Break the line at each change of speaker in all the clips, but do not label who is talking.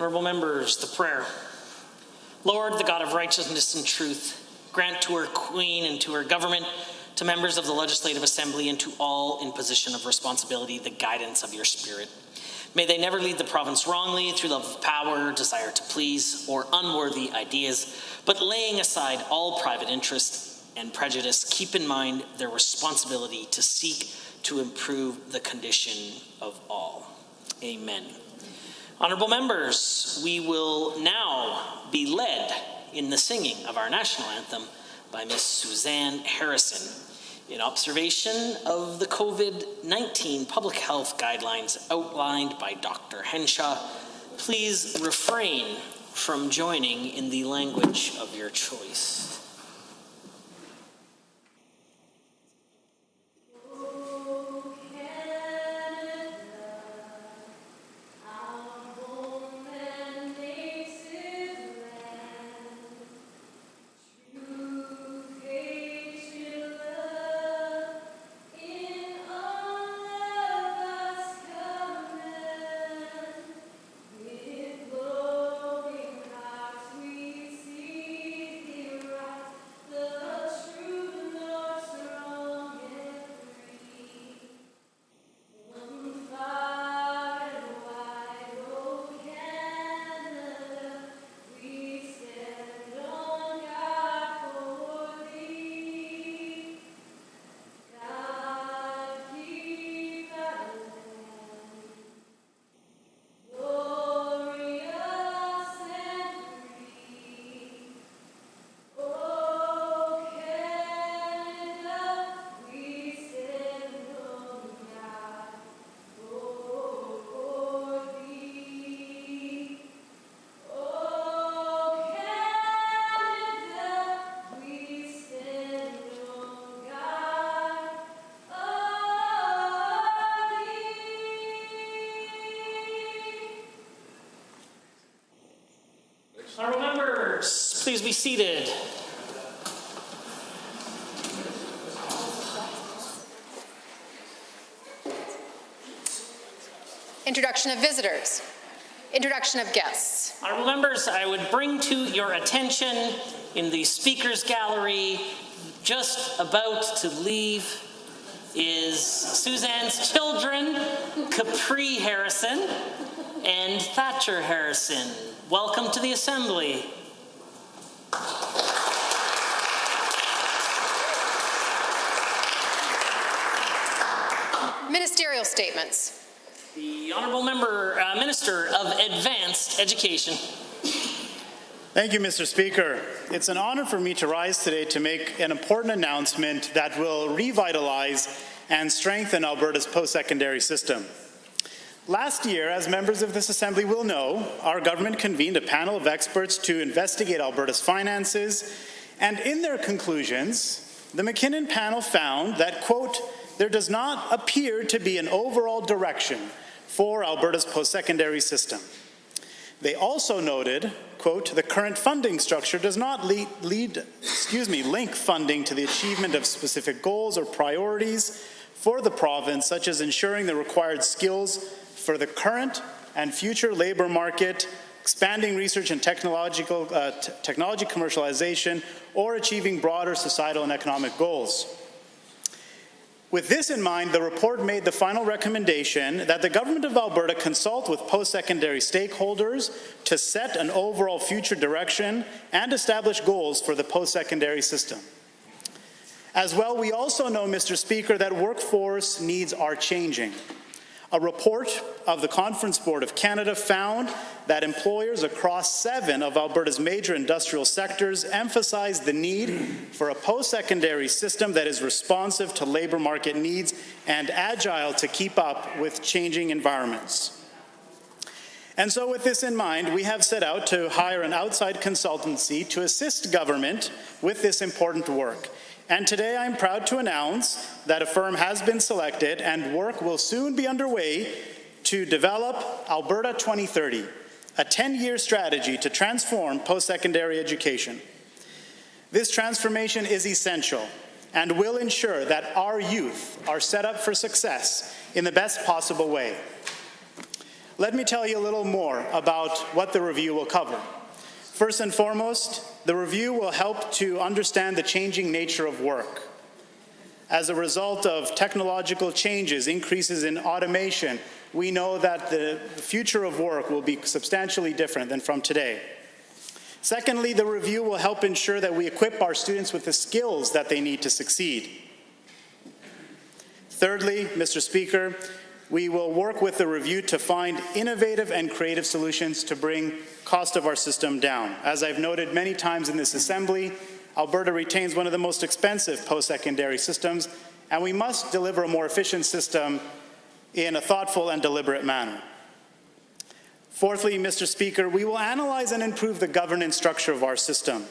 Honourable members, the prayer. Lord, the God of righteousness and truth, grant to our Queen and to her government, to members of the Legislative Assembly, and to all in position of responsibility, the guidance of your Spirit. May they never lead the province wrongly through love of power, desire to please, or unworthy ideas, but laying aside all private interest and prejudice, keep in mind their responsibility to seek to improve the condition of all. Amen. Honourable members, we will now be led in the singing of our national anthem by Miss Suzanne Harrison. In observation of the COVID-19 public health guidelines outlined by Dr. Henshaw, please refrain from joining in the language of your choice. Honourable members, please be seated.
Introduction of visitors. Introduction of guests.
Honourable members, I would bring to your attention in the speakers gallery, just about to leave, is Suzanne's children, Capri Harrison and Thatcher Harrison. Welcome to the Assembly.
Ministerial statements.
The Honourable Minister of Advanced Education.
Thank you, Mr. Speaker. It's an honour for me to rise today to make an important announcement that will revitalize and strengthen Alberta's post-secondary system. Last year, as members of this Assembly will know, our government convened a panel of experts to investigate Alberta's finances, and in their conclusions, the McKinnon panel found that, quote, there does not appear to be an overall direction for Alberta's post-secondary system. They also noted, quote, the current funding structure does not link funding to the achievement of specific goals or priorities for the province, such as ensuring the required skills for the current and future labour market, expanding research and technology commercialization, or achieving broader societal and economic goals. With this in mind, the report made the final recommendation that the Government of Alberta consult with post-secondary stakeholders to set an overall future direction and establish goals for the post-secondary system. As well, we also know, Mr. Speaker, that workforce needs are changing. A report of the Conference Board of Canada found that employers across 7 of Alberta's major industrial sectors emphasize the need for a post-secondary system that is responsive to labour market needs and agile to keep up with changing environments. And so with this in mind, we have set out to hire an outside consultancy to assist government with this important work. And today I'm proud to announce that a firm has been selected and work will soon be underway to develop Alberta 2030, a 10-year strategy to transform post-secondary education. This transformation is essential and will ensure that our youth are set up for success in the best possible way. Let me tell you a little more about what the review will cover. First and foremost, the review will help to understand the changing nature of work. As a result of technological changes, increases in automation, we know that the future of work will be substantially different than from today. Secondly, the review will help ensure that we equip our students with the skills that they need to succeed. Thirdly, Mr. Speaker, we will work with the review to find innovative and creative solutions to bring cost of our system down. As I've noted many times in this Assembly, Alberta retains one of the most expensive post-secondary systems, and we must deliver a more efficient system in a thoughtful and deliberate manner. Fourthly, Mr. Speaker, we will analyze and improve the governance structure of our system.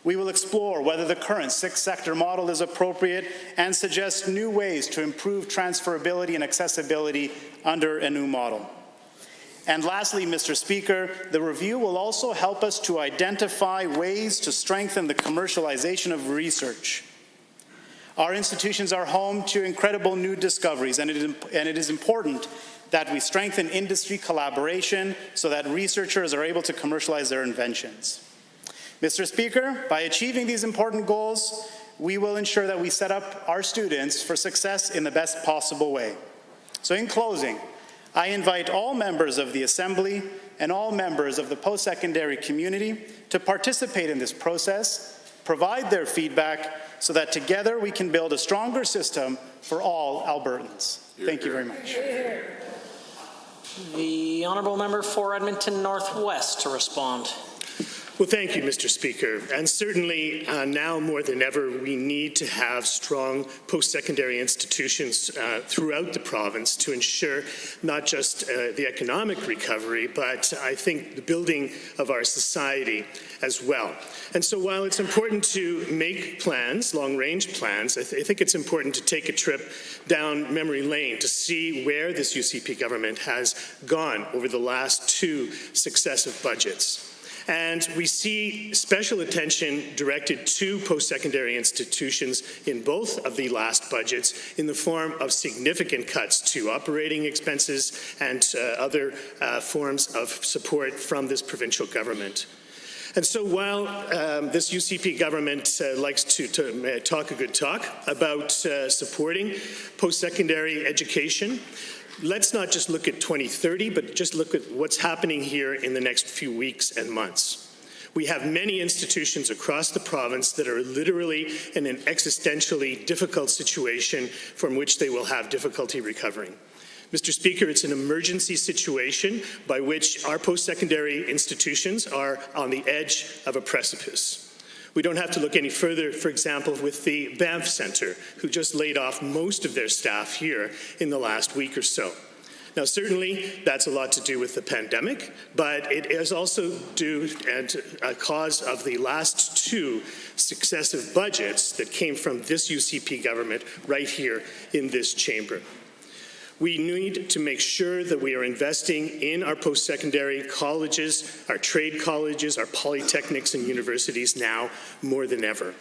We will explore whether the current six-sector model is appropriate and suggest new ways to improve transferability and accessibility under a new model. And lastly, Mr. Speaker, the review will also help us to identify ways to strengthen the commercialization of research. Our institutions are home to incredible new discoveries, and it is important that we strengthen industry collaboration so that researchers are able to commercialize their inventions. Mr. Speaker, by achieving these important goals, we will ensure that we set up our students for success in the best possible way. So in closing, I invite all members of the Assembly and all members of the post-secondary community to participate in this process, provide their feedback, so that together we can build a stronger system for all Albertans. Thank you very much.
The honourable member for Edmonton Northwest to respond.
Well, thank you, Mr. Speaker. And certainly now more than ever, we need to have strong post-secondary institutions throughout the province to ensure not just the economic recovery, but I think the building of our society as well. And so while it's important to make plans, long-range plans, I think it's important to take a trip down memory lane to see where this UCP government has gone over the last two successive budgets. And we see special attention directed to post-secondary institutions in both of the last budgets in the form of significant cuts to operating expenses and other forms of support from this provincial government. And so while this UCP government likes to talk a good talk about supporting post-secondary education, let's not just look at 2030, but just look at what's happening here in the next few weeks and months. We have many institutions across the province that are literally in an existentially difficult situation from which they will have difficulty recovering. Mr. Speaker, it's an emergency situation by which our post-secondary institutions are on the edge of a precipice. We don't have to look any further, for example, with the Banff Centre, who just laid off most of their staff here in the last week or so. Now, certainly, that's a lot to do with the pandemic, but it is also due and a cause of the last two successive budgets that came from this UCP government right here in this chamber. We need to make sure that we are investing in our post-secondary colleges, our trade colleges, our polytechnics and universities now more than ever.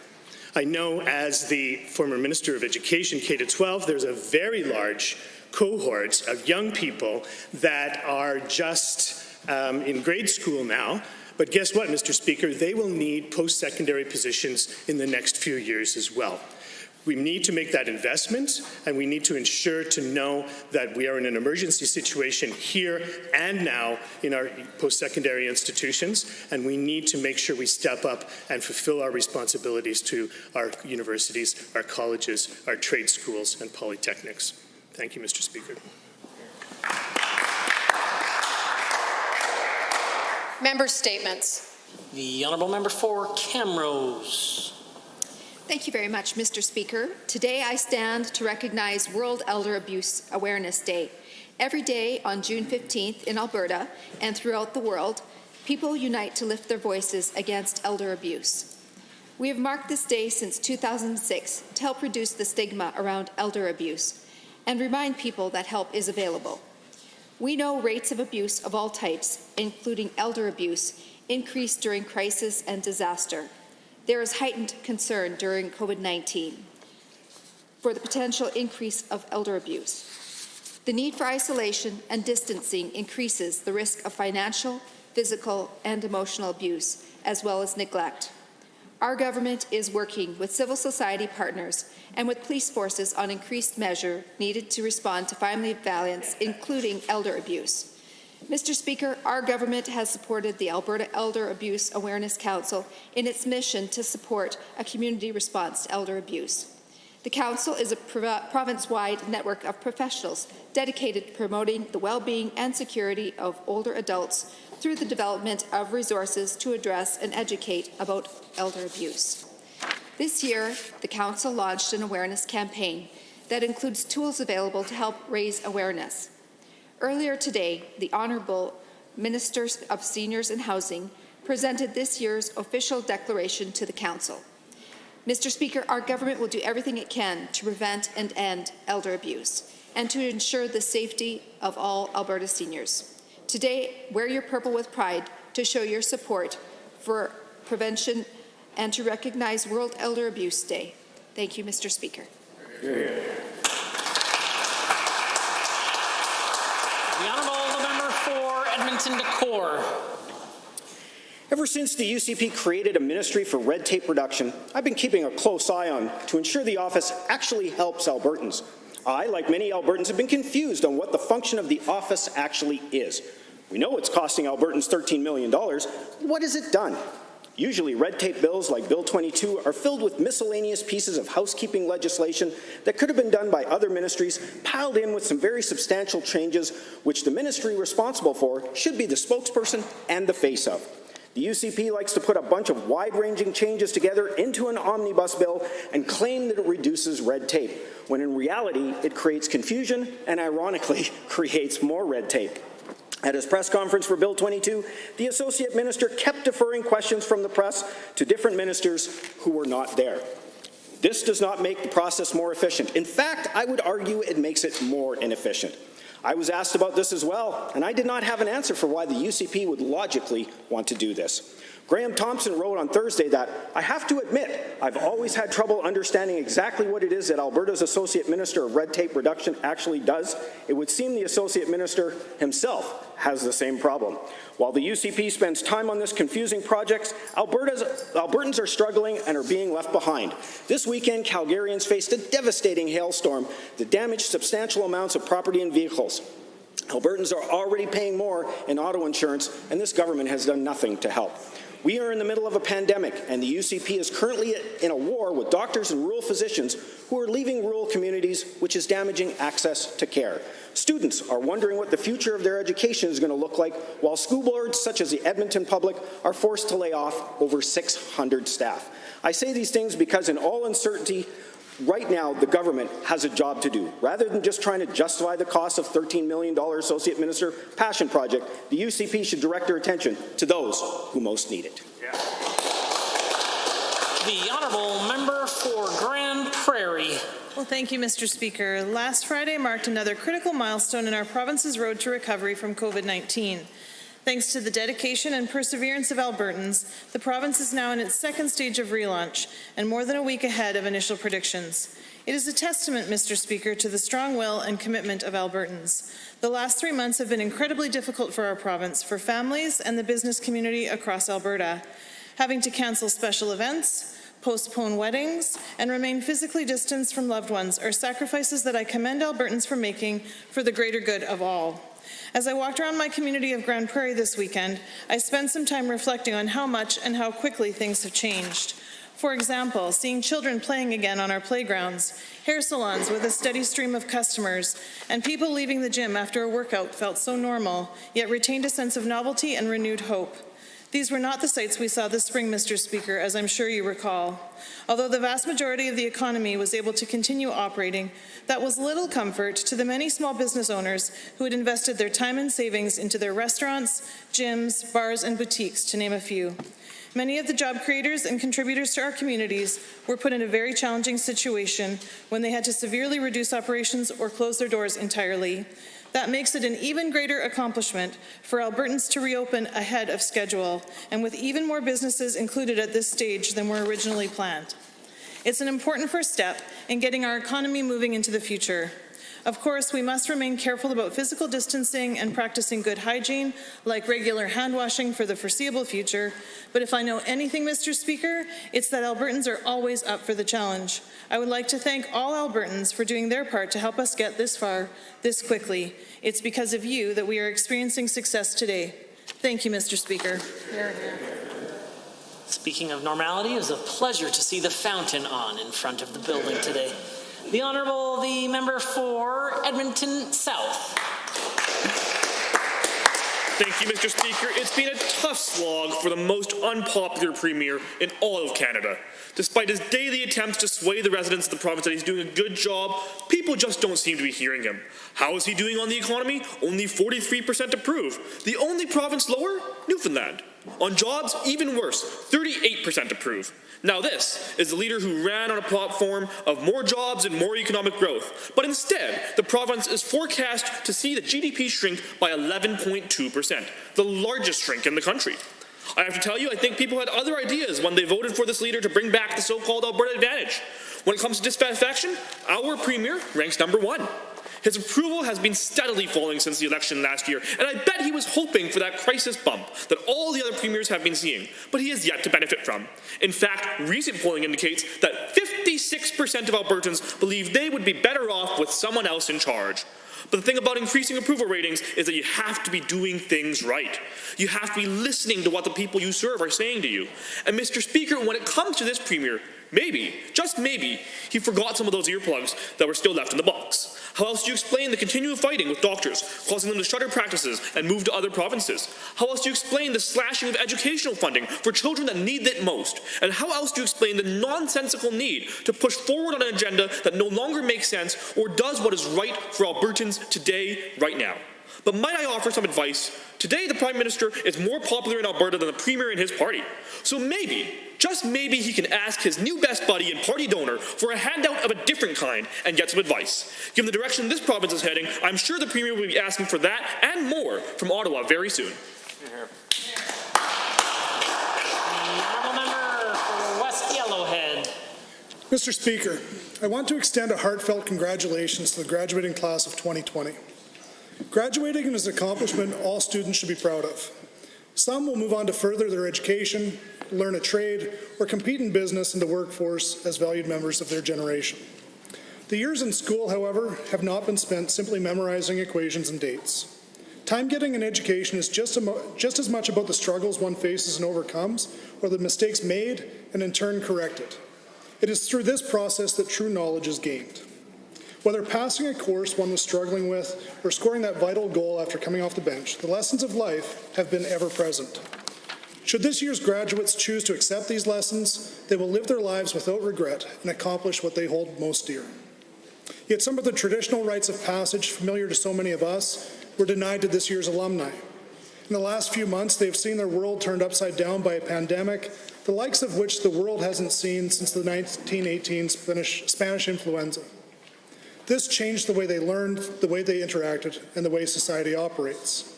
I know as the former Minister of Education, K-12, there's a very large cohort of young people that are just in grade school now. But guess what, Mr. Speaker? They will need post-secondary positions in the next few years as well. We need to make that investment, and we need to ensure to know that we are in an emergency situation here and now in our post-secondary institutions, and we need to make sure we step up and fulfill our responsibilities to our universities, our colleges, our trade schools, and polytechnics. Thank you, Mr. Speaker.
Member statements.
The honourable member for Camrose.
Thank you very much, Mr. Speaker. Today I stand to recognize World Elder Abuse Awareness Day. Every day on June 15th in Alberta and throughout the world, people unite to lift their voices against elder abuse. We have marked this day since 2006 to help reduce the stigma around elder abuse and remind people that help is available. We know rates of abuse of all types, including elder abuse, increase during crisis and disaster. There is heightened concern during COVID-19 for the potential increase of elder abuse. The need for isolation and distancing increases the risk of financial, physical, and emotional abuse, as well as neglect. Our government is working with civil society partners and with police forces on increased measure needed to respond to family violence, including elder abuse. Mr. Speaker, our government has supported the Alberta Elder Abuse Awareness Council in its mission to support a community response to elder abuse. The Council is a province-wide network of professionals dedicated to promoting the well-being and security of older adults through the development of resources to address and educate about elder abuse. This year, the Council launched an awareness campaign that includes tools available to help raise awareness. Earlier today, the Honourable Minister of Seniors and Housing presented this year's official declaration to the Council. Mr. Speaker, our government will do everything it can to prevent and end elder abuse and to ensure the safety of all Alberta seniors. Today, wear your purple with pride to show your support for prevention and to recognize World Elder Abuse Day. Thank you, Mr. Speaker.
The Honourable Member for Edmonton Decor.
Ever since the UCP created a ministry for red tape reduction, I've been keeping a close eye on to ensure the office actually helps Albertans. I, like many Albertans, have been confused on what the function of the office actually is. We know it's costing Albertans $13 million. What has it done? Usually, red tape bills like Bill 22 are filled with miscellaneous pieces of housekeeping legislation that could have been done by other ministries, piled in with some very substantial changes, which the ministry responsible for should be the spokesperson and the face of. The UCP likes to put a bunch of wide-ranging changes together into an omnibus bill and claim that it reduces red tape, when in reality, it creates confusion and, ironically, creates more red tape. At his press conference for Bill 22, the Associate Minister kept deferring questions from the press to different ministers who were not there. This does not make the process more efficient. In fact, I would argue it makes it more inefficient. I was asked about this as well, and I did not have an answer for why the UCP would logically want to do this. Graham Thompson wrote on Thursday that, "I have to admit, I've always had trouble understanding exactly what it is that Alberta's Associate Minister of Red Tape Reduction actually does. It would seem the Associate Minister himself has the same problem." While the UCP spends time on this confusing project, Albertans are struggling and are being left behind. This weekend, Calgarians faced a devastating hailstorm that damaged substantial amounts of property and vehicles. Albertans are already paying more in auto insurance, and this government has done nothing to help. We are in the middle of a pandemic, and the UCP is currently in a war with doctors and rural physicians who are leaving rural communities, which is damaging access to care. Students are wondering what the future of their education is going to look like, while school boards such as the Edmonton Public are forced to lay off over 600 staff. I say these things because in all uncertainty, right now, the government has a job to do. Rather than just trying to justify the cost of $13 million Associate Minister Passion Project, the UCP should direct their attention to those who most need it.
The Honourable Member for Grand Prairie.
Well, thank you, Mr. Speaker. Last Friday marked another critical milestone in our province's road to recovery from COVID-19. Thanks to the dedication and perseverance of Albertans, the province is now in its second stage of relaunch and more than a week ahead of initial predictions. It is a testament, Mr. Speaker, to the strong will and commitment of Albertans. The last 3 months have been incredibly difficult for our province, for families and the business community across Alberta. Having to cancel special events, postpone weddings, and remain physically distanced from loved ones are sacrifices that I commend Albertans for making for the greater good of all. As I walked around my community of Grand Prairie this weekend, I spent some time reflecting on how much and how quickly things have changed. For example, seeing children playing again on our playgrounds, hair salons with a steady stream of customers, and people leaving the gym after a workout felt so normal, yet retained a sense of novelty and renewed hope. These were not the sights we saw this spring, Mr. Speaker, as I'm sure you recall. Although the vast majority of the economy was able to continue operating, that was little comfort to the many small business owners who had invested their time and savings into their restaurants, gyms, bars, and boutiques, to name a few. Many of the job creators and contributors to our communities were put in a very challenging situation when they had to severely reduce operations or close their doors entirely. That makes it an even greater accomplishment for Albertans to reopen ahead of schedule and with even more businesses included at this stage than were originally planned. It's an important first step in getting our economy moving into the future. Of course, we must remain careful about physical distancing and practicing good hygiene, like regular hand washing for the foreseeable future. But if I know anything, Mr. Speaker, it's that Albertans are always up for the challenge. I would like to thank all Albertans for doing their part to help us get this far, this quickly. It's because of you that we are experiencing success today. Thank you, Mr. Speaker.
Speaking of normality, it was a pleasure to see the fountain on in front of the building today. The Honourable, the member for Edmonton South.
Thank you, Mr. Speaker. It's been a tough slog for the most unpopular Premier in all of Canada. Despite his daily attempts to sway the residents of the province that he's doing a good job, people just don't seem to be hearing him. How is he doing on the economy? Only 43% approve. The only province lower? Newfoundland. On jobs, even worse, 38% approve. Now this is the leader who ran on a platform of more jobs and more economic growth. But instead, the province is forecast to see the GDP shrink by 11.2%, the largest shrink in the country. I have to tell you, I think people had other ideas when they voted for this leader to bring back the so-called Alberta Advantage. When it comes to dissatisfaction, our Premier ranks number 1. His approval has been steadily falling since the election last year, and I bet he was hoping for that crisis bump that all the other premiers have been seeing, but he has yet to benefit from. In fact, recent polling indicates that 56% of Albertans believe they would be better off with someone else in charge. But the thing about increasing approval ratings is that you have to be doing things right. You have to be listening to what the people you serve are saying to you. And Mr. Speaker, when it comes to this Premier, maybe, just maybe, he forgot some of those earplugs that were still left in the box. How else do you explain the continual fighting with doctors, causing them to shutter practices and move to other provinces? How else do you explain the slashing of educational funding for children that need it most? And how else do you explain the nonsensical need to push forward on an agenda that no longer makes sense or does what is right for Albertans today, right now? But might I offer some advice? Today, the Prime Minister is more popular in Alberta than the Premier and his party. So maybe, just maybe, he can ask his new best buddy and party donor for a handout of a different kind and get some advice. Given the direction this province is heading, I'm sure the Premier will be asking for that and more from Ottawa very soon.
Mr. Speaker, I want to extend a heartfelt congratulations to the graduating class of 2020. Graduating is an accomplishment all students should be proud of. Some will move on to further their education, learn a trade, or compete in business in the workforce as valued members of their generation. The years in school, however, have not been spent simply memorizing equations and dates. Time getting an education is just as much about the struggles one faces and overcomes, or the mistakes made and in turn corrected. It is through this process that true knowledge is gained. Whether passing a course one was struggling with or scoring that vital goal after coming off the bench, the lessons of life have been ever present. Should this year's graduates choose to accept these lessons, they will live their lives without regret and accomplish what they hold most dear. Yet some of the traditional rites of passage familiar to so many of us were denied to this year's alumni. In the last few months, they have seen their world turned upside down by a pandemic, the likes of which the world hasn't seen since the 1918 Spanish influenza. This changed the way they learned, the way they interacted, and the way society operates.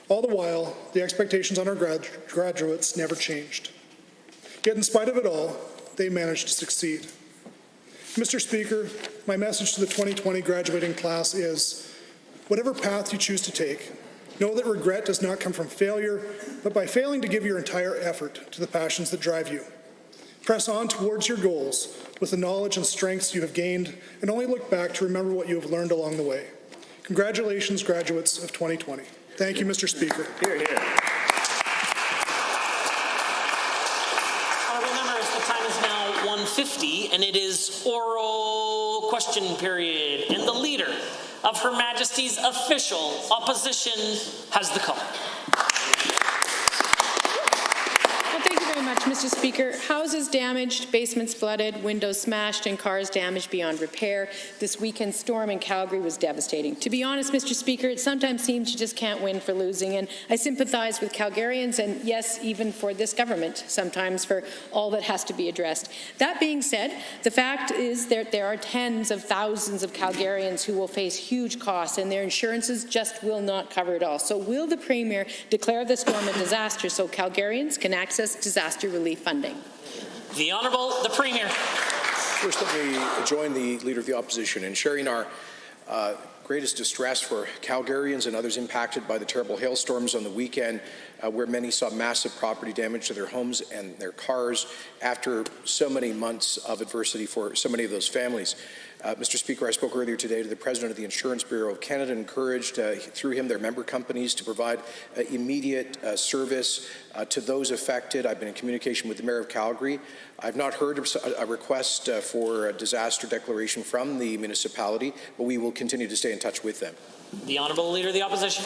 All the while, the expectations on our graduates never changed. Yet in spite of it all, they managed to succeed. Mr. Speaker, my message to the 2020 graduating class is, whatever path you choose to take, know that regret does not come from failure, but by failing to give your entire effort to the passions that drive you. Press on towards your goals with the knowledge and strengths you have gained, and only look back to remember what you have learned along the way. Congratulations, graduates of 2020. Thank you, Mr. Speaker.
Hear, hear. Honourable members, the time is now 1:50, and it is oral question period, and the Leader of Her Majesty's official opposition has the call.
Mr. Speaker, houses damaged, basements flooded, windows smashed, and cars damaged beyond repair. This weekend's storm in Calgary was devastating. To be honest, Mr. Speaker, it sometimes seems you just can't win for losing, and I sympathize with Calgarians and, yes, even for this government, sometimes for all that has to be addressed. That being said, the fact is that there are tens of thousands of Calgarians who will face huge costs, and their insurances just will not cover it all. So will the Premier declare the storm a disaster so Calgarians can access disaster relief funding?
The Honourable, the Premier.
First, let me join the Leader of the Opposition in sharing our greatest distress for Calgarians and others impacted by the terrible hailstorms on the weekend, where many saw massive property damage to their homes and their cars after so many months of adversity for so many of those families. Mr. Speaker, I spoke earlier today to the President of the Insurance Bureau of Canada and encouraged, through him, their member companies to provide immediate service to those affected. I've been in communication with the Mayor of Calgary. I've not heard a request for a disaster declaration from the municipality, but we will continue to stay in touch with them.
The Honourable Leader of the Opposition.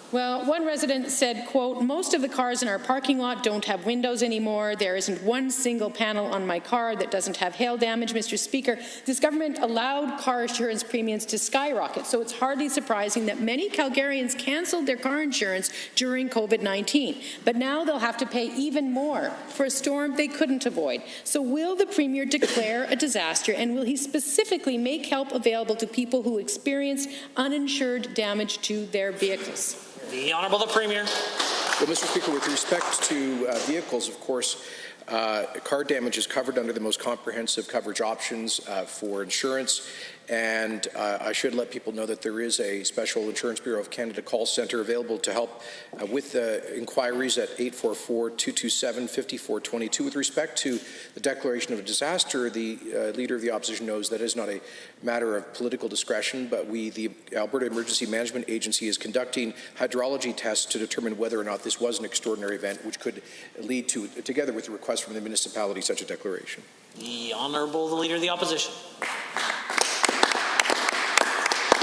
Well, one resident said, quote, most of the cars in our parking lot don't have windows anymore. There isn't one single panel on my car that doesn't have hail damage. Mr. Speaker, this government allowed car insurance premiums to skyrocket, so it's hardly surprising that many Calgarians cancelled their car insurance during COVID-19. But now they'll have to pay even more for a storm they couldn't avoid. So will the Premier declare a disaster, and will he specifically make help available to people who experienced uninsured damage to their vehicles?
The Honourable the Premier.
Well, Mr. Speaker, with respect to vehicles, of course, car damage is covered under the most comprehensive coverage options for insurance. And I should let people know that there is a special Insurance Bureau of Canada call centre available to help with inquiries at 844-227-5422. With respect to the declaration of a disaster, the Leader of the Opposition knows that is not a matter of political discretion, but the Alberta Emergency Management Agency, is conducting hydrology tests to determine whether or not this was an extraordinary event, which could lead to, together with the request from the municipality, such a declaration.
The Honourable the Leader of the Opposition.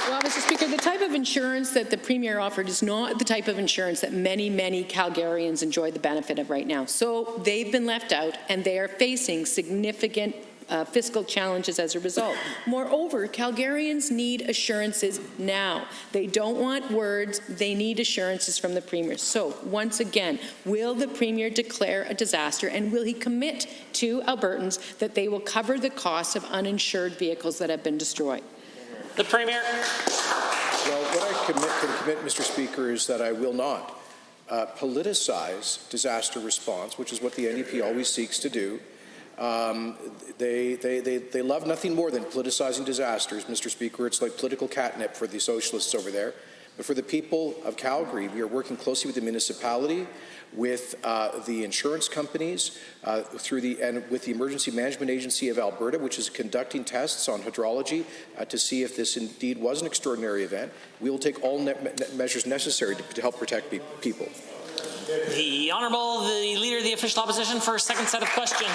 Well, Mr. Speaker, the type of insurance that the Premier offered is not the type of insurance that many, many Calgarians enjoy the benefit of right now. So they've been left out, and they are facing significant fiscal challenges as a result. Moreover, Calgarians need assurances now. They don't want words, they need assurances from the Premier. So, once again, will the Premier declare a disaster, and will he commit to Albertans that they will cover the costs of uninsured vehicles that have been destroyed?
The Premier.
Well, what I can commit, Mr. Speaker, is that I will not politicize disaster response, which is what the NDP always seeks to do. They love nothing more than politicizing disasters, Mr. Speaker. It's like political catnip for the socialists over there. But for the people of Calgary, we are working closely with the municipality, with the insurance companies, with the Emergency Management Agency of Alberta, which is conducting tests on hydrology to see if this indeed was an extraordinary event. We will take all measures necessary to help protect people.
The Honourable the Leader of the Official Opposition for a second set of questions.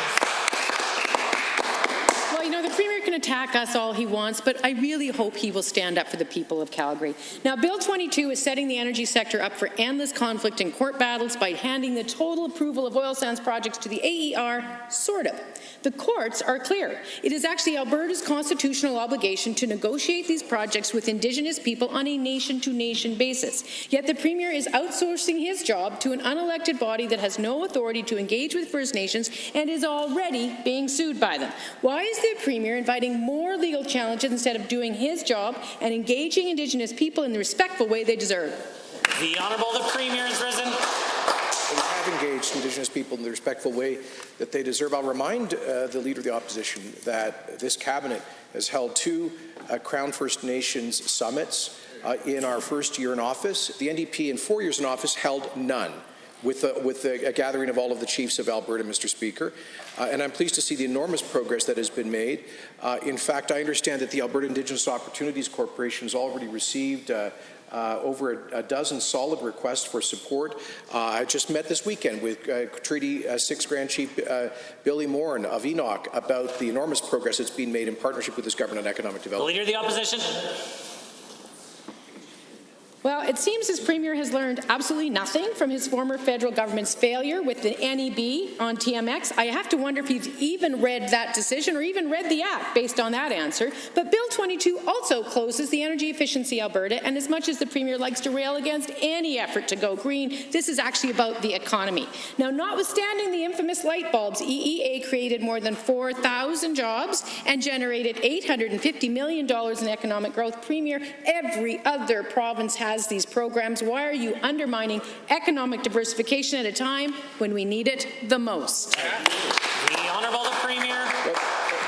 Well, you know, the Premier can attack us all he wants, but I really hope he will stand up for the people of Calgary. Now, Bill 22 is setting the energy sector up for endless conflict and court battles by handing the total approval of oil sands projects to the AER, sort of. The courts are clear. It is actually Alberta's constitutional obligation to negotiate these projects with Indigenous people on a nation-to-nation basis. Yet the Premier is outsourcing his job to an unelected body that has no authority to engage with First Nations and is already being sued by them. Why is the Premier inviting more legal challenges instead of doing his job and engaging Indigenous people in the respectful way they deserve?
The Honourable the Premier is risen.
We have engaged Indigenous people in the respectful way that they deserve. I'll remind the Leader of the Opposition that this Cabinet has held 2 Crown First Nations summits in our first year in office. The NDP in 4 years in office held none, with a gathering of all of the chiefs of Alberta, Mr. Speaker. And I'm pleased to see the enormous progress that has been made. In fact, I understand that the Alberta Indigenous Opportunities Corporation has already received over a dozen solid requests for support. I just met this weekend with Treaty 6 Grand Chief Billy Moran of Enoch about the enormous progress that's being made in partnership with this government on economic
The
development.
Leader of the Opposition.
Well, it seems his Premier has learned absolutely nothing from his former federal government's failure with the NEB on TMX. I have to wonder if he's even read that decision or even read the act based on that answer. But Bill 22 also closes the Energy Efficiency Alberta, and as much as the Premier likes to rail against any effort to go green, this is actually about the economy. Now, notwithstanding the infamous light bulbs, EEA created more than 4,000 jobs and generated $850 million in economic growth. Premier, every other province has these programs. Why are you undermining economic diversification at a time when we need it the most?
The Honourable the Premier.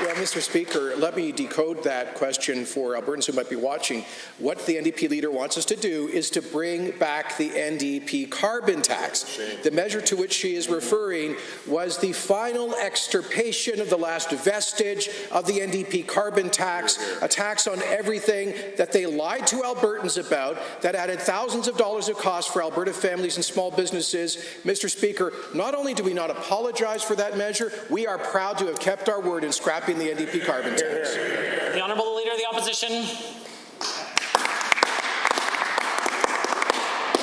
Well, Mr. Speaker, let me decode that question for Albertans who might be watching. What the NDP leader wants us to do is to bring back the NDP carbon tax. The measure to which she is referring was the final extirpation of the last vestige of the NDP carbon tax, a tax on everything that they lied to Albertans about, that added thousands of dollars of cost for Alberta families and small businesses. Mr. Speaker, not only do we not apologize for that measure, we are proud to have kept our word in scrapping the NDP carbon tax.
The Honourable Leader of the Opposition.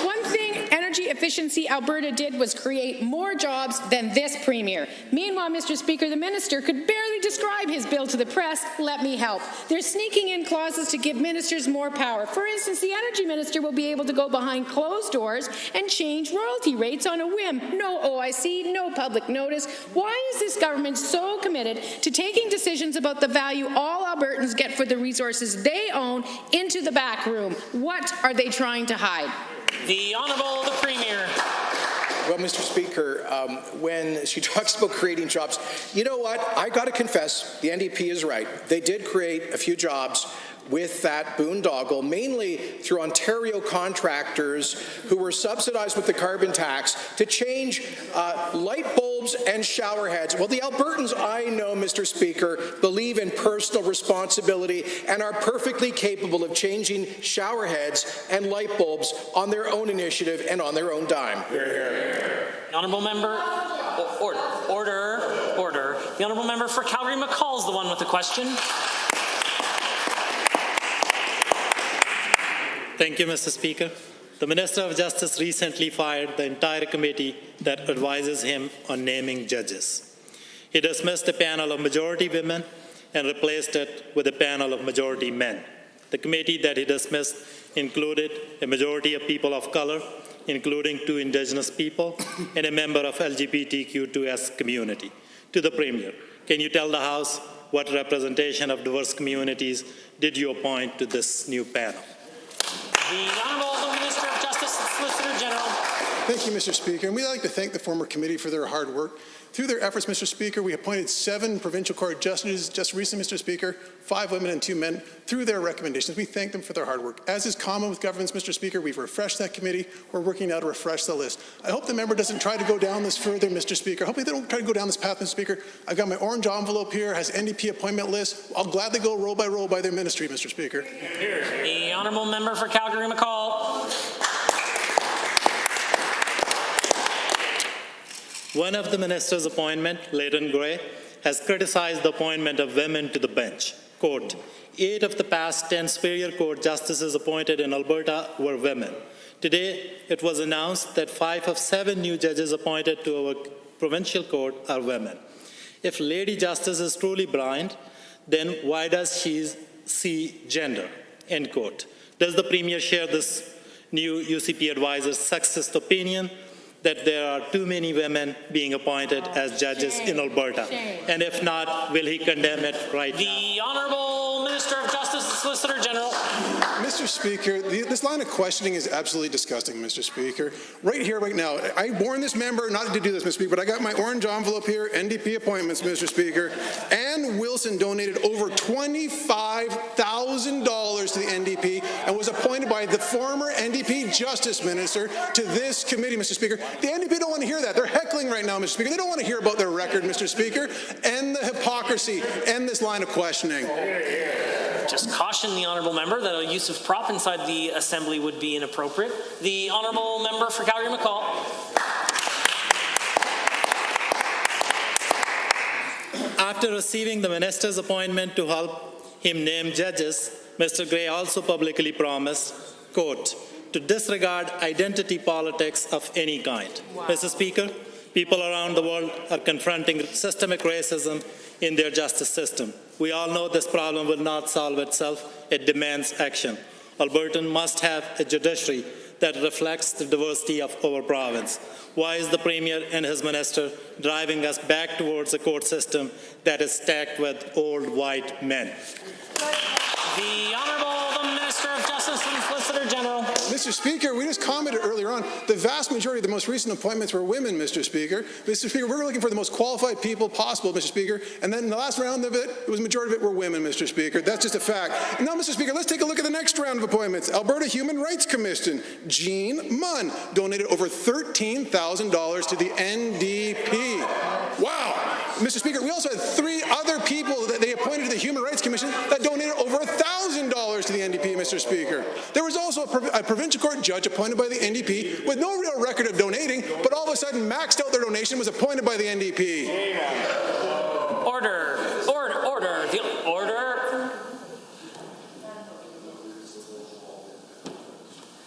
One thing Energy Efficiency Alberta did was create more jobs than this Premier. Meanwhile, Mr. Speaker, the minister could barely describe his bill to the press. Let me help. They're sneaking in clauses to give ministers more power. For instance, the Energy Minister will be able to go behind closed doors and change royalty rates on a whim. No OIC, no public notice. Why is this government so committed to taking decisions about the value all Albertans get for the resources they own into the back room? What are they trying to hide?
The Honourable the Premier.
Well, Mr. Speaker, when she talks about creating jobs, you know what? I got to confess, the NDP is right. They did create a few jobs with that boondoggle, mainly through Ontario contractors who were subsidized with the carbon tax to change light bulbs and shower heads. Well, the Albertans, I know, Mr. Speaker, believe in personal responsibility and are perfectly capable of changing shower heads and light bulbs on their own initiative and on their own dime.
The Honourable Member, order. The Honourable Member for Calgary-McCall is the one with the question.
Thank you, Mr. Speaker. The Minister of Justice recently fired the entire committee that advises him on naming judges. He dismissed a panel of majority women and replaced it with a panel of majority men. The committee that he dismissed included a majority of people of color, including 2 Indigenous people and a member of LGBTQ2S community. To the Premier, can you tell the House what representation of diverse communities did you appoint to this new panel?
The Honourable Minister of Justice and Solicitor General.
Thank you, Mr. Speaker. And we'd like to thank the former committee for their hard work. Through their efforts, Mr. Speaker, we appointed 7 provincial court justices just recently, Mr. Speaker, 5 women and 2 men, through their recommendations. We thank them for their hard work. As is common with governments, Mr. Speaker, we've refreshed that committee. We're working now to refresh the list. I hope the member doesn't try to go down this further, Mr. Speaker. Hopefully they don't try to go down this path, Mr. Speaker. I've got my orange envelope here, has NDP appointment list. I'll gladly go row by their ministry, Mr. Speaker.
The Honourable Member for Calgary-McCall.
One of the minister's appointment, Leighton Gray, has criticized the appointment of women to the bench. Quote, 8 of the past 10 Superior Court justices appointed in Alberta were women. Today, it was announced that 5 of 7 new judges appointed to our provincial court are women. If Lady Justice is truly blind, then why does she see gender? End quote. Does the Premier share this new UCP advisor's sexist opinion that there are too many women being appointed as judges in Alberta? And if not, will he condemn it right now?
The Honourable Minister of Justice and Solicitor General.
Mr. Speaker, this line of questioning is absolutely disgusting, Mr. Speaker. Right here, right now, I warned this member not to do this, Mr. Speaker, but I got my orange envelope here, NDP appointments, Mr. Speaker. Ann Wilson donated over $25,000 to the NDP and was appointed by the former NDP Justice Minister to this committee, Mr. Speaker. The NDP don't want to hear that. They're heckling right now, Mr. Speaker. They don't want to hear about their record, Mr. Speaker. End the hypocrisy. End this line of questioning.
Just caution the Honourable Member that a use of prop inside the Assembly would be inappropriate. The Honourable Member for Calgary-McCall.
After receiving the minister's appointment to help him name judges, Mr. Gray also publicly promised, quote, to disregard identity politics of any kind. Wow. Mr. Speaker, people around the world are confronting systemic racism in their justice system. We all know this problem will not solve itself. It demands action. Alberta must have a judiciary that reflects the diversity of our province. Why is the Premier and his minister driving us back towards a court system that is stacked with old white men?
The Honourable Minister of Justice and Solicitor General.
Mr. Speaker, we just commented earlier on, the vast majority of the most recent appointments were women, Mr. Speaker. Mr. Speaker, we're looking for the most qualified people possible, Mr. Speaker, and then in the last round of it, the majority of it were women, Mr. Speaker. That's just a fact. And now, Mr. Speaker, let's take a look at the next round of appointments. Alberta Human Rights Commission, Jean Munn, donated over $13,000 to the NDP. Wow. Mr. Speaker, we also had 3 other people that they appointed to the Human Rights Commission that donated over $1,000 to the NDP, Mr. Speaker. There was also a provincial court judge appointed by the NDP with no real record of donating, but all of a sudden maxed out their donation, was appointed by the NDP.
Order.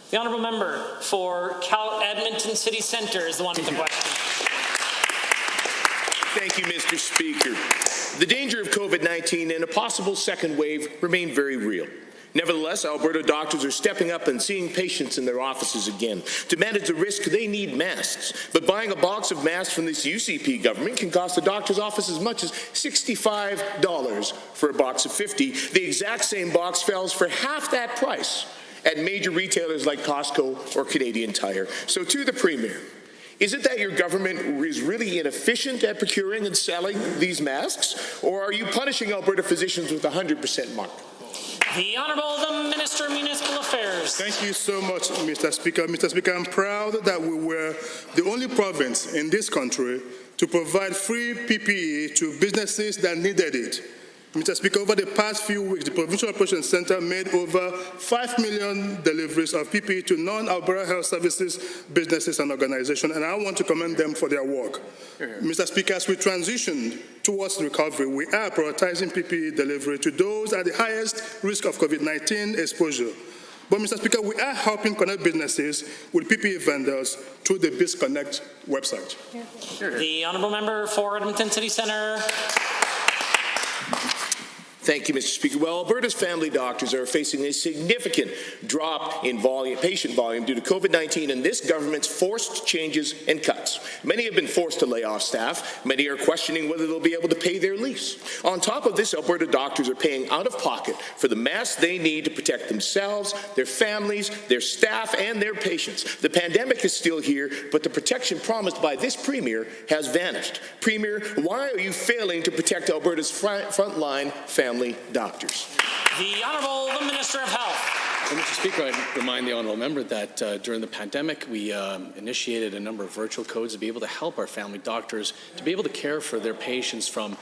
The honourable member for Edmonton City Centre is the one with the question.
Thank you, Mr. Speaker. The danger of COVID-19 and a possible second wave remain very real. Nevertheless, Alberta doctors are stepping up and seeing patients in their offices again. To manage the risk, they need masks. But buying a box of masks from this UCP government can cost the doctor's office as much as $65 for a box of 50. The exact same box sells for half that price at major retailers like Costco or Canadian Tire. So to the Premier, is it that your government is really inefficient at procuring and selling these masks, or are you punishing Alberta physicians with a 100% mark?
The Honourable the Minister of Municipal Affairs.
Thank you so much, Mr. Speaker. Mr. Speaker, I'm proud that we were the only province in this country to provide free PPE to businesses that needed it. Mr. Speaker, over the past few weeks, the Provincial Operations Centre made over 5 million deliveries of PPE to non-Alberta Health Services businesses and organizations, and I want to commend them for their work. Mr. Speaker, as we transition towards recovery, we are prioritizing PPE delivery to those at the highest risk of COVID-19 exposure. But, Mr. Speaker, we are helping connect businesses with PPE vendors through the BizConnect website.
The Honourable Member for Edmonton City Centre.
Thank you, Mr. Speaker. Well, Alberta's family doctors are facing a significant drop in patient volume due to COVID-19 and this government's forced changes and cuts. Many have been forced to lay off staff. Many are questioning whether they'll be able to pay their lease. On top of this, Alberta doctors are paying out of pocket for the masks they need to protect themselves, their families, their staff, and their patients. The pandemic is still here, but the protection promised by this Premier has vanished. Premier, why are you failing to protect Alberta's frontline family doctors?
The Honourable the Minister of Health.
Mr. Speaker, I'd remind the honourable member that during the pandemic, we initiated a number of virtual codes to be able to help our family doctors to be able to care for their patients from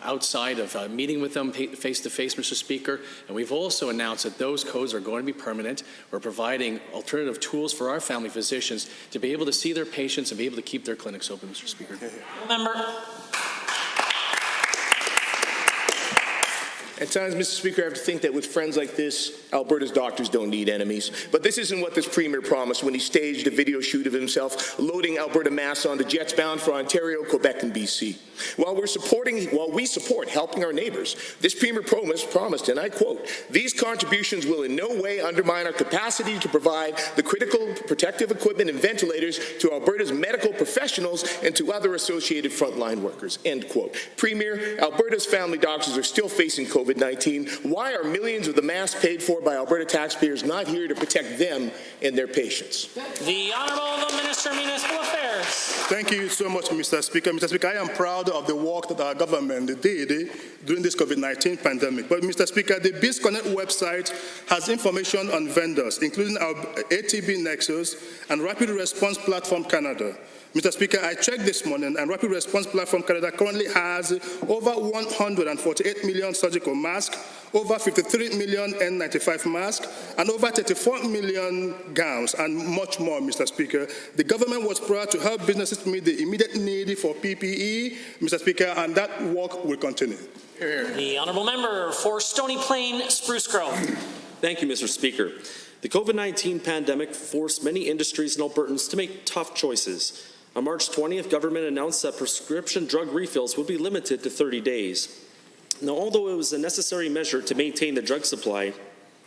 outside of meeting with them face to face, Mr. Speaker. And we've also announced that those codes are going to be permanent. We're providing alternative tools for our family physicians to be able to see their patients and be able to keep their clinics open, Mr. Speaker.
Member.
At times, Mr. Speaker, I have to think that with friends like this, Alberta's doctors don't need enemies. But this isn't what this Premier promised when he staged a video shoot of himself loading Alberta masks onto jets bound for Ontario, Quebec, and BC. While we support helping our neighbours, this Premier promised, and I quote, "These contributions will in no way undermine our capacity to provide the critical protective equipment and ventilators to Alberta's medical professionals and to other associated frontline workers," end quote. Premier, Alberta's family doctors are still facing COVID-19. Why are millions of the masks paid for by Alberta taxpayers not here to protect them and their patients?
The Honourable the Minister of Municipal Affairs.
Thank you so much, Mr. Speaker. Mr. Speaker, I am proud of the work that our government did during this COVID-19 pandemic. But, Mr. Speaker, the BizConnect website has information on vendors, including our ATB Nexus and Rapid Response Platform Canada. Mr. Speaker, I checked this morning, and Rapid Response Platform Canada currently has over 148 million surgical masks, over 53 million N95 masks, and over 34 million gowns, and much more, Mr. Speaker. The government was proud to help businesses meet the immediate need for PPE, Mr. Speaker, and that work will continue.
The Honourable Member for Stony Plain, Spruce Grove.
Thank you, Mr. Speaker. The COVID-19 pandemic forced many industries and Albertans to make tough choices. On March 20th, government announced that prescription drug refills would be limited to 30 days. Now, although it was a necessary measure to maintain the drug supply,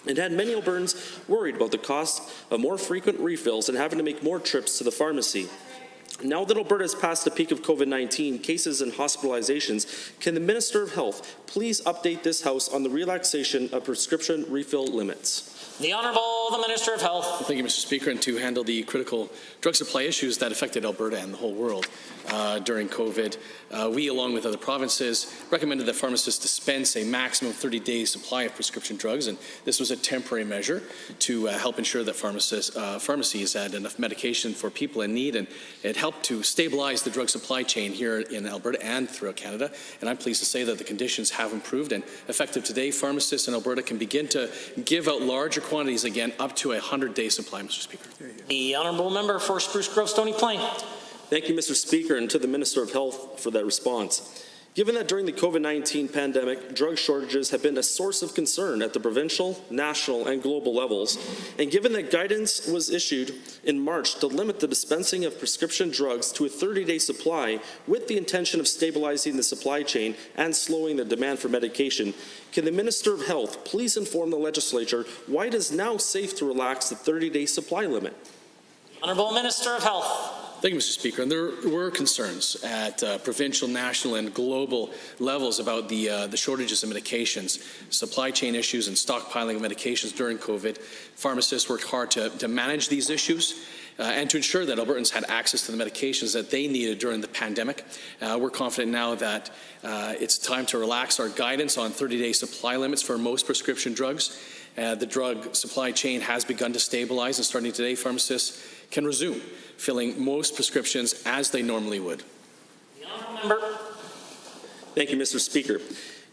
it had many Albertans worried about the cost of more frequent refills and having to make more trips to the pharmacy. Now that Alberta has passed the peak of COVID-19 cases and hospitalizations, can the Minister of Health please update this House on the relaxation of prescription refill limits?
The Honourable the Minister of Health.
Thank you, Mr. Speaker. And to handle the critical drug supply issues that affected Alberta and the whole world during COVID, we, along with other provinces, recommended that pharmacists dispense a maximum 30-day supply of prescription drugs, and this was a temporary measure to help ensure that pharmacies had enough medication for people in need, and it helped to stabilize the drug supply chain here in Alberta and throughout Canada. And I'm pleased to say that the conditions have improved, and effective today, pharmacists in Alberta can begin to give out larger quantities again, up to a 100-day supply, Mr. Speaker.
The Honourable Member for Spruce Grove, Stony Plain.
Thank you, Mr. Speaker, and to the Minister of Health for that response. Given that during the COVID-19 pandemic, drug shortages have been a source of concern at the provincial, national, and global levels, and given that guidance was issued in March to limit the dispensing of prescription drugs to a 30-day supply with the intention of stabilizing the supply chain and slowing the demand for medication, can the Minister of Health please inform the Legislature why it is now safe to relax the 30-day supply limit?
Honourable Minister of Health.
Thank you, Mr. Speaker. And there were concerns at provincial, national, and global levels about the shortages of medications, supply chain issues, and stockpiling of medications during COVID. Pharmacists worked hard to manage these issues and to ensure that Albertans had access to the medications that they needed during the pandemic. We're confident now that it's time to relax our guidance on 30-day supply limits for most prescription drugs. The drug supply chain has begun to stabilize, and starting today, pharmacists can resume filling most prescriptions as they normally would.
The Honourable Member.
Thank you, Mr. Speaker.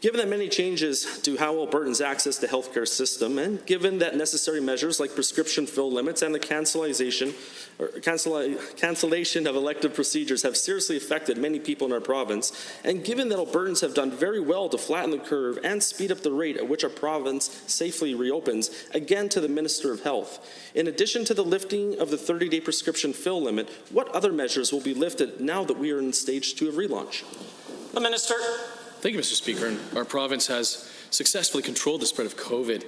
Given that many changes to how Albertans access the healthcare system, and given that necessary measures like prescription fill limits and the cancellation of elective procedures have seriously affected many people in our province, and given that Albertans have done very well to flatten the curve and speed up the rate at which our province safely reopens, again to the Minister of Health, in addition to the lifting of the 30-day prescription fill limit, what other measures will be lifted now that we are in stage 2 of relaunch?
The Minister.
Thank you, Mr. Speaker. And our province has successfully controlled the spread of COVID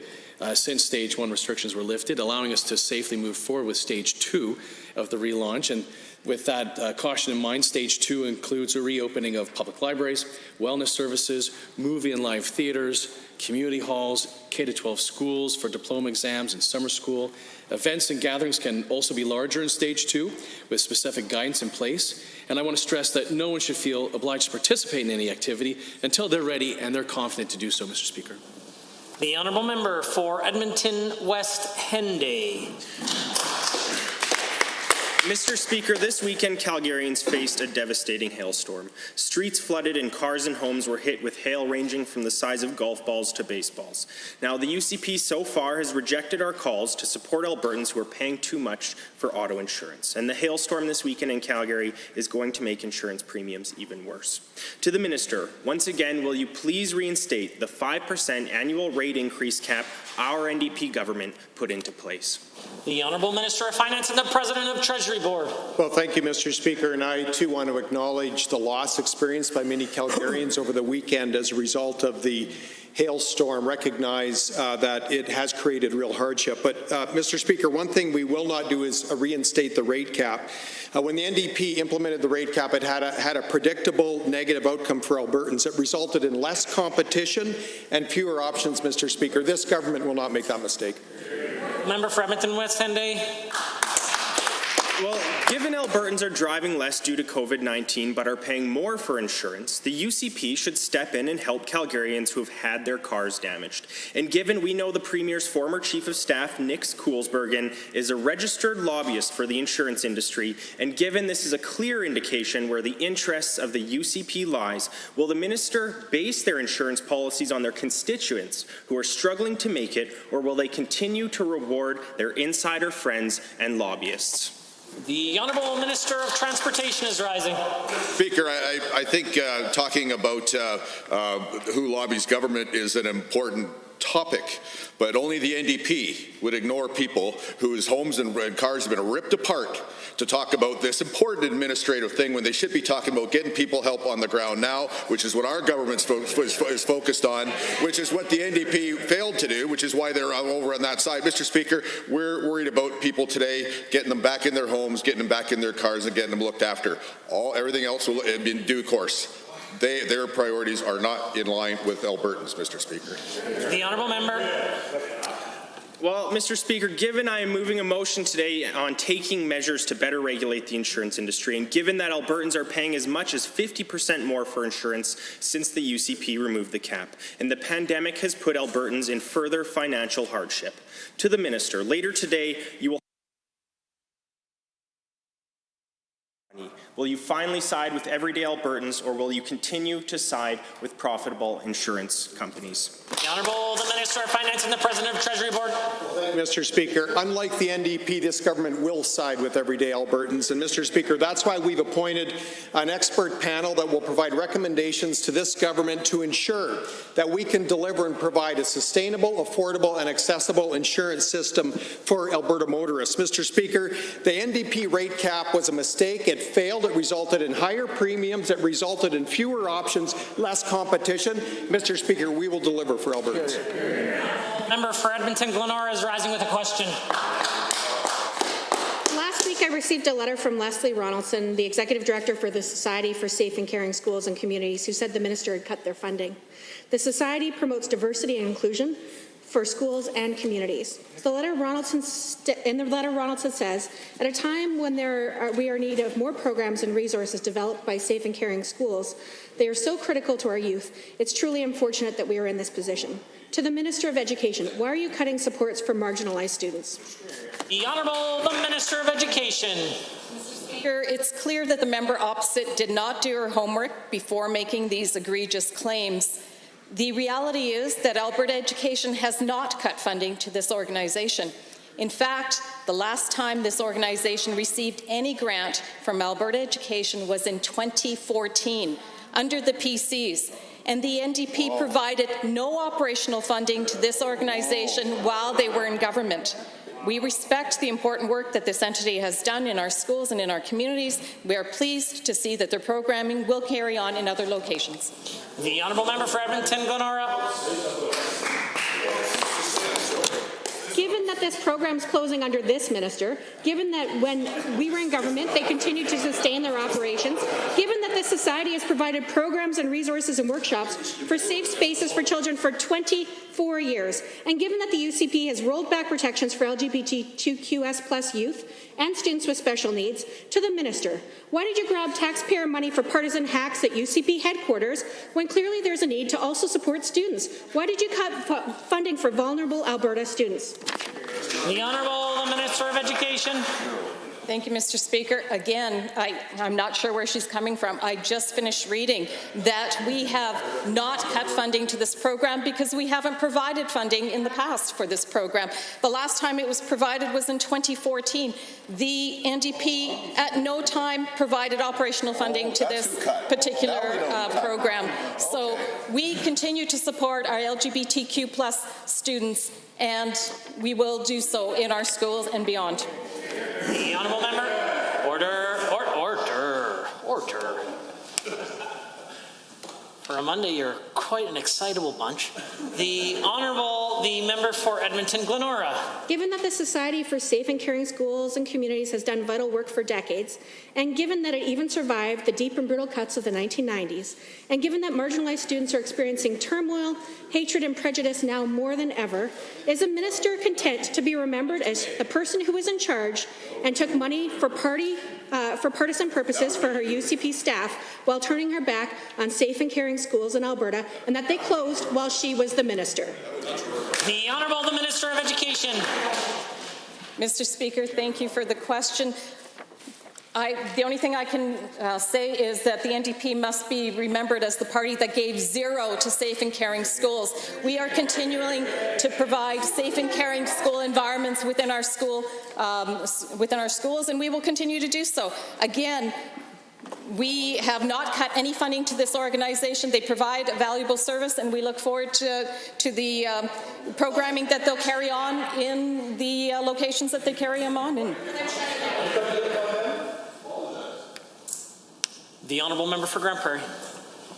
since stage 1 restrictions were lifted, allowing us to safely move forward with stage 2 of the relaunch. And with that caution in mind, stage 2 includes a reopening of public libraries, wellness services, movie and live theaters, community halls, K-12 schools for diploma exams and summer school. Events and gatherings can also be larger in stage 2 with specific guidance in place. And I want to stress that no one should feel obliged to participate in any activity until they're ready and they're confident to do so, Mr. Speaker.
The Honourable Member for Edmonton West Henday.
Mr. Speaker, this weekend Calgarians faced a devastating hailstorm. Streets flooded and cars and homes were hit with hail ranging from the size of golf balls to baseballs. Now, the UCP so far has rejected our calls to support Albertans who are paying too much for auto insurance. And the hailstorm this weekend in Calgary is going to make insurance premiums even worse. To the Minister, once again, will you please reinstate the 5% annual rate increase cap our NDP government put into place?
The Honourable Minister of Finance and the President of Treasury Board.
Well, thank you, Mr. Speaker, and I too want to acknowledge the loss experienced by many Calgarians over the weekend as a result of the hailstorm. Recognize that it has created real hardship. But, Mr. Speaker, one thing we will not do is reinstate the rate cap. When the NDP implemented the rate cap, it had a predictable negative outcome for Albertans. It resulted in less competition and fewer options, Mr. Speaker. This government will not make that mistake.
Member for Edmonton West Henday.
Well, given Albertans are driving less due to COVID-19 but are paying more for insurance, the UCP should step in and help Calgarians who have had their cars damaged. And given we know the Premier's former Chief of Staff, Nick Coolsbergen, is a registered lobbyist for the insurance industry, and given this is a clear indication where the interests of the UCP lies, will the Minister base their insurance policies on their constituents who are struggling to make it, or will they continue to reward their insider friends and lobbyists?
The Honourable Minister of Transportation is rising.
Speaker, I think talking about who lobbies government is an important topic, but only the NDP would ignore people whose homes and cars have been ripped apart to talk about this important administrative thing when they should be talking about getting people help on the ground now, which is what our government is focused on, which is what the NDP failed to do, which is why they're over on that side. Mr. Speaker, we're worried about people today, getting them back in their homes, getting them back in their cars, and getting them looked after. Everything else will be in due course. Their priorities are not in line with Albertans, Mr. Speaker.
The honourable member.
Well, Mr. Speaker, given I am moving a motion today on taking measures to better regulate the insurance industry, and given that Albertans are paying as much as 50% more for insurance since the UCP removed the cap, and the pandemic has put Albertans in further financial hardship, to the Minister, later today you will you finally side with everyday Albertans, or will you continue to side with profitable insurance companies?
The Honourable the Minister of Finance and the President of Treasury Board.
Mr. Speaker, unlike the NDP, this government will side with everyday Albertans. And Mr. Speaker, that's why we've appointed an expert panel that will provide recommendations to this government to ensure that we can deliver and provide a sustainable, affordable, and accessible insurance system for Alberta motorists. Mr. Speaker, the NDP rate cap was a mistake. It failed. It resulted in higher premiums. It resulted in fewer options, less competition. Mr. Speaker, we will deliver for Albertans.
Member for Edmonton Glenora is rising with a question.
Last week, I received a letter from Leslie Ronaldson, the Executive Director for the Society for Safe and Caring Schools and Communities, who said the minister had cut their funding. The Society promotes diversity and inclusion for schools and communities. In the letter, Ronaldson says, at a time when we are in need of more programs and resources developed by Safe and Caring Schools, they are so critical to our youth, it's truly unfortunate that we are in this position. To the Minister of Education, why are you cutting supports for marginalized students?
The Honourable the Minister of Education.
Speaker, it's clear that the member opposite did not do her homework before making these egregious claims. The reality is that Alberta Education has not cut funding to this organization. In fact, the last time this organization received any grant from Alberta Education was in 2014 under the PCs, and the NDP provided no operational funding to this organization while they were in government. We respect the important work that this entity has done in our schools and in our communities. We are pleased to see that their programming will carry on in other locations.
The Honourable Member for Edmonton Glenora.
Given that this program is closing under this minister, given that when we were in government, they continued to sustain their operations, given that this society has provided programs and resources and workshops for safe spaces for children for 24 years, and given that the UCP has rolled back protections for LGBTQS+ youth and students with special needs, to the minister, why did you grab taxpayer money for partisan hacks at UCP headquarters when clearly there's a need to also support students? Why did you cut funding for vulnerable Alberta students?
The Honourable the Minister of Education.
Thank you, Mr. Speaker. Again, I'm not sure where she's coming from. I just finished reading that we have not cut funding to this program because we haven't provided funding in the past for this program. The last time it was provided was in 2014. The NDP at no time provided operational funding to this particular program. So we continue to support our LGBTQ+ students, and we will do so in our schools and beyond.
The Honourable Member. Order. For a Monday, you're quite an excitable bunch. The Honourable, the Member for Edmonton Glenora.
Given that the Society for Safe and Caring Schools and Communities has done vital work for decades, and given that it even survived the deep and brutal cuts of the 1990s, and given that marginalized students are experiencing turmoil, hatred, and prejudice now more than ever, is a minister content to be remembered as the person who was in charge and took money for partisan purposes for her UCP staff while turning her back on safe and caring schools in Alberta, and that they closed while she was the minister?
The Honourable the Minister of Education.
Mr. Speaker, thank you for the question. The only thing I can say is that the NDP must be remembered as the party that gave zero to safe and caring schools. We are continuing to provide safe and caring school environments within our schools, and we will continue to do so. Again, We have not cut any funding to this organization. They provide a valuable service, and we look forward to the programming that they'll carry on in the locations that they carry them on in.
The honourable member for Grand Prairie.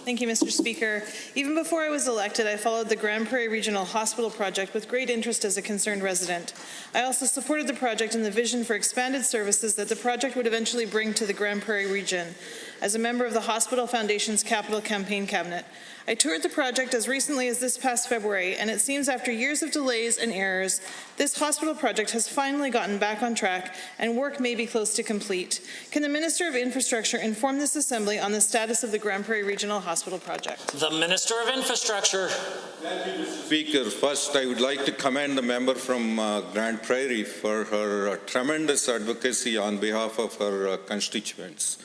Thank you, Mr. Speaker. Even before I was elected, I followed the Grand Prairie Regional Hospital project with great interest as a concerned resident. I also supported the project and the vision for expanded services that the project would eventually bring to the Grand Prairie region. As a member of the Hospital Foundation's Capital Campaign Cabinet, I toured the project as recently as this past February, and it seems after years of delays and errors, this hospital project has finally gotten back on track and work may be close to complete. Can the Minister of Infrastructure inform this Assembly on the status of the Grand Prairie Regional Hospital project?
The Minister of Infrastructure.
Thank you, Mr. Speaker. First, I would like to commend the member from Grand Prairie for her tremendous advocacy on behalf of her constituents.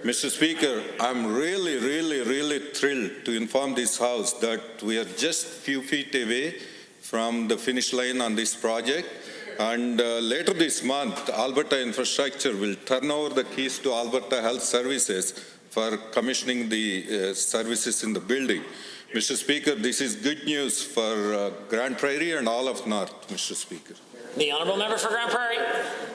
Mr. Speaker, I'm really thrilled to inform this House that we are just a few feet away from the finish line on this project. And later this month, Alberta Infrastructure will turn over the keys to Alberta Health Services for commissioning the services in the building. Mr. Speaker, this is good news for Grand Prairie and all of North, Mr. Speaker.
The honourable member for Grand Prairie.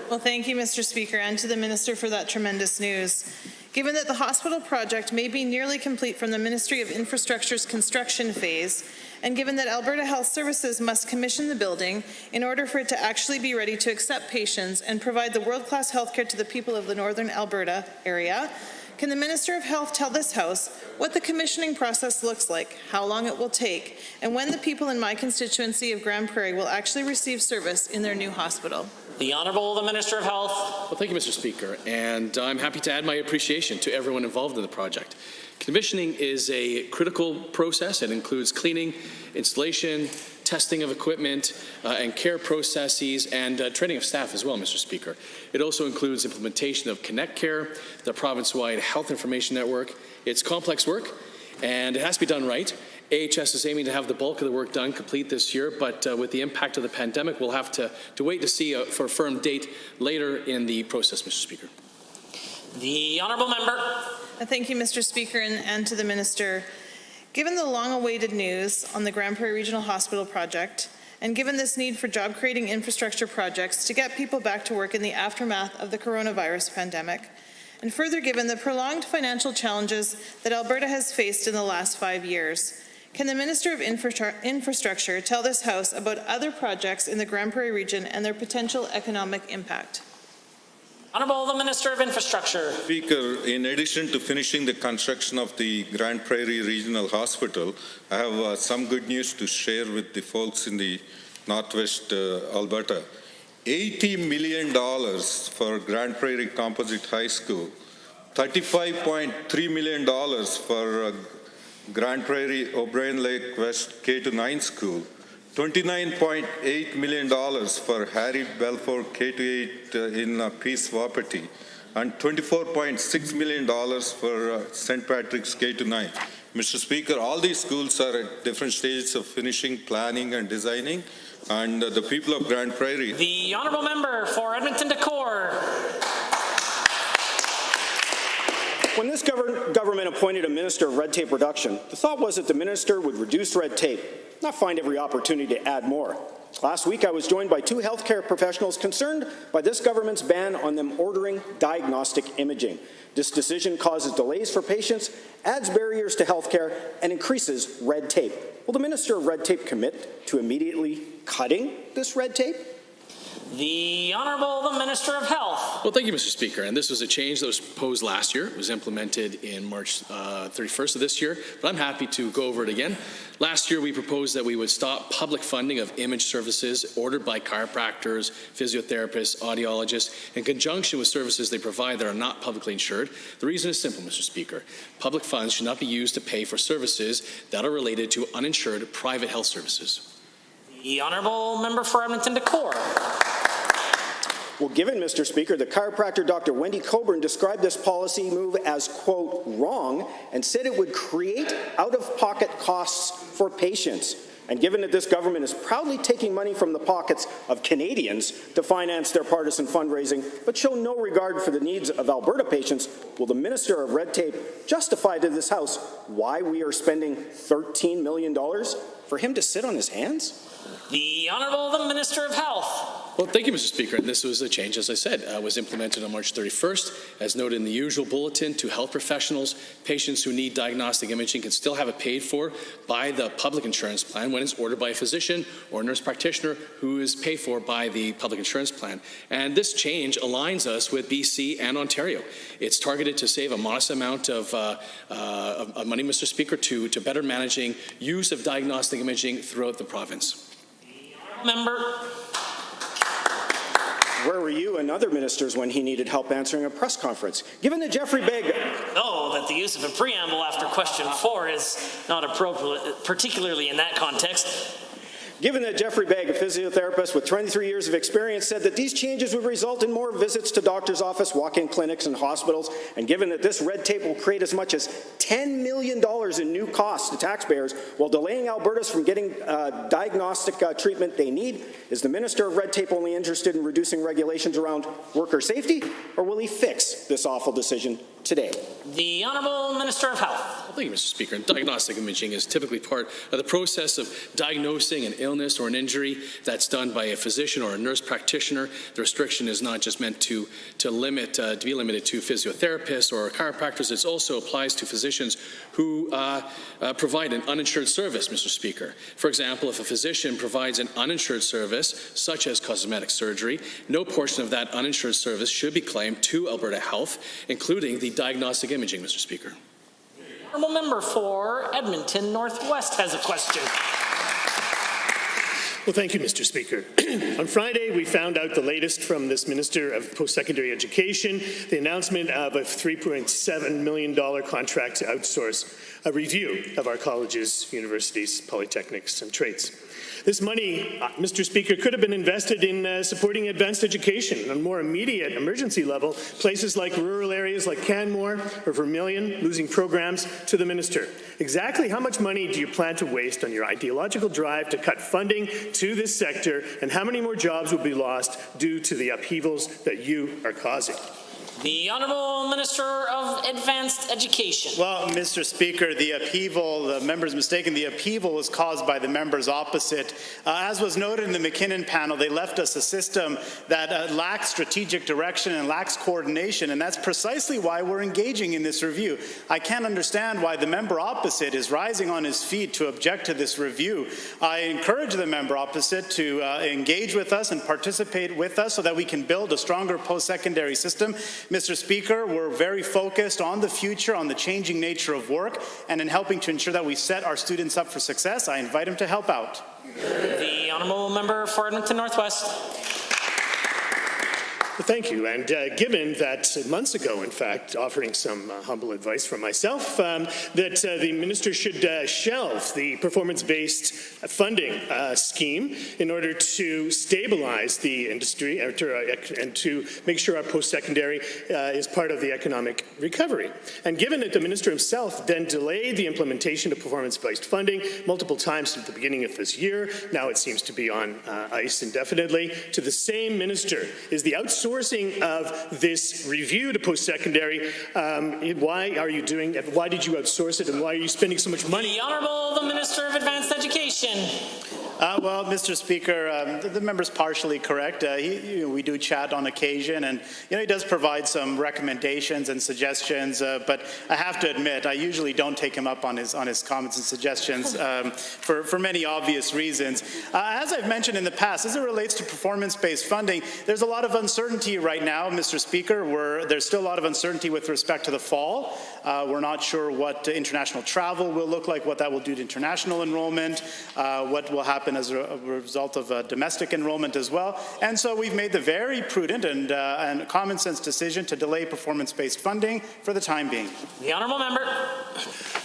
Well, thank you, Mr. Speaker, and to the Minister for that tremendous news. Given that the hospital project may be nearly complete from the Ministry of Infrastructure's construction phase, and given that Alberta Health Services must commission the building in order for it to actually be ready to accept patients and provide the world-class healthcare to the people of the Northern Alberta area, can the Minister of Health tell this House what the commissioning process looks like, how long it will take, and when the people in my constituency of Grand Prairie will actually receive service in their new hospital?
The Honourable the Minister of Health.
Well, thank you, Mr. Speaker, and I'm happy to add my appreciation to everyone involved in the project. Commissioning is a critical process. It includes cleaning, installation, testing of equipment, and care processes, and training of staff as well, Mr. Speaker. It also includes implementation of Connect Care, the province-wide health information network. It's complex work, and it has to be done right. AHS is aiming to have the bulk of the work done complete this year, but with the impact of the pandemic, we'll have to wait to see for a firm date later in the process, Mr. Speaker.
The honourable member.
Thank you, Mr. Speaker, and to the Minister. Given the long-awaited news on the Grand Prairie Regional Hospital project, and given this need for job-creating infrastructure projects to get people back to work in the aftermath of the coronavirus pandemic, and further given the prolonged financial challenges that Alberta has faced in the last 5 years, can the Minister of Infrastructure tell this House about other projects in the Grand Prairie region and their potential economic impact?
Honourable the Minister of Infrastructure.
Speaker, in addition to finishing the construction of the Grand Prairie Regional Hospital, I have some good news to share with the folks in the Northwest Alberta. $80 million for Grand Prairie Composite High School, $35.3 million for Grand Prairie O'Brien Lake West K-9 School, $29.8 million for Harry Belfort K-8 in Peace Wapiti, and $24.6 million for St. Patrick's K-9. Mr. Speaker, all these schools are at different stages of finishing, planning, and designing, and the people of Grand Prairie.
The honourable member for Edmonton Decor.
When this government appointed a minister of red tape reduction, the thought was that the minister would reduce red tape, not find every opportunity to add more. Last week, I was joined by 2 healthcare professionals concerned by this government's ban on them ordering diagnostic imaging. This decision causes delays for patients, adds barriers to healthcare, and increases red tape. Will the Minister of Red Tape commit to immediately cutting this red tape?
The Honourable the Minister of Health.
Well, thank you, Mr. Speaker. And this was a change that was proposed last year. It was implemented in March 31st of this year, but I'm happy to go over it again. Last year, we proposed that we would stop public funding of image services ordered by chiropractors, physiotherapists, audiologists, in conjunction with services they provide that are not publicly insured. The reason is simple, Mr. Speaker. Public funds should not be used to pay for services that are related to uninsured private health services.
The Honourable Member for Edmonton Decor.
Well, given, Mr. Speaker, the chiropractor Dr. Wendy Coburn described this policy move as, quote, wrong, and said it would create out-of-pocket costs for patients. And given that this government is proudly taking money from the pockets of Canadians to finance their partisan fundraising, but show no regard for the needs of Alberta patients, will the Minister of Red Tape justify to this House why we are spending $13 million for him to sit on his hands?
The Honourable the Minister of Health.
Well, thank you, Mr. Speaker. And this was a change, as I said, was implemented on March 31st. As noted in the usual bulletin, to health professionals, patients who need diagnostic imaging can still have it paid for by the public insurance plan when it's ordered by a physician or a nurse practitioner who is paid for by the public insurance plan. And this change aligns us with BC and Ontario. It's targeted to save a modest amount of money, Mr. Speaker, to better managing use of diagnostic imaging throughout the province.
Member.
Where were you and other ministers when he needed help answering a press conference? Given that Jeffrey Begg...
Know that the use of a preamble after question 4 is not appropriate, particularly in that context.
Given that Jeffrey Begg, a physiotherapist with 23 years of experience, said that these changes would result in more visits to doctor's office, walk-in clinics, and hospitals, and given that this red tape will create as much as $10 million in new costs to taxpayers while delaying Albertans from getting diagnostic treatment they need, is the Minister of Red Tape only interested in reducing regulations around worker safety, or will he fix this awful decision today?
The Honourable Minister of Health.
Thank you, Mr. Speaker. And diagnostic imaging is typically part of the process of diagnosing an illness or an injury that's done by a physician or a nurse practitioner. The restriction is not just meant to be limited to physiotherapists or chiropractors. It also applies to physicians who provide an uninsured service, Mr. Speaker. For example, if a physician provides an uninsured service, such as cosmetic surgery, no portion of that uninsured service should be claimed to Alberta Health, including the diagnostic imaging, Mr. Speaker.
Honourable Member for Edmonton Northwest has a question.
Well, thank you, Mr. Speaker. On Friday, we found out the latest from this Minister of Post-Secondary Education, the announcement of a $3.7 million contract to outsource a review of our colleges, universities, polytechnics, and trades. This money, Mr. Speaker, could have been invested in supporting advanced education on a more immediate emergency level, places like rural areas like Canmore or Vermilion, losing programs to the Minister. Exactly how much money do you plan to waste on your ideological drive to cut funding to this sector, and how many more jobs will be lost due to the upheavals that you are causing?
The Honourable Minister of Advanced Education.
Well, Mr. Speaker, the upheaval, the member's mistaken, the upheaval was caused by the members opposite. As was noted in the McKinnon panel, they left us a system that lacks strategic direction and lacks coordination, and that's precisely why we're engaging in this review. I can't understand why the member opposite is rising on his feet to object to this review. I encourage the member opposite to engage with us and participate with us so that we can build a stronger post-secondary system. Mr. Speaker, we're very focused on the future, on the changing nature of work, and in helping to ensure that we set our students up for success. I invite him to help out.
The Honourable Member for Edmonton Northwest.
Well, thank you. And given that months ago, in fact, offering some humble advice from myself, that the minister should shelve the performance-based funding scheme in order to stabilize the industry and to make sure our post-secondary is part of the economic recovery. And given that the minister himself then delayed the implementation of performance-based funding multiple times at the beginning of this year, now it seems to be on ice indefinitely, to the same minister is the outsourcing of this review to post-secondary. Why are you doing it? Why did you outsource it, and why are you spending so much money?
The Honourable the Minister of Advanced Education.
Well, Mr. Speaker, the member's partially correct. We do chat on occasion, and he does provide some recommendations and suggestions. But I have to admit, I usually don't take him up on his comments and suggestions for many obvious reasons. As I've mentioned in the past, as it relates to performance-based funding, there's a lot of uncertainty right now, Mr. Speaker. There's still a lot of uncertainty with respect to the fall. We're not sure what international travel will look like, what that will do to international enrollment, what will happen as a result of domestic enrollment as well. And so we've made the very prudent and common sense decision to delay performance-based funding for the time being.
The Honourable Member.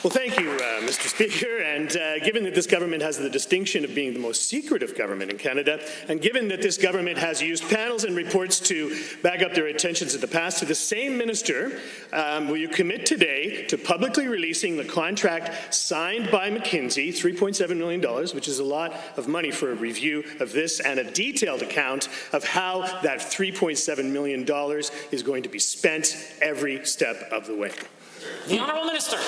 Well, thank you, Mr. Speaker. And given that this government has the distinction of being the most secretive government in Canada, and given that this government has used panels and reports to back up their intentions in the past, to the same minister, will you commit today to publicly releasing the contract signed by McKinsey, $3.7 million, which is a lot of money for a review of this, and a detailed account of how that $3.7 million is going to be spent every step of the way?
The Honourable Minister.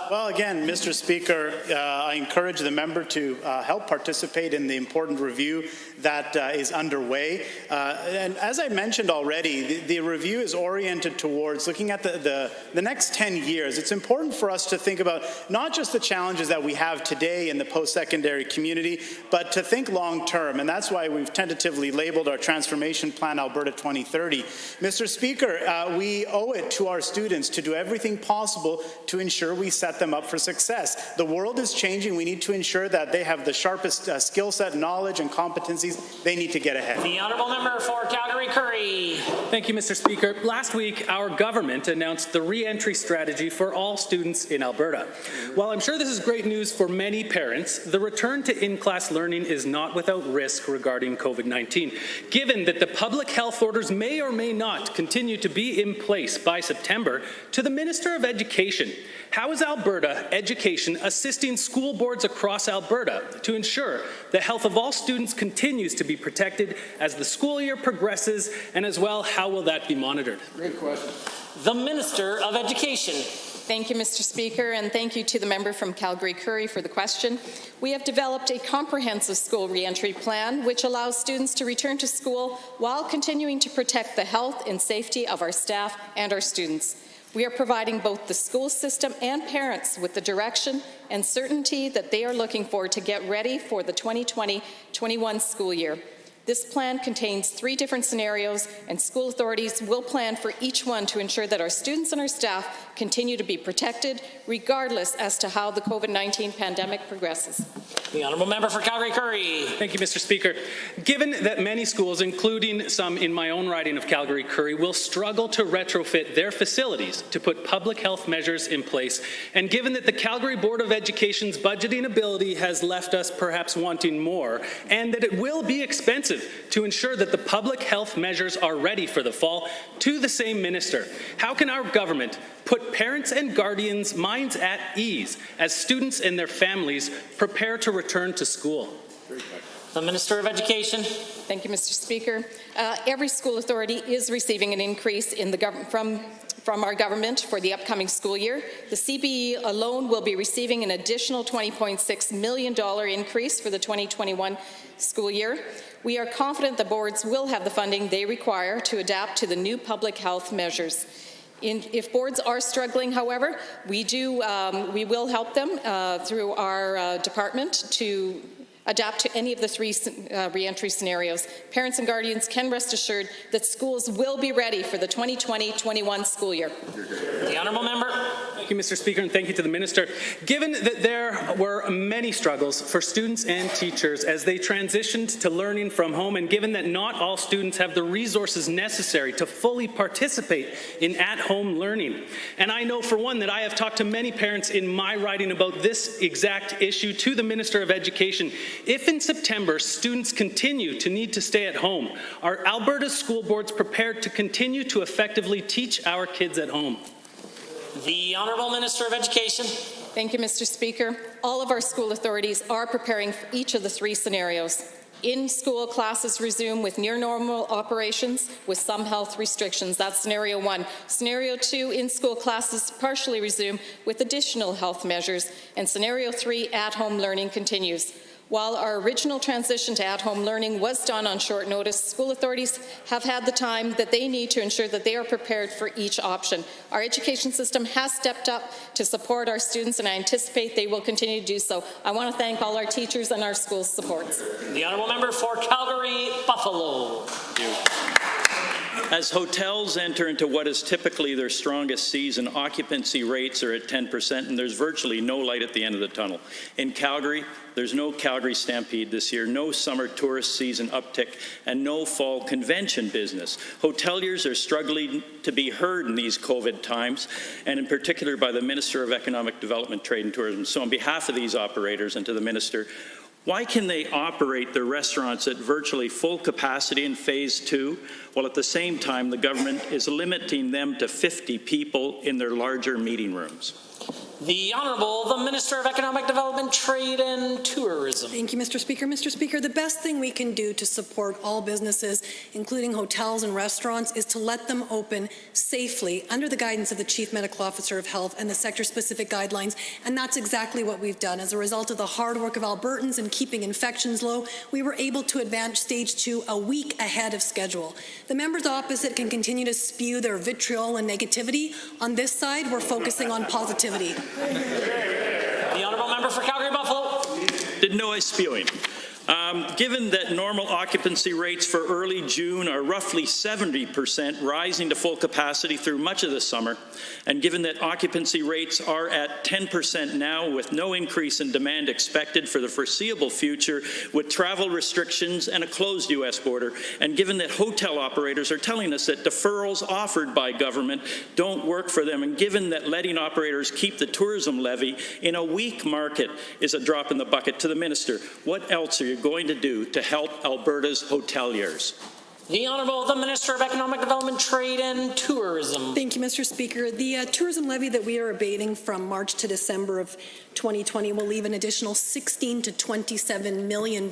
Well, again, Mr. Speaker, I encourage the member to help participate in the important review that is underway. And as I mentioned already, the review is oriented towards looking at the next 10 years. It's important for us to think about not just the challenges that we have today in the post-secondary community, but to think long-term. And that's why we've tentatively labeled our Transformation Plan Alberta 2030. Mr. Speaker, we owe it to our students to do everything possible to ensure we set them up for success. The world is changing. We need to ensure that they have the sharpest skill set, knowledge, and competencies they need to get ahead.
The Honourable Member for Calgary-Curry.
Thank you, Mr. Speaker. Last week, our government announced the re-entry strategy for all students in Alberta. While I'm sure this is great news for many parents, the return to in-class learning is not without risk regarding COVID-19. Given that the public health orders may or may not continue to be in place by September, to the Minister of Education, how is Alberta Education assisting school boards across Alberta to ensure the health of all students continues to be protected as the school year progresses, and as well, how will that be monitored?
Great question.
The Minister of Education.
Thank you, Mr. Speaker, and thank you to the member from Calgary-Curry for the question. We have developed a comprehensive school reentry plan which allows students to return to school while continuing to protect the health and safety of our staff and our students. We are providing both the school system and parents with the direction and certainty that they are looking for to get ready for the 2020-21 school year. This plan contains 3 different scenarios, and school authorities will plan for each one to ensure that our students and our staff continue to be protected, regardless as to how the COVID-19 pandemic progresses.
The Honourable Member for Calgary-Curry.
Thank you, Mr. Speaker. Given that many schools, including some in my own riding of Calgary-Curry, will struggle to retrofit their facilities to put public health measures in place, and given that the Calgary Board of Education's budgeting ability has left us perhaps wanting more, and that it will be expensive to ensure that the public health measures are ready for the fall, to the same minister, how can our government put parents and guardians' minds at ease as students and their families prepare to return to school?
The Minister of Education.
Thank you, Mr. Speaker. Every school authority is receiving an increase in the from our government for the upcoming school year. The CBE alone will be receiving an additional $20.6 million increase for the 2021 school year. We are confident the boards will have the funding they require to adapt to the new public health measures. If boards are struggling, however, we will help them through our department to adapt to any of the 3 re-entry scenarios. Parents and guardians can rest assured that schools will be ready for the 2020-21 school year.
The Honourable Member.
Thank you, Mr. Speaker, and thank you to the Minister. Given that there were many struggles for students and teachers as they transitioned to learning from home, and given that not all students have the resources necessary to fully participate in at-home learning, and I know for one that I have talked to many parents in my riding about this exact issue to the Minister of Education, if in September students continue to need to stay at home, are Alberta school boards prepared to continue to effectively teach our kids at home?
The Honourable Minister of Education.
Thank you, Mr. Speaker. All of our school authorities are preparing for each of the 3 scenarios. In-school classes resume with near-normal operations with some health restrictions. That's scenario 1. Scenario 2, in-school classes partially resume with additional health measures. And scenario 3, at-home learning continues. While our original transition to at-home learning was done on short notice, school authorities have had the time that they need to ensure that they are prepared for each option. Our education system has stepped up to support our students, and I anticipate they will continue to do so. I want to thank all our teachers and our school supports.
The Honourable Member for Calgary-Buffalo.
Thank you.
As hotels enter into what is typically their strongest season, occupancy rates are at 10%, and there's virtually no light at the end of the tunnel. In Calgary, there's no Calgary Stampede this year, no summer tourist season uptick, and no fall convention business. Hoteliers are struggling to be heard in these COVID times, and in particular by the Minister of Economic Development, Trade and Tourism. So on behalf of these operators and to the Minister, why can they operate their restaurants at virtually full capacity in Phase 2, while at the same time the government is limiting them to 50 people in their larger meeting rooms?
The Honourable, the Minister of Economic Development, Trade and Tourism.
Thank you, Mr. Speaker. Mr. Speaker, the best thing we can do to support all businesses, including hotels and restaurants, is to let them open safely under the guidance of the Chief Medical Officer of Health and the sector-specific guidelines, and that's exactly what we've done. As a result of the hard work of Albertans in keeping infections low, we were able to advance Stage 2 a week ahead of schedule. The members opposite can continue to spew their vitriol and negativity. On this side, we're focusing on positivity.
The Honourable Member for Calgary-Buffalo.
Didn't know I was spewing. Given that normal occupancy rates for early June are roughly 70%, rising to full capacity through much of the summer, and given that occupancy rates are at 10% now with no increase in demand expected for the foreseeable future with travel restrictions and a closed U.S. border, and given that hotel operators are telling us that deferrals offered by government don't work for them, and given that letting operators keep the tourism levy in a weak market is a drop in the bucket, to the Minister, what else are you going to do to help Alberta's hoteliers?
The Honourable, the Minister of Economic Development, Trade and Tourism.
Thank you, Mr. Speaker. The tourism levy that we are abating from March to December of 2020 will leave an additional $16 to $27 million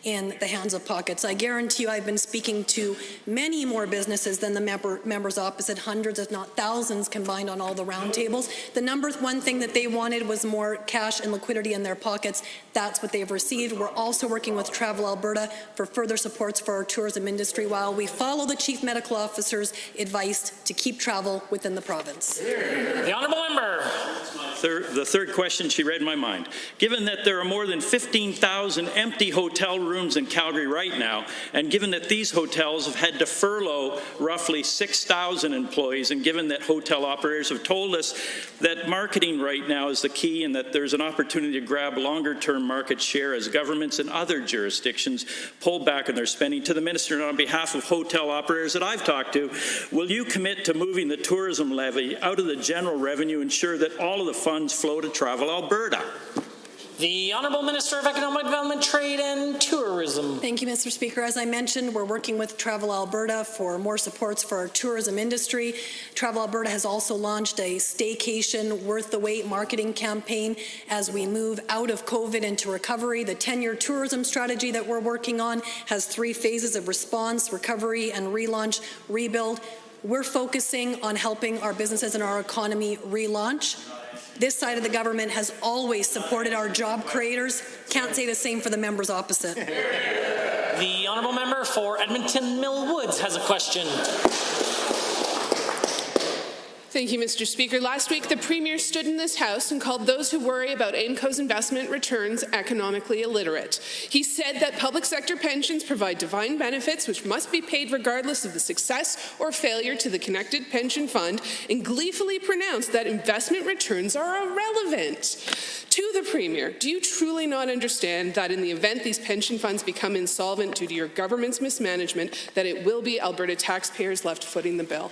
in the hands of pockets. I guarantee you I've been speaking to many more businesses than the members opposite, hundreds if not thousands combined on all the roundtables. The number one thing that they wanted was more cash and liquidity in their pockets. That's what they've received. We're also working with Travel Alberta for further supports for our tourism industry while we follow the Chief Medical Officer's advice to keep travel within the province.
The Honourable Member.
The third question, she read my mind. Given that there are more than 15,000 empty hotel rooms in Calgary right now, and given that these hotels have had to furlough roughly 6,000 employees, and given that hotel operators have told us that marketing right now is the key and that there's an opportunity to grab longer-term market share as governments and other jurisdictions pull back on their spending, to the Minister and on behalf of hotel operators that I've talked to, will you commit to moving the tourism levy out of the general revenue, ensure that all of the funds flow to Travel Alberta?
The Honourable Minister of Economic Development, Trade and Tourism.
Thank you, Mr. Speaker. As I mentioned, we're working with Travel Alberta for more supports for our tourism industry. Travel Alberta has also launched a staycation worth the wait marketing campaign as we move out of COVID into recovery. The 10-year tourism strategy that we're working on has 3 phases of response, recovery, and relaunch, rebuild. We're focusing on helping our businesses and our economy relaunch. This side of the government has always supported our job creators. Can't say the same for the members opposite.
The Honourable Member for Edmonton Mill Woods has a question.
Thank you, Mr. Speaker. Last week, the Premier stood in this House and called those who worry about AIMCO's investment returns economically illiterate. He said that public sector pensions provide defined benefits which must be paid regardless of the success or failure to the connected pension fund, and gleefully pronounced that investment returns are irrelevant. To the Premier, do you truly not understand that in the event these pension funds become insolvent due to your government's mismanagement, that it will be Alberta taxpayers left footing the bill?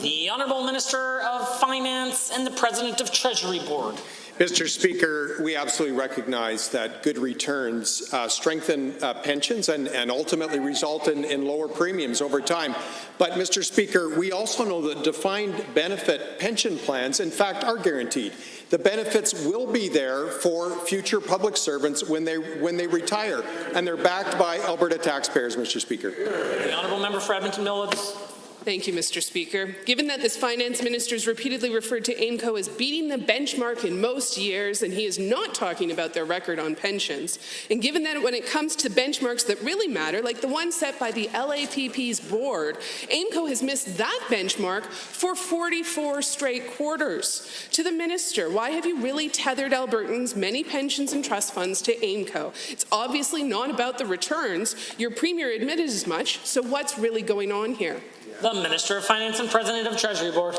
The Honourable Minister of Finance and the President of Treasury Board.
Mr. Speaker, we absolutely recognize that good returns strengthen pensions and ultimately result in lower premiums over time. But, Mr. Speaker, we also know that defined benefit pension plans, in fact, are guaranteed. The benefits will be there for future public servants when they retire, and they're backed by Alberta taxpayers, Mr. Speaker.
The Honourable Member for Edmonton Mill Woods.
Thank you, Mr. Speaker. Given that this finance minister has repeatedly referred to AIMCO as beating the benchmark in most years, and he is not talking about their record on pensions, and given that when it comes to benchmarks that really matter, like the one set by the LAPP's board, AIMCO has missed that benchmark for 44 straight quarters. To the minister, why have you really tethered Albertans' many pensions and trust funds to AIMCO? It's obviously not about the returns. Your premier admitted as much, so what's really going on here?
The Minister of Finance and President of Treasury Board.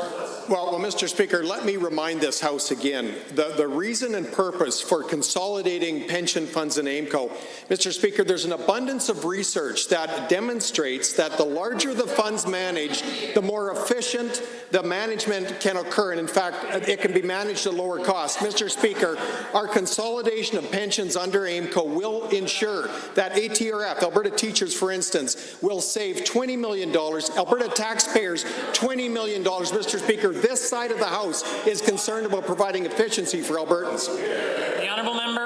Well, Mr. Speaker, let me remind this House again, the reason and purpose for consolidating pension funds in AIMCO, Mr. Speaker, there's an abundance of research that demonstrates that the larger the funds managed, the more efficient the management can occur, and in fact, it can be managed at lower cost. Mr. Speaker, our consolidation of pensions under AIMCO will ensure that ATRF, Alberta teachers, for instance, will save $20 million, Alberta taxpayers $20 million. Mr. Speaker, this side of the House is concerned about providing efficiency for Albertans.
The honourable member.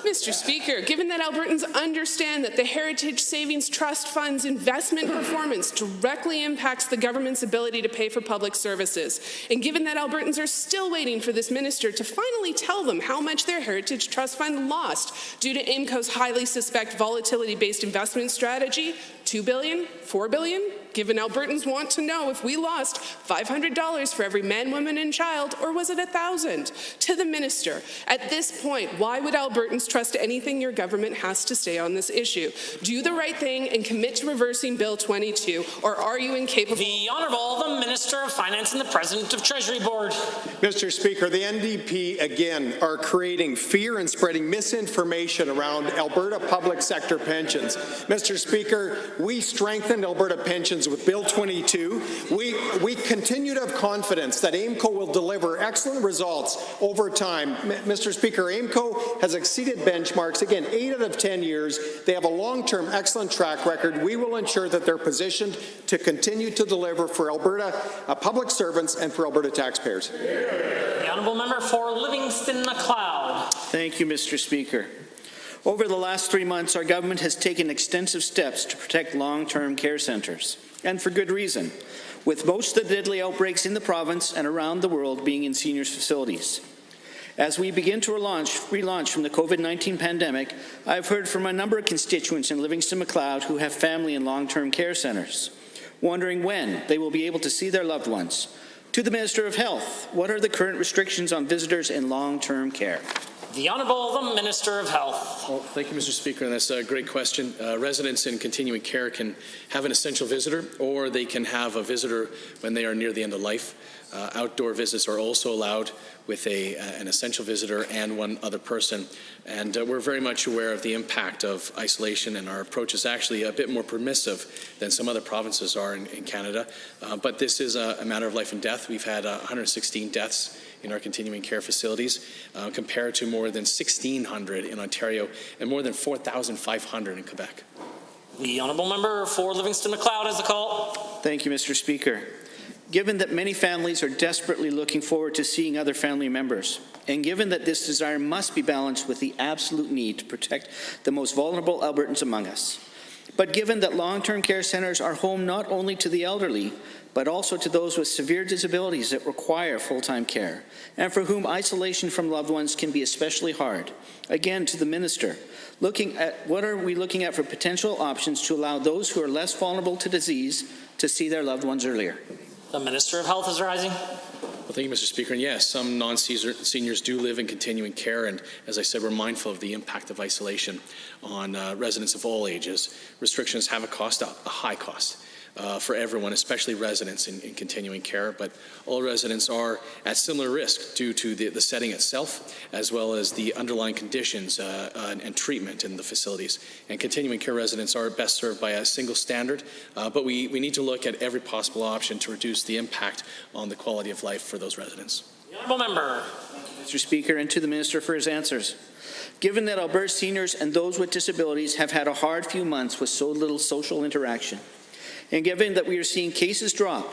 Mr. Speaker, given that Albertans understand that the Heritage Savings Trust Fund's investment performance directly impacts the government's ability to pay for public services, and given that Albertans are still waiting for this minister to finally tell them how much their Heritage Trust Fund lost due to AIMCO's highly suspect volatility-based investment strategy, $2 billion, $4 billion? Given Albertans want to know if we lost $500 for every man, woman, and child, or was it $1,000? To the minister, at this point, why would Albertans trust anything your government has to say on this issue? Do the right thing and commit to reversing Bill 22, or are you incapable?
The Honourable, the Minister of Finance and the President of Treasury Board.
Mr. Speaker, the NDP, again, are creating fear and spreading misinformation around Alberta public sector pensions. Mr. Speaker, we strengthened Alberta pensions with Bill 22. We continue to have confidence that AIMCO will deliver excellent results over time. Mr. Speaker, AIMCO has exceeded benchmarks, again, 8 out of 10 years. They have a long-term excellent track record. We will ensure that they're positioned to continue to deliver for Alberta public servants and for Alberta taxpayers.
The honourable member for Livingston-Macleod.
Thank you, Mr. Speaker. Over the last 3 months, our government has taken extensive steps to protect long-term care centres, and for good reason, with most of the deadly outbreaks in the province and around the world being in seniors' facilities. As we begin to relaunch from the COVID-19 pandemic, I've heard from a number of constituents in Livingston-Macleod who have family in long-term care centres, wondering when they will be able to see their loved ones. To the Minister of Health, what are the current restrictions on visitors in long-term care?
The Honourable, the Minister of Health.
Well, thank you, Mr. Speaker, and that's a great question. Residents in continuing care can have an essential visitor, or they can have a visitor when they are near the end of life. Outdoor visits are also allowed with an essential visitor and one other person. And we're very much aware of the impact of isolation, and our approach is actually a bit more permissive than some other provinces are in Canada. But this is a matter of life and death. We've had 116 deaths in our continuing care facilities, compared to more than 1,600 in Ontario and more than 4,500 in Quebec.
The honourable member for Livingston-Macleod has the call.
Thank you, Mr. Speaker. Given that many families are desperately looking forward to seeing other family members, and given that this desire must be balanced with the absolute need to protect the most vulnerable Albertans among us, but given that long-term care centres are home not only to the elderly, but also to those with severe disabilities that require full-time care, and for whom isolation from loved ones can be especially hard. Again, to the Minister, what are we looking at for potential options to allow those who are less vulnerable to disease to see their loved ones earlier?
The Minister of Health is rising.
Well, thank you, Mr. Speaker. And yes, some non-seniors do live in continuing care, and as I said, we're mindful of the impact of isolation on residents of all ages. Restrictions have a high cost. For everyone, especially residents in continuing care, but all residents are at similar risk due to the setting itself, as well as the underlying conditions and treatment in the facilities. And continuing care residents are best served by a single standard, but we need to look at every possible option to reduce the impact on the quality of life for those residents.
The honourable member.
Mr. Speaker, and to the Minister for his answers. Given that Alberta seniors and those with disabilities have had a hard few months with so little social interaction, and given that we are seeing cases drop,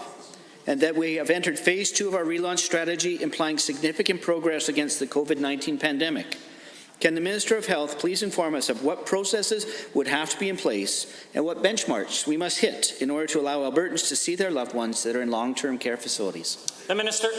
and that we have entered phase 2 of our relaunch strategy implying significant progress against the COVID-19 pandemic, Can the Minister of Health please inform us of what processes would have to be in place and what benchmarks we must hit in order to allow Albertans to see their loved ones that are in long-term care facilities?
The Minister.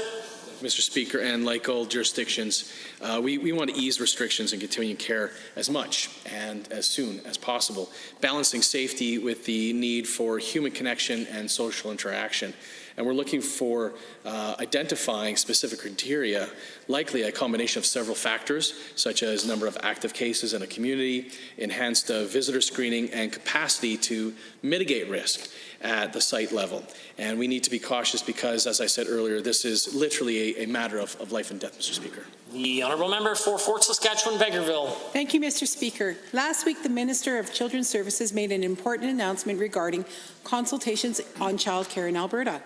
Mr. Speaker, and like all jurisdictions, we want to ease restrictions in continuing care as much and as soon as possible, balancing safety with the need for human connection and social interaction. And we're looking for identifying specific criteria, likely a combination of several factors, such as number of active cases in a community, enhanced visitor screening, and capacity to mitigate risk at the site level. And we need to be cautious because, as I said earlier, this is literally a matter of life and death, Mr. Speaker.
The Honourable Member for Fort Saskatchewan-Vegreville.
Thank you, Mr. Speaker. Last week, the Minister of Children's Services made an important announcement regarding consultations on childcare in Alberta.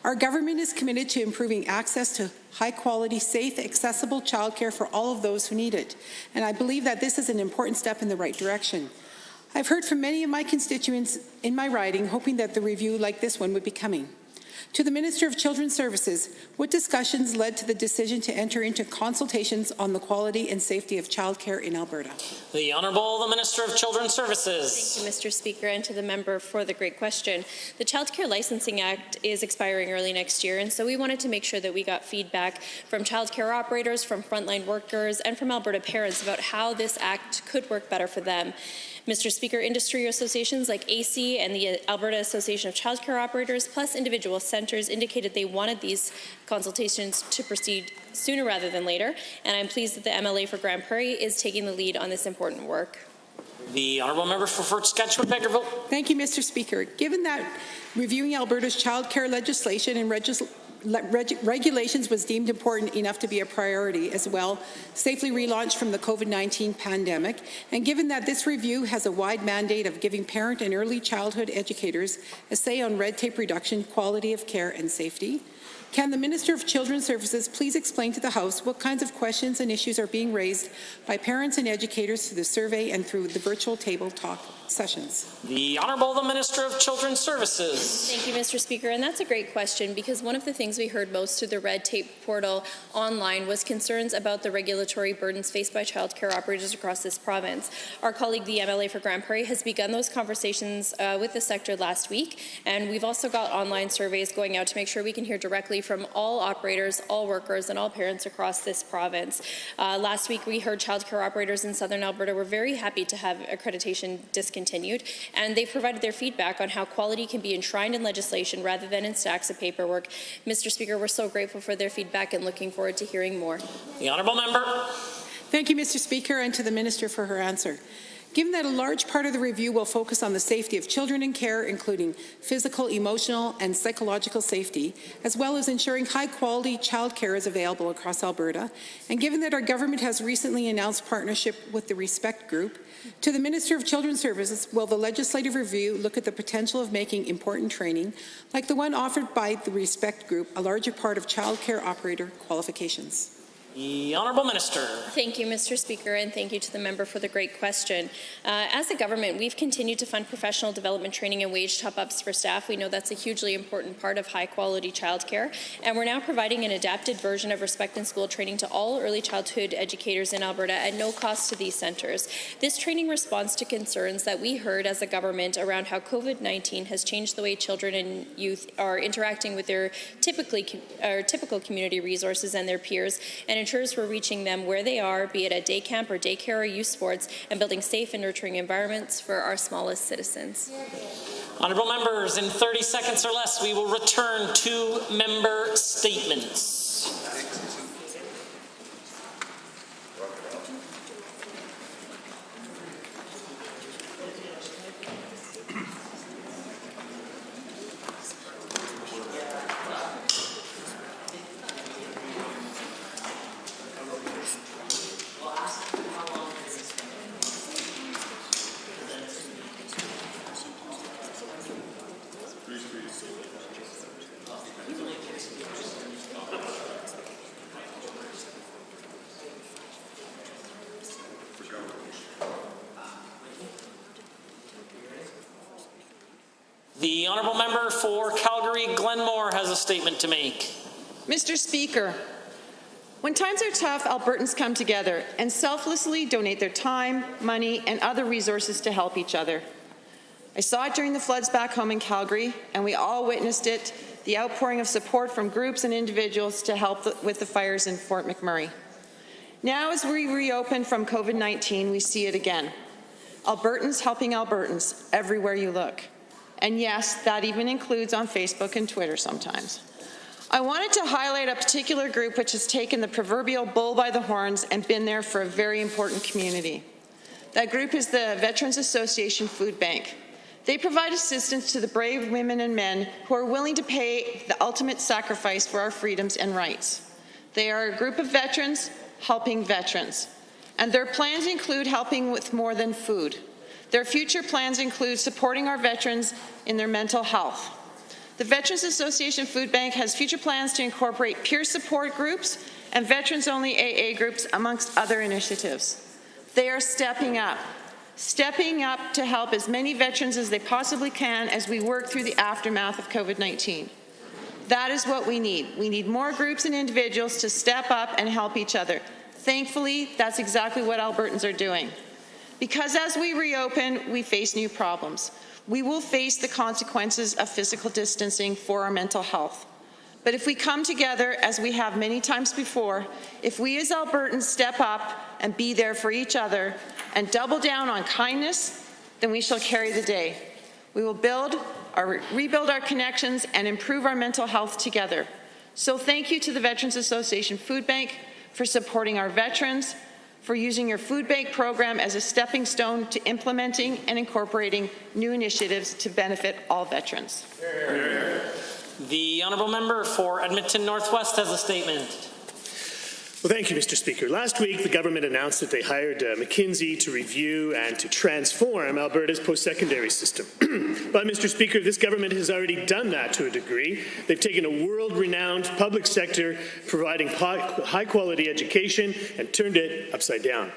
Our government is committed to improving access to high-quality, safe, accessible childcare for all of those who need it, and I believe that this is an important step in the right direction. I've heard from many of my constituents in my riding hoping that the review like this one would be coming. To the Minister of Children's Services, what discussions led to the decision to enter into consultations on the quality and safety of childcare in Alberta?
The Honourable the Minister of Children's Services.
Thank you, Mr. Speaker, and to the member for the great question. The Child Care Licensing Act is expiring early next year, and so we wanted to make sure that we got feedback from child care operators, from frontline workers, and from Alberta parents about how this act could work better for them. Mr. Speaker, industry associations like AC and the Alberta Association of Child Care Operators, plus individual centres, indicated they wanted these consultations to proceed sooner rather than later, and I'm pleased that the MLA for Grand Prairie is taking the lead on this important work.
The Honourable Member for Fort Saskatchewan-Vegreville.
Thank you, Mr. Speaker. Given that reviewing Alberta's child care legislation and regulations was deemed important enough to be a priority as well, safely relaunched from the COVID-19 pandemic, and given that this review has a wide mandate of giving parent and early childhood educators a say on red tape reduction, quality of care and safety, can the Minister of Children's Services please explain to the House what kinds of questions and issues are being raised by parents and educators through the survey and through the virtual table talk sessions?
The Honourable the Minister of Children's Services.
Thank you, Mr. Speaker, and that's a great question because one of the things we heard most through the red tape portal online was concerns about the regulatory burdens faced by child care operators across this province. Our colleague, the MLA for Grand Prairie, has begun those conversations with the sector last week, and we've also got online surveys going out to make sure we can hear directly from all operators, all workers, and all parents across this province. Last week, we heard child care operators in Southern Alberta were very happy to have accreditation discontinued, and they provided their feedback on how quality can be enshrined in legislation rather than in stacks of paperwork. Mr. Speaker, we're so grateful for their feedback and looking forward to hearing more.
The Honourable Member.
Thank you, Mr. Speaker, and to the Minister for her answer. Given that a large part of the review will focus on the safety of children in care, including physical, emotional, and psychological safety, as well as ensuring high-quality child care is available across Alberta, and given that our government has recently announced partnership with the Respect Group, to the Minister of Children's Services, will the legislative review look at the potential of making important training, like the one offered by the Respect Group, a larger part of child care operator qualifications?
The Honourable Minister.
Thank you, Mr. Speaker, and thank you to the member for the great question. As a government, we've continued to fund professional development training and wage top-ups for staff. We know that's a hugely important part of high-quality childcare, and we're now providing an adapted version of Respect in School training to all early childhood educators in Alberta at no cost to these centres. This training responds to concerns that we heard as a government around how COVID-19 has changed the way children and youth are interacting with their typical community resources and their peers, and ensures we're reaching them where they are, be it at day camp or daycare or youth sports, and building safe and nurturing environments for our smallest citizens.
Honourable members, in 30 seconds or less, we will return to member statements. The honourable member for Calgary Glenmore has a statement to make.
Mr. Speaker, When times are tough, Albertans come together and selflessly donate their time, money, and other resources to help each other. I saw it during the floods back home in Calgary, and we all witnessed it, the outpouring of support from groups and individuals to help with the fires in Fort McMurray. Now, as we reopen from COVID-19, we see it again. Albertans helping Albertans everywhere you look. And yes, that even includes on Facebook and Twitter sometimes. I wanted to highlight a particular group which has taken the proverbial bull by the horns and been there for a very important community. That group is the Veterans Association Food Bank. They provide assistance to the brave women and men who are willing to pay the ultimate sacrifice for our freedoms and rights. They are a group of veterans helping veterans, and their plans include helping with more than food. Their future plans include supporting our veterans in their mental health. The Veterans Association Food Bank has future plans to incorporate peer support groups and veterans-only AA groups, amongst other initiatives. They are stepping up to help as many veterans as they possibly can as we work through the aftermath of COVID-19. That is what we need. We need more groups and individuals to step up and help each other. Thankfully, that's exactly what Albertans are doing. Because as we reopen, we face new problems. We will face the consequences of physical distancing for our mental health. But if we come together, as we have many times before, if we as Albertans step up and be there for each other and double down on kindness, then we shall carry the day. We will rebuild our connections and improve our mental health together. So thank you to the Veterans Association Food Bank for supporting our veterans, for using your food bank program as a stepping stone to implementing and incorporating new initiatives to benefit all veterans.
The honourable member for Edmonton Northwest has a statement.
Well, thank you, Mr. Speaker. Last week, the government announced that they hired McKinsey to review and to transform Alberta's post-secondary system. But, Mr. Speaker, this government has already done that to a degree. They've taken a world-renowned public sector providing high-quality education and turned it upside down.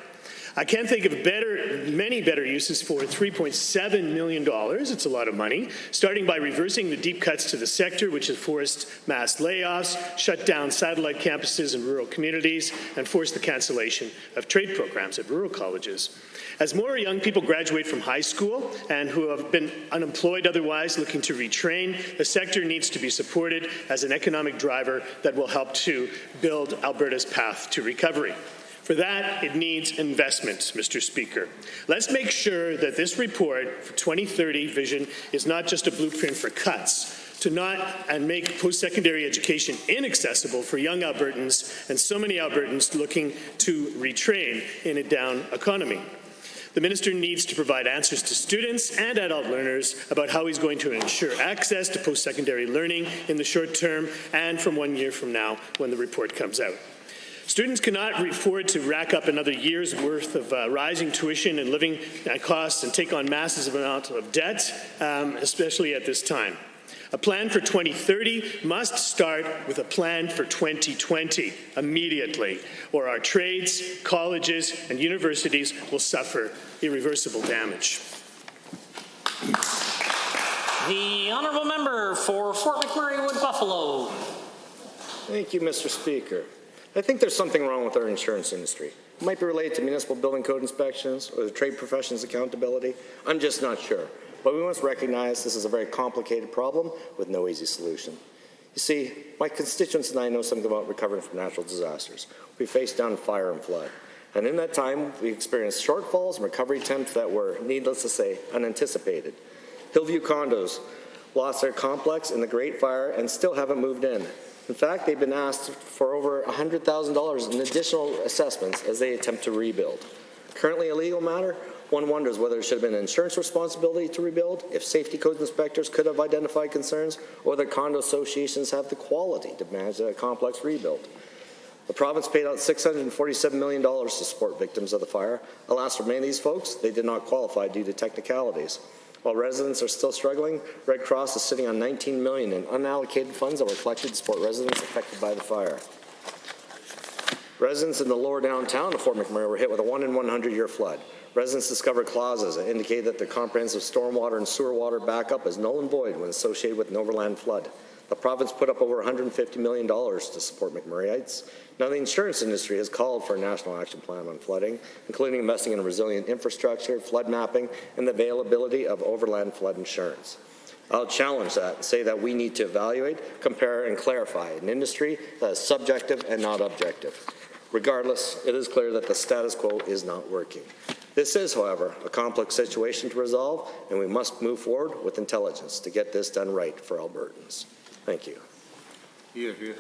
I can't think of many better uses for $3.7 million. It's a lot of money, starting by reversing the deep cuts to the sector, which has forced mass layoffs, shut down satellite campuses in rural communities, and forced the cancellation of trade programs at rural colleges. As more young people graduate from high school and who have been unemployed otherwise looking to retrain, the sector needs to be supported as an economic driver that will help to build Alberta's path to recovery. For that, it needs investment, Mr. Speaker. Let's make sure that this report for 2030 vision is not just a blueprint for cuts, to not and make post-secondary education inaccessible for young Albertans and so many Albertans looking to retrain in a down economy. The minister needs to provide answers to students and adult learners about how he's going to ensure access to post-secondary learning in the short term and from 1 year from now when the report comes out. Students cannot afford to rack up another year's worth of rising tuition and living costs and take on massive amounts of debt, especially at this time. A plan for 2030 must start with a plan for 2020 immediately, or our trades, colleges, and universities will suffer irreversible damage.
The honourable member for Fort McMurray Wood Buffalo.
Thank you, Mr. Speaker. I think there's something wrong with our insurance industry. It might be related to municipal building code inspections or the trade professions accountability. I'm just not sure. But we must recognize this is a very complicated problem with no easy solution. You see, my constituents and I know something about recovering from natural disasters. We faced down fire and flood. And in that time, we experienced shortfalls and recovery attempts that were, needless to say, unanticipated. Hillview condos lost their complex in the Great Fire and still haven't moved in. In fact, they've been asked for over $100,000 in additional assessments as they attempt to rebuild. Currently a legal matter, one wonders whether it should have been an insurance responsibility to rebuild, if safety code inspectors could have identified concerns, or whether condo associations have the quality to manage a complex rebuild. The province paid out $647 million to support victims of the fire. Alas, for many of these folks, they did not qualify due to technicalities. While residents are still struggling, Red Cross is sitting on $19 million in unallocated funds that were collected to support residents affected by the fire. Residents in the lower downtown of Fort McMurray were hit with a 1 in 100-year flood. Residents discovered clauses that indicate that the comprehensive stormwater and sewer water backup is null and void when associated with an overland flood. The province put up over $150 million to support McMurrayites. Now, the insurance industry has called for a national action plan on flooding, including investing in resilient infrastructure, flood mapping, and the availability of overland flood insurance. I'll challenge that and say that we need to evaluate, compare, and clarify an industry that is subjective and not objective. Regardless, it is clear that the status quo is not working. This is, however, a complex situation to resolve, and we must move forward with intelligence to get this done right for Albertans. Thank you.
Here, here.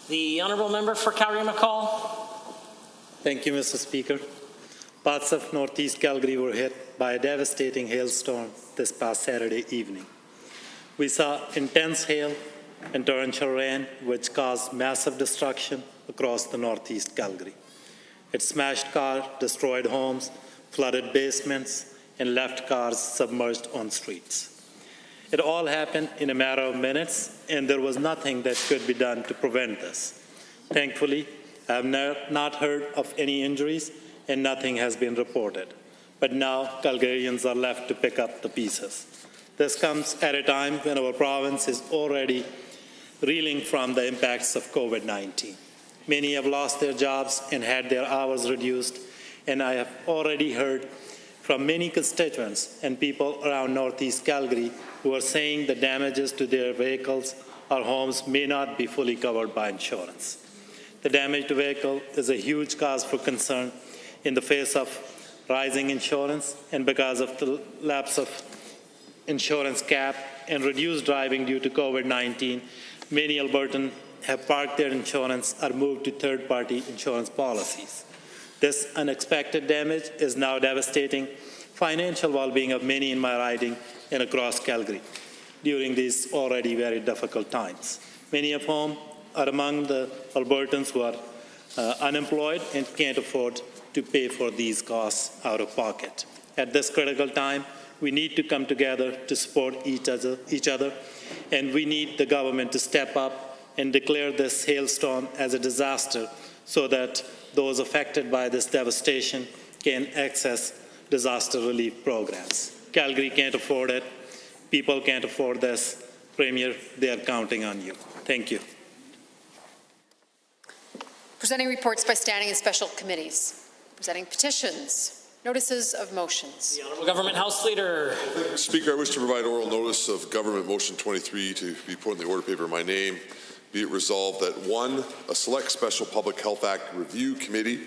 The honourable member for Calgary-McCall.
Thank you, Mr. Speaker. Parts of northeast Calgary were hit by a devastating hailstorm this past Saturday evening. We saw intense hail and torrential rain, which caused massive destruction across the northeast Calgary. It smashed cars, destroyed homes, flooded basements, and left cars submerged on streets. It all happened in a matter of minutes, and there was nothing that could be done to prevent this. Thankfully, I have not heard of any injuries, and nothing has been reported. But now, Calgarians are left to pick up the pieces. This comes at a time when our province is already reeling from the impacts of COVID-19. Many have lost their jobs and had their hours reduced, and I have already heard from many constituents and people around northeast Calgary who are saying the damages to their vehicles or homes may not be fully covered by insurance. The damaged vehicle is a huge cause for concern in the face of rising insurance and because of the lapse of insurance cap and reduced driving due to COVID-19. Many Albertans have parked their insurance or moved to third-party insurance policies. This unexpected damage is now devastating financial well-being of many in my riding and across Calgary during these already very difficult times. Many of whom are among the Albertans who are unemployed and can't afford to pay for these costs out of pocket. At this critical time, we need to come together to support each other, and we need the government to step up and declare this hailstorm as a disaster so that those affected by this devastation can access disaster relief programs. Calgary can't afford it. People can't afford this. Premier, they are counting on you. Thank you.
Presenting reports by standing and special committees. Presenting petitions. Notices of motions.
The Honourable Government House Leader.
Speaker, I wish to provide oral notice of Government Motion 23 to be put in the order paper in my name. Be it resolved that 1, a select special Public Health Act review committee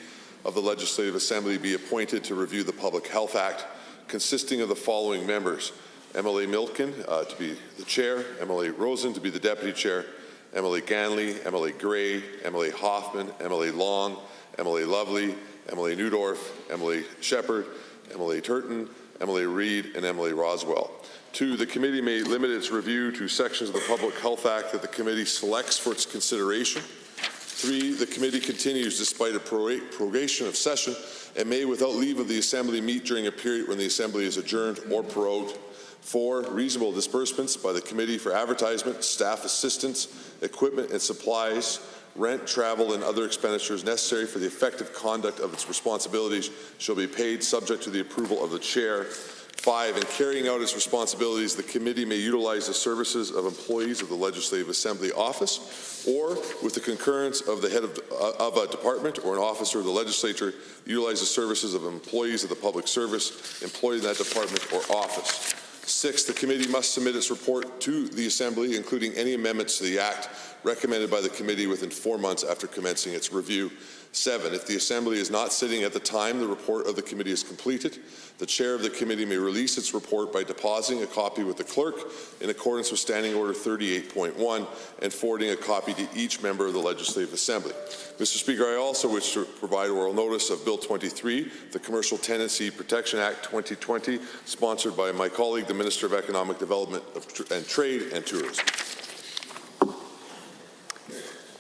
of the Legislative Assembly be appointed to review the Public Health Act, consisting of the following members: MLA Milken to be the chair, MLA Rosen to be the deputy chair, MLA Ganley, MLA Gray, MLA Hoffman, MLA Long, MLA Lovely, MLA Newdorf, MLA Shepherd, MLA Turton, MLA Reid, and MLA Roswell. 2, the committee may limit its review to sections of the Public Health Act that the committee selects for its consideration. 3, the committee continues despite a prorogation of session and may, without leave of the Assembly, meet during a period when the Assembly is adjourned or prorogued. 4, reasonable disbursements by the committee for advertisement, staff assistance, equipment and supplies, rent, travel, and other expenditures necessary for the effective conduct of its responsibilities shall be paid subject to the approval of the chair. 5, in carrying out its responsibilities, the committee may utilize the services of employees of the Legislative Assembly office or, with the concurrence of the head of a department or an officer of the legislature, utilize the services of employees of the public service employed in that department or office. 6, the committee must submit its report to the Assembly, including any amendments to the Act recommended by the committee within 4 months after commencing its review. 7, if the Assembly is not sitting at the time the report of the committee is completed, the chair of the committee may release its report by depositing a copy with the clerk in accordance with Standing Order 38.1 and forwarding a copy to each member of the Legislative Assembly. Mr. Speaker, I also wish to provide oral notice of Bill 23, the Commercial Tenancy Protection Act 2020, sponsored by my colleague, the Minister of Economic Development and Trade and Tourism.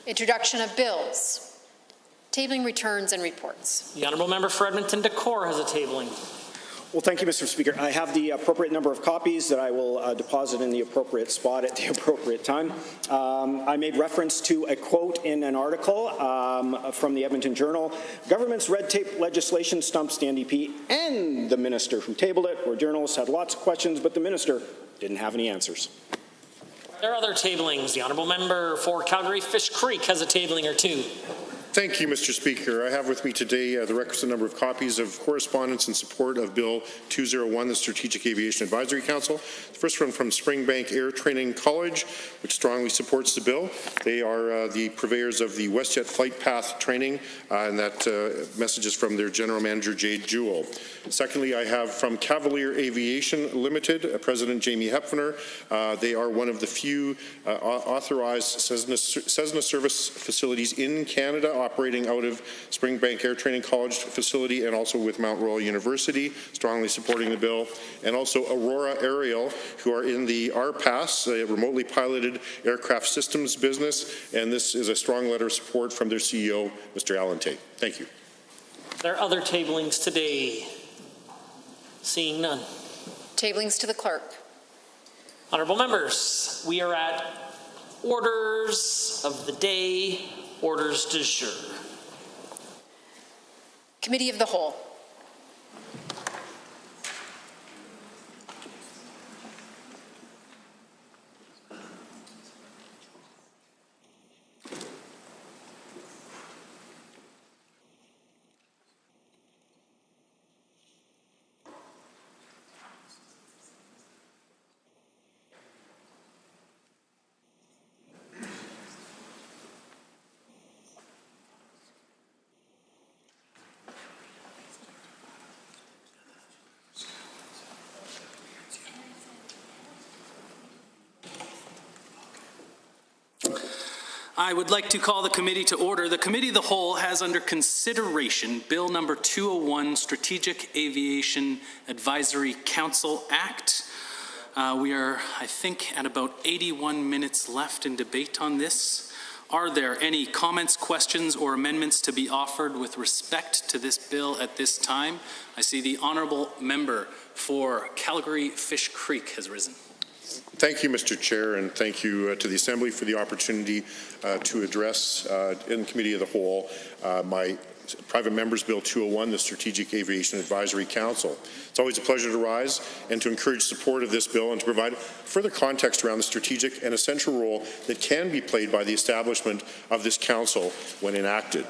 Introduction of bills. Tabling returns and reports.
The Honourable Member for Edmonton Decor has a tabling.
Well, thank you, Mr. Speaker. I have the appropriate number of copies that I will deposit in the appropriate spot at the appropriate time. I made reference to a quote in an article from the Edmonton Journal. Government's red tape legislation stumps the NDP and the minister who tabled it, where journalists had lots of questions, but the minister didn't have any answers.
There are other tablings. The honourable member for Calgary Fish Creek has a tabling or two.
Thank you, Mr. Speaker. I have with me today the requisite number of copies of correspondence in support of Bill 201, the Strategic Aviation Advisory Council. The first one from Springbank Air Training College, which strongly supports the bill. They are the purveyors of the WestJet flight path training, and that message is from their General Manager, Jade Jewell. Secondly, I have from Cavalier Aviation Limited, President Jamie Hepfner. They are one of the few authorized Cessna service facilities in Canada, operating out of Springbank Air Training College facility and also with Mount Royal University, strongly supporting the bill. And also Aurora Aerial, who are in the RPAS, a remotely piloted aircraft systems business, and this is a strong letter of support from their CEO, Mr. Alan Tate. Thank you.
There are other tablings today. Seeing none.
Tablings to the clerk.
Honourable members, we are at orders of the day, orders du jour.
Committee of the Whole.
I would like to call the committee to order. The Committee of the Whole has under consideration Bill number 201, Strategic Aviation Advisory Council Act. We are, I think, at about 81 minutes left in debate on this. Are there any comments, questions, or amendments to be offered with respect to this bill at this time? I see the honourable member for Calgary Fish Creek has risen.
Thank you, Mr. Chair, and thank you to the Assembly for the opportunity to address in Committee of the Whole my Private Members Bill 201, the Strategic Aviation Advisory Council. It's always a pleasure to rise and to encourage support of this bill and to provide further context around the strategic and essential role that can be played by the establishment of this council when enacted.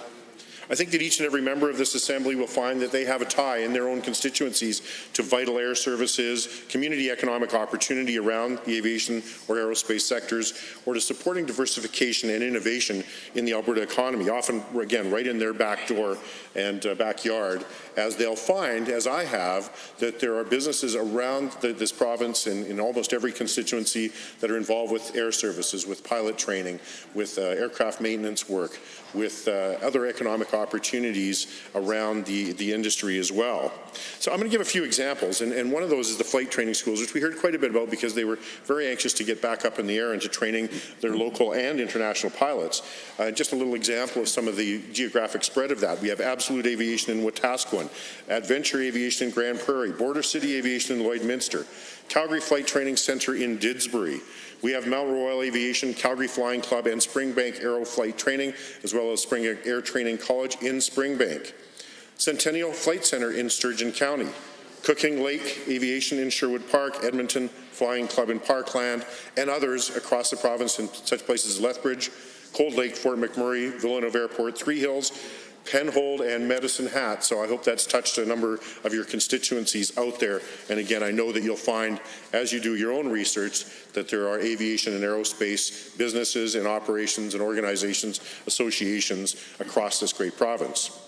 I think that each and every member of this Assembly will find that they have a tie in their own constituencies to vital air services, community economic opportunity around the aviation or aerospace sectors, or to supporting diversification and innovation in the Alberta economy, often, again, right in their back door and backyard, as they'll find, as I have, that there are businesses around this province in almost every constituency that are involved with air services, with pilot training, with aircraft maintenance work, with other economic opportunities around the industry as well. So I'm going to give a few examples, and one of those is the flight training schools, which we heard quite a bit about because they were very anxious to get back up in the air and to training their local and international pilots. Just a little example of some of the geographic spread of that. We have Absolute Aviation in Wetaskiwin, Adventure Aviation in Grand Prairie, Border City Aviation in Lloydminster, Calgary Flight Training Centre in Didsbury. We have Mount Royal Aviation, Calgary Flying Club, and Springbank Aero Flight Training, as well as Spring Air Training College in Springbank. Centennial Flight Centre in Sturgeon County. Cooking Lake Aviation in Sherwood Park, Edmonton Flying Club in Parkland, and others across the province in such places as Lethbridge, Cold Lake, Fort McMurray, Villanova Airport, Three Hills, Penhold, and Medicine Hat. So I hope that's touched a number of your constituencies out there. And again, I know that you'll find, as you do your own research, that there are aviation and aerospace businesses and operations and organizations, associations across this great province.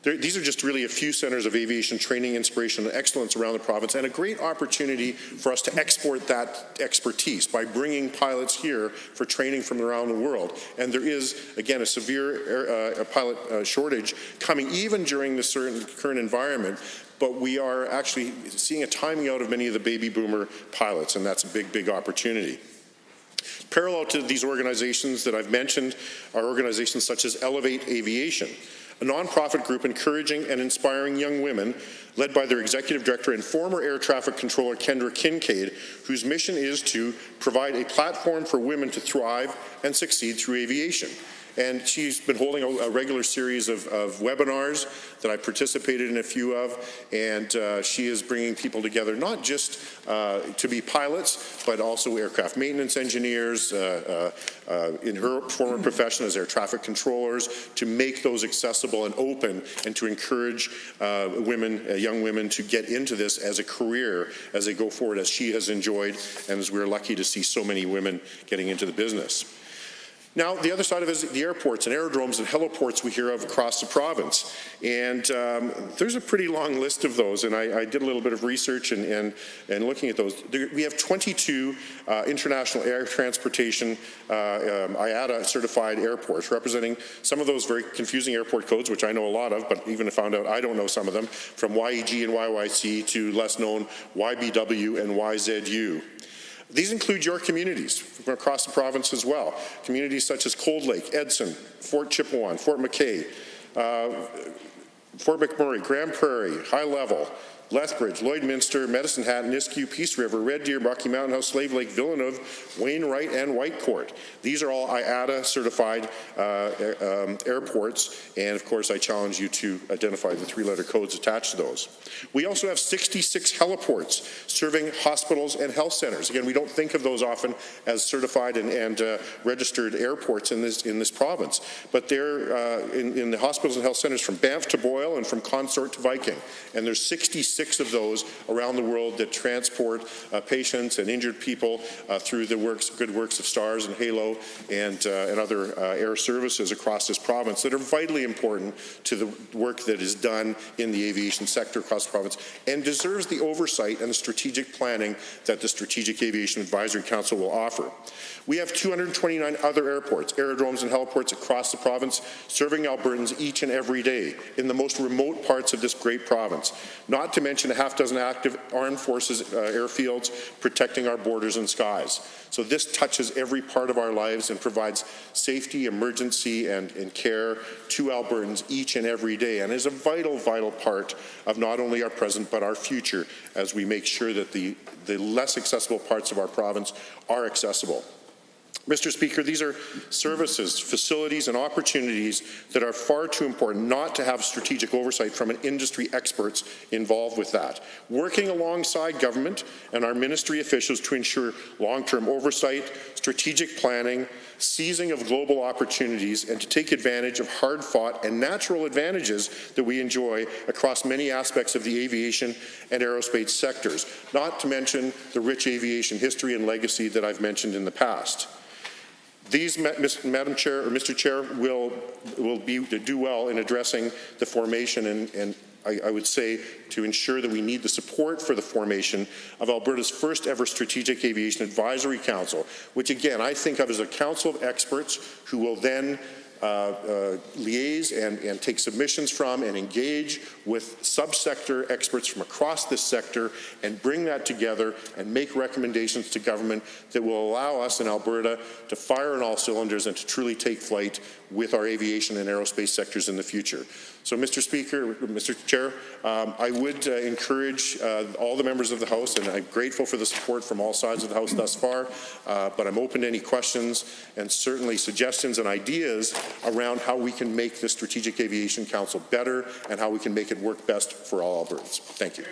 These are just really a few centers of aviation training, inspiration, and excellence around the province, and a great opportunity for us to export that expertise by bringing pilots here for training from around the world. And there is, again, a severe pilot shortage coming even during this current environment, but we are actually seeing a timing out of many of the baby boomer pilots, and that's a big, big opportunity. Parallel to these organizations that I've mentioned are organizations such as Elevate Aviation. a nonprofit group encouraging and inspiring young women, led by their executive director and former air traffic controller Kendra Kincaid, whose mission is to provide a platform for women to thrive and succeed through aviation. And she's been holding a regular series of webinars that I participated in a few of, and she is bringing people together not just to be pilots, but also aircraft maintenance engineers, in her former profession as air traffic controllers, to make those accessible and open, and to encourage women, young women, to get into this as a career as they go forward, as she has enjoyed, and as we're lucky to see so many women getting into the business. Now, the other side of it is the airports and aerodromes and heliports we hear of across the province. And there's a pretty long list of those, and I did a little bit of research and looking at those. We have 22 international air transportation IATA certified airports, representing some of those very confusing airport codes, which I know a lot of, but even I found out I don't know some of them, from YEG and YYC to less known YBW and YZU. These include your communities from across the province as well. Communities such as Cold Lake, Edson, Fort Chipewyan, Fort McKay, Fort McMurray, Grand Prairie, High Level, Lethbridge, Lloydminster, Medicine Hat, Nisku, Peace River, Red Deer, Rocky Mountain House, Slave Lake, Villeneuve, Wainwright, and Whitecourt. These are all IATA certified airports, and of course I challenge you to identify the three-letter codes attached to those. We also have 66 heliports serving hospitals and health centers. Again, we don't think of those often as certified and registered airports in this province, but they're in the hospitals and health centers from Banff to Boyle and from Consort to Viking, and there's 66 of those around the world that transport patients and injured people through the good works of STARS and HALO and other air services across this province that are vitally important to the work that is done in the aviation sector across the province, and deserves the oversight and the strategic planning that the Strategic Aviation Advisory Council will offer. We have 229 other airports, aerodromes and heliports across the province, serving Albertans each and every day in the most remote parts of this great province, not to mention a half dozen active armed forces airfields protecting our borders and skies. So this touches every part of our lives and provides safety, emergency, and care to Albertans each and every day, and is a vital, vital part of not only our present but our future as we make sure that the less accessible parts of our province are accessible. Mr. Speaker, these are services, facilities, and opportunities that are far too important not to have strategic oversight from an industry experts involved with that. Working alongside government and our ministry officials to ensure long-term oversight, strategic planning, seizing of global opportunities, and to take advantage of hard-fought and natural advantages that we enjoy across many aspects of the aviation and aerospace sectors, not to mention the rich aviation history and legacy that I've mentioned in the past. These, Madam Chair, or Mr. Chair, will do well in addressing the formation and I would say to ensure that we need the support for the formation of Alberta's first ever Strategic Aviation Advisory Council, which again I think of as a council of experts who will then liaise and take submissions from and engage with subsector experts from across this sector and bring that together and make recommendations to government that will allow us in Alberta to fire on all cylinders and to truly take flight with our aviation and aerospace sectors in the future. So, Mr. Speaker, Mr. Chair, I would encourage all the members of the House, and I'm grateful for the support from all sides of the House thus far, but I'm open to any questions and certainly suggestions and ideas around how we can make the Strategic Aviation Council better and how we can make it work best for all Albertans. Thank you.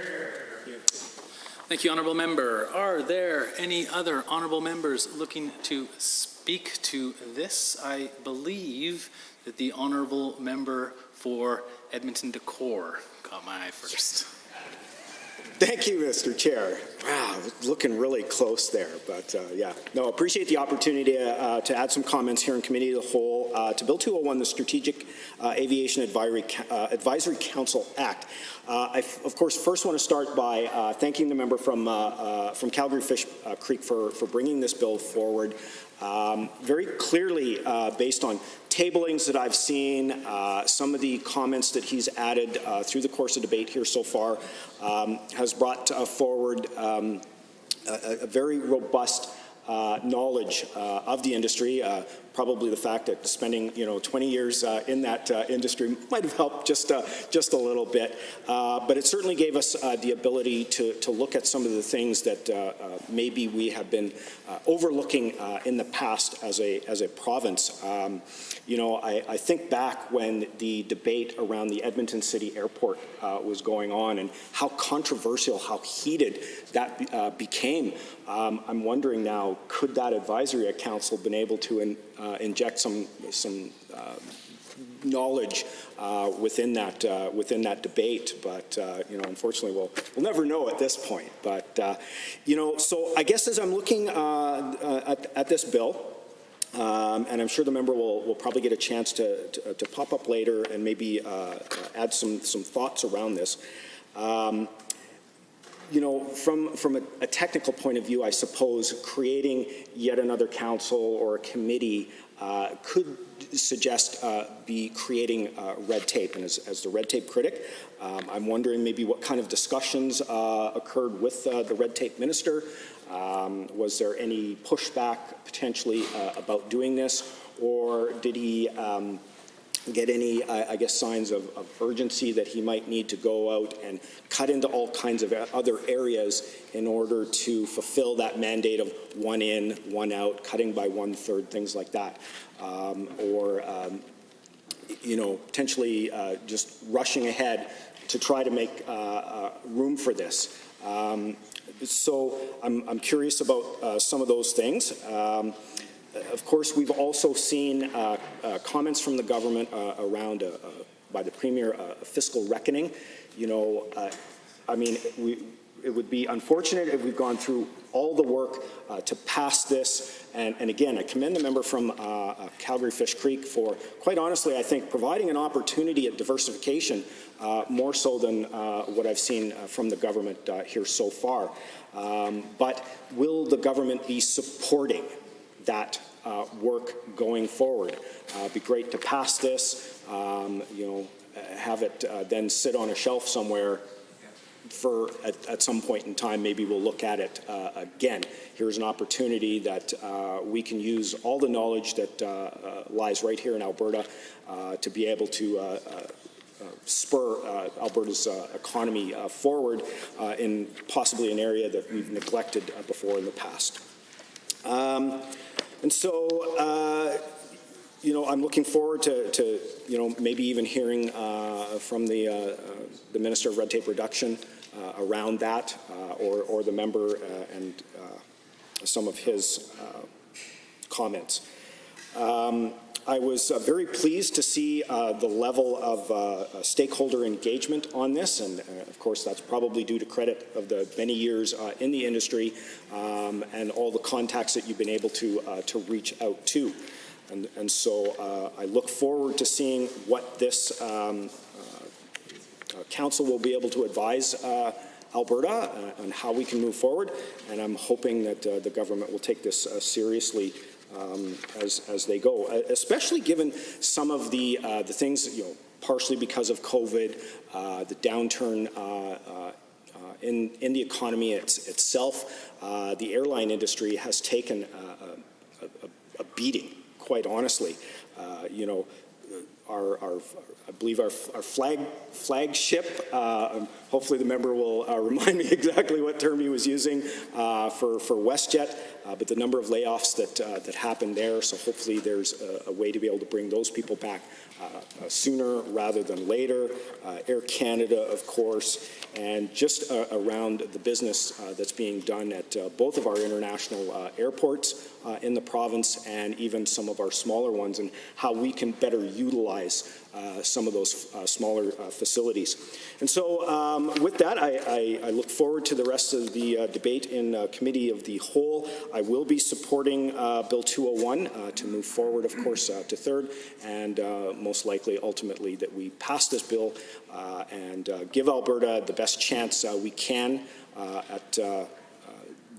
Thank you, Honourable Member. Are there any other Honourable Members looking to speak to this? I believe that the Honourable Member for Edmonton Decor got my eye first.
Thank you, Mr. Chair. Wow, looking really close there, but yeah. No, appreciate the opportunity to add some comments here in Committee of the Whole to Bill 201, the Strategic Aviation Advisory Council Act. I, of course, first want to start by thanking the member from Calgary Fish Creek for bringing this bill forward. Very clearly, based on tablings that I've seen, some of the comments that he's added through the course of debate here so far, has brought forward a very robust knowledge of the industry, probably the fact that spending 20 years in that industry might have helped just a little bit. But it certainly gave us the ability to look at some of the things that maybe we have been overlooking in the past as a province. I think back when the debate around the Edmonton City Airport was going on and how controversial, how heated that became. I'm wondering now, could that advisory council been able to inject some knowledge within that debate? But unfortunately, we'll never know at this point. But so I guess as I'm looking at this bill. And I'm sure the member will probably get a chance to pop up later and maybe add some thoughts around this. From a technical point of view, I suppose creating yet another council or a committee could suggest be creating red tape. And as the red tape critic, I'm wondering maybe what kind of discussions occurred with the red tape minister. Was there any pushback potentially about doing this, or did he get any, signs of urgency that he might need to go out and cut into all kinds of other areas in order to fulfill that mandate of one in, one out, cutting by 1/3, things like that, or potentially just rushing ahead to try to make room for this. So I'm curious about some of those things. Of course, we've also seen comments from the government around, by the Premier, a fiscal reckoning. It would be unfortunate if we've gone through all the work to pass this. And again, I commend the member from Calgary Fish Creek for, quite honestly, I think, providing an opportunity at diversification more so than what I've seen from the government here so far. But will the government be supporting that work going forward? It'd be great to pass this, have it then sit on a shelf somewhere for at some point in time. Maybe we'll look at it again. Here's an opportunity that we can use all the knowledge that lies right here in Alberta to be able to spur Alberta's economy forward in possibly an area that we've neglected before in the past. And so, I'm looking forward to maybe even hearing from the Minister of Red Tape Reduction around that, or the member and some of his comments. I was very pleased to see the level of stakeholder engagement on this, and of course that's probably due to credit of the many years in the industry and all the contacts that you've been able to reach out to. And so I look forward to seeing what this council will be able to advise Alberta on how we can move forward, and I'm hoping that the government will take this seriously as they go, especially given some of the things, partially because of COVID, the downturn in the economy itself. The airline industry has taken a beating, quite honestly. I believe our flagship, hopefully the member will remind me exactly what term he was using for WestJet, but the number of layoffs that happened there, so hopefully there's a way to be able to bring those people back sooner rather than later. Air Canada, of course, and just around the business that's being done at both of our international airports in the province and even some of our smaller ones, and how we can better utilize some of those smaller facilities. And so with that, I look forward to the rest of the debate in Committee of the Whole. I will be supporting Bill 201 to move forward, of course, to third, and most likely, ultimately, that we pass this bill and give Alberta the best chance we can at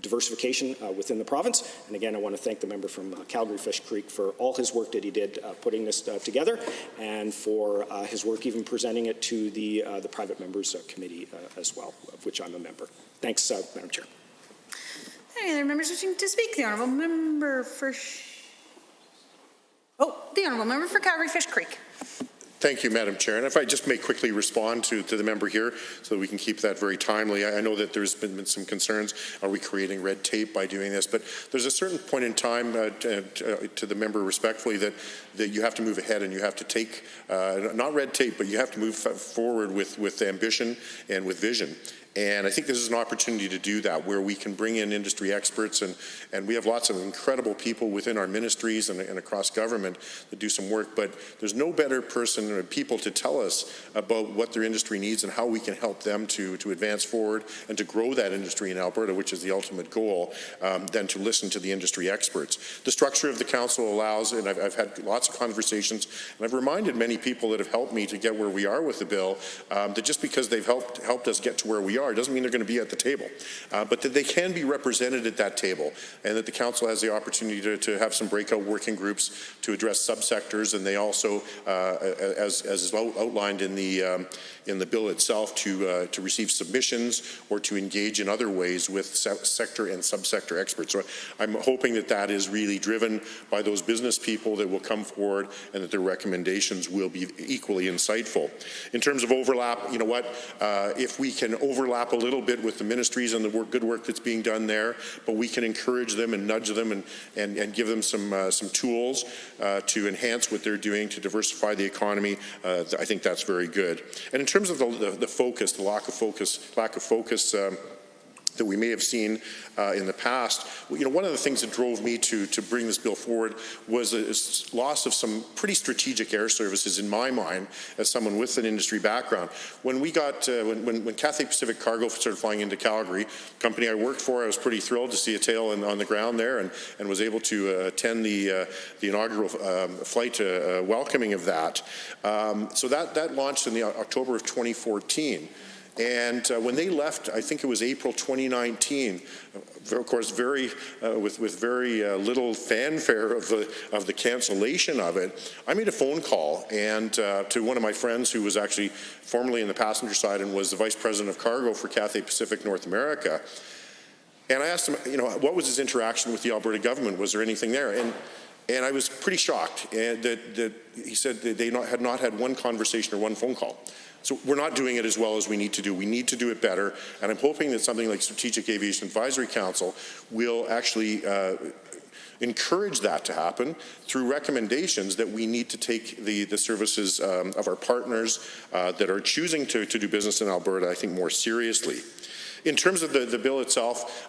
diversification within the province. And again, I want to thank the member from Calgary Fish Creek for all his work that he did putting this together, and for his work even presenting it to the private members committee as well, of which I'm a member. Thanks, Madam Chair.
Any other members wishing to speak? The Honourable Member for
The Honourable Member for Calgary-Fish Creek.
Thank you, Madam Chair. And if I just may quickly respond to the member here so that we can keep that very timely. I know that there's been some concerns. Are we creating red tape by doing this? But there's a certain point in time to the member respectfully that you have to move ahead and you have to take, not red tape, but you have to move forward with ambition and with vision. And I think this is an opportunity to do that, where we can bring in industry experts, and we have lots of incredible people within our ministries and across government that do some work, but there's no better person or people to tell us about what their industry needs and how we can help them to advance forward and to grow that industry in Alberta, which is the ultimate goal, than to listen to the industry experts. The structure of the council allows, and I've had lots of conversations, and I've reminded many people that have helped me to get where we are with the bill, that just because they've helped us get to where we are doesn't mean they're going to be at the table, but that they can be represented at that table, and that the council has the opportunity to have some breakout working groups to address subsectors, and they also, as is outlined in the bill itself, to receive submissions or to engage in other ways with sector and subsector experts. So I'm hoping that that is really driven by those business people that will come forward, and that their recommendations will be equally insightful. In terms of overlap, you know what? If we can overlap a little bit with the ministries and the good work that's being done there, but we can encourage them and nudge them and give them some tools to enhance what they're doing to diversify the economy. I think that's very good. And in terms of the focus, the lack of focus that we may have seen in the past, you know, one of the things that drove me to bring this bill forward was a loss of some pretty strategic air services in my mind as someone with an industry background. When we got, when Cathay Pacific Cargo started flying into Calgary, the company I worked for, I was pretty thrilled to see a tail on the ground there, and was able to attend the inaugural flight welcoming of that. So that launched in the October of 2014. And when they left, I think it was April 2019, of course, with very little fanfare of the cancellation of it, I made a phone call and to one of my friends who was actually formerly in the passenger side and was the vice president of cargo for Cathay Pacific North America. And I asked him, you know, what was his interaction with the Alberta government? Was there anything there? And I was pretty shocked that he said that they had not had one conversation or one phone call. So we're not doing it as well as we need to do. We need to do it better, and I'm hoping that something like Strategic Aviation Advisory Council will actually encourage that to happen through recommendations that we need to take the services of our partners that are choosing to do business in Alberta, I think, more seriously. In terms of the bill itself,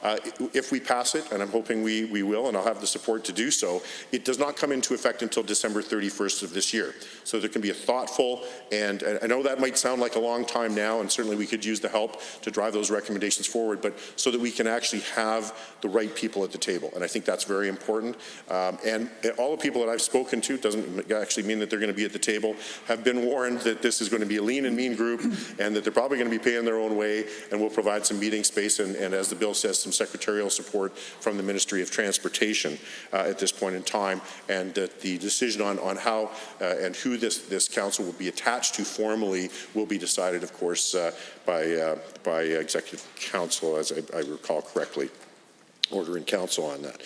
if we pass it, and I'm hoping we will, and I'll have the support to do so, it does not come into effect until December 31st of this year. So there can be a thoughtful, and I know that might sound like a long time now, and certainly we could use the help to drive those recommendations forward, but so that we can actually have the right people at the table. And I think that's very important. And all the people that I've spoken to, doesn't actually mean that they're going to be at the table, have been warned that this is going to be a lean and mean group, and that they're probably going to be paying their own way, and we'll provide some meeting space and as the bill says, some secretarial support from the Ministry of Transportation at this point in time, and that the decision on how and who this council will be attached to formally will be decided, of course, by Executive Council, as I recall correctly. Order in council on that.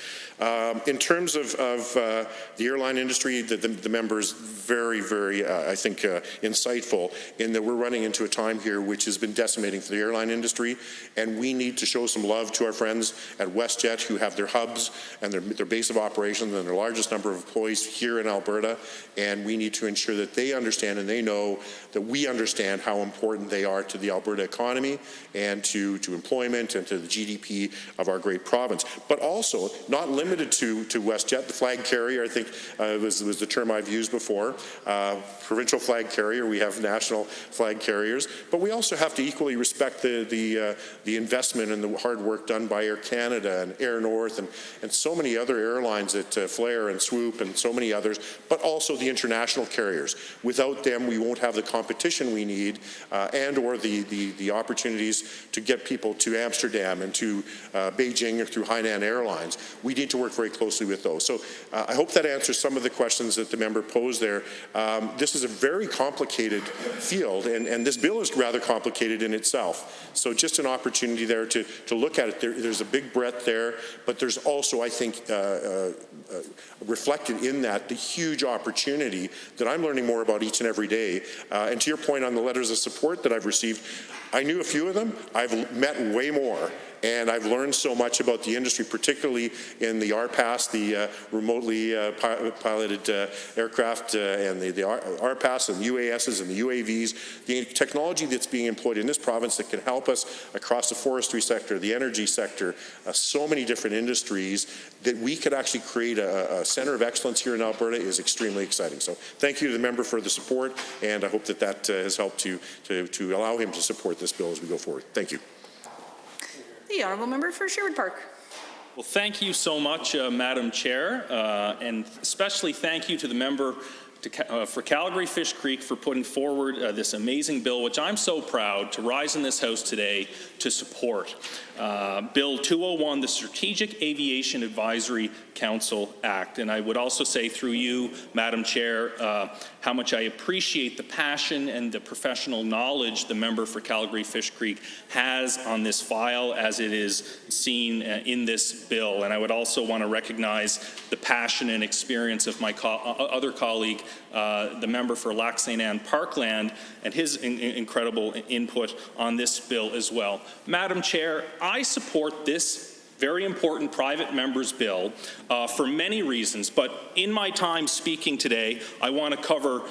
In terms of the airline industry, the member is very, very, I think, insightful in that we're running into a time here which has been decimating for the airline industry, and we need to show some love to our friends at WestJet, who have their hubs and their base of operations and their largest number of employees here in Alberta, and we need to ensure that they understand and they know that we understand how important they are to the Alberta economy and to employment and to the GDP of our great province. But also, not limited to WestJet, the flag carrier, I think was the term I've used before. Provincial flag carrier, we have national flag carriers, but we also have to equally respect the investment and the hard work done by Air Canada and Air North and so many other airlines at Flair and Swoop and so many others, but also the international carriers. Without them, we won't have the competition we need and or the opportunities to get people to Amsterdam and to Beijing or through through Hainan Airlines. We need to work very closely with those. So I hope that answers some of the questions that the member posed there. This is a very complicated field, and this bill is rather complicated in itself. So just an opportunity there to look at it. There's a big breadth there, but there's also, I think, reflected in that the huge opportunity that I'm learning more about each and every day. And to your point on the letters of support that I've received, I knew a few of them. I've met way more. And I've learned so much about the industry, particularly in the RPAS, the remotely piloted aircraft, and the RPAS and the UASs and the UAVs, the technology that's being employed in this province that can help us across the forestry sector, the energy sector, so many different industries that we could actually create a center of excellence here in Alberta is extremely exciting. So thank you to the member for the support, and I hope that that has helped to allow him to support this bill as we go forward. Thank you.
The Honourable Member for Sherwood Park.
Well, thank you so much, Madam Chair, and especially thank you to the member for Calgary Fish Creek for putting forward this amazing bill, which I'm so proud to rise in this House today to support. Bill 201, the Strategic Aviation Advisory Council Act. And I would also say through you, Madam Chair, how much I appreciate the passion and the professional knowledge the member for Calgary Fish Creek has on this file as it is seen in this bill. And I would also want to recognize the passion and experience of my other colleague, the member for Lac St. Anne Parkland, and his incredible input on this bill as well. Madam Chair, I support this very important private member's bill for many reasons, but in my time speaking today, I want to cover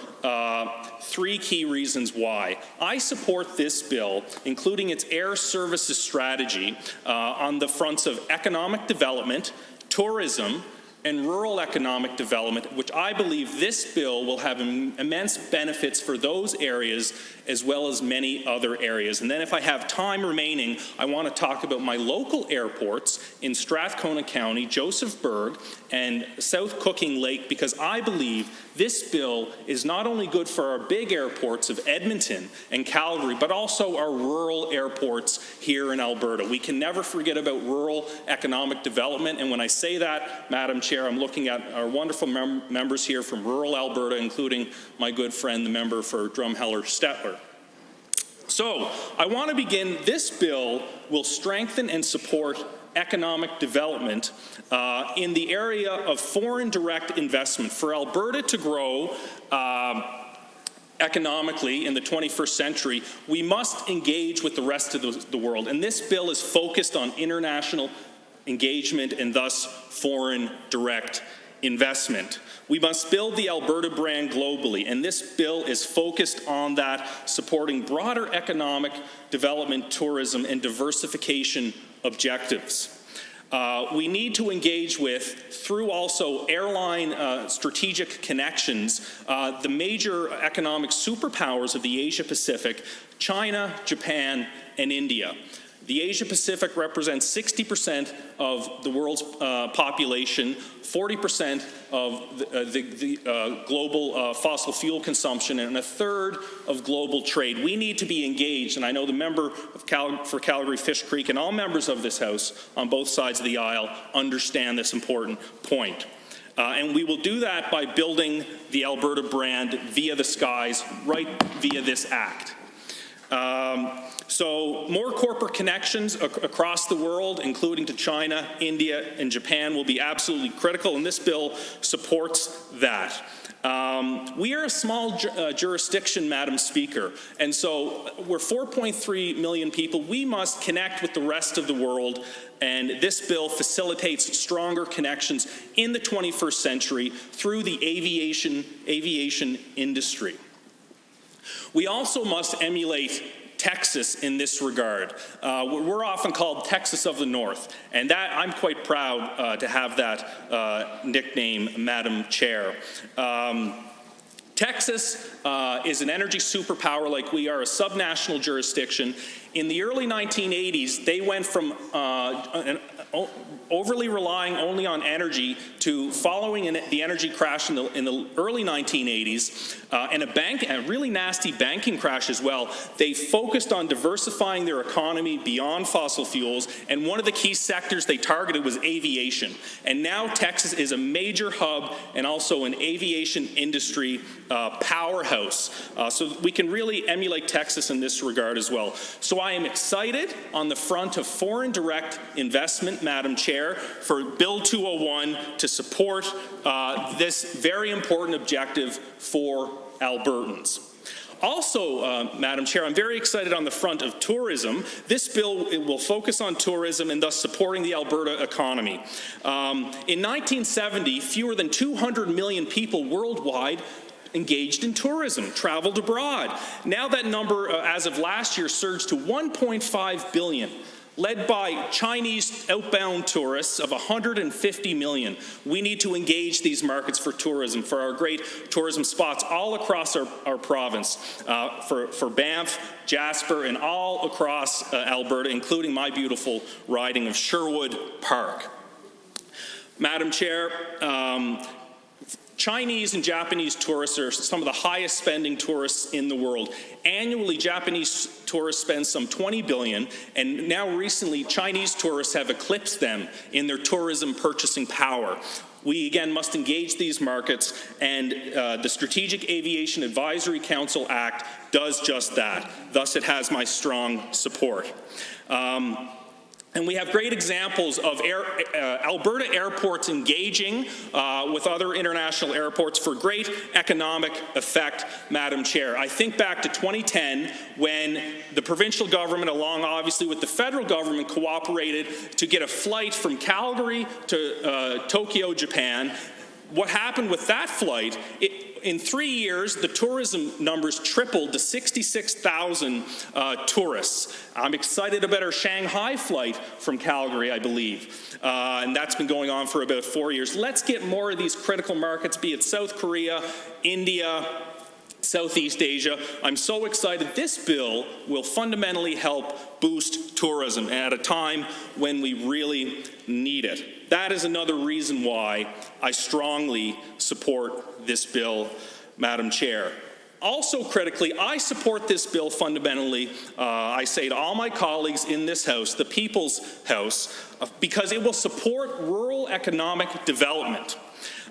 three key reasons why. I support this bill, including its air services strategy on the fronts of economic development, tourism, and rural economic development, which I believe this bill will have immense benefits for those areas as well as many other areas. And then if I have time remaining, I want to talk about my local airports in Strathcona County, Josephburg, and South Cooking Lake, because I believe this bill is not only good for our big airports of Edmonton and Calgary, but also our rural airports here in Alberta. We can never forget about rural economic development, and when I say that, Madam Chair, I'm looking at our wonderful members here from rural Alberta, including my good friend, the member for Drumheller-Stettler. So, I want to begin, this bill will strengthen and support economic development in the area of foreign direct investment. For Alberta to grow economically in the 21st century, we must engage with the rest of the world. And this bill is focused on international engagement and thus foreign direct investment. We must build the Alberta brand globally, and this bill is focused on that, supporting broader economic development, tourism, and diversification objectives. We need to engage with, through also airline strategic connections, the major economic superpowers of the Asia-Pacific, China, Japan, and India. The Asia-Pacific represents 60% of the world's population, 40% of the global fossil fuel consumption, and a third of global trade. We need to be engaged, and I know the member for Calgary Fish Creek and all members of this House on both sides of the aisle understand this important point. And we will do that by building the Alberta brand via the skies, right via this act. So more corporate connections across the world, including to China, India, and Japan, will be absolutely critical, and this bill supports that. We are a small jurisdiction, Madam Speaker, and so we're 4.3 million people. We must connect with the rest of the world, and this bill facilitates stronger connections in the 21st century through the aviation industry. We also must emulate Texas in this regard. We're often called Texas of the North, and that I'm quite proud to have that nickname, Madam Chair. Texas is an energy superpower like we are, a subnational jurisdiction,
In the early 1980s, they went from overly relying only on energy to following the energy crash in the early 1980s and a really nasty banking crash as well. They focused on diversifying their economy beyond fossil fuels, and one of the key sectors they targeted was aviation. And now Texas is a major hub and also an aviation industry powerhouse. So we can really emulate Texas in this regard as well. So I am excited on the front of foreign direct investment, Madam Chair, for Bill 201 to support this very important objective for Albertans. Also, Madam Chair, I'm very excited on the front of tourism. This bill will focus on tourism and thus supporting the Alberta economy. In 1970, fewer than 200 million people worldwide engaged in tourism, traveled abroad. Now that number, as of last year, surged to 1.5 billion. Led by Chinese outbound tourists of 150 million. We need to engage these markets for tourism, for our great tourism spots all across our province, for Banff, Jasper, and all across Alberta, including my beautiful riding of Sherwood Park. Madam Chair, Chinese and Japanese tourists are some of the highest spending tourists in the world. Annually, Japanese tourists spend some 20 billion, and now recently, Chinese tourists have eclipsed them in their tourism purchasing power. We again must engage these markets, and the Strategic Aviation Advisory Council Act does just that. Thus, it has my strong support. And we have great examples of Alberta airports engaging with other international airports for great economic effect, Madam Chair. I think back to 2010 when the provincial government, along obviously with the federal government, cooperated to get a flight from Calgary to Tokyo, Japan. What happened with that flight, in 3 years, the tourism numbers tripled to 66,000 tourists. I'm excited about our Shanghai flight from Calgary, I believe. And that's been going on for about 4 years. Let's get more of these critical markets, be it South Korea, India, Southeast Asia. I'm so excited. This bill will fundamentally help boost tourism at a time when we really need it. That is another reason why I strongly support this bill, Madam Chair. Also critically, I support this bill fundamentally, I say to all my colleagues in this House, the People's House, because it will support rural economic development.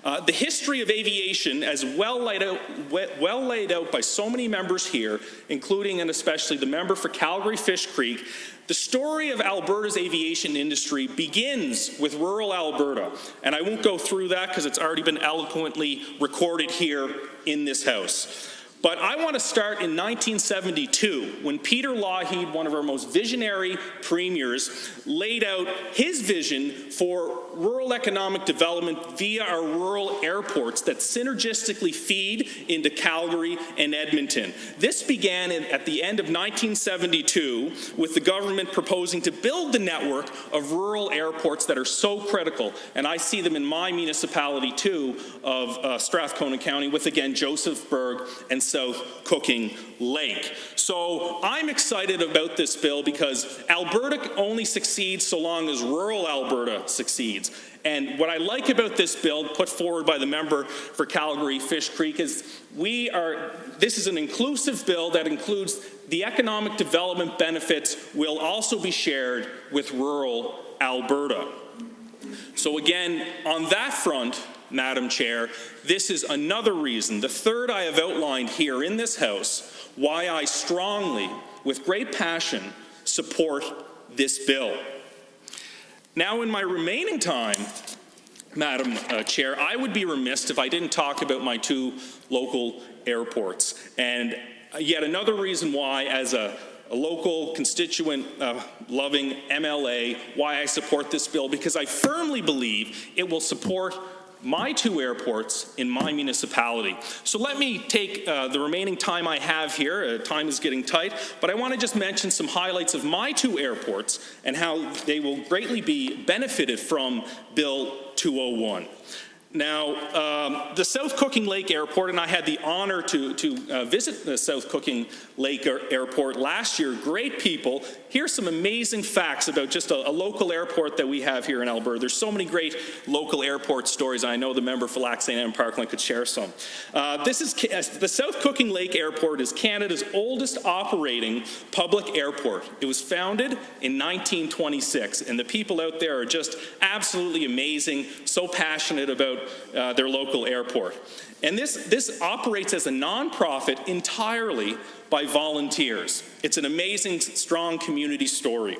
The history of aviation, as well laid out by so many members here, including and especially the member for Calgary-Fish Creek, the story of Alberta's aviation industry begins with rural Alberta. And I won't go through that because it's already been eloquently recorded here in this House. But I want to start in 1972 when Peter Lougheed, one of our most visionary premiers, laid out his vision for rural economic development via our rural airports that synergistically feed into Calgary and Edmonton. This began at the end of 1972 with the government proposing to build the network of rural airports that are so critical. And I see them in my municipality too of Strathcona County with, again, Josephburg and South Cooking Lake. So I'm excited about this bill because Alberta only succeeds so long as rural Alberta succeeds. And what I like about this bill put forward by the member for Calgary-Fish Creek is this is an inclusive bill that includes the economic development benefits will also be shared with rural Alberta. So again, on that front, Madam Chair, this is another reason, the third I have outlined here in this House, why I strongly, with great passion, support this bill. Now, in my remaining time, Madam Chair, I would be remiss if I didn't talk about my two local airports. And yet another reason why, as a local constituent loving MLA, why I support this bill, because I firmly believe it will support my two airports in my municipality. So let me take the remaining time I have here. Time is getting tight, but I want to just mention some highlights of my two airports and how they will greatly be benefited from Bill 201. Now, the South Cooking Lake Airport, and I had the honor to visit the South Cooking Lake Airport last year. Great people. Here's some amazing facts about just a local airport that we have here in Alberta. There's so many great local airport stories. I know the member for Lac St. Anne Parkland could share some. The South Cooking Lake Airport is Canada's oldest operating public airport. It was founded in 1926, and the people out there are just absolutely amazing, so passionate about their local airport. And this operates as a nonprofit entirely by volunteers. It's an amazing, strong community story.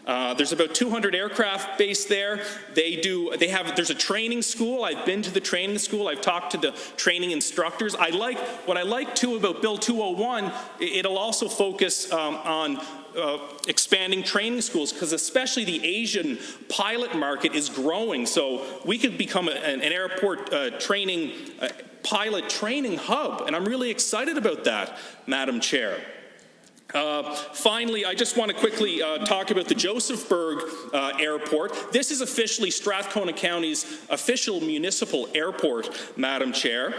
There's about 200 aircraft based there. There's a training school. I've been to the training school. I've talked to the training instructors. What I like too about Bill 201, it'll also focus on expanding training schools, because especially the Asian pilot market is growing. So we could become an airport pilot training hub, and I'm really excited about that, Madam Chair. Finally, I just want to quickly talk about the Josephburg Airport. This is officially Strathcona County's official municipal airport, Madam Chair.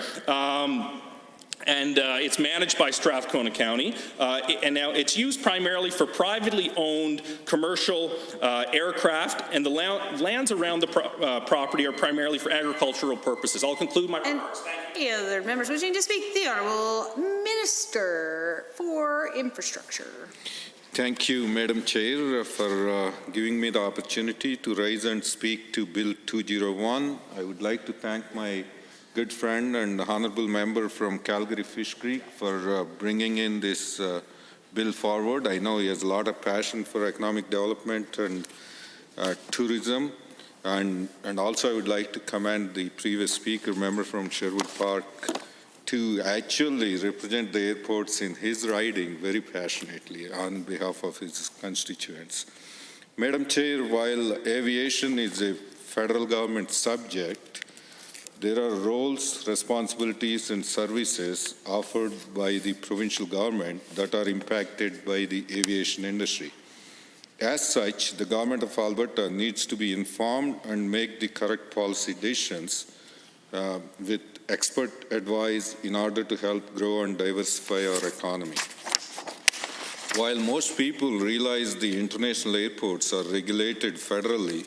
And it's managed by Strathcona County, and now it's used primarily for privately owned commercial aircraft, and the lands around the property are primarily for agricultural purposes. I'll conclude my remarks.
Any other members wishing to speak? The Honourable Minister for Infrastructure.
Thank you, Madam Chair, for giving me the opportunity to rise and speak to Bill 201. I would like to thank my good friend and honorable member from Calgary Fish Creek for bringing in this bill forward. I know he has a lot of passion for economic development and tourism. And also I would like to commend the previous speaker, member from Sherwood Park, to actually represent the airports in his riding very passionately on behalf of his constituents. Madam Chair, while aviation is a federal government subject, there are roles, responsibilities, and services offered by the provincial government that are impacted by the aviation industry. As such, the government of Alberta needs to be informed and make the correct policy decisions with expert advice in order to help grow and diversify our economy. While most people realize the international airports are regulated federally,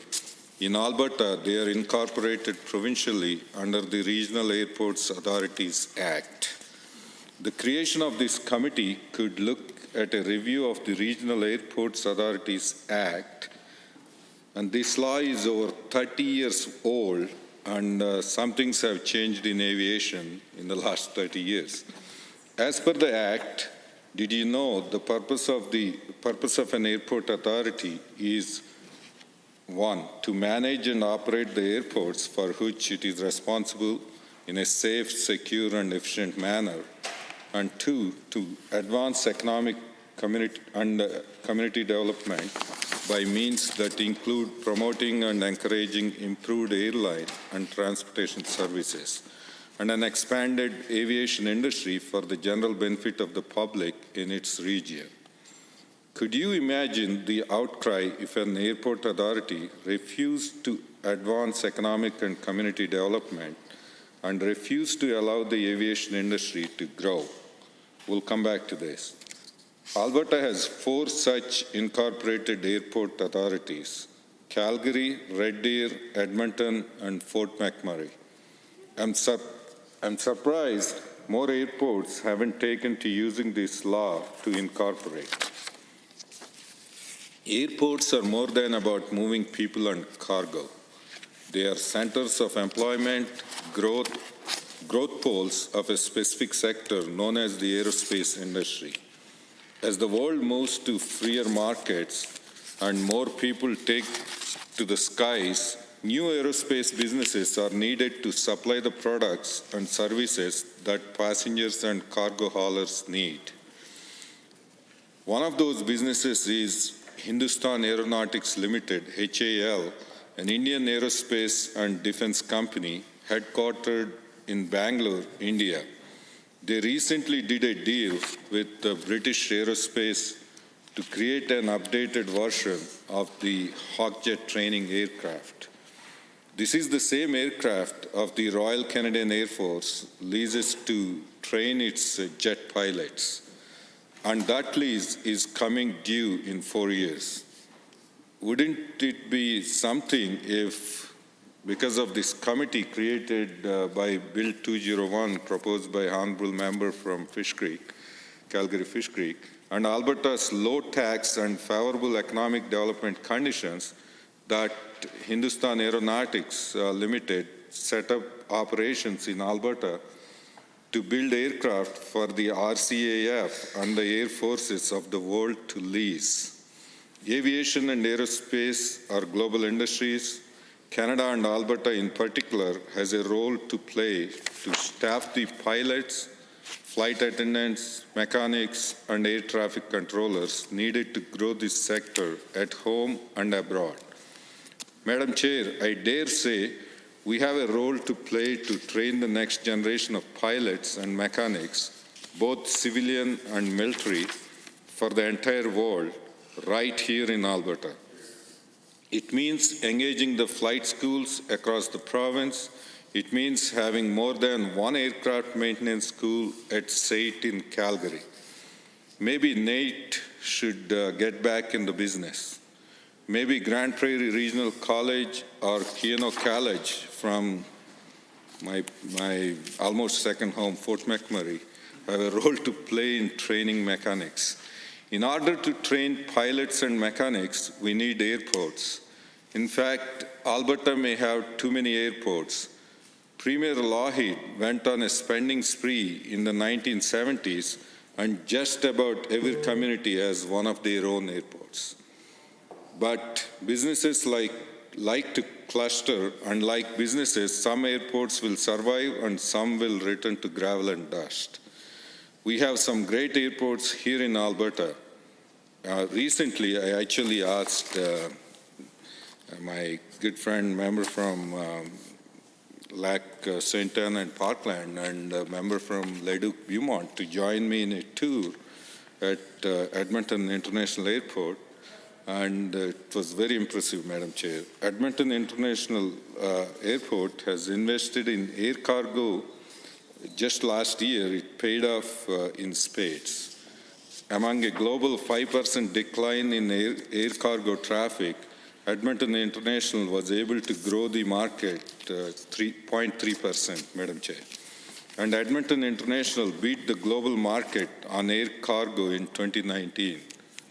in Alberta, they are incorporated provincially under the Regional Airports Authorities Act. The creation of this committee could look at a review of the Regional Airports Authorities Act, and this law is over 30 years old, and some things have changed in aviation in the last 30 years. As per the Act, did you know the purpose of an airport authority is 1, to manage and operate the airports for which it is responsible in a safe, secure, and efficient manner, and 2, to advance economic community development by means that include promoting and encouraging improved airline and transportation services, and an expanded aviation industry for the general benefit of the public in its region. Could you imagine the outcry if an airport authority refused to advance economic and community development and refused to allow the aviation industry to grow? We'll come back to this. Alberta has 4 such incorporated airport authorities: Calgary, Red Deer, Edmonton, and Fort McMurray. I'm surprised more airports haven't taken to using this law to incorporate. Airports are more than about moving people and cargo. They are centers of employment, growth poles of a specific sector known as the aerospace industry. As the world moves to freer markets and more people take to the skies, new aerospace businesses are needed to supply the products and services that passengers and cargo haulers need. One of those businesses is Hindustan Aeronautics Limited, HAL, an Indian aerospace and defense company headquartered in Bangalore, India. They recently did a deal with the British Aerospace to create an updated version of the Hawkjet training aircraft. This is the same aircraft of the Royal Canadian Air Force leases to train its jet pilots, and that lease is coming due in 4 years. Wouldn't it be something if, because of this committee created by Bill 201, proposed by Honourable Member from Fish Creek, Calgary Fish Creek, and Alberta's low tax and favorable economic development conditions, that Hindustan Aeronautics Limited set up operations in Alberta to build aircraft for the RCAF and the air forces of the world to lease. Aviation and aerospace are global industries. Canada and Alberta in particular has a role to play to staff the pilots, flight attendants, mechanics, and air traffic controllers needed to grow this sector at home and abroad. Madam Chair, I dare say we have a role to play to train the next generation of pilots and mechanics, both civilian and military, for the entire world, right here in Alberta. It means engaging the flight schools across the province. It means having more than one aircraft maintenance school at SAIT in Calgary. Maybe Nate should get back in the business. Maybe Grand Prairie Regional College or Keno College from my almost second home, Fort McMurray, have a role to play in training mechanics. In order to train pilots and mechanics, we need airports. In fact, Alberta may have too many airports. Premier Lougheed went on a spending spree in the 1970s, and just about every community has one of their own airports. But businesses like to cluster, and like businesses, some airports will survive and some will return to gravel and dust. We have some great airports here in Alberta. Recently, I actually asked my good friend, member from Lac St. Anne and Parkland, and a member from Leduc Beaumont, to join me in a tour at Edmonton International Airport. And it was very impressive, Madam Chair. Edmonton International Airport has invested in air cargo. Just last year, it paid off in spades. Among a global 5% decline in air cargo traffic, Edmonton International was able to grow the market 3.3%, Madam Chair. And Edmonton International beat the global market on air cargo in 2019.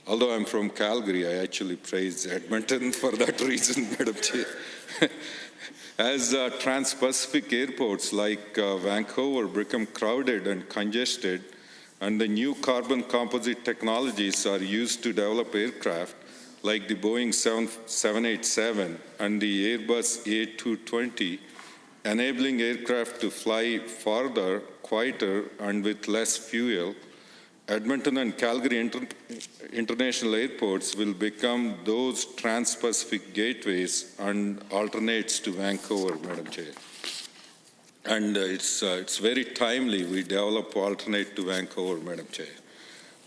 Although I'm from Calgary, I actually praise Edmonton for that reason, Madam Chair. As trans-Pacific airports like Vancouver become crowded and congested, and the new carbon composite technologies are used to develop aircraft, like the Boeing 787 and the Airbus A220, enabling aircraft to fly farther, quieter, and with less fuel, Edmonton and Calgary international airports will become those trans-Pacific gateways and alternates to Vancouver, Madam Chair. And it's very timely we develop alternate to Vancouver, Madam Chair.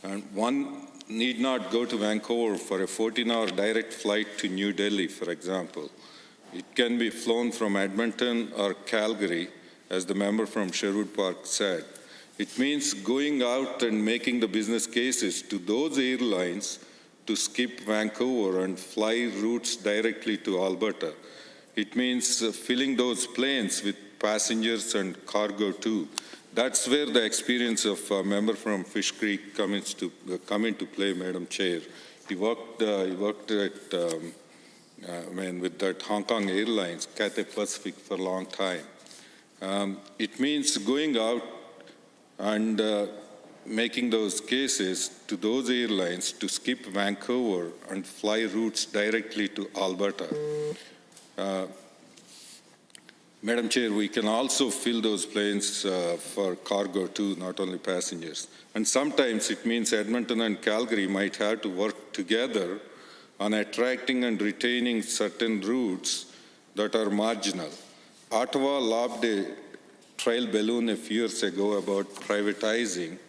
And one need not go to Vancouver for a 14-hour direct flight to New Delhi, for example. It can be flown from Edmonton or Calgary, as the member from Sherwood Park said. It means going out and making the business cases to those airlines to skip Vancouver and fly routes directly to Alberta. It means filling those planes with passengers and cargo too. That's where the experience of a member from Fish Creek come into play, Madam Chair. He worked at with that Hong Kong Airlines, Cathay Pacific, for a long time. It means going out and making those cases to those airlines to skip Vancouver and fly routes directly to Alberta. Madam Chair, we can also fill those planes for cargo too, not only passengers. And sometimes it means Edmonton and Calgary might have to work together on attracting and retaining certain routes that are marginal. Ottawa lobbed a trail balloon a few years ago about privatizing,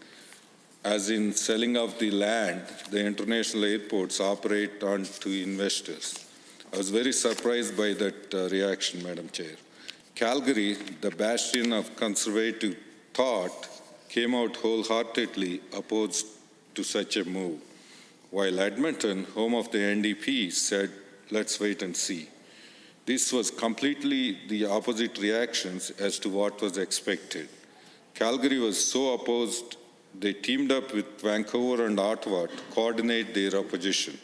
as in selling off the land the international airports operate on to investors. I was very surprised by that reaction, Madam Chair. Calgary, the bastion of conservative thought, came out wholeheartedly opposed to such a move, while Edmonton, home of the NDP, said, let's wait and see. This was completely the opposite reactions as to what was expected. Calgary was so opposed, they teamed up with Vancouver and Ottawa to coordinate their opposition.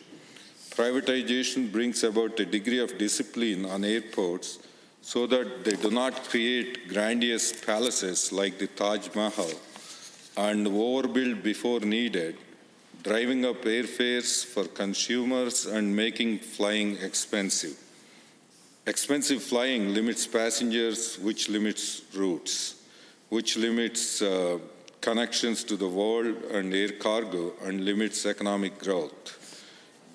Privatization brings about a degree of discipline on airports so that they do not create grandiose palaces like the Taj Mahal and overbuild before needed, driving up airfares for consumers and making flying expensive. Expensive flying limits passengers, which limits routes, which limits connections to the world and air cargo, and limits economic growth.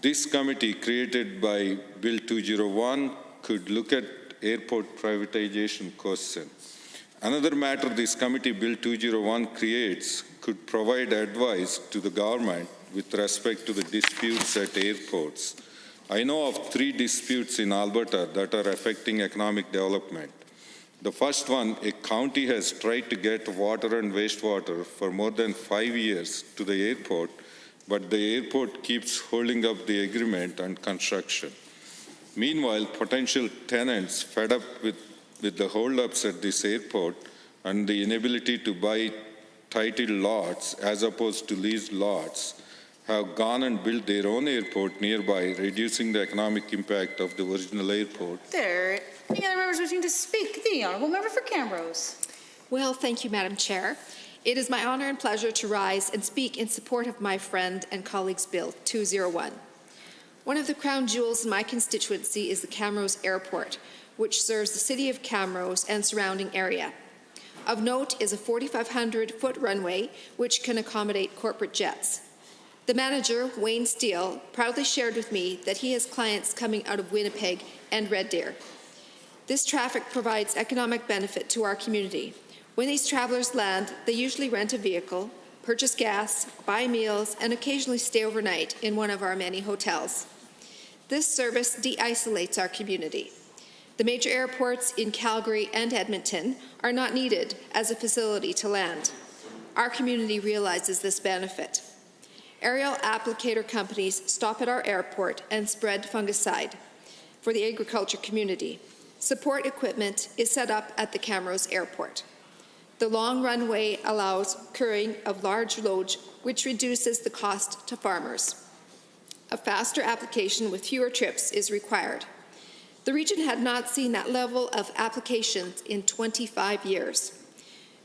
This committee, created by Bill 201, could look at airport privatization question. Another matter this committee, Bill 201, creates could provide advice to the government with respect to the disputes at airports. I know of 3 disputes in Alberta that are affecting economic development. The first one, a county has tried to get water and wastewater for more than 5 years to the airport, but the airport keeps holding up the agreement and construction. Meanwhile, potential tenants fed up with the holdups at this airport and the inability to buy titled lots as opposed to leased lots have gone and built their own airport nearby, reducing the economic impact of the original airport.
There. Any other members wishing to speak? The Honourable Member for Camrose.
Well, thank you, Madam Chair. It is my honour and pleasure to rise and speak in support of my friend and colleague's Bill 201. One of the crown jewels in my constituency is the Camrose Airport, which serves the city of Camrose and surrounding area. Of note is a 4,500-foot runway, which can accommodate corporate jets. The manager, Wayne Steele, proudly shared with me that he has clients coming out of Winnipeg and Red Deer. This traffic provides economic benefit to our community. When these travelers land, they usually rent a vehicle, purchase gas, buy meals, and occasionally stay overnight in one of our many hotels. This service de-isolates our community. The major airports in Calgary and Edmonton are not needed as a facility to land. Our community realizes this benefit. Aerial applicator companies stop at our airport and spread fungicide for the agriculture community. Support equipment is set up at the Camrose Airport. The long runway allows carrying of large loads, which reduces the cost to farmers. A faster application with fewer trips is required. The region had not seen that level of applications in 25 years.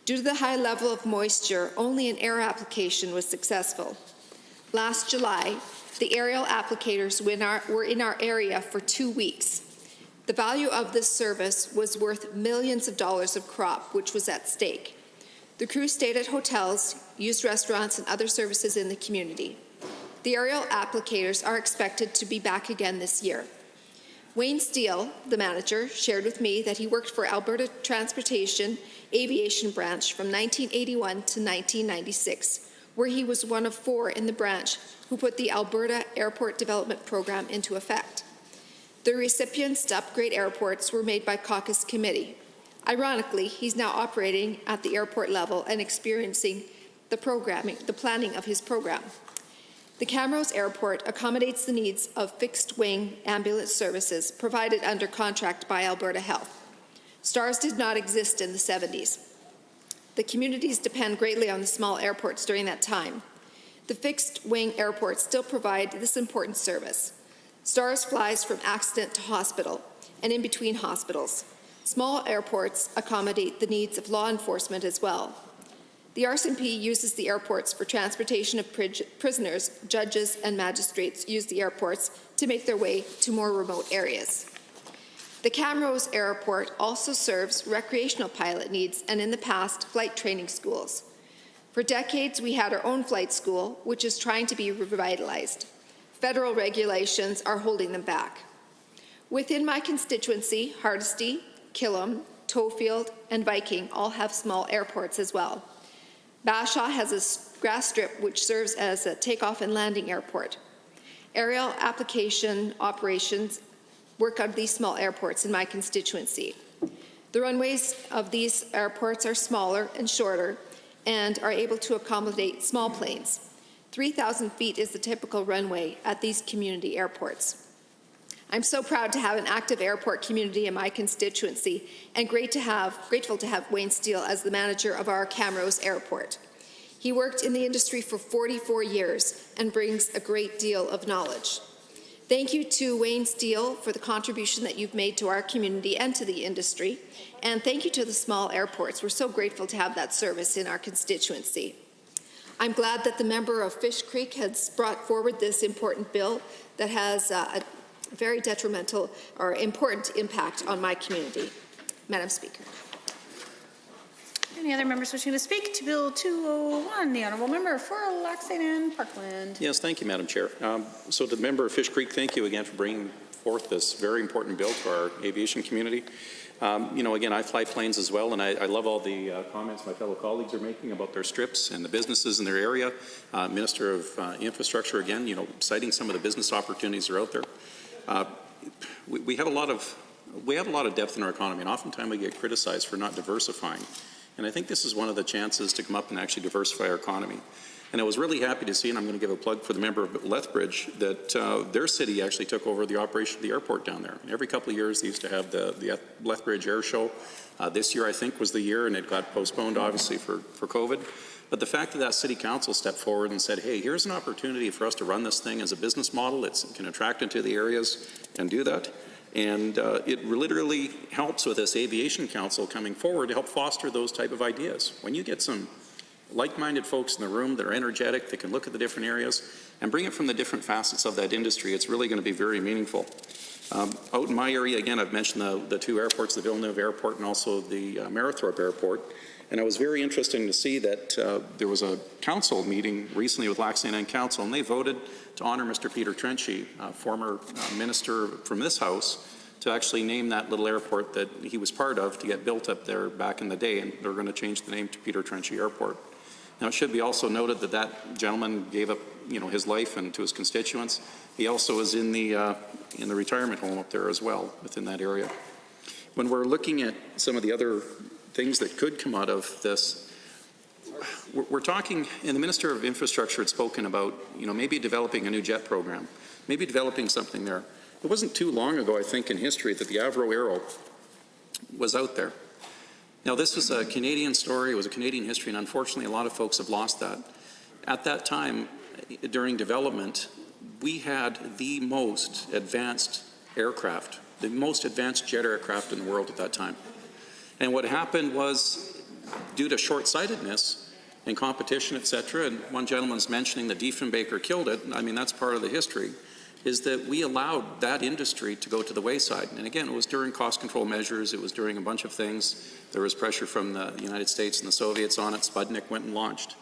Due to the high level of moisture, only an air application was successful. Last July, the aerial applicators were in our area for 2 weeks. The value of this service was worth millions of dollars of crop, which was at stake. The crew stayed at hotels, used restaurants and other services in the community. The aerial applicators are expected to be back again this year. Wayne Steele, the manager, shared with me that he worked for Alberta Transportation Aviation Branch from 1981 to 1996, where he was one of 4 in the branch who put the Alberta Airport Development Program into effect. The recipients to upgrade airports were made by Caucus Committee. Ironically, he's now operating at the airport level and experiencing the planning of his program. The Camrose Airport accommodates the needs of fixed-wing ambulance services provided under contract by Alberta Health. STARS did not exist in the 70s. The communities depend greatly on the small airports during that time. The fixed-wing airports still provide this important service. STARS flies from accident to hospital and in between hospitals. Small airports accommodate the needs of law enforcement as well. The RCMP uses the airports for transportation of prisoners. Judges and magistrates use the airports to make their way to more remote areas. The Camrose Airport also serves recreational pilot needs and in the past, flight training schools. For decades, we had our own flight school, which is trying to be revitalized. Federal regulations are holding them back. Within my constituency, Hardisty, Killam, Toefield, and Viking all have small airports as well. Bashaw has a grass strip which serves as a takeoff and landing airport. Aerial application operations work out of these small airports in my constituency. The runways of these airports are smaller and shorter and are able to accommodate small planes. 3,000 feet is the typical runway at these community airports. I'm so proud to have an active airport community in my constituency and grateful to have Wayne Steele as the manager of our Camrose Airport. He worked in the industry for 44 years and brings a great deal of knowledge. Thank you to Wayne Steele for the contribution that you've made to our community and to the industry. And thank you to the small airports. We're so grateful to have that service in our constituency. I'm glad that the member of Fish Creek has brought forward this important bill that has a very detrimental or important impact on my community. Madam Speaker.
Any other members wishing to speak to Bill 201? The Honourable Member for Laxton and Parkland.
Yes, thank you, Madam Chair. So to the member of Fish Creek, thank you again for bringing forth this very important bill to our aviation community. Again, I fly planes as well, and I love all the comments my fellow colleagues are making about their strips and the businesses in their area. Minister of Infrastructure, again, citing some of the business opportunities that are out there. We have a lot of depth in our economy, and oftentimes we get criticized for not diversifying. And I think this is one of the chances to come up and actually diversify our economy. And I was really happy to see, and I'm going to give a plug for the member of Lethbridge, that their city actually took over the operation of the airport down there. And every couple of years they used to have the Lethbridge Air Show. This year I think was the year, and it got postponed obviously for COVID. But the fact that city council stepped forward and said, hey, here's an opportunity for us to run this thing as a business model. It can attract into the areas and do that. And it literally helps with this aviation council coming forward to help foster those type of ideas. When you get some like-minded folks in the room that are energetic, that can look at the different areas and bring it from the different facets of that industry, it's really going to be very meaningful. Out in my area, again, I've mentioned the two airports, the Villeneuve Airport and also the Marithorpe Airport. And it was very interesting to see that there was a council meeting recently with Lac St. Anne Council, and they voted to honor Mr. Peter Trenchy, former minister from this House, to actually name that little airport that he was part of to get built up there back in the day, and they're going to change the name to Peter Trenchy Airport. Now, it should be also noted that that gentleman gave up, his life and to his constituents. He also is in the retirement home up there as well, within that area. When we're looking at some of the other things that could come out of this, we're talking, and the Minister of Infrastructure had spoken about, maybe developing a new jet program, maybe developing something there. It wasn't too long ago, I think, in history that the Avro Aero was out there. Now, this was a Canadian story, it was a Canadian history, and unfortunately a lot of folks have lost that. At that time, during development, we had the most advanced aircraft, the most advanced jet aircraft in the world at that time. And what happened was, due to short-sightedness and competition, et cetera, and one gentleman's mentioning that Diefenbaker killed it, I mean, that's part of the history, is that we allowed that industry to go to the wayside. And again, it was during cost control measures, it was during a bunch of things. There was pressure from the United States and the Soviets on it. Sputnik went and launched.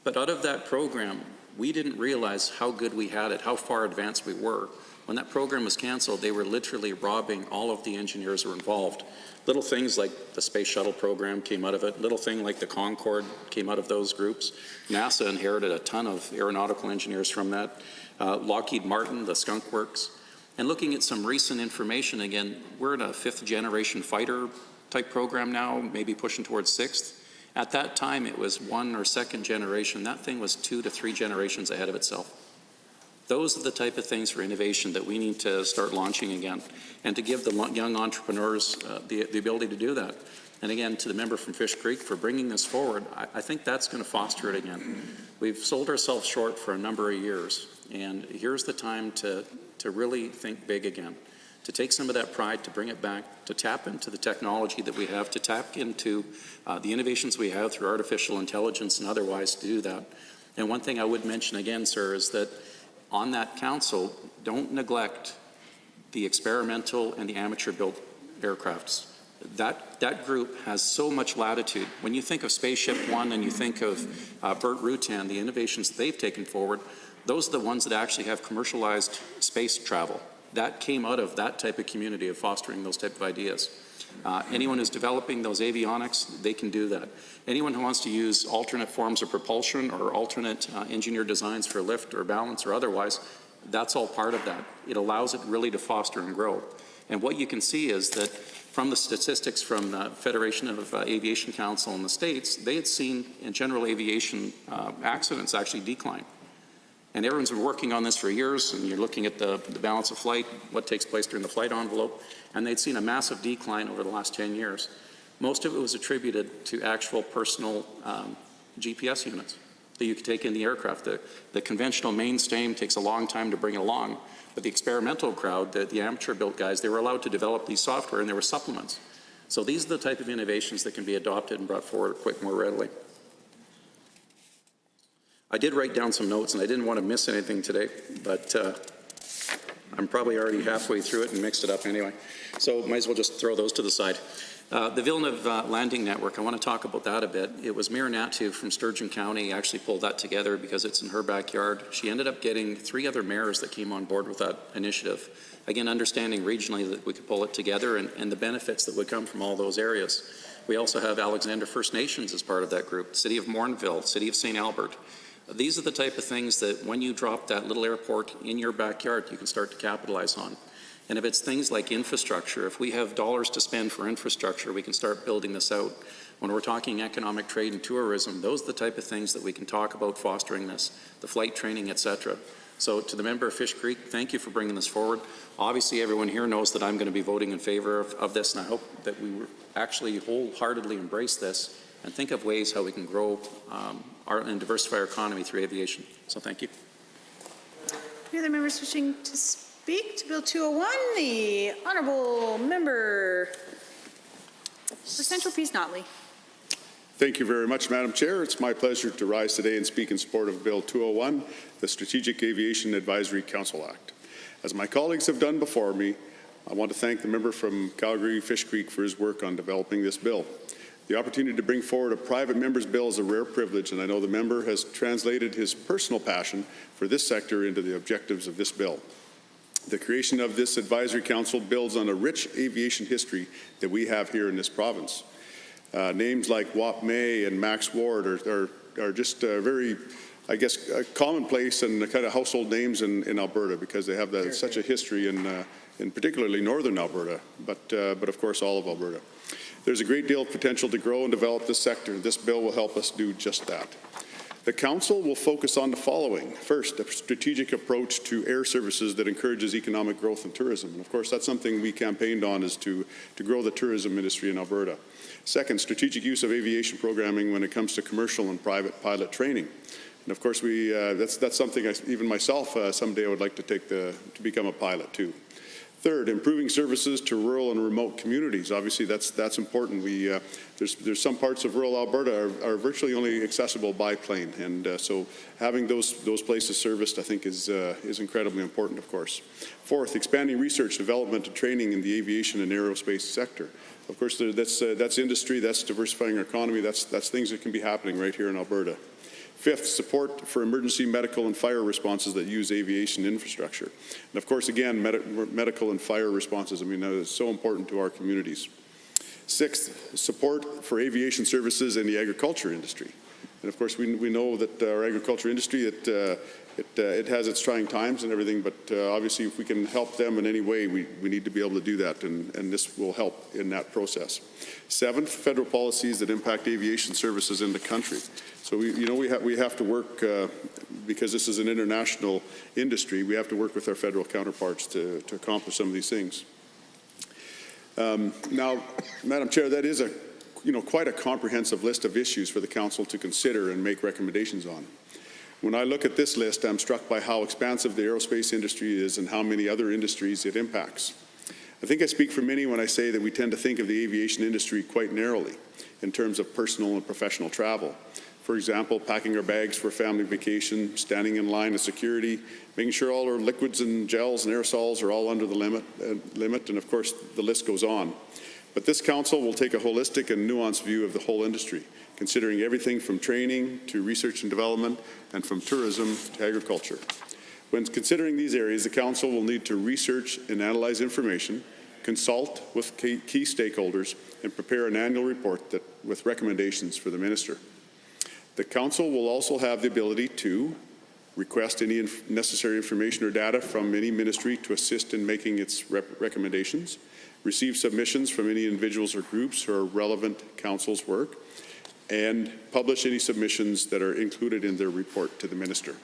But out of that program, we didn't realize how good we had it, how far advanced we were. When that program was canceled, they were literally robbing all of the engineers who were involved. Little things like the space shuttle program came out of it. Little thing like the Concorde came out of those groups. NASA inherited a ton of aeronautical engineers from that. Lockheed Martin, the Skunk Works. And looking at some recent information, again, we're in a 5th generation fighter type program now, maybe pushing towards 6th. At that time, it was 1 or 2nd generation. That thing was 2 to 3 generations ahead of itself. Those are the type of things for innovation that we need to start launching again, and to give the young entrepreneurs the ability to do that. And again, to the member from Fish Creek for bringing this forward, I think that's going to foster it again. We've sold ourselves short for a number of years, and here's the time to really think big again, to take some of that pride, to bring it back, to tap into the technology that we have, to tap into the innovations we have through artificial intelligence and otherwise to do that. And one thing I would mention again, sir, is that on that council, don't neglect the experimental and the amateur-built aircrafts. That group has so much latitude. When you think of Spaceship One and you think of Burt Rutan, the innovations that they've taken forward, those are the ones that actually have commercialized space travel. That came out of that type of community of fostering those type of ideas. Anyone who's developing those avionics, they can do that. Anyone who wants to use alternate forms of propulsion or alternate engineered designs for lift or balance or otherwise, that's all part of that. It allows it really to foster and grow. And what you can see is that from the statistics from the Federation of Aviation Council in the States, they had seen in general aviation accidents actually decline. And everyone's been working on this for years, and you're looking at the balance of flight, what takes place during the flight envelope, and they'd seen a massive decline over the last 10 years. Most of it was attributed to actual personal GPS units that you could take in the aircraft. The conventional mainstay takes a long time to bring it along, but the experimental crowd, the amateur-built guys, they were allowed to develop these software, and there were supplements. So these are the type of innovations that can be adopted and brought forward quite more readily. I did write down some notes, and I didn't want to miss anything today, but I'm probably already halfway through it and mixed it up anyway. So might as well just throw those to the side. The Villeneuve Landing Network, I want to talk about that a bit. It was Mayor Natu from Sturgeon County actually pulled that together because it's in her backyard. She ended up getting 3 other mayors that came on board with that initiative. Again, understanding regionally that we could pull it together and the benefits that would come from all those areas. We also have Alexander First Nations as part of that group, City of Morinville, City of St. Albert. These are the type of things that when you drop that little airport in your backyard, you can start to capitalize on. And if it's things like infrastructure, if we have dollars to spend for infrastructure, we can start building this out. When we're talking economic trade and tourism, those are the type of things that we can talk about fostering this, the flight training, etc. So to the member of Fish Creek, thank you for bringing this forward. Obviously, everyone here knows that I'm going to be voting in favor of this, and I hope that we actually wholeheartedly embrace this and think of ways how we can grow and diversify our economy through aviation. So thank you.
Any other members wishing to speak to Bill 201? The Honourable Member for Central Peace Notley.
Thank you very much, Madam Chair. It's my pleasure to rise today and speak in support of Bill 201, the Strategic Aviation Advisory Council Act. As my colleagues have done before me, I want to thank the member from Calgary Fish Creek for his work on developing this bill. The opportunity to bring forward a private member's bill is a rare privilege, and I know the member has translated his personal passion for this sector into the objectives of this bill. The creation of this advisory council builds on a rich aviation history that we have here in this province. Names like Wap May and Max Ward are just very, I guess, commonplace and kind of household names in Alberta because they have such a history in particularly northern Alberta, but of course all of Alberta. There's a great deal of potential to grow and develop this sector. This bill will help us do just that. The Council will focus on the following. First, a strategic approach to air services that encourages economic growth and tourism. And of course, that's something we campaigned on, is to grow the tourism industry in Alberta. Second, strategic use of aviation programming when it comes to commercial and private pilot training. And of course, that's something even myself someday I would like to take to become a pilot too. Third, improving services to rural and remote communities. Obviously, that's important. There's some parts of rural Alberta are virtually only accessible by plane, and so having those places serviced, I think, is incredibly important. Of course. Fourth, expanding research, development, and training in the aviation and aerospace sector. Of course, that's industry. That's diversifying our economy. That's things that can be happening right here in Alberta. Fifth, support for emergency medical and fire responses that use aviation infrastructure. And of course, again, medical and fire responses, I mean, that is so important to our communities. Sixth, support for aviation services in the agriculture industry. And of course, we know that our agriculture industry, it has its trying times and everything, but obviously if we can help them in any way, we need to be able to do that, and this will help in that process. Seventh, federal policies that impact aviation services in the country. So we have to work, because this is an international industry, we have to work with our federal counterparts to accomplish some of these things. Now, Madam Chair, that is quite a comprehensive list of issues for the Council to consider and make recommendations on. When I look at this list, I'm struck by how expansive the aerospace industry is and how many other industries it impacts. I think I speak for many when I say that we tend to think of the aviation industry quite narrowly in terms of personal and professional travel. For example, packing our bags for a family vacation, standing in line at security, making sure all our liquids and gels and aerosols are all under the limit, and of course the list goes on. But this Council will take a holistic and nuanced view of the whole industry, considering everything from training to research and development and from tourism to agriculture. When considering these areas, the Council will need to research and analyze information, consult with key stakeholders, and prepare an annual report with recommendations for the Minister. The Council will also have the ability to request any necessary information or data from any ministry to assist in making its recommendations, receive submissions from any individuals or groups who are relevant council's work, and publish any submissions that are included in their report to the minister.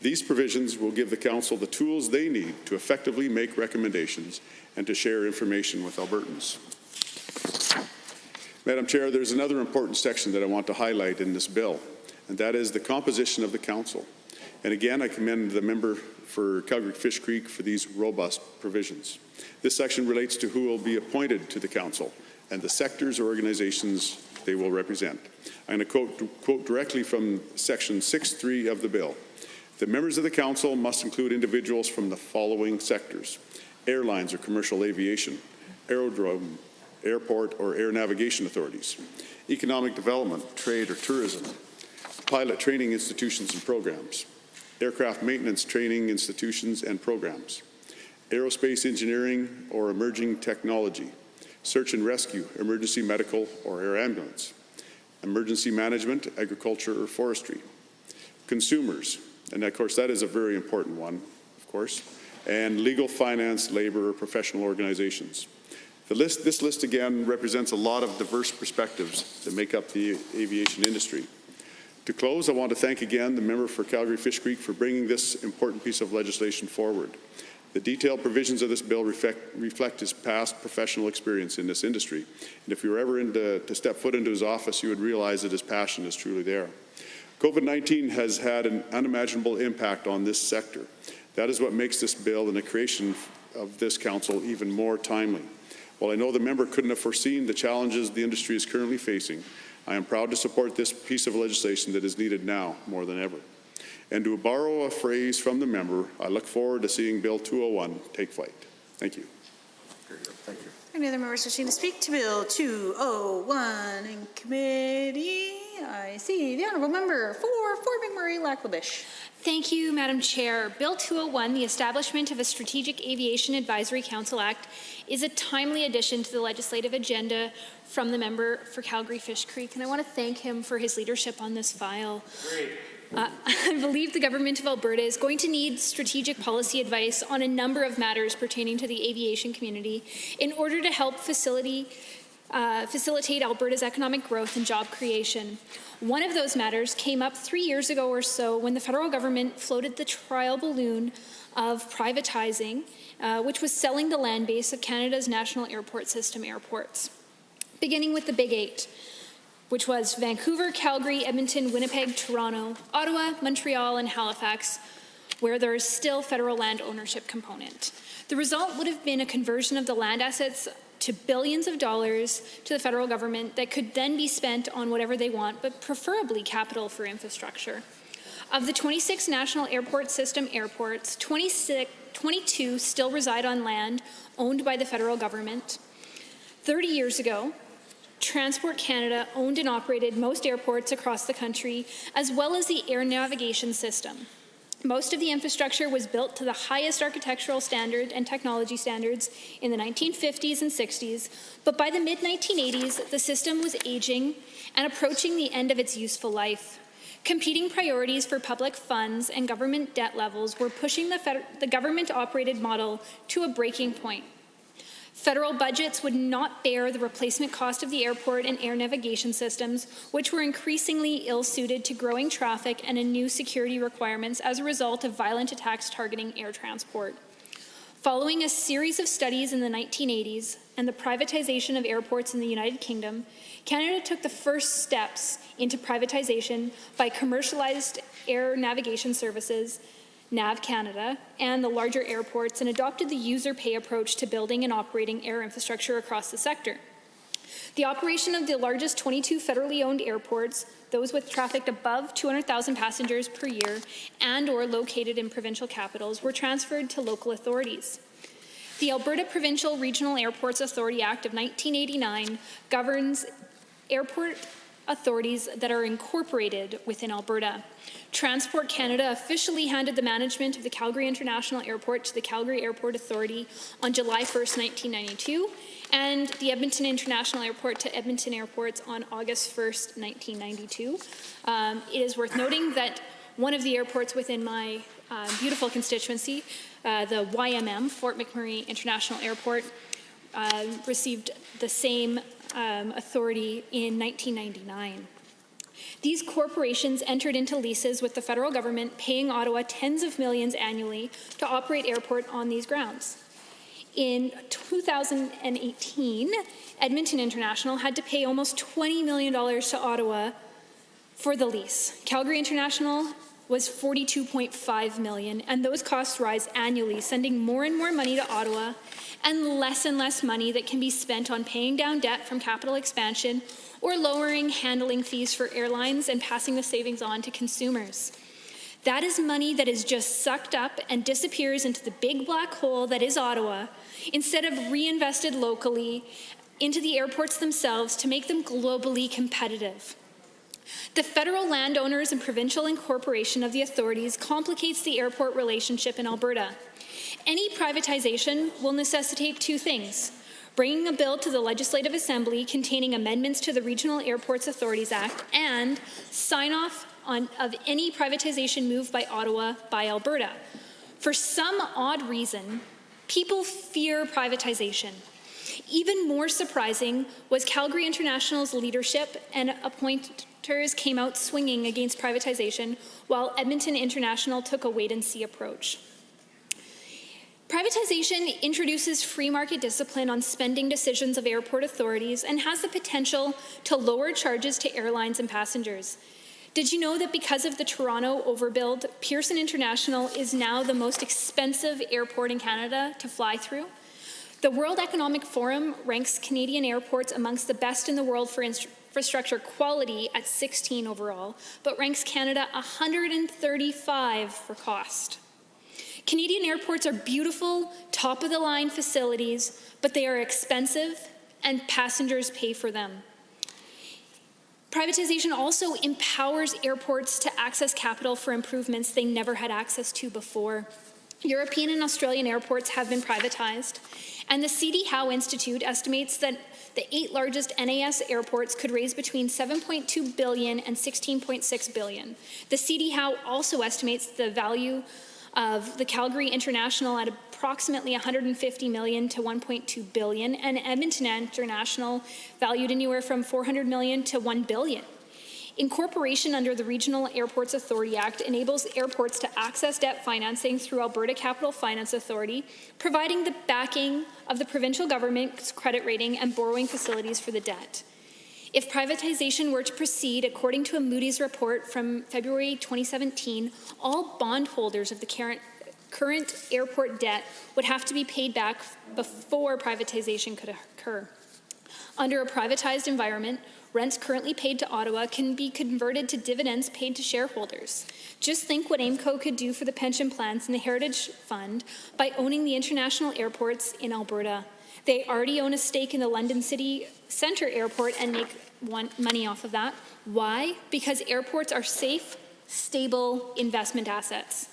These provisions will give the council the tools they need to effectively make recommendations and to share information with Albertans. Madam Chair, there's another important section that I want to highlight in this bill, and that is the composition of the council. And again, I commend the member for Calgary-Fish Creek for these robust provisions. This section relates to who will be appointed to the council and the sectors or organizations they will represent. I'm going to quote directly from section 6.3 of the bill. The members of the council must include individuals from the following sectors: airlines or commercial aviation, aerodrome, airport or air navigation authorities, economic development, trade or tourism, pilot training institutions and programs, aircraft maintenance training institutions and programs, aerospace engineering or emerging technology, search and rescue, emergency medical or air ambulance, emergency management, agriculture or forestry, consumers, and of course that is a very important one, of course, and legal, finance, labor, or professional organizations. This list again represents a lot of diverse perspectives that make up the aviation industry. To close, I want to thank again the member for Calgary-Fish Creek for bringing this important piece of legislation forward. The detailed provisions of this bill reflect his past professional experience in this industry. And if you were ever to step foot into his office, you would realize that his passion is truly there. COVID-19 has had an unimaginable impact on this sector. That is what makes this bill and the creation of this council even more timely. While I know the member couldn't have foreseen the challenges the industry is currently facing, I am proud to support this piece of legislation that is needed now more than ever. And to borrow a phrase from the member, I look forward to seeing Bill 201 take flight. Thank you.
Thank you.
Any other members wishing to speak to Bill 201 in committee? I see the Honourable Member for Fort McMurray-Lac-La-Biche.
Thank you, Madam Chair. Bill 201, the establishment of a Strategic Aviation Advisory Council Act, is a timely addition to the legislative agenda from the member for Calgary-Fish Creek, and I want to thank him for his leadership on this file.
Great.
I believe the Government of Alberta is going to need strategic policy advice on a number of matters pertaining to the aviation community in order to help facilitate Alberta's economic growth and job creation. One of those matters came up 3 years ago or so when the federal government floated the trial balloon of privatizing, which was selling the land base of Canada's national airport system airports, beginning with the Big Eight, which was Vancouver, Calgary, Edmonton, Winnipeg, Toronto, Ottawa, Montreal, and Halifax, where there is still federal land ownership component. The result would have been a conversion of the land assets to billions of dollars to the federal government that could then be spent on whatever they want, but preferably capital for infrastructure. Of the 26 national airport system airports, 22 still reside on land owned by the federal government. 30 years ago, Transport Canada owned and operated most airports across the country, as well as the air navigation system. Most of the infrastructure was built to the highest architectural standard and technology standards in the 1950s and 60s, but by the mid-1980s, the system was aging and approaching the end of its useful life. Competing priorities for public funds and government debt levels were pushing the government-operated model to a breaking point. Federal budgets would not bear the replacement cost of the airport and air navigation systems, which were increasingly ill-suited to growing traffic and new security requirements as a result of violent attacks targeting air transport. Following a series of studies in the 1980s and the privatization of airports in the United Kingdom, Canada took the first steps into privatization by commercialized air navigation services, NAV Canada, and the larger airports, and adopted the user pay approach to building and operating air infrastructure across the sector. The operation of the largest 22 federally owned airports, those with traffic above 200,000 passengers per year and or located in provincial capitals, were transferred to local authorities. The Alberta Provincial Regional Airports Authority Act of 1989 governs airport authorities that are incorporated within Alberta. Transport Canada officially handed the management of the Calgary International Airport to the Calgary Airport Authority on July 1st, 1992, and the Edmonton International Airport to Edmonton Airports on August 1st, 1992. It is worth noting that one of the airports within my beautiful constituency, the YMM, Fort McMurray International Airport, received the same authority in 1999. These corporations entered into leases with the federal government, paying Ottawa tens of millions annually to operate airport on these grounds. In 2018, Edmonton International had to pay almost $20 million to Ottawa for the lease. Calgary International was $42.5 million, and those costs rise annually, sending more and more money to Ottawa and less money that can be spent on paying down debt from capital expansion or lowering handling fees for airlines and passing the savings on to consumers. That is money that is just sucked up and disappears into the big black hole that is Ottawa, instead of reinvested locally into the airports themselves to make them globally competitive. The federal landowners and provincial incorporation of the authorities complicates the airport relationship in Alberta. Any privatization will necessitate two things: bringing a bill to the Legislative Assembly containing amendments to the Regional Airports Authorities Act, and sign-off of any privatization move by Ottawa by Alberta. For some odd reason, people fear privatization. Even more surprising was Calgary International's leadership and appointers came out swinging against privatization, while Edmonton International took a wait-and-see approach. Privatization introduces free market discipline on spending decisions of airport authorities and has the potential to lower charges to airlines and passengers. Did you know that because of the Toronto overbuild, Pearson International is now the most expensive airport in Canada to fly through? The World Economic Forum ranks Canadian airports amongst the best in the world for infrastructure quality at 16 overall, but ranks Canada 135 for cost. Canadian airports are beautiful, top-of-the-line facilities, but they are expensive and passengers pay for them. Privatization also empowers airports to access capital for improvements they never had access to before. European and Australian airports have been privatized, and the C.D. Howe Institute estimates that the 8 largest NAS airports could raise between $7.2 billion and $16.6 billion. The C.D. Howe also estimates the value of the Calgary International at approximately $150 million to $1.2 billion, and Edmonton International valued anywhere from $400 million to $1 billion. Incorporation under the Regional Airports Authority Act enables airports to access debt financing through Alberta Capital Finance Authority, providing the backing of the provincial government's credit rating and borrowing facilities for the debt. If privatization were to proceed, according to a Moody's report from February 2017, all bondholders of the current airport debt would have to be paid back before privatization could occur. Under a privatized environment, rents currently paid to Ottawa can be converted to dividends paid to shareholders. Just think what AIMCO could do for the pension plans and the Heritage Fund by owning the international airports in Alberta. They already own a stake in the London City Centre Airport and make money off of that. Why? Because airports are safe, stable investment assets.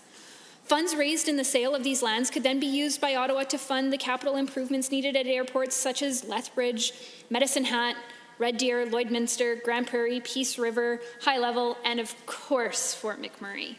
Funds raised in the sale of these lands could then be used by Ottawa to fund the capital improvements needed at airports such as Lethbridge, Medicine Hat, Red Deer, Lloydminster, Grand Prairie, Peace River, High Level, and of course, Fort McMurray.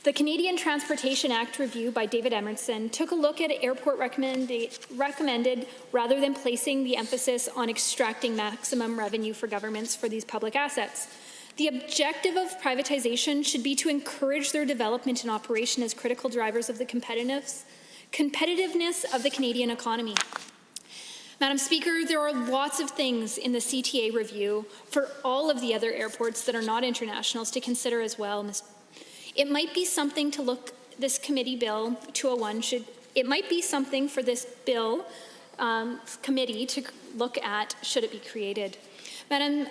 The Canadian Transportation Act review by David Emerson took a look at airport recommended rather than placing the emphasis on extracting maximum revenue for governments for these public assets. The objective of privatization should be to encourage their development and operation as critical drivers of the competitiveness of the Canadian economy. Madam Speaker, there are lots of things in the CTA review for all of the other airports that are not internationals to consider as well. It might be something to look, this committee bill 201 it might be something for this bill committee to look at should it be created. Madam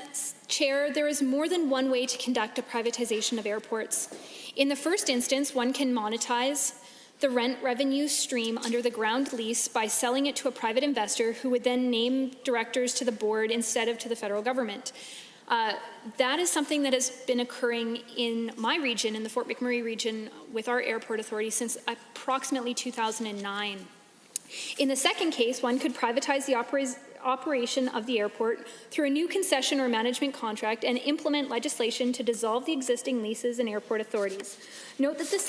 Chair, there is more than one way to conduct a privatization of airports. In the first instance, one can monetize the rent revenue stream under the ground lease by selling it to a private investor who would then name directors to the board instead of to the federal government. That is something that has been occurring in my region, in the Fort McMurray region, with our airport authority since approximately 2009. In the second case, one could privatize the operation of the airport through a new concession or management contract and implement legislation to dissolve the existing leases and airport authorities. Note that the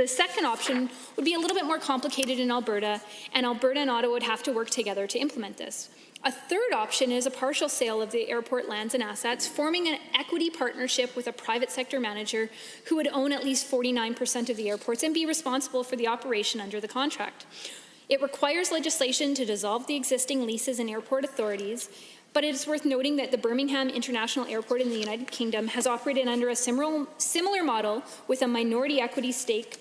second option would be a little bit more complicated in Alberta, and Alberta and Ottawa would have to work together to implement this. A third option is a partial sale of the airport lands and assets, forming an equity partnership with a private sector manager who would own at least 49% of the airports and be responsible for the operation under the contract. It requires legislation to dissolve the existing leases and airport authorities, but it is worth noting that the Birmingham International Airport in the United Kingdom has operated under a similar model with a minority equity stake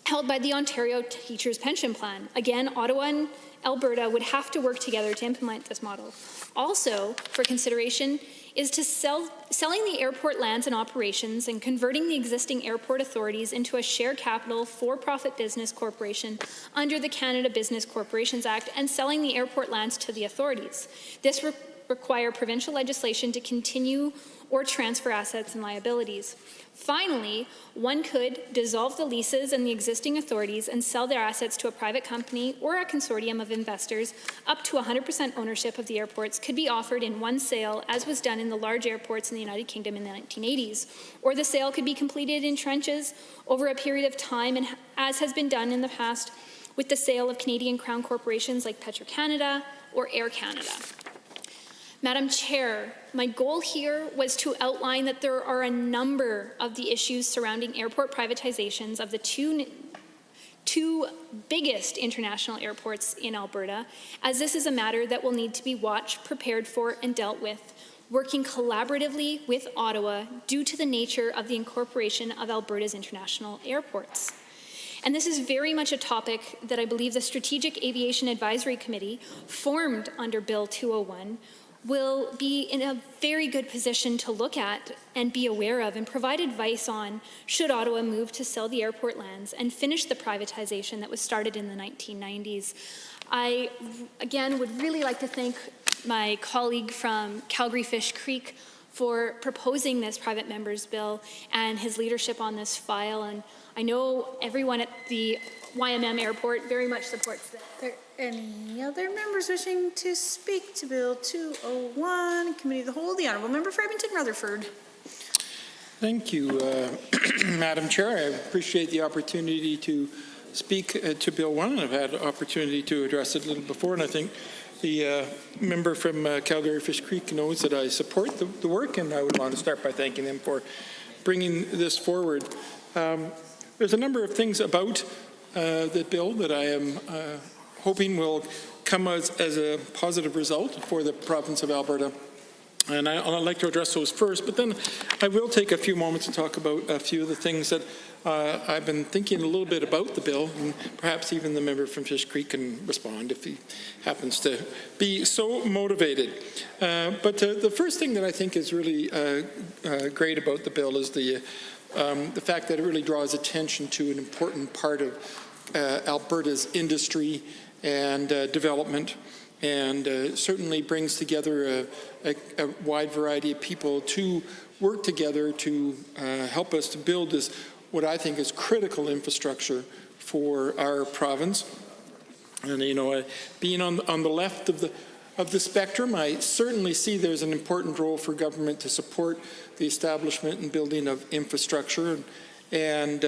held by the Ontario Teachers' Pension Plan. Again, Ottawa and Alberta would have to work together to implement this model. Also, for consideration, is to selling the airport lands and operations and converting the existing airport authorities into a share capital for-profit business corporation under the Canada Business Corporations Act and selling the airport lands to the authorities. This require provincial legislation to continue or transfer assets and liabilities. Finally, one could dissolve the leases and the existing authorities and sell their assets to a private company or a consortium of investors. Up to 100% ownership of the airports could be offered in one sale, as was done in the large airports in the United Kingdom in the 1980s. Or the sale could be completed in tranches over a period of time, and as has been done in the past with the sale of Canadian Crown corporations like Petro-Canada or Air Canada. Madam Chair, my goal here was to outline that there are a number of the issues surrounding airport privatizations of the two biggest international airports in Alberta, as this is a matter that will need to be watched, prepared for, and dealt with, working collaboratively with Ottawa due to the nature of the incorporation of Alberta's international airports. And this is very much a topic that I believe the Strategic Aviation Advisory Committee, formed under Bill 201, will be in a very good position to look at and be aware of and provide advice on should Ottawa move to sell the airport lands and finish the privatization that was started in the 1990s. I, again, would really like to thank my colleague from Calgary Fish Creek for proposing this private members bill and his leadership on this file. And I know everyone at the YMM airport very much supports this.
Any other members wishing to speak to Bill 201, Committee of the Whole? The Honourable Member for Edmonton-Rutherford.
Thank you, Madam Chair. I appreciate the opportunity to speak to Bill 1, and I've had an opportunity to address it a little before, and I think the member from Calgary Fish Creek knows that I support the work, and I would want to start by thanking them for bringing this forward. There's a number of things about the bill that I am hoping will come as a positive result for the province of Alberta. And I'd like to address those first, but then I will take a few moments to talk about a few of the things that I've been thinking a little bit about the bill, and perhaps even the member from Fish Creek can respond if he happens to be so motivated. But the first thing that I think is really great about the bill is the fact that it really draws attention to an important part of Alberta's industry and development, and certainly brings together a wide variety of people to work together to help us to build this, what I think is critical infrastructure for our province. And being on the left of the spectrum, I certainly see there's an important role for government to support the establishment and building of infrastructure, and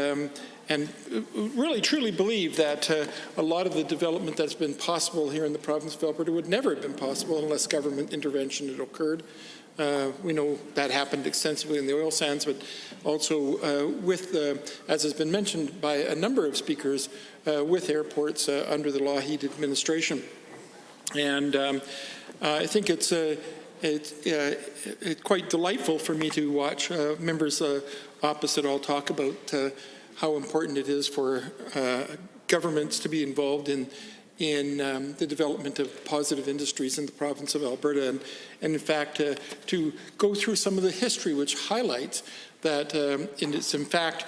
really truly believe that a lot of the development that's been possible here in the province of Alberta would never have been possible unless government intervention had occurred. We know that happened extensively in the oil sands, but also with, as has been mentioned by a number of speakers, with airports under the Lougheed administration. And I think it's quite delightful for me to watch members opposite all talk about how important it is for governments to be involved in the development of positive industries in the province of Alberta, and in fact to go through some of the history which highlights that it's in fact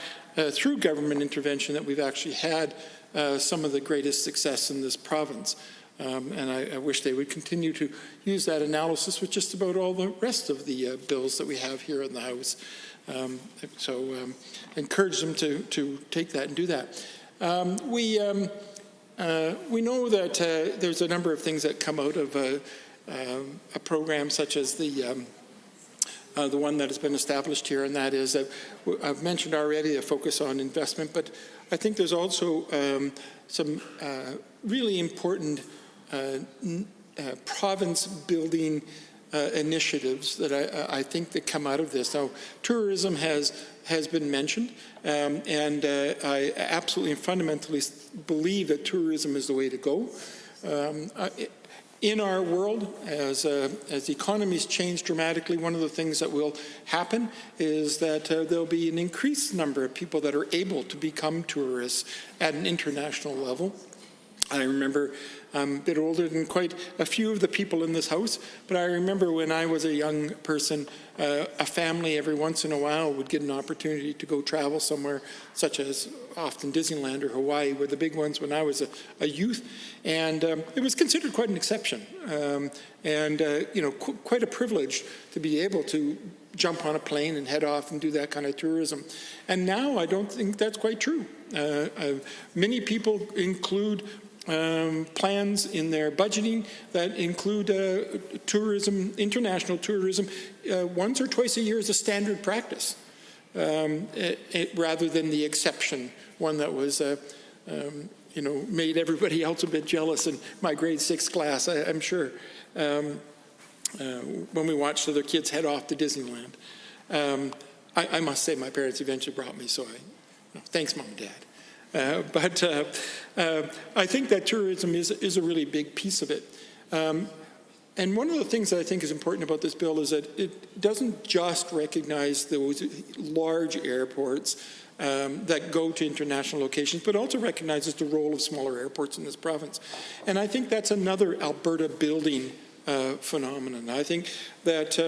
through government intervention that we've actually had some of the greatest success in this province. And I wish they would continue to use that analysis with just about all the rest of the bills that we have here in the House. So encourage them to take that and do that. We know that there's a number of things that come out of a program such as the one that has been established here, and that is that I've mentioned already a focus on investment, but I think there's also some really important province-building initiatives that I think that come out of this. Now, tourism has been mentioned, and I absolutely and fundamentally believe that tourism is the way to go. In our world, as economies change dramatically, one of the things that will happen is that there'll be an increased number of people that are able to become tourists at an international level. I remember I'm a bit older than quite a few of the people in this house, but I remember when I was a young person, a family every once in a while would get an opportunity to go travel somewhere, such as often Disneyland or Hawaii were the big ones when I was a youth, and it was considered quite an exception, and quite a privilege to be able to jump on a plane and head off and do that kind of tourism. And now I don't think that's quite true. Many people include plans in their budgeting that include tourism, international tourism, once or twice a year as a standard practice, rather than the exception, one that was, made everybody else a bit jealous in my grade 6 class, I'm sure, when we watched other kids head off to Disneyland. I must say my parents eventually brought me, so thanks, Mom and Dad. But I think that tourism is a really big piece of it. And one of the things that I think is important about this bill is that it doesn't just recognize those large airports that go to international locations, but also recognizes the role of smaller airports in this province. And I think that's another Alberta building phenomenon. I think that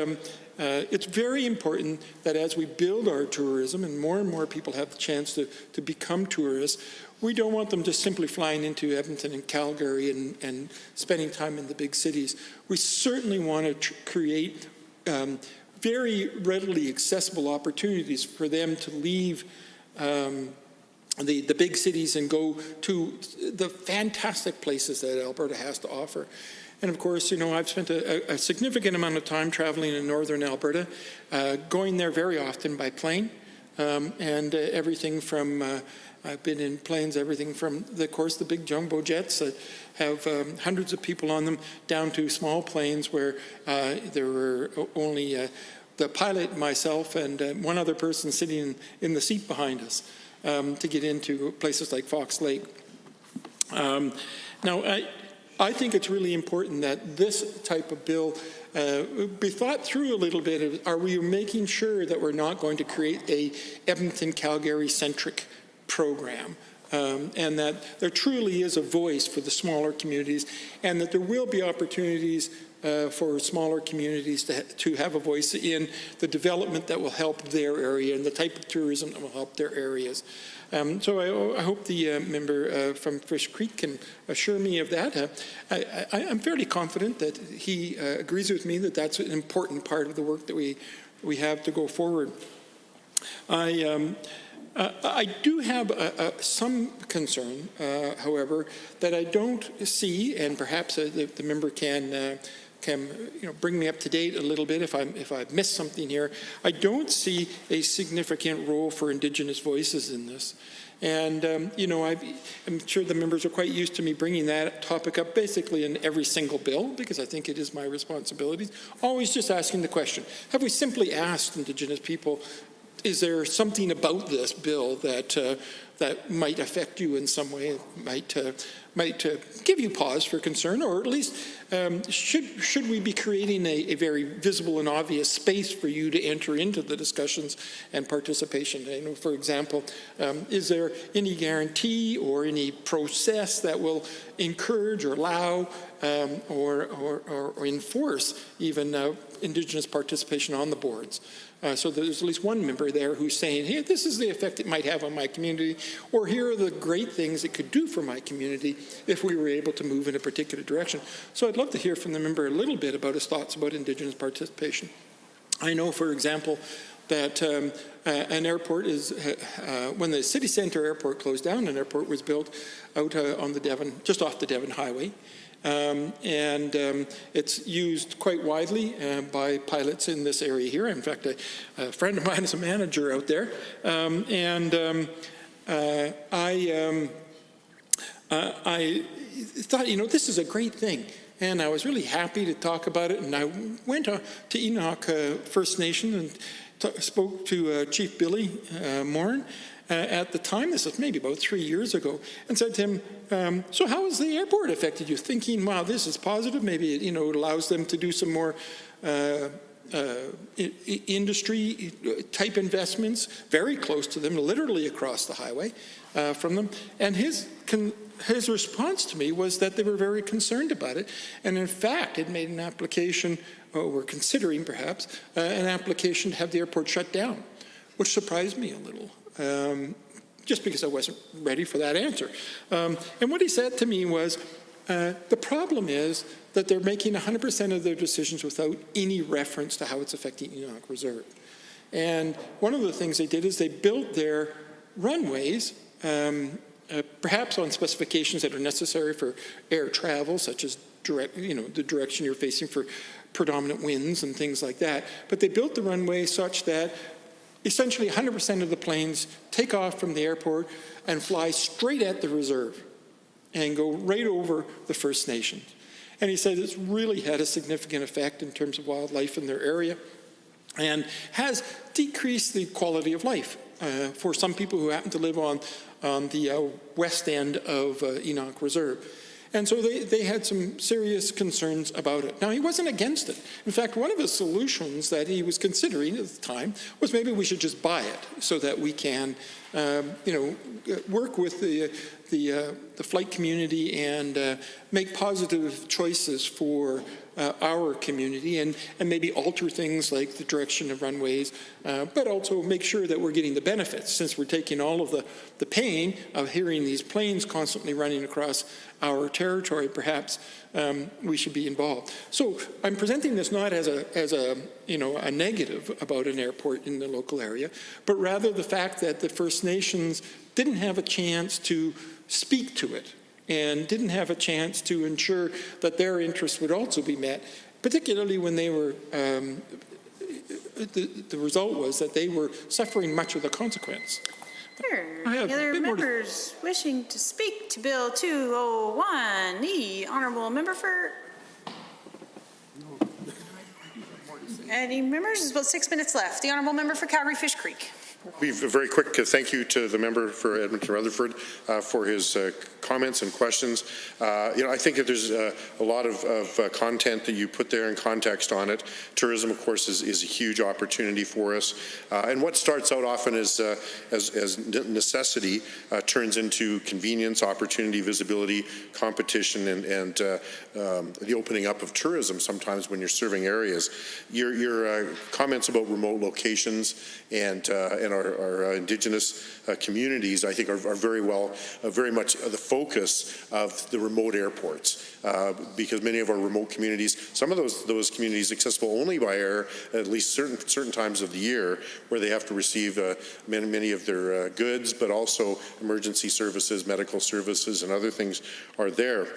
it's very important that as we build our tourism and more people have the chance to become tourists, we don't want them just simply flying into Edmonton and Calgary and spending time in the big cities. We certainly want to create very readily accessible opportunities for them to leave the big cities and go to the fantastic places that Alberta has to offer. And of course, I've spent a significant amount of time traveling in northern Alberta, going there very often by plane, and everything from, I've been in planes, everything from, of course, the big jumbo jets that have hundreds of people on them, down to small planes where there were only the pilot, myself, and one other person sitting in the seat behind us to get into places like Fox Lake. Now, I think it's really important that this type of bill be thought through a little bit. Are we making sure that we're not going to create a Edmonton-Calgary-centric program, and that there truly is a voice for the smaller communities, and that there will be opportunities for smaller communities to have a voice in the development that will help their area and the type of tourism that will help their areas. So I hope the member from Fish Creek can assure me of that. I'm fairly confident that he agrees with me that that's an important part of the work that we have to go forward. I do have some concern, however, that I don't see, and perhaps the member can bring me up to date a little bit if I've missed something here. I don't see a significant role for Indigenous voices in this. And, I'm sure the members are quite used to me bringing that topic up basically in every single bill, because I think it is my responsibility. Always just asking the question, have we simply asked Indigenous people, is there something about this bill that might affect you in some way, might give you pause for concern, or at least should we be creating a very visible and obvious space for you to enter into the discussions and participation? For example, is there any guarantee or any process that will encourage or allow or enforce even Indigenous participation on the boards? So there's at least one member there who's saying, hey, this is the effect it might have on my community, or here are the great things it could do for my community if we were able to move in a particular direction. So I'd love to hear from the member a little bit about his thoughts about Indigenous participation. I know, for example, that an airport is, when the city centre airport closed down, an airport was built out on the Devon, just off the Devon Highway. It's used quite widely by pilots in this area here. In fact, a friend of mine is a manager out there. I thought, this is a great thing. And I was really happy to talk about it. And I went to Enoch First Nation and spoke to Chief Billy Morin at the time. This was maybe about 3 years ago, and said to him, so how has the airport affected you? Thinking, wow, this is positive. Maybe it allows them to do some more industry type investments very close to them, literally across the highway from them. And his response to me was that they were very concerned about it, and in fact it made an application, or were considering perhaps an application to have the airport shut down, which surprised me a little, just because I wasn't ready for that answer. And what he said to me was, the problem is that they're making 100% of their decisions without any reference to how it's affecting Enoch Reserve. And one of the things they did is they built their runways perhaps on specifications that are necessary for air travel, such as the direction you're facing for predominant winds and things like that. But they built the runway such that essentially 100% of the planes take off from the airport and fly straight at the reserve and go right over the First Nations. And he said it's really had a significant effect in terms of wildlife in their area and has decreased the quality of life for some people who happen to live on the west end of Enoch Reserve. And so they had some serious concerns about it. Now, he wasn't against it. In fact, one of the solutions that he was considering at the time was maybe we should just buy it so that we can, work with the flight community and make positive choices for our community and maybe alter things like the direction of runways, but also make sure that we're getting the benefits. Since we're taking all of the pain of hearing these planes constantly running across our territory, perhaps we should be involved. So I'm presenting this not as a negative about an airport in the local area, but rather the fact that the First Nations didn't have a chance to speak to it and didn't have a chance to ensure that their interests would also be met, particularly when they were, the result was that they were suffering much of the consequence.
Any other members wishing to speak to Bill 201? The Honourable Member for... Any members? There's about 6 minutes left. The Honourable Member for Calgary Fish Creek.
Be very quick. Thank you to the member for Edmonton Rutherford for his comments and questions. I think that there's a lot of content that you put there and context on it. Tourism, of course, is a huge opportunity for us. And what starts out often as necessity turns into convenience, opportunity, visibility, competition, and the opening up of tourism sometimes when you're serving areas. Your comments about remote locations and our Indigenous communities, I think, are very much the focus of the remote airports, because many of our remote communities, some of those communities accessible only by air at least certain times of the year, where they have to receive many of their goods, but also emergency services, medical services, and other things are there.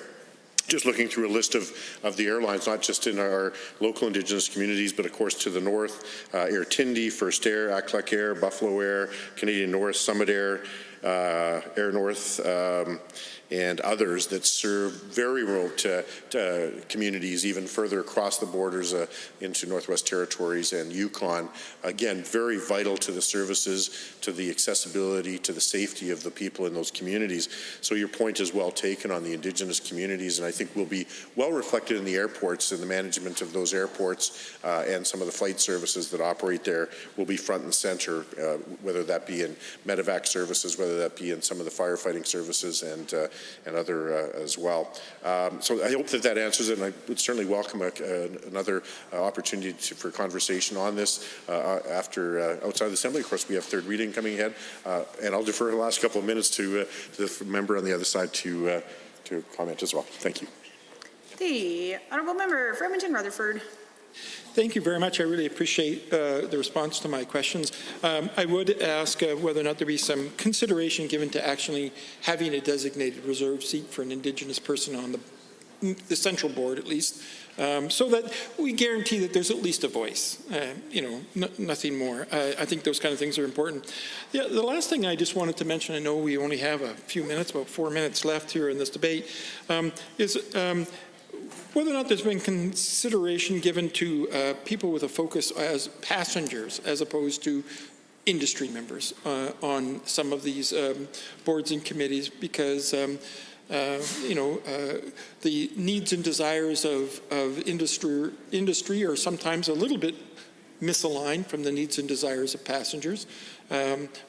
Just looking through a list of the airlines, not just in our local Indigenous communities, but of course to the north, Air Tindi, First Air, Aklak Air, Buffalo Air, Canadian North, Summit Air, Air North, and others that serve very remote communities, even further across the borders into Northwest Territories and Yukon. Again, very vital to the services, to the accessibility, to the safety of the people in those communities. So your point is well taken on the Indigenous communities, and I think will be well reflected in the airports and the management of those airports, and some of the flight services that operate there will be front and center, whether that be in medevac services, whether that be in some of the firefighting services and other as well. So I hope that answers it, and I would certainly welcome another opportunity for conversation on this after outside of the Assembly. Of course, we have third reading coming ahead, and I'll defer the last couple of minutes to the member on the other side to comment as well. Thank you.
The Honourable Member for Edmonton Rutherford.
Thank you very much. I really appreciate the response to my questions. I would ask whether or not there be some consideration given to actually having a designated reserve seat for an Indigenous person on the central board, at least, so that we guarantee that there's at least a voice, nothing more. I think those kind of things are important. Yeah, the last thing I just wanted to mention, I know we only have a few minutes, about 4 minutes left here in this debate, is whether or not there's been consideration given to people with a focus as passengers as opposed to industry members on some of these boards and committees, because the needs and desires of industry are sometimes a little bit misaligned from the needs and desires of passengers.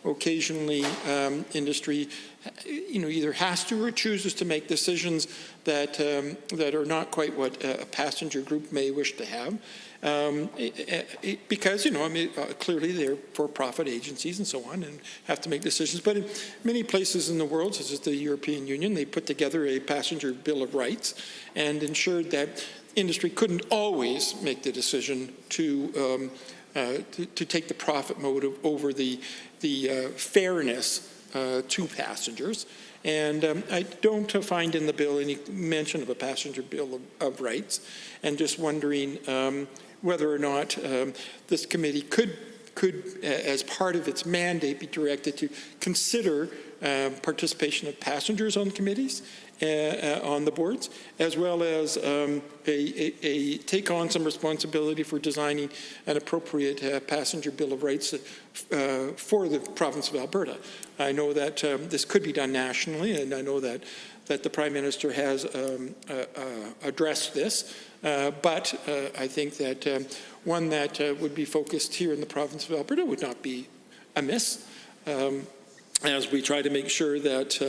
Occasionally, industry, either has to or chooses to make decisions that are not quite what a passenger group may wish to have. Because, clearly they're for-profit agencies and so on and have to make decisions. But in many places in the world, such as the European Union, they put together a passenger Bill of Rights and ensured that industry couldn't always make the decision to take the profit motive over the fairness to passengers. And I don't find in the bill any mention of a passenger Bill of Rights, and just wondering whether or not this committee could, as part of its mandate, be directed to consider participation of passengers on committees, on the boards, as well as take on some responsibility for designing an appropriate passenger Bill of Rights for the province of Alberta. I know that this could be done nationally, and I know that the Prime Minister has addressed this, but I think that one that would be focused here in the province of Alberta would not be amiss, as we try to make sure that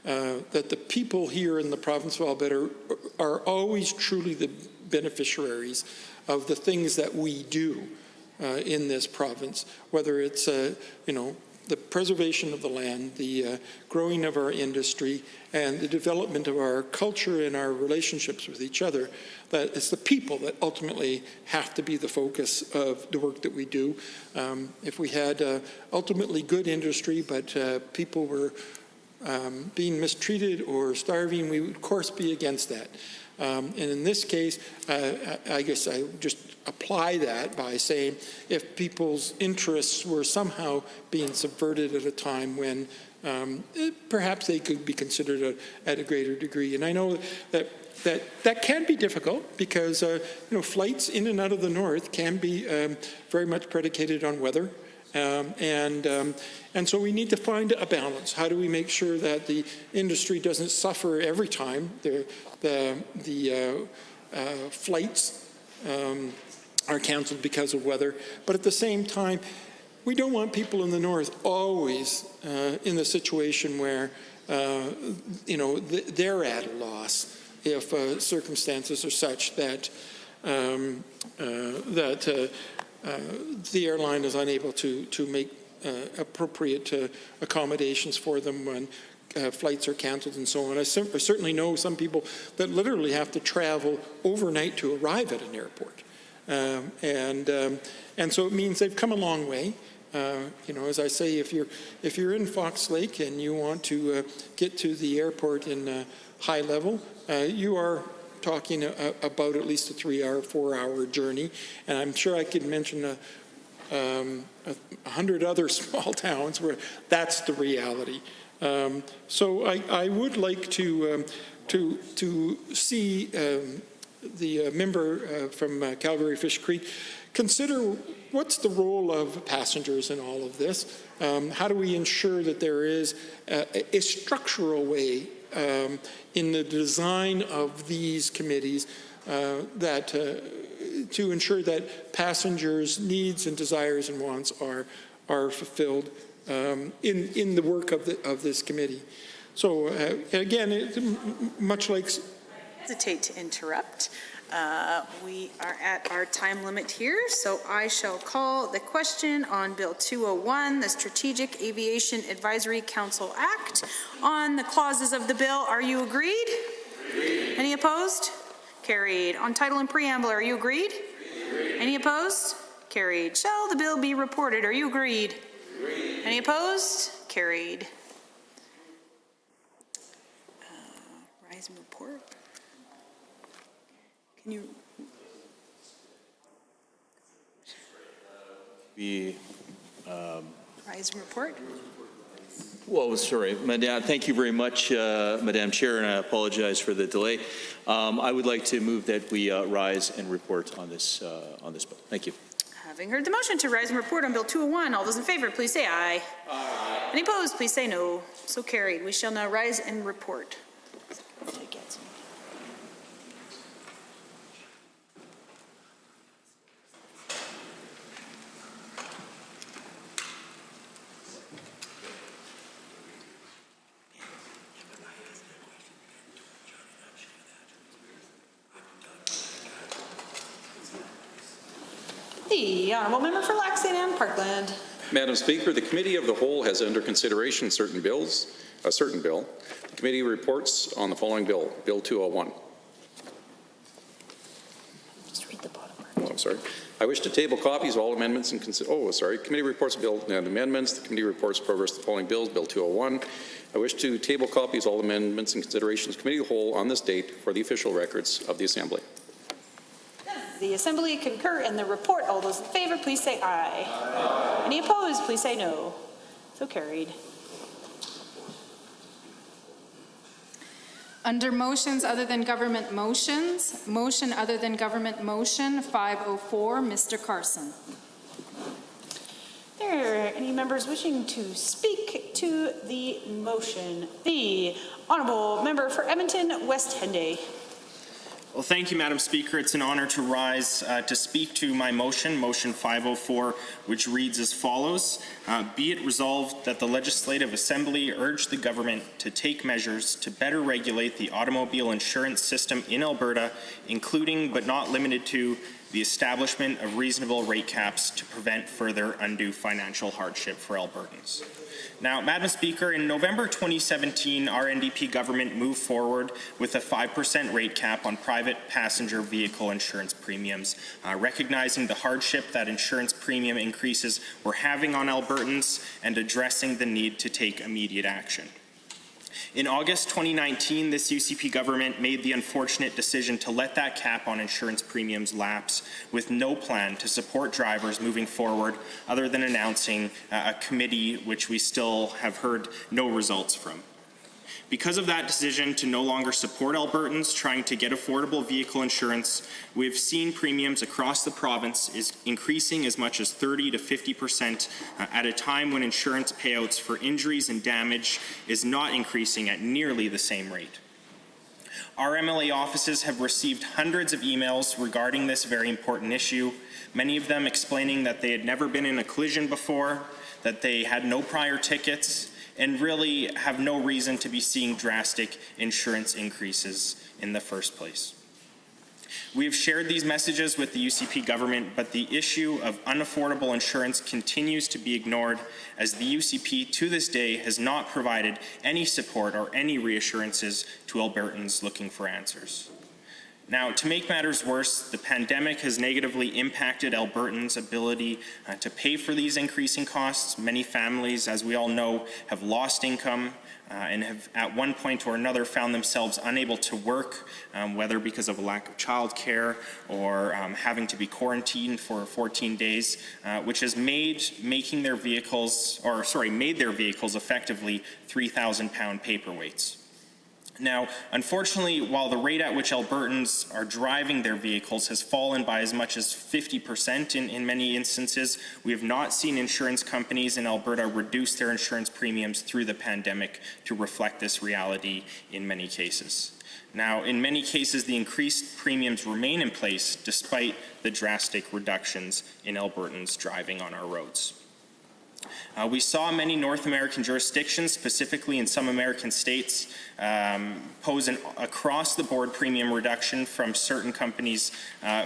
that the people here in the province of Alberta are always truly the beneficiaries of the things that we do in this province, whether it's the preservation of the land, the growing of our industry, and the development of our culture and our relationships with each other. That it's the people that ultimately have to be the focus of the work that we do. If we had ultimately good industry, but people were being mistreated or starving, we would of course be against that. And in this case, I guess I just apply that by saying if people's interests were somehow being subverted at a time when perhaps they could be considered at a greater degree. And I know that can be difficult because flights in and out of the north can be very much predicated on weather. And so we need to find a balance. How do we make sure that the industry doesn't suffer every time the flights are canceled because of weather? But at the same time, we don't want people in the north always in the situation where they're at a loss if circumstances are such that the airline is unable to make appropriate accommodations for them when flights are canceled and so on. I certainly know some people that literally have to travel overnight to arrive at an airport. And so it means they've come a long way. As I say, if you're in Fox Lake and you want to get to the airport in high level, you are talking about at least a 3-hour, 4-hour journey. And I'm sure I could mention 100 other small towns where that's the reality. So I would like to see the member from Calgary Fish Creek consider what's the role of passengers in all of this. How do we ensure that there is a structural way in the design of these committees to ensure that passengers' needs and desires and wants are fulfilled in the work of this committee. So again, much like...
Hesitate to interrupt. We are at our time limit here, so I shall call the question on Bill 201, the Strategic Aviation Advisory Council Act. On the clauses of the bill, are you agreed? Agreed. Any opposed? Carried. On title and preamble, are you agreed? Agreed. Any opposed? Carried. Shall the bill be reported? Are you agreed? Agreed. Any opposed? Carried. Rise and report. Can you? Rise and report.
Well, sorry, Madam. Thank you very much, Madam Chair, and I apologize for the delay. I would like to move that we rise and report on this bill. Thank you.
Having heard the motion to rise and report on Bill 201, all those in favor, please say aye. Aye. Any opposed, please say no. So carried. We shall now rise and report. The Honourable Member for Lac-St. Anne Parkland.
Madam Speaker, the Committee of the Whole has under consideration certain bills. The committee reports on the following bill, Bill 201.
Just read the bottom part.
Oh, I'm sorry. I wish to table copies of all amendments and committee reports, bill and amendments. The committee reports progress to the following bills, Bill 201. I wish to table copies of all amendments and considerations committee of the whole on this date for the official records of the Assembly.
Does the Assembly concur in the report? All those in favor, please say aye. Aye. Any opposed, please say no. So carried. Under motions other than government motions, motion other than government motion 504, Mr. Carson. Are there any members wishing to speak to the motion? The Honourable Member for Edmonton West Henday.
Well, thank you, Madam Speaker. It's an honor to rise to speak to my motion, Motion 504, which reads as follows. Be it resolved that the Legislative Assembly urge the government to take measures to better regulate the automobile insurance system in Alberta, including but not limited to the establishment of reasonable rate caps to prevent further undue financial hardship for Albertans. Now, Madam Speaker, in November 2017, our NDP government moved forward with a 5% rate cap on private passenger vehicle insurance premiums, recognizing the hardship that insurance premium increases were having on Albertans and addressing the need to take immediate action. In August 2019, this UCP government made the unfortunate decision to let that cap on insurance premiums lapse with no plan to support drivers moving forward other than announcing a committee which we still have heard no results from. Because of that decision to no longer support Albertans trying to get affordable vehicle insurance, we've seen premiums across the province is increasing as much as 30 to 50% at a time when insurance payouts for injuries and damage is not increasing at nearly the same rate. Our MLA offices have received hundreds of emails regarding this very important issue, many of them explaining that they had never been in a collision before, that they had no prior tickets, and really have no reason to be seeing drastic insurance increases in the first place. We have shared these messages with the UCP government, but the issue of unaffordable insurance continues to be ignored as the UCP to this day has not provided any support or any reassurances to Albertans looking for answers. Now, to make matters worse, the pandemic has negatively impacted Albertans' ability to pay for these increasing costs. Many families, as we all know, have lost income and have at one point or another found themselves unable to work, whether because of a lack of childcare or having to be quarantined for 14 days, which has made their vehicles effectively 3,000-pound paperweights. Now, unfortunately, while the rate at which Albertans are driving their vehicles has fallen by as much as 50% in many instances, we have not seen insurance companies in Alberta reduce their insurance premiums through the pandemic to reflect this reality in many cases. Now, in many cases, the increased premiums remain in place despite the drastic reductions in Albertans driving on our roads. We saw many North American jurisdictions, specifically in some American states, pose an across-the-board premium reduction from certain companies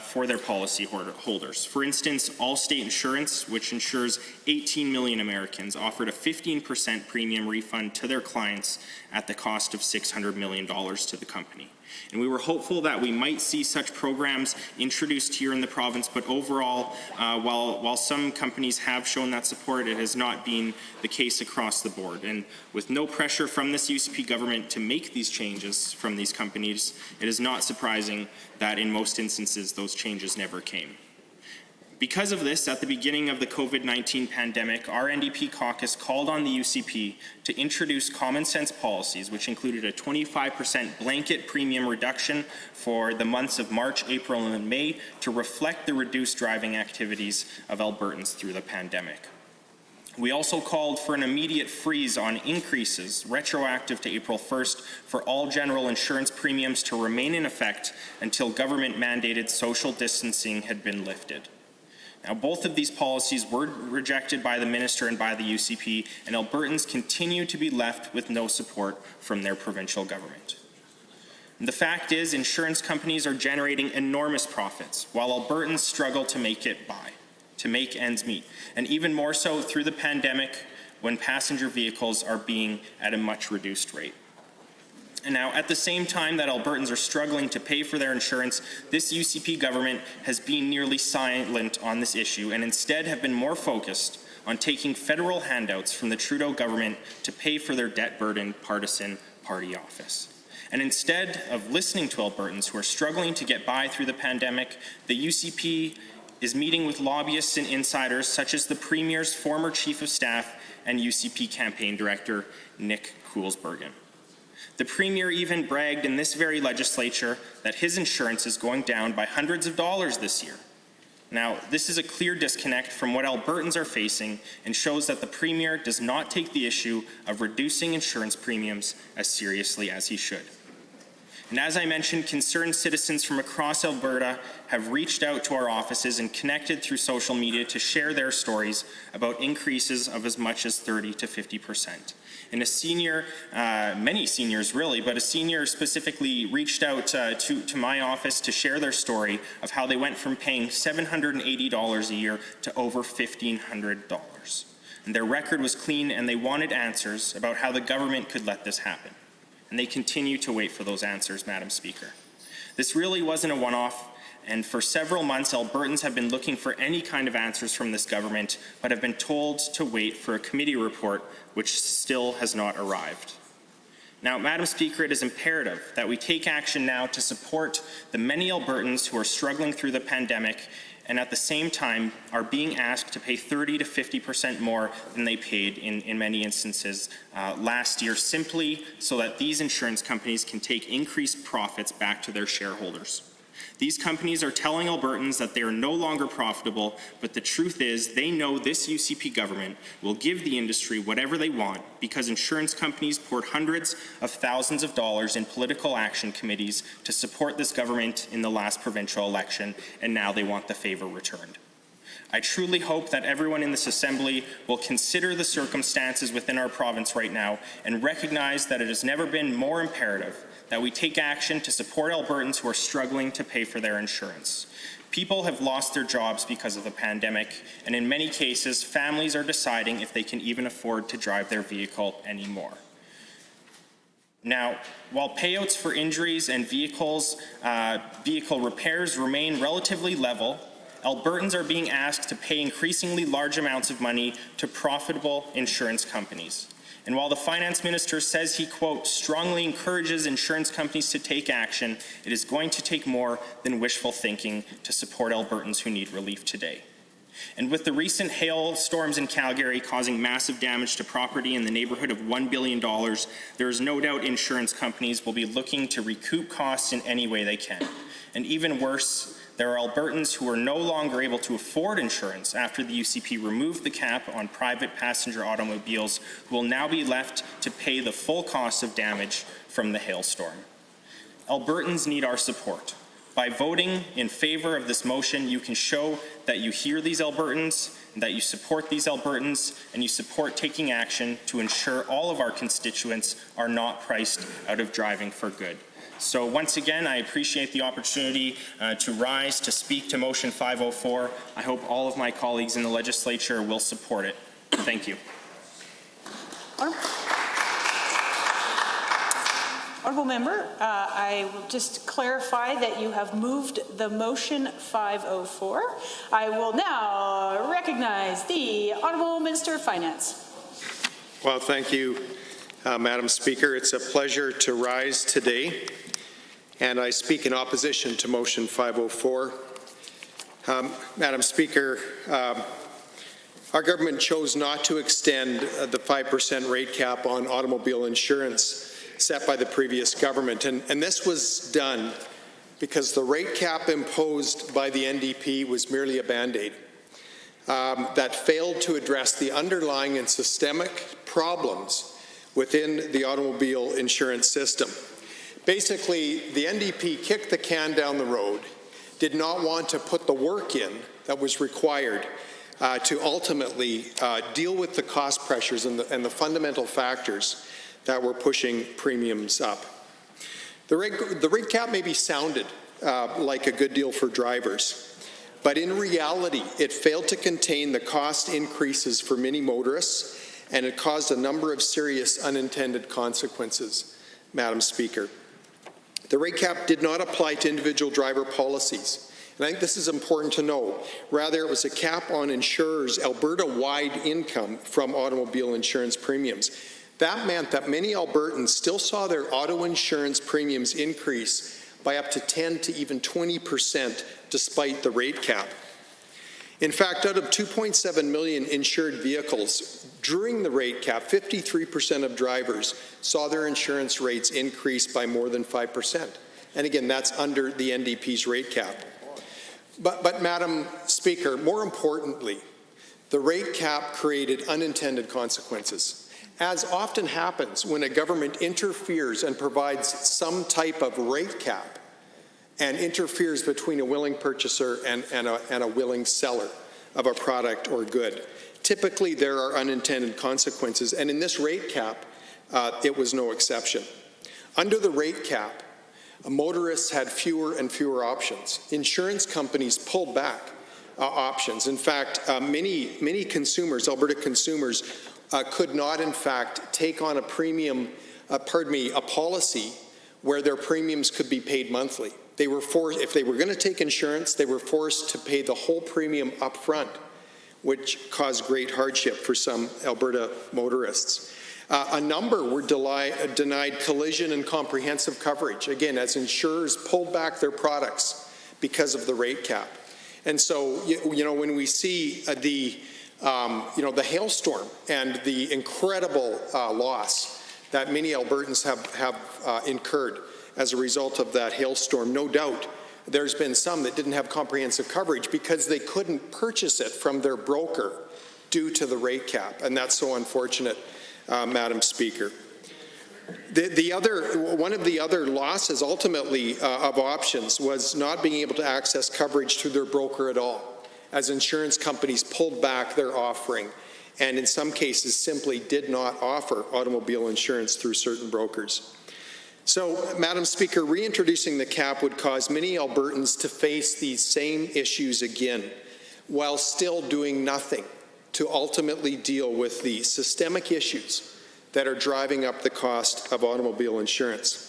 for their policy holders. For instance, Allstate Insurance, which insures 18 million Americans, offered a 15% premium refund to their clients at the cost of $600 million to the company. And we were hopeful that we might see such programs introduced here in the province, but overall, while some companies have shown that support, it has not been the case across the board. And with no pressure from this UCP government to make these changes from these companies, it is not surprising that in most instances those changes never came. Because of this, at the beginning of the COVID-19 pandemic, our NDP caucus called on the UCP to introduce common sense policies, which included a 25% blanket premium reduction for the months of March, April, and May to reflect the reduced driving activities of Albertans through the pandemic. We also called for an immediate freeze on increases retroactive to April 1st for all general insurance premiums to remain in effect until government-mandated social distancing had been lifted. Now, both of these policies were rejected by the minister and by the UCP, and Albertans continue to be left with no support from their provincial government. And the fact is, insurance companies are generating enormous profits, while Albertans struggle to make ends meet, and even more so through the pandemic when passenger vehicles are being at a much reduced rate. And now, at the same time that Albertans are struggling to pay for their insurance, this UCP government has been nearly silent on this issue and instead have been more focused on taking federal handouts from the Trudeau government to pay for their debt-burdened partisan party office. And instead of listening to Albertans who are struggling to get by through the pandemic, the UCP is meeting with lobbyists and insiders such as the Premier's former Chief of Staff and UCP campaign director, Nick Koolsbergen. The Premier even bragged in this very legislature that his insurance is going down by hundreds of dollars this year. Now, this is a clear disconnect from what Albertans are facing and shows that the Premier does not take the issue of reducing insurance premiums as seriously as he should. And as I mentioned, concerned citizens from across Alberta have reached out to our offices and connected through social media to share their stories about increases of as much as 30 to 50%. And a senior, many seniors really, but a senior specifically reached out to my office to share their story of how they went from paying $780 a year to over $1,500. And their record was clean, and they wanted answers about how the government could let this happen. And they continue to wait for those answers, Madam Speaker. This really wasn't a one-off, and for several months, Albertans have been looking for any kind of answers from this government, but have been told to wait for a committee report, which still has not arrived. Now, Madam Speaker, it is imperative that we take action now to support the many Albertans who are struggling through the pandemic and at the same time are being asked to pay 30 to 50% more than they paid in many instances last year, simply so that these insurance companies can take increased profits back to their shareholders. These companies are telling Albertans that they are no longer profitable, but the truth is they know this UCP government will give the industry whatever they want because insurance companies poured hundreds of thousands of dollars in political action committees to support this government in the last provincial election, and now they want the favor returned. I truly hope that everyone in this Assembly will consider the circumstances within our province right now and recognize that it has never been more imperative that we take action to support Albertans who are struggling to pay for their insurance. People have lost their jobs because of the pandemic, and in many cases, families are deciding if they can even afford to drive their vehicle anymore. Now, while payouts for injuries and vehicle repairs remain relatively level, Albertans are being asked to pay increasingly large amounts of money to profitable insurance companies. And while the finance minister says he, quote, strongly encourages insurance companies to take action, it is going to take more than wishful thinking to support Albertans who need relief today. And with the recent hailstorms in Calgary causing massive damage to property in the neighborhood of $1 billion, there is no doubt insurance companies will be looking to recoup costs in any way they can. And even worse, there are Albertans who are no longer able to afford insurance after the UCP removed the cap on private passenger automobiles, who will now be left to pay the full cost of damage from the hailstorm. Albertans need our support. By voting in favor of this motion, you can show that you hear these Albertans, and that you support these Albertans, and you support taking action to ensure all of our constituents are not priced out of driving for good. So once again, I appreciate the opportunity to rise to speak to motion 504. I hope all of my colleagues in the legislature will support it. Thank you.
Honourable member, I will just clarify that you have moved the motion 504. I will now recognize the Honourable Minister of Finance.
Well, thank you, Madam Speaker. It's a pleasure to rise today, and I speak in opposition to motion 504. Madam Speaker, our government chose not to extend the 5% rate cap on automobile insurance set by the previous government. And this was done because the rate cap imposed by the NDP was merely a Band-Aid that failed to address the underlying and systemic problems within the automobile insurance system. Basically, the NDP kicked the can down the road, did not want to put the work in that was required to ultimately deal with the cost pressures and the fundamental factors that were pushing premiums up. The rate cap maybe sounded like a good deal for drivers, but in reality, it failed to contain the cost increases for many motorists, and it caused a number of serious unintended consequences, Madam Speaker. The rate cap did not apply to individual driver policies, and I think this is important to know. Rather, it was a cap on insurers' Alberta-wide income from automobile insurance premiums. That meant that many Albertans still saw their auto insurance premiums increase by up to 10 to even 20% despite the rate cap. In fact, out of 2.7 million insured vehicles during the rate cap, 53% of drivers saw their insurance rates increase by more than 5%. And again, that's under the NDP's rate cap. But Madam Speaker, more importantly, the rate cap created unintended consequences. As often happens when a government interferes and provides some type of rate cap and interferes between a willing purchaser and a willing seller of a product or good. Typically, there are unintended consequences, and in this rate cap, it was no exception. Under the rate cap, motorists had fewer and fewer options. Insurance companies pulled back options. In fact, many consumers, Alberta consumers, could not, in fact, take on a a policy where their premiums could be paid monthly. They were forced, if they were going to take insurance, they were forced to pay the whole premium up front, which caused great hardship for some Alberta motorists. A number were denied collision and comprehensive coverage, again, as insurers pulled back their products because of the rate cap. And so, when we see the hailstorm and the incredible loss that many Albertans have incurred as a result of that hailstorm, no doubt there's been some that didn't have comprehensive coverage because they couldn't purchase it from their broker due to the rate cap, and that's so unfortunate, Madam Speaker. One of the other losses ultimately of options was not being able to access coverage through their broker at all, as insurance companies pulled back their offering and in some cases simply did not offer automobile insurance through certain brokers. So, Madam Speaker, reintroducing the cap would cause many Albertans to face these same issues again while still doing nothing to ultimately deal with the systemic issues that are driving up the cost of automobile insurance.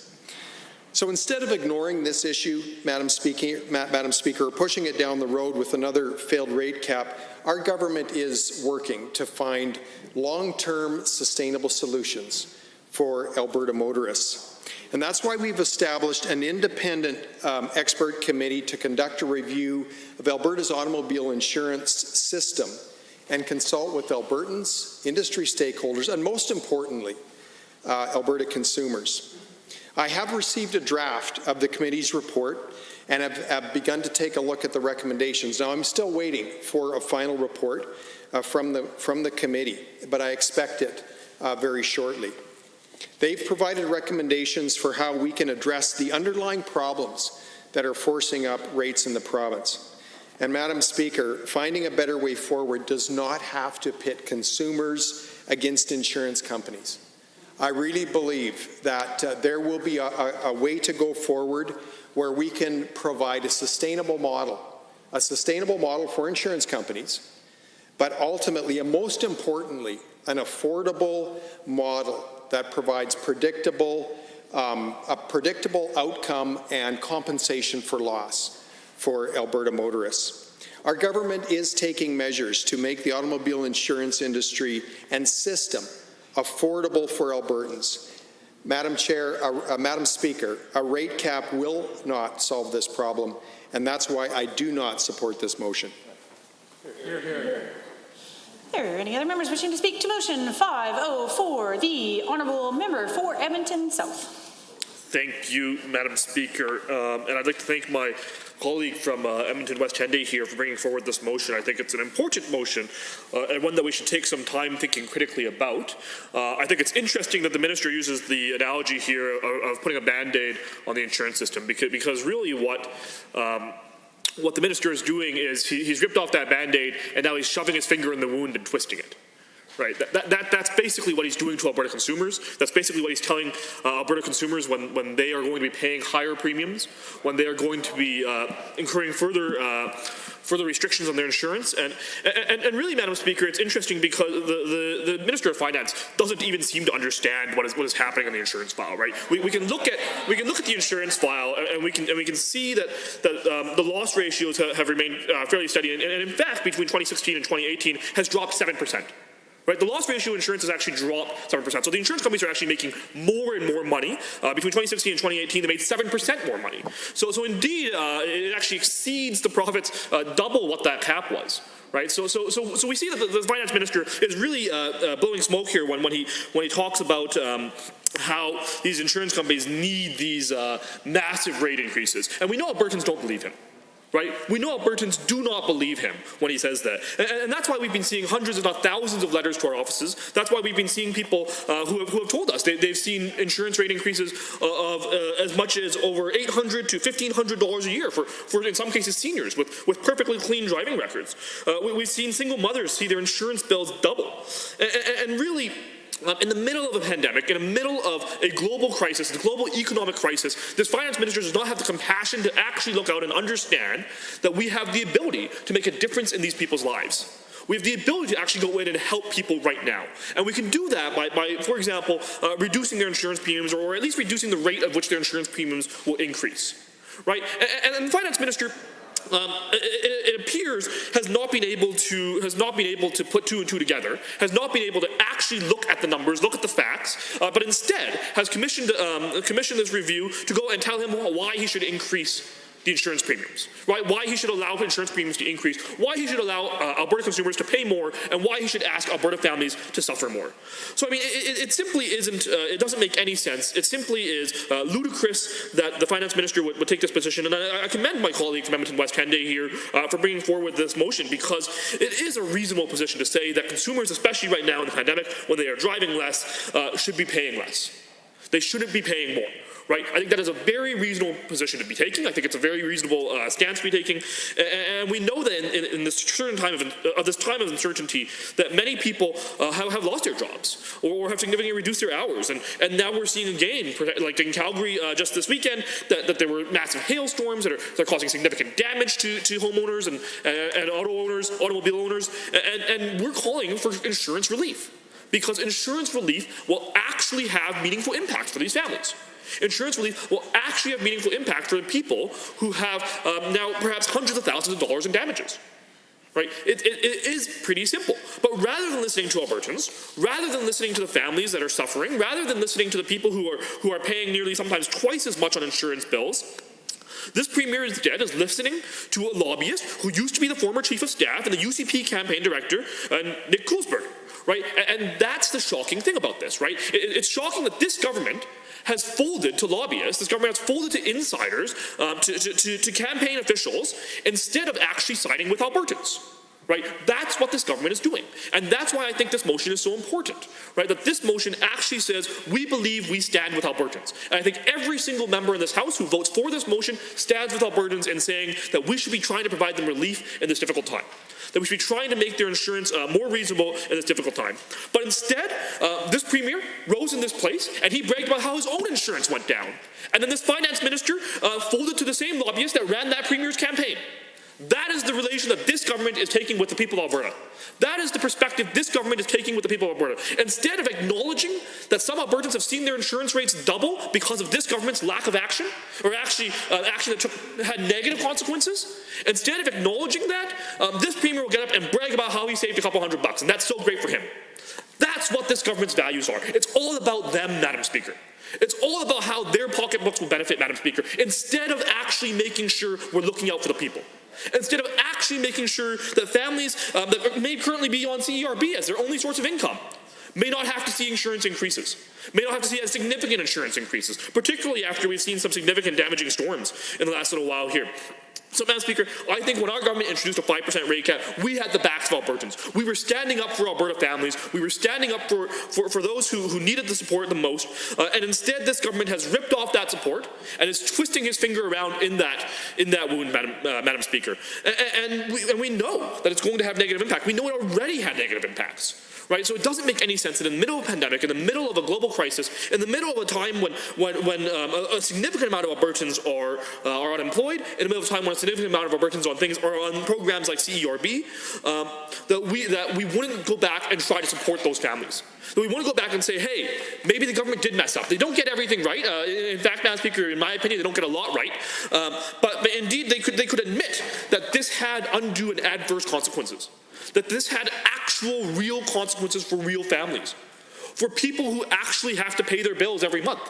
So instead of ignoring this issue, Madam Speaker, or pushing it down the road with another failed rate cap, our government is working to find long-term sustainable solutions for Alberta motorists. And that's why we've established an independent expert committee to conduct a review of Alberta's automobile insurance system and consult with Albertans, industry stakeholders, and most importantly, Alberta consumers. I have received a draft of the committee's report and have begun to take a look at the recommendations. Now, I'm still waiting for a final report from the committee, but I expect it very shortly. They've provided recommendations for how we can address the underlying problems that are forcing up rates in the province. And Madam Speaker, finding a better way forward does not have to pit consumers against insurance companies. I really believe that there will be a way to go forward where we can provide a sustainable model for insurance companies, but ultimately, and most importantly, an affordable model that provides a predictable outcome and compensation for loss for Alberta motorists. Our government is taking measures to make the automobile insurance industry and system affordable for Albertans. Madam Speaker, a rate cap will not solve this problem, and that's why I do not support this motion.
Hear, hear. Are there any other members wishing to speak to motion 504? The Honourable Member for Edmonton South.
Thank you, Madam Speaker. And I'd like to thank my colleague from Edmonton West Henday here for bringing forward this motion. I think it's an important motion and one that we should take some time thinking critically about. I think it's interesting that the minister uses the analogy here of putting a Band-Aid on the insurance system because really what the minister is doing is he's ripped off that Band-Aid and now he's shoving his finger in the wound and twisting it. Right, that's basically what he's doing to Alberta consumers. That's basically what he's telling Alberta consumers when they are going to be paying higher premiums, when they are going to be incurring further restrictions on their insurance. And really, Madam Speaker, it's interesting because the Minister of Finance doesn't even seem to understand what is happening on the insurance file. Right, we can look at the insurance file and we can see that the loss ratios have remained fairly steady, and in fact, between 2016 and 2018 has dropped 7%. Right, the loss ratio in insurance has actually dropped 7%. So the insurance companies are actually making more and more money. Between 2016 and 2018, they made 7% more money. So indeed, it actually exceeds the profits double what that cap was. Right, so we see that the finance minister is really blowing smoke here when he talks about how these insurance companies need these massive rate increases, and we know Albertans don't believe him. Right? We know Albertans do not believe him when he says that. And that's why we've been seeing hundreds, if not thousands, of letters to our offices. That's why we've been seeing people who have told us they've seen insurance rate increases of as much as over $800 to $1,500 a year for in some cases, seniors with perfectly clean driving records. We've seen single mothers see their insurance bills double. And really, in the middle of a pandemic, in the middle of a global crisis, a global economic crisis, this finance minister does not have the compassion to actually look out and understand that we have the ability to make a difference in these people's lives. We have the ability to actually go in and help people right now. And we can do that by for example, reducing their insurance premiums or at least reducing the rate at which their insurance premiums will increase. Right? And the finance minister, it appears has not been able to put two and two together, has not been able to actually look at the numbers, look at the facts, but instead has commissioned this review to go and tell him why he should increase the insurance premiums, right? Why he should allow insurance premiums to increase, why he should allow Alberta consumers to pay more, and why he should ask Alberta families to suffer more. So I mean, it simply isn't, it doesn't make any sense. It simply is ludicrous that the finance minister would take this position, and I commend my colleague from Edmonton West Henday here for bringing forward this motion, because it is a reasonable position to say that consumers, especially right now in the pandemic, when they are driving less, should be paying less. They shouldn't be paying more. Right? I think that is a very reasonable position to be taking. I think it's a very reasonable stance to be taking. And we know that in this certain time of uncertainty, that many people have lost their jobs or have significantly reduced their hours. And now we're seeing again, like in Calgary just this weekend, that there were massive hailstorms that are causing significant damage to homeowners and automobile owners. And we're calling for insurance relief, because insurance relief will actually have meaningful impact for these families. Insurance relief will actually have meaningful impact for the people who have now perhaps hundreds of thousands of dollars in damages. Right? It is pretty simple. But rather than listening to Albertans, rather than listening to the families that are suffering, rather than listening to the people who are paying nearly sometimes twice as much on insurance bills, this premier instead is listening to a lobbyist who used to be the former chief of staff and the UCP campaign director, Nick Coulsburg. Right? And that's the shocking thing about this. Right? It's shocking that this government has folded to lobbyists, this government has folded to insiders, to campaign officials, instead of actually siding with Albertans. Right? That's what this government is doing. And that's why I think this motion is so important, right? That this motion actually says, we believe we stand with Albertans. And I think every single member in this House who votes for this motion stands with Albertans in saying that we should be trying to provide them relief in this difficult time. That we should be trying to make their insurance more reasonable in this difficult time. But instead, this premier rose in this place and he bragged about how his own insurance went down. And then this finance minister folded to the same lobbyists that ran that premier's campaign. That is the relation that this government is taking with the people of Alberta. That is the perspective this government is taking with the people of Alberta. Instead of acknowledging that some Albertans have seen their insurance rates double because of this government's lack of action, or actually action that had negative consequences, instead of acknowledging that, this premier will get up and brag about how he saved a couple $100, and that's so great for him. That's what this government's values are. It's all about them, Madam Speaker. It's all about how their pocketbooks will benefit, Madam Speaker, instead of actually making sure we're looking out for the people. Instead of actually making sure that families that may currently be on CERB as their only source of income may not have to see insurance increases, may not have to see as significant insurance increases, particularly after we've seen some significant damaging storms in the last little while here. So, Madam Speaker, I think when our government introduced a 5% rate cap, we had the backs of Albertans. We were standing up for Alberta families. We were standing up for those who needed the support the most. And instead, this government has ripped off that support and is twisting his finger around in that wound, Madam Speaker. And we know that it's going to have negative impact. We know it already had negative impacts. Right? So it doesn't make any sense that in the middle of a pandemic, in the middle of a global crisis, in the middle of a time when a significant amount of Albertans are unemployed, in the middle of a time when a significant amount of Albertans are on programs like CERB, that we wouldn't go back and try to support those families. That we want to go back and say, hey, maybe the government did mess up. They don't get everything right. In fact, Madam Speaker, in my opinion, they don't get a lot right. But indeed, they could admit that this had undue and adverse consequences. That this had actual real consequences for real families, for people who actually have to pay their bills every month.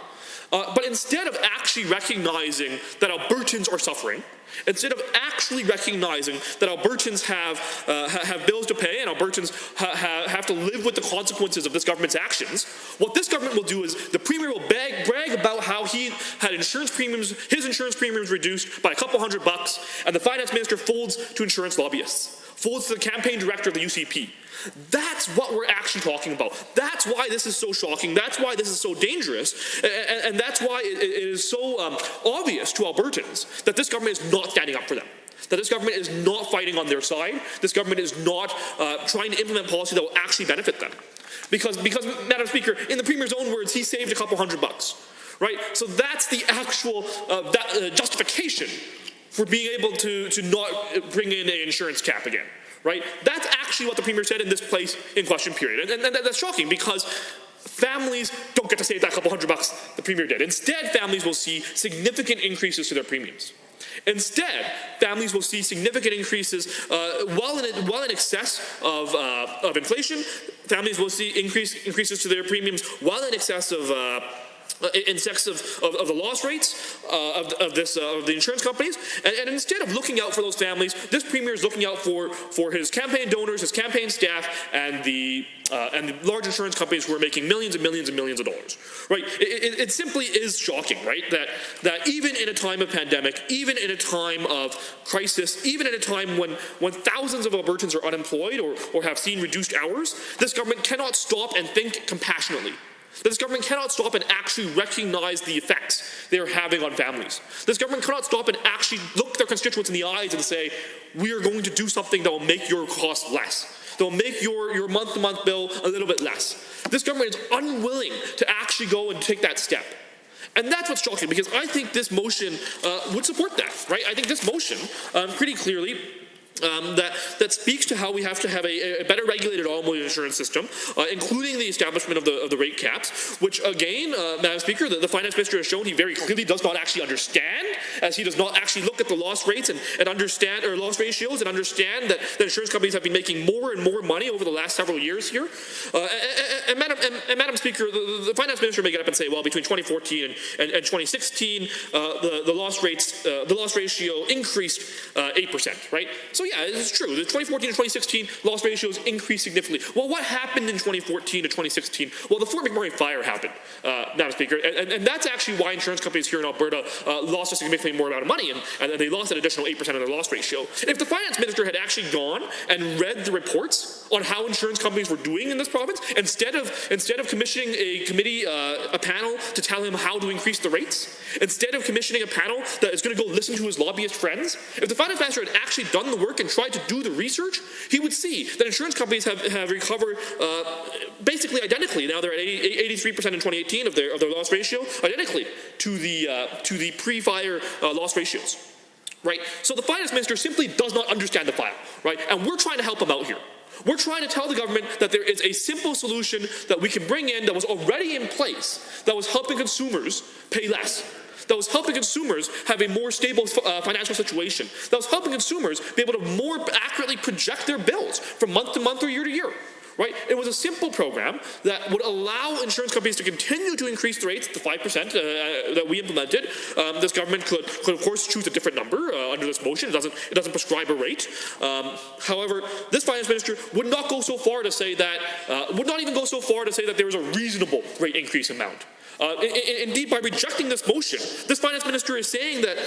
But instead of actually recognizing that Albertans are suffering, instead of actually recognizing that Albertans have bills to pay and Albertans have to live with the consequences of this government's actions, what this government will do is the premier will brag about how he had his insurance premiums reduced by a couple $100, and the finance minister folds to insurance lobbyists, folds to the campaign director of the UCP. That's what we're actually talking about. That's why this is so shocking. That's why this is so dangerous. And that's why it is so obvious to Albertans that this government is not standing up for them. That this government is not fighting on their side. This government is not trying to implement policy that will actually benefit them. Because, Madam Speaker, in the Premier's own words, he saved a couple $100. Right? So that's the actual justification for being able to not bring in an insurance cap again. Right? That's actually what the Premier said in this place in question period. And that's shocking because families don't get to save that couple $100 the Premier did. Instead, families will see significant increases to their premiums. Instead, families will see significant increases well in excess of inflation. Families will see increases to their premiums well in excess of the loss rates of the insurance companies, and instead of looking out for those families, this Premier is looking out for his campaign donors, his campaign staff, and the large insurance companies who are making millions and millions and millions of dollars. Right? It simply is shocking, right? That even in a time of pandemic, even in a time of crisis, even in a time when thousands of Albertans are unemployed or have seen reduced hours, this government cannot stop and think compassionately. This government cannot stop and actually recognize the effects they are having on families. This government cannot stop and actually look their constituents in the eyes and say, we are going to do something that will make your cost less, that will make your month-to-month bill a little bit less. This government is unwilling to actually go and take that step. And that's what's shocking, because I think this motion would support that, right? I think this motion pretty clearly that speaks to how we have to have a better regulated automobile insurance system, including the establishment of the rate caps, which again, Madam Speaker, the Finance Minister has shown he very clearly does not actually understand, as he does not actually look at the loss rates and understand, or loss ratios, and understand that insurance companies have been making more and more money over the last several years here. And Madam Speaker, the Finance Minister may get up and say, well, between 2014 and 2016, the loss ratio increased 8%, right? So yeah, it's true. The 2014 to 2016 loss ratios increased significantly. Well, what happened in 2014 to 2016? Well, the Fort McMurray fire happened, Madam Speaker. Speaker. And that's actually why insurance companies here in Alberta lost a significantly more amount of money, and they lost an additional 8% of their loss ratio. If the finance minister had actually gone and read the reports on how insurance companies were doing in this province, instead of commissioning a committee, a panel to tell him how to increase the rates, instead of commissioning a panel that is going to go listen to his lobbyist friends, if the finance minister had actually done the work and tried to do the research, he would see that insurance companies have recovered basically identically. Now they're at 83% in 2018 of their loss ratio, identically to the pre-fire loss ratios. Right? So the finance minister simply does not understand the file, right? And we're trying to help him out here. We're trying to tell the government that there is a simple solution that we can bring in that was already in place, that was helping consumers pay less, that was helping consumers have a more stable financial situation, that was helping consumers be able to more accurately project their bills from month to month or year to year. Right? It was a simple program that would allow insurance companies to continue to increase the rates to 5% that we implemented. This government could of course choose a different number under this motion. It doesn't prescribe a rate. However, this finance minister would not go so far to say that would not even go so far to say that there is a reasonable rate increase amount. Indeed, by rejecting this motion, this finance minister is saying that.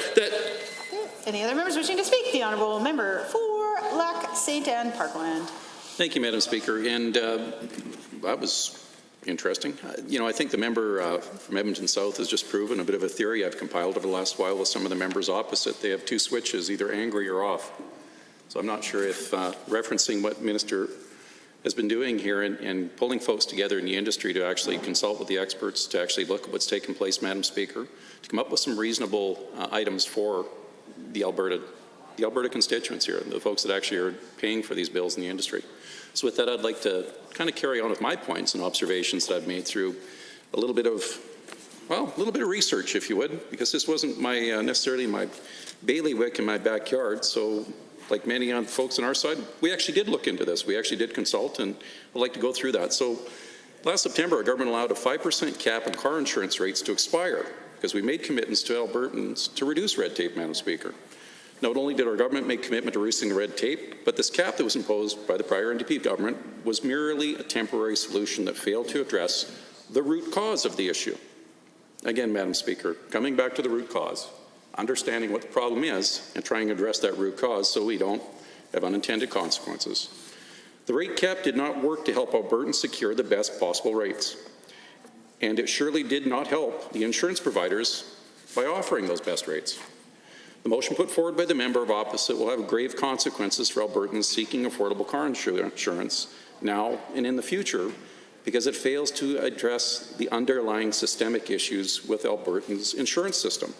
Any other members wishing to speak? The honourable member for Lac St. Anne Parkland.
Thank you, Madam Speaker. And that was interesting. I think the member from Edmonton South has just proven a bit of a theory I've compiled over the last while with some of the members opposite. They have two switches, either angry or off. So I'm not sure if referencing what Minister has been doing here and pulling folks together in the industry to actually consult with the experts, to actually look at what's taken place, Madam Speaker, to come up with some reasonable items for the Alberta constituents here, the folks that actually are paying for these bills in the industry. So with that, I'd like to kind of carry on with my points and observations that I've made through a little bit of research, if you would, because this wasn't necessarily my bailiwick in my backyard. So like many folks on our side, we actually did look into this. We actually did consult, and I'd like to go through that. So last September, our government allowed a 5% cap on car insurance rates to expire because we made commitments to Albertans to reduce red tape, Madam Speaker. Not only did our government make commitment to reducing the red tape, but this cap that was imposed by the prior NDP government was merely a temporary solution that failed to address the root cause of the issue. Again, Madam Speaker, coming back to the root cause, understanding what the problem is and trying to address that root cause so we don't have unintended consequences. The rate cap did not work to help Albertans secure the best possible rates, and it surely did not help the insurance providers by offering those best rates. The motion put forward by the member of opposite will have grave consequences for Albertans seeking affordable car insurance now and in the future because it fails to address the underlying systemic issues with Albertans' insurance system.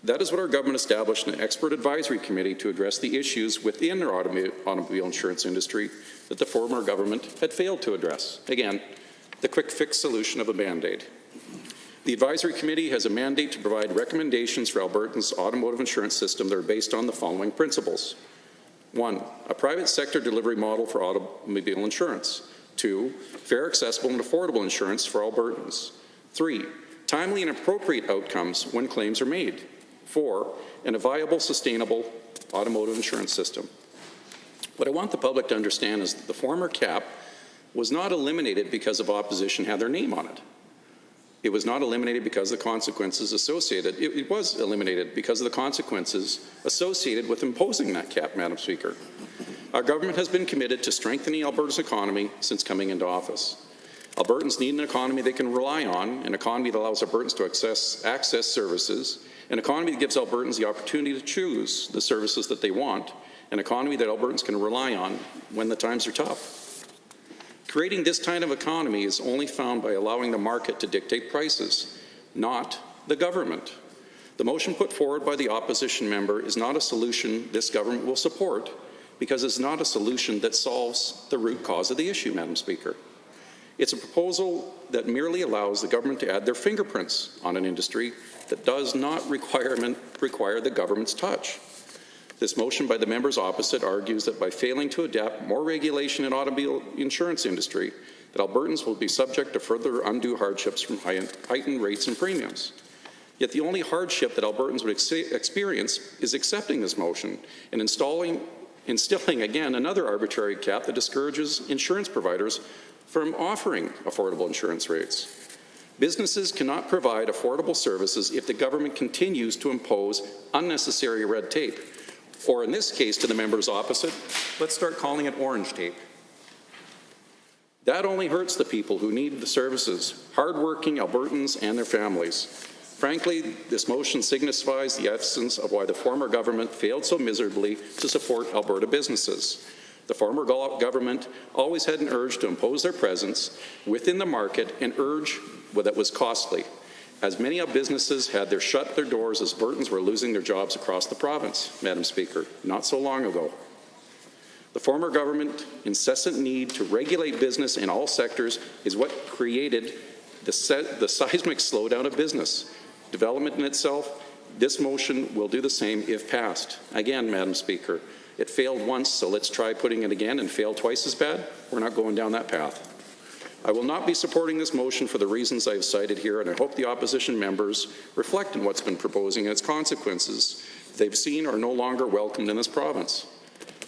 That is what our government established an expert advisory committee to address the issues within our automobile insurance industry that the former government had failed to address. Again, the quick fix solution of a Band-Aid. The advisory committee has a mandate to provide recommendations for Albertans' automotive insurance system that are based on the following principles. 1, a private sector delivery model for automobile insurance. 2, fair, accessible, and affordable insurance for Albertans. 3, timely and appropriate outcomes when claims are made. 4, and a viable, sustainable automotive insurance system. What I want the public to understand is that the former cap was not eliminated because of opposition had their name on it. It was not eliminated because of the consequences associated. It was eliminated because of the consequences associated with imposing that cap, Madam Speaker. Our government has been committed to strengthening Alberta's economy since coming into office. Albertans need an economy they can rely on, an economy that allows Albertans to access services, an economy that gives Albertans the opportunity to choose the services that they want, an economy that Albertans can rely on when the times are tough. Creating this kind of economy is only found by allowing the market to dictate prices, not the government. The motion put forward by the opposition member is not a solution this government will support because it's not a solution that solves the root cause of the issue, Madam Speaker. It's a proposal that merely allows the government to add their fingerprints on an industry that does not require the government's touch. This motion by the members opposite argues that by failing to adapt more regulation in the automobile insurance industry, that Albertans will be subject to further undue hardships from heightened rates and premiums. Yet the only hardship that Albertans would experience is accepting this motion and instilling again another arbitrary cap that discourages insurance providers from offering affordable insurance rates. Businesses cannot provide affordable services if the government continues to impose unnecessary red tape. Or in this case, to the members opposite, let's start calling it orange tape. That only hurts the people who need the services, hardworking Albertans and their families. Frankly, this motion signifies the essence of why the former government failed so miserably to support Alberta businesses. The former government always had an urge to impose their presence within the market, an urge that was costly, as many businesses had shut their doors as Albertans were losing their jobs across the province, Madam Speaker, not so long ago. The former government's incessant need to regulate business in all sectors is what created the seismic slowdown of business development in itself. This motion will do the same if passed. Again, Madam Speaker, it failed once, so let's try putting it again and fail twice as bad. We're not going down that path. I will not be supporting this motion for the reasons I have cited here, and I hope the opposition members reflect on what's been proposing and its consequences they've seen are no longer welcomed in this province.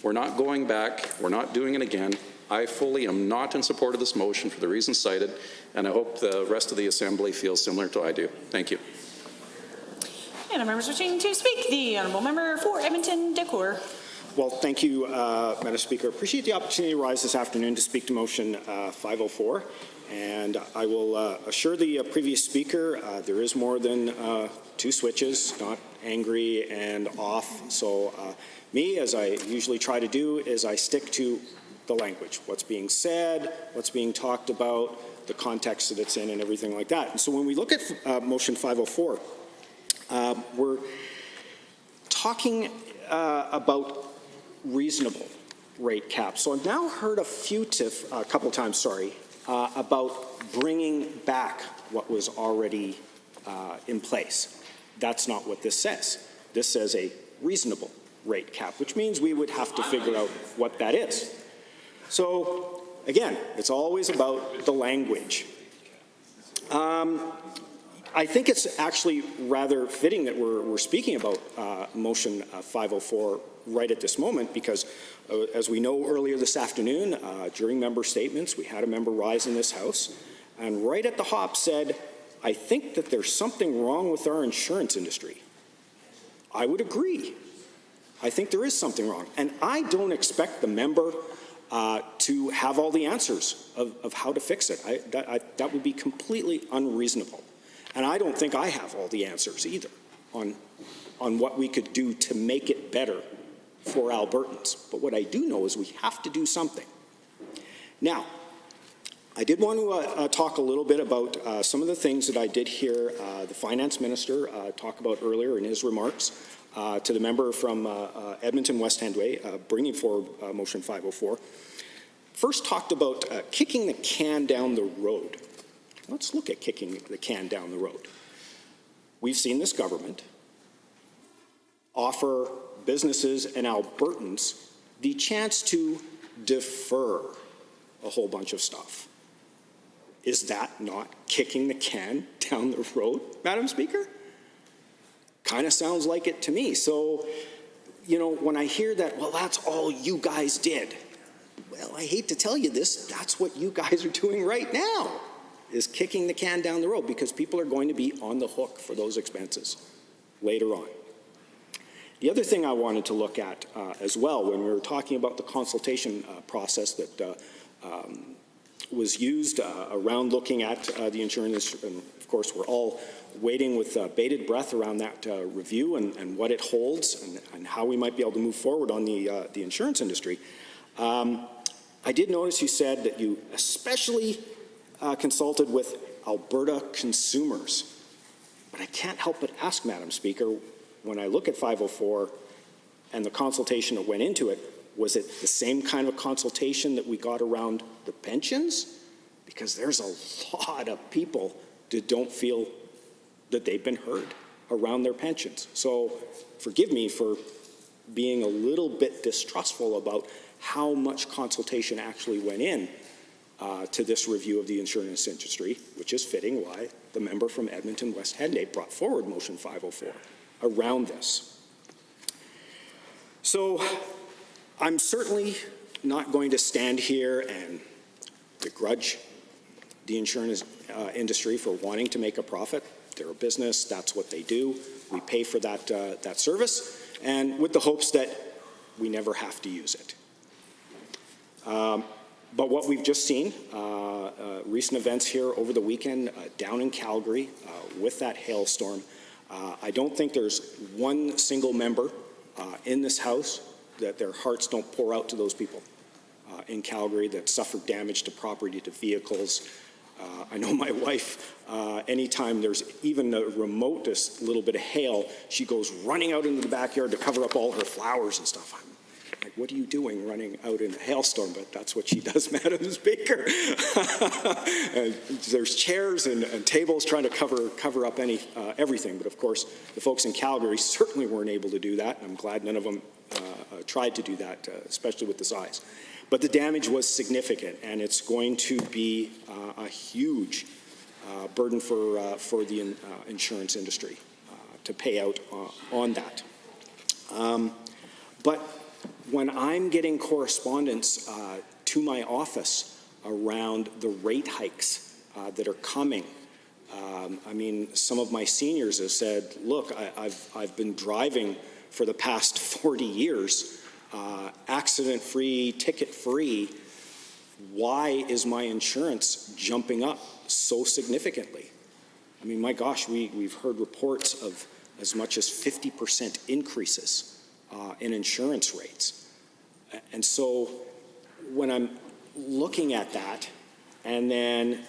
We're not going back. We're not doing it again. I fully am not in support of this motion for the reasons cited, and I hope the rest of the Assembly feels similar to I do. Thank you.
And our members wishing to speak. The Honourable Member for Edmonton Decour.
Well, thank you, Madam Speaker. Appreciate the opportunity to rise this afternoon to speak to motion 504. And I will assure the previous speaker there is more than two switches, not angry and off. So me, as I usually try to do, is I stick to the language, what's being said, what's being talked about, the context that it's in, and everything like that. And so when we look at motion 504, we're talking about reasonable rate caps. So I've now heard a couple times, about bringing back what was already in place. That's not what this says. This says a reasonable rate cap, which means we would have to figure out what that is. So again, it's always about the language. I think it's actually rather fitting that we're speaking about motion 504 right at this moment, because as we know, earlier this afternoon, during member statements, we had a member rise in this House and right at the hop said, I think that there's something wrong with our insurance industry. I would agree. I think there is something wrong. And I don't expect the member to have all the answers of how to fix it. That would be completely unreasonable. And I don't think I have all the answers either on what we could do to make it better for Albertans. But what I do know is we have to do something. Now, I did want to talk a little bit about some of the things that I did hear the finance minister talk about earlier in his remarks to the member from Edmonton West Endway, bringing forward motion 504. First talked about kicking the can down the road. Let's look at kicking the can down the road. We've seen this government offer businesses and Albertans the chance to defer a whole bunch of stuff. Is that not kicking the can down the road, Madam Speaker? Kind of sounds like it to me. So, when I hear that, well, that's all you guys did. Well, I hate to tell you this, that's what you guys are doing right now, is kicking the can down the road, because people are going to be on the hook for those expenses later on. The other thing I wanted to look at as well, when we were talking about the consultation process that was used around looking at the insurance, and of course we're all waiting with bated breath around that review and what it holds and how we might be able to move forward on the insurance industry. I did notice you said that you especially consulted with Alberta consumers. But I can't help but ask, Madam Speaker, when I look at 504 and the consultation that went into it, was it the same kind of consultation that we got around the pensions? Because there's a lot of people that don't feel that they've been heard around their pensions. So forgive me for being a little bit distrustful about how much consultation actually went in to this review of the insurance industry, which is fitting why the member from Edmonton West Henday brought forward motion 504 around this. So I'm certainly not going to stand here and begrudge the insurance industry for wanting to make a profit. They're a business. That's what they do. We pay for that service, and with the hopes that we never have to use it. But what we've just seen, recent events here over the weekend down in Calgary with that hailstorm, I don't think there's one single member in this House that their hearts don't pour out to those people in Calgary that suffered damage to property, to vehicles. I know my wife, anytime there's even the remotest little bit of hail, she goes running out into the backyard to cover up all her flowers and stuff. I'm like, what are you doing running out in a hailstorm? But that's what she does, Madam Speaker. There's chairs and tables trying to cover up everything. But of course, the folks in Calgary certainly weren't able to do that. I'm glad none of them tried to do that, especially with the size. But the damage was significant, and it's going to be a huge burden for the insurance industry to pay out on that. But when I'm getting correspondence to my office around the rate hikes that are coming, I mean, some of my seniors have said, look, I've been driving for the past 40 years, accident-free, ticket-free. Why is my insurance jumping up so significantly? I mean, my gosh, we've heard reports of as much as 50% increases in insurance rates. And so when I'm looking at that and then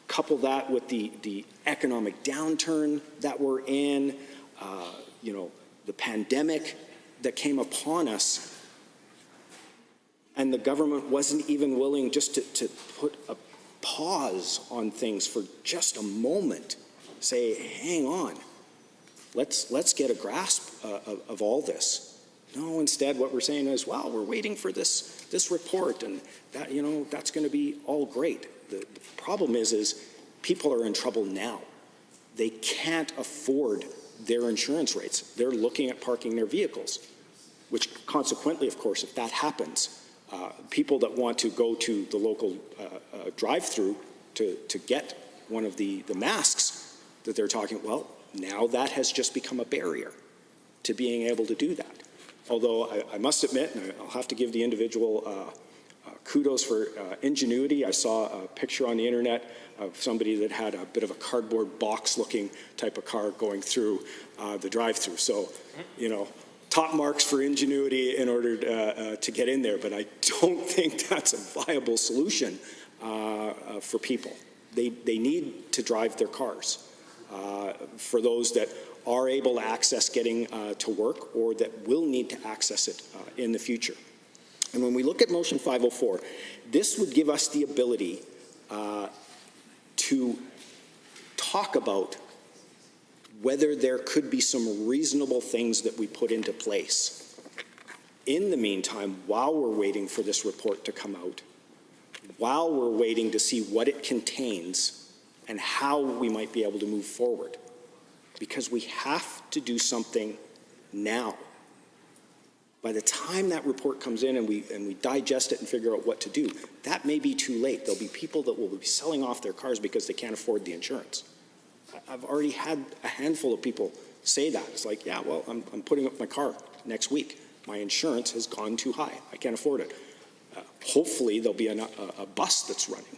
couple that with the economic downturn that we're in, the pandemic that came upon us, and the government wasn't even willing just to put a pause on things for just a moment, say, hang on, let's get a grasp of all this. No, instead what we're saying is, well, we're waiting for this report, and that, that's going to be all great. The problem is people are in trouble now. They can't afford their insurance rates. They're looking at parking their vehicles, which consequently, of course, if that happens, people that want to go to the local drive-through to get one of the masks that they're talking, well, now that has just become a barrier to being able to do that. Although I must admit, and I'll have to give the individual kudos for ingenuity. I saw a picture on the internet of somebody that had a bit of a cardboard box looking type of car going through the drive-through. So, top marks for ingenuity in order to get in there, but I don't think that's a viable solution for people. They need to drive their cars. For those that are able to access getting to work or that will need to access it in the future. And when we look at Motion 504, this would give us the ability to talk about whether there could be some reasonable things that we put into place. In the meantime, while we're waiting for this report to come out, while we're waiting to see what it contains and how we might be able to move forward. Because we have to do something now. By the time that report comes in and we digest it and figure out what to do, that may be too late. There'll be people that will be selling off their cars because they can't afford the insurance. I've already had a handful of people say that. It's like, yeah, well, I'm putting up my car next week. My insurance has gone too high. I can't afford it. Hopefully there'll be a bus that's running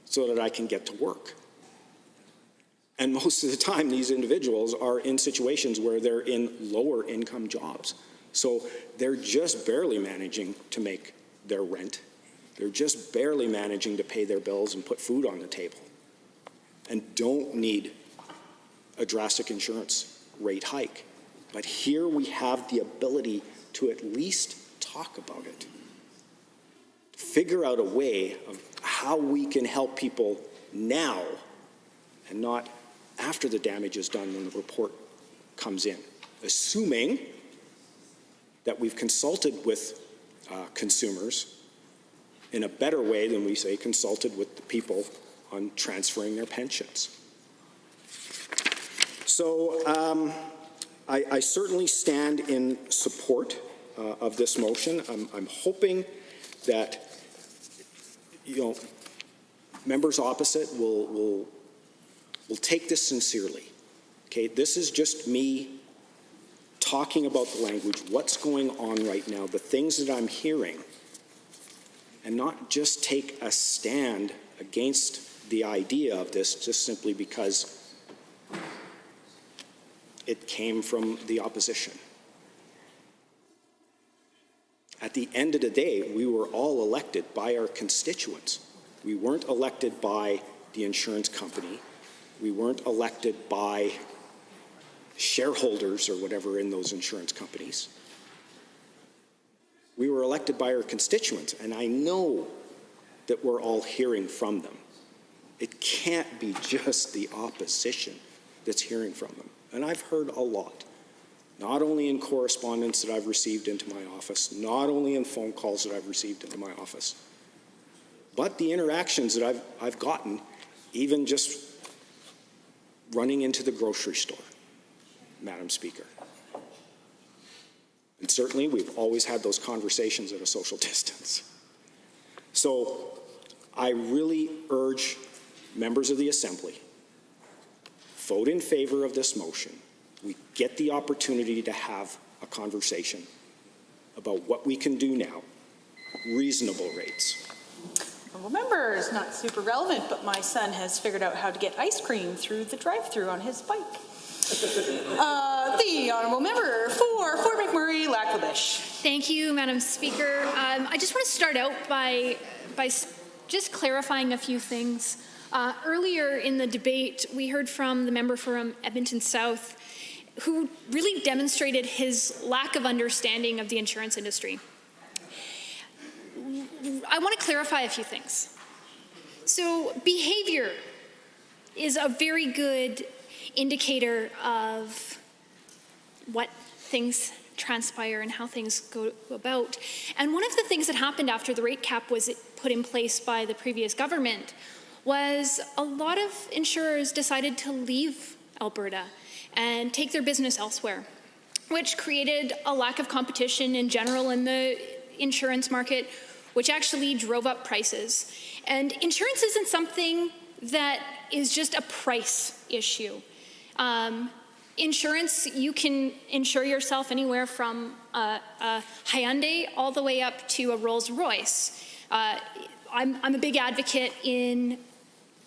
so that I can get to work. And most of the time, these individuals are in situations where they're in lower income jobs. So they're just barely managing to make their rent. They're just barely managing to pay their bills and put food on the table, and don't need a drastic insurance rate hike. But here we have the ability to at least talk about it, figure out a way of how we can help people now and not after the damage is done when the report comes in, assuming that we've consulted with consumers in a better way than we, say, consulted with the people on transferring their pensions. So I certainly stand in support of this motion. I'm hoping that, members opposite will take this sincerely. Okay, this is just me talking about the language, what's going on right now, the things that I'm hearing, and not just take a stand against the idea of this just simply because it came from the opposition. At the end of the day, we were all elected by our constituents. We weren't elected by the insurance company. We weren't elected by shareholders or whatever in those insurance companies. We were elected by our constituents, and I know that we're all hearing from them. It can't be just the opposition that's hearing from them. And I've heard a lot, not only in correspondence that I've received into my office, not only in phone calls that I've received into my office, but the interactions that I've gotten, even just running into the grocery store, Madam Speaker. And certainly we've always had those conversations at a social distance. So I really urge members of the Assembly, vote in favor of this motion. We get the opportunity to have a conversation about what we can do now, reasonable rates.
Honourable members, not super relevant, but my son has figured out how to get ice cream through the drive-thru on his bike. The honourable member for Fort McMurray, Lac-La-Biche.
Thank you, Madam Speaker. I just want to start out by just clarifying a few things. Earlier in the debate, we heard from the member from Edmonton South, who really demonstrated his lack of understanding of the insurance industry. I want to clarify a few things. So behavior is a very good indicator of what things transpire and how things go about. And one of the things that happened after the rate cap was put in place by the previous government was a lot of insurers decided to leave Alberta and take their business elsewhere, which created a lack of competition in general in the insurance market, which actually drove up prices. And insurance isn't something that is just a price issue. Insurance, you can insure yourself anywhere from a Hyundai all the way up to a Rolls Royce. I'm a big advocate in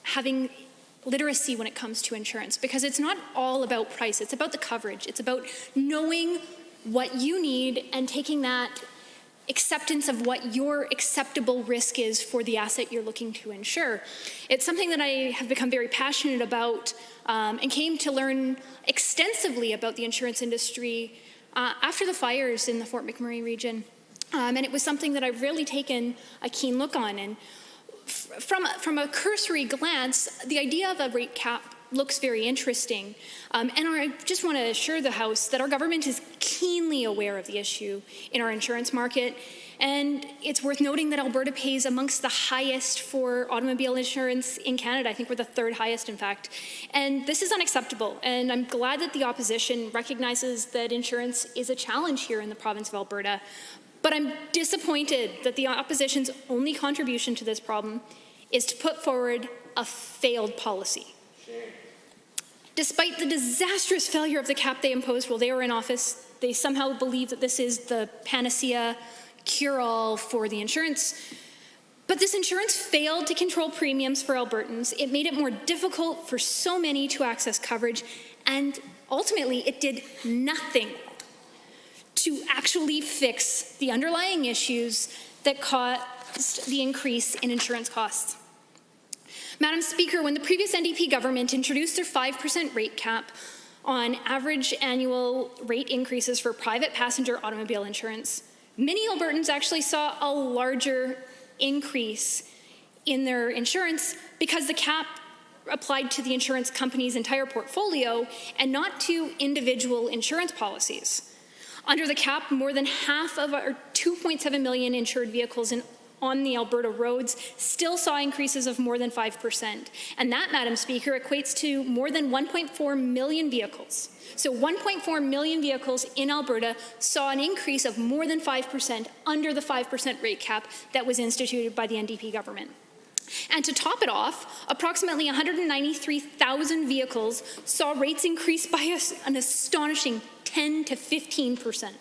having literacy when it comes to insurance, because it's not all about price, it's about the coverage. It's about knowing what you need and taking that acceptance of what your acceptable risk is for the asset you're looking to insure. It's something that I have become very passionate about and came to learn extensively about the insurance industry after the fires in the Fort McMurray region. And it was something that I've really taken a keen look on. And from a cursory glance, the idea of a rate cap looks very interesting. And I just want to assure the House that our government is keenly aware of the issue in our insurance market. And it's worth noting that Alberta pays amongst the highest for automobile insurance in Canada. I think we're the third highest, in fact. And this is unacceptable. And I'm glad that the opposition recognizes that insurance is a challenge here in the province of Alberta. But I'm disappointed that the opposition's only contribution to this problem is to put forward a failed policy. Despite the disastrous failure of the cap they imposed while they were in office, they somehow believe that this is the panacea cure-all for the insurance. But this insurance failed to control premiums for Albertans. It made it more difficult for so many to access coverage, and ultimately it did nothing to actually fix the underlying issues that caused the increase in insurance costs. Madam Speaker, when the previous NDP government introduced their 5% rate cap on average annual rate increases for private passenger automobile insurance, many Albertans actually saw a larger increase in their insurance because the cap applied to the insurance company's entire portfolio and not to individual insurance policies. Under the cap, more than half of our 2.7 million insured vehicles on the Alberta roads still saw increases of more than 5%. And that, Madam Speaker, equates to more than 1.4 million vehicles. So 1.4 million vehicles in Alberta saw an increase of more than 5% under the 5% rate cap that was instituted by the NDP government. And to top it off, approximately 193,000 vehicles saw rates increase by an astonishing 10 to 15%.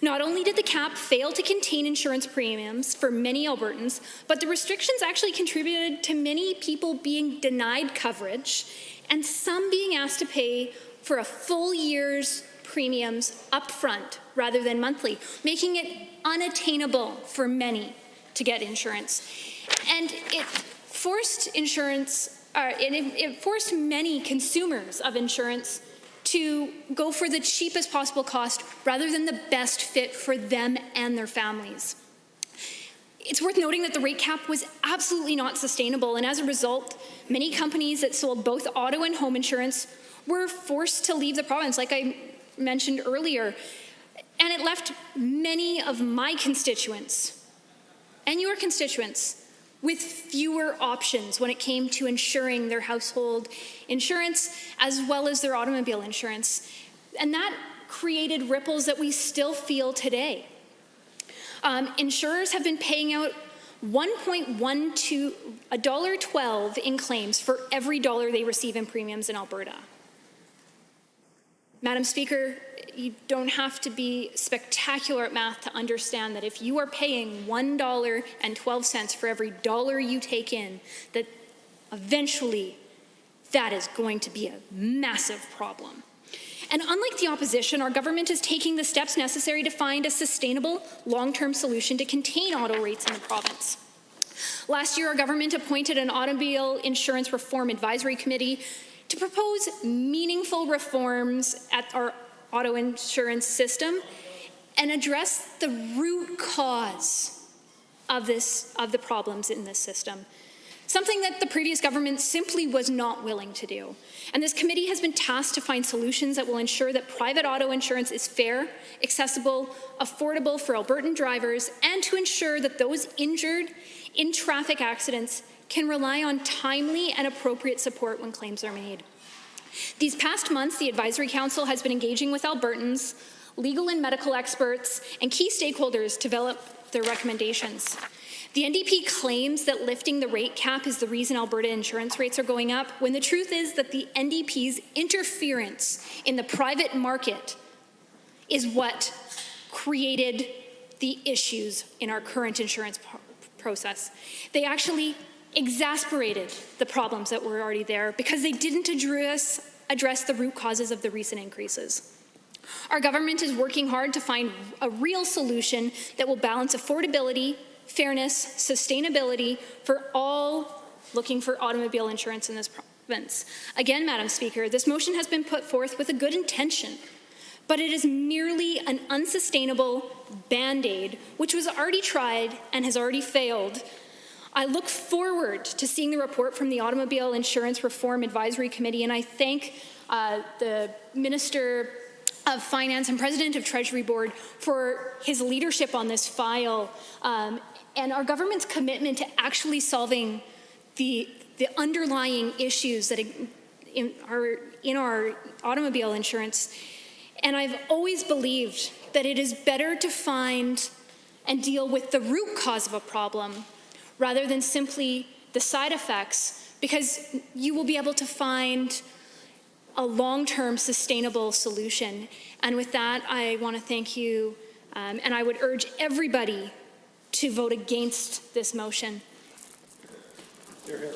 Not only did the cap fail to contain insurance premiums for many Albertans, but the restrictions actually contributed to many people being denied coverage and some being asked to pay for a full year's premiums upfront rather than monthly, making it unattainable for many to get insurance. And it forced it forced many consumers of insurance to go for the cheapest possible cost rather than the best fit for them and their families. It's worth noting that the rate cap was absolutely not sustainable, and as a result, many companies that sold both auto and home insurance were forced to leave the province, like I mentioned earlier. And it left many of my constituents and your constituents with fewer options when it came to insuring their household insurance as well as their automobile insurance. And that created ripples that we still feel today. Insurers have been paying out $1.12 in claims for every dollar they receive in premiums in Alberta. Madam Speaker, you don't have to be spectacular at math to understand that if you are paying $1.12 for every dollar you take in, that eventually that is going to be a massive problem. And unlike the opposition, our government is taking the steps necessary to find a sustainable, long-term solution to contain auto rates in the province. Last year, our government appointed an automobile insurance reform advisory committee to propose meaningful reforms at our auto insurance system and address the root cause of the problems in this system, something that the previous government simply was not willing to do. And this committee has been tasked to find solutions that will ensure that private auto insurance is fair, accessible, affordable for Albertan drivers, and to ensure that those injured in traffic accidents can rely on timely and appropriate support when claims are made. These past months, the Advisory Council has been engaging with Albertans, legal and medical experts, and key stakeholders to develop their recommendations. The NDP claims that lifting the rate cap is the reason Alberta insurance rates are going up, when the truth is that the NDP's interference in the private market is what created the issues in our current insurance process. They actually exasperated the problems that were already there because they didn't address the root causes of the recent increases. Our government is working hard to find a real solution that will balance affordability, fairness, sustainability for all looking for automobile insurance in this province. Again, Madam Speaker, this motion has been put forth with a good intention, but it is merely an unsustainable Band-Aid, which was already tried and has already failed. I look forward to seeing the report from the Automobile Insurance Reform Advisory Committee, and I thank the Minister of Finance and President of Treasury Board for his leadership on this file, and our government's commitment to actually solving the underlying issues that are in our automobile insurance. And I've always believed that it is better to find and deal with the root cause of a problem rather than simply the side effects, because you will be able to find a long-term sustainable solution. And with that, I want to thank you, and I would urge everybody to vote against this motion.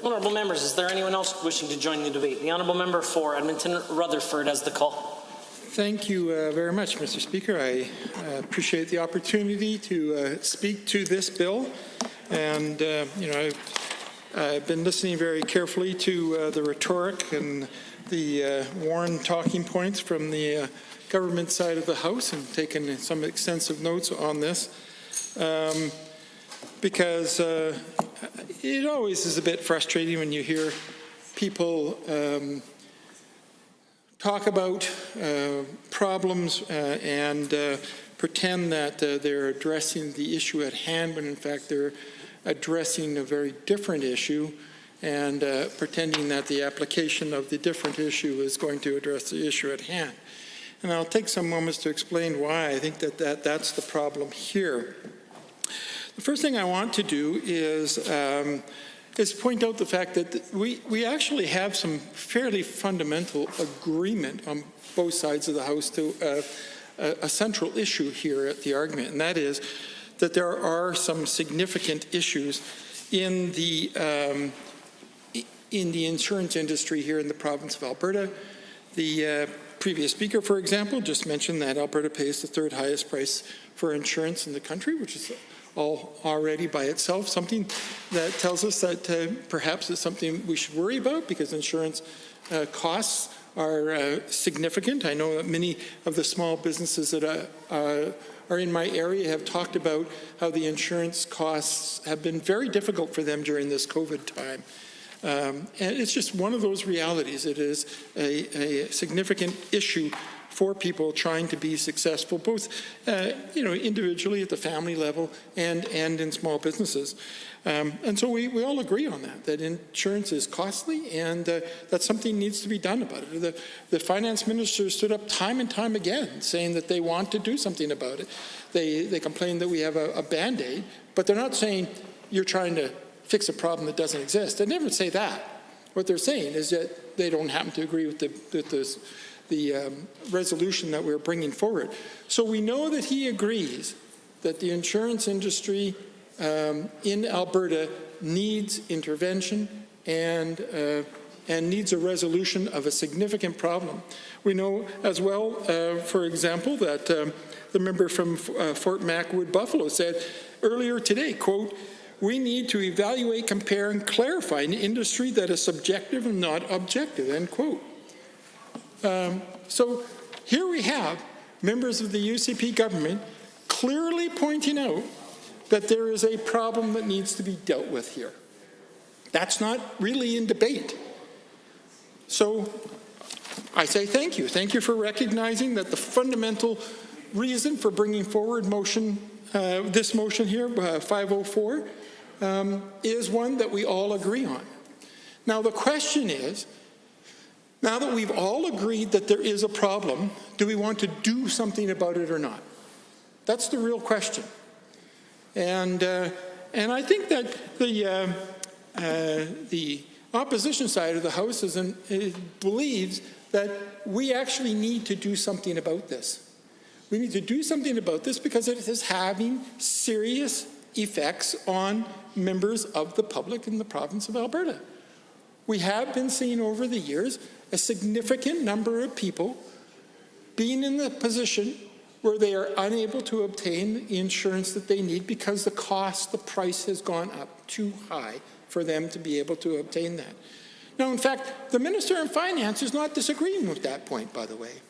Honourable members, is there anyone else wishing to join the debate? The Honourable Member for Edmonton Rutherford has the call.
Thank you very much, Mr. Speaker. I appreciate the opportunity to speak to this bill. And, I've been listening very carefully to the rhetoric and the worn talking points from the government side of the House and taken some extensive notes on this. Because it always is a bit frustrating when you hear people talk about problems and pretend that they're addressing the issue at hand, when in fact they're addressing a very different issue, and pretending that the application of the different issue is going to address the issue at hand. And I'll take some moments to explain why I think that's the problem here. The first thing I want to do is is point out the fact that we actually have some fairly fundamental agreement on both sides of the House to a central issue here at the argument, and that is that there are some significant issues in the insurance industry here in the province of Alberta. The previous speaker, for example, just mentioned that Alberta pays the third highest price for insurance in the country, which is already by itself something that tells us that perhaps it's something we should worry about, because insurance costs are significant. I know that many of the small businesses that are in my area have talked about how the insurance costs have been very difficult for them during this COVID time. And it's just one of those realities. It is a significant issue for people trying to be successful, both individually at the family level and in small businesses. And so we all agree on that insurance is costly, and that something needs to be done about it. The finance minister stood up time and time again saying that they want to do something about it. They complain that we have a Band-Aid, but they're not saying you're trying to fix a problem that doesn't exist. They never say that. What they're saying is that they don't happen to agree with the resolution that we're bringing forward. So we know that he agrees that the insurance industry in Alberta needs intervention and needs a resolution of a significant problem. We know as well, for example, that the member from Fort Macwood, Buffalo, said earlier today, quote, "We need to evaluate, compare, and clarify an industry that is subjective and not objective," end quote. So here we have members of the UCP government clearly pointing out that there is a problem that needs to be dealt with here. That's not really in debate. So I say thank you. Thank you for recognizing that the fundamental reason for bringing forward this motion here, 504, is one that we all agree on. Now the question is, now that we've all agreed that there is a problem, do we want to do something about it or not? That's the real question. And I think that the opposition side of the House believes that we actually need to do something about this. We need to do something about this because it is having serious effects on members of the public in the province of Alberta. We have been seeing over the years a significant number of people being in the position where they are unable to obtain the insurance that they need because the price has gone up too high for them to be able to obtain that. Now, in fact, the Minister of Finance is not disagreeing with that point, by the way.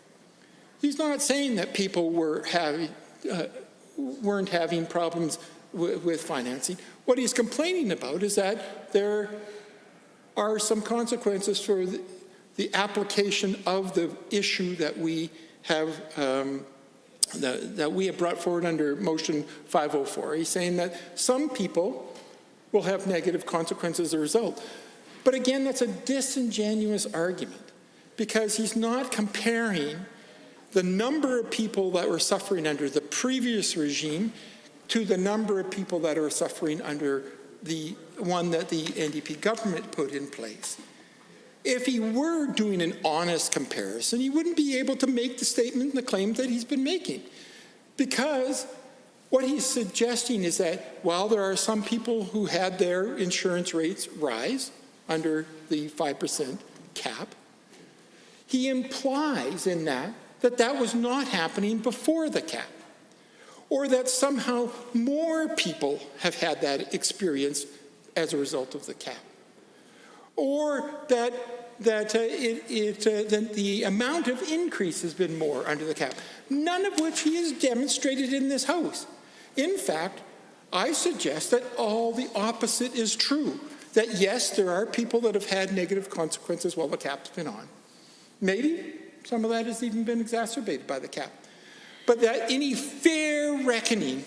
He's not saying that people weren't having problems with financing. What he's complaining about is that there are some consequences for the application of the issue that we have brought forward under motion 504. He's saying that some people will have negative consequences as a result. But again, that's a disingenuous argument, because he's not comparing the number of people that were suffering under the previous regime to the number of people that are suffering under the one that the NDP government put in place. If he were doing an honest comparison, he wouldn't be able to make the statement and the claim that he's been making, because what he's suggesting is that while there are some people who had their insurance rates rise under the 5% cap, he implies in that was not happening before the cap, or that somehow more people have had that experience as a result of the cap, or that the amount of increase has been more under the cap, none of which he has demonstrated in this House. In fact, I suggest that all the opposite is true, that yes, there are people that have had negative consequences while the cap's been on. Maybe some of that has even been exacerbated by the cap. But that any fair reckoning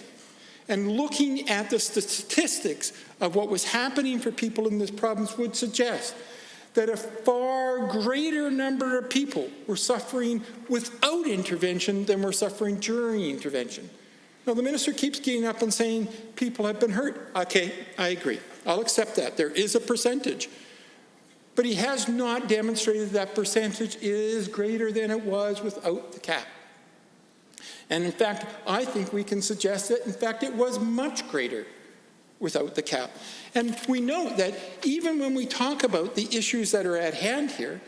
and looking at the statistics of what was happening for people in this province would suggest that a far greater number of people were suffering without intervention than were suffering during intervention. Now, the minister keeps getting up and saying people have been hurt. Okay, I agree. I'll accept that. There is a percentage. But he has not demonstrated that percentage is greater than it was without the cap. And in fact, I think we can suggest that, in fact, it was much greater without the cap. And we know that even when we talk about the issues that are at hand here,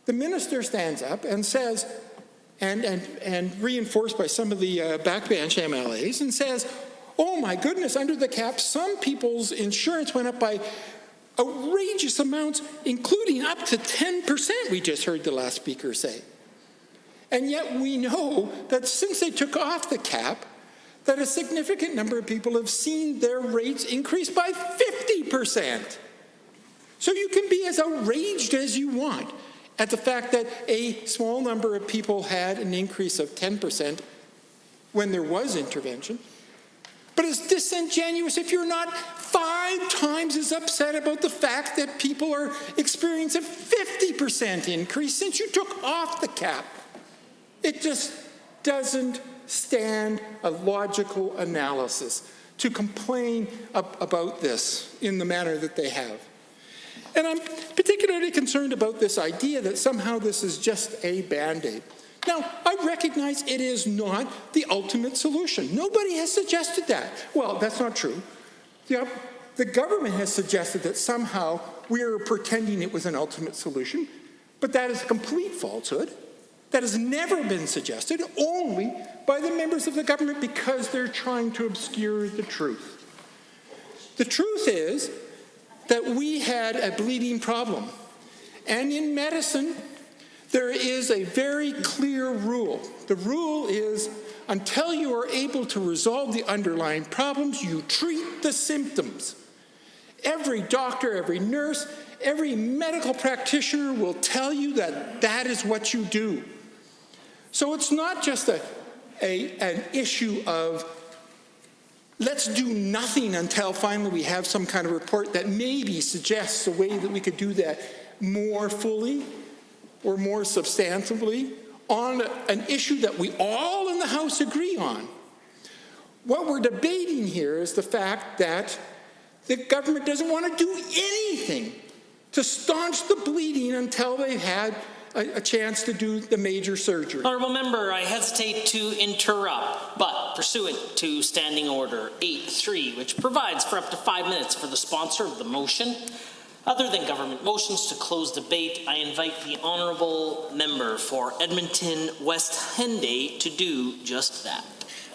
the minister stands up and says, and reinforced by some of the backbench MLAs, and says, oh my goodness, under the cap, some people's insurance went up by outrageous amounts, including up to 10%, we just heard the last speaker say. And yet we know that since they took off the cap, that a significant number of people have seen their rates increase by 50%. So you can be as outraged as you want at the fact that a small number of people had an increase of 10% when there was intervention. But it's disingenuous if you're not 5 times as upset about the fact that people are experiencing a 50% increase since you took off the cap. It just doesn't stand a logical analysis to complain about this in the manner that they have. And I'm particularly concerned about this idea that somehow this is just a Band-Aid. Now, I recognize it is not the ultimate solution. Nobody has suggested that. Well, that's not true. The government has suggested that somehow we are pretending it was an ultimate solution, but that is a complete falsehood. That has never been suggested, only by the members of the government because they're trying to obscure the truth. The truth is that we had a bleeding problem. And in medicine, there is a very clear rule. The rule is, until you are able to resolve the underlying problems, you treat the symptoms. Every doctor, every nurse, every medical practitioner will tell you that that is what you do. So it's not just an issue of let's do nothing until finally we have some kind of report that maybe suggests a way that we could do that more fully or more substantively on an issue that we all in the House agree on. What we're debating here is the fact that the government doesn't want to do anything to staunch the bleeding until they've had a chance to do the major surgery.
Honourable Member, I hesitate to interrupt, but pursuant to Standing Order 8.3, which provides for up to 5 minutes for the sponsor of the motion, other than government motions to close debate, I invite the Honourable Member for Edmonton West Henday to do just that.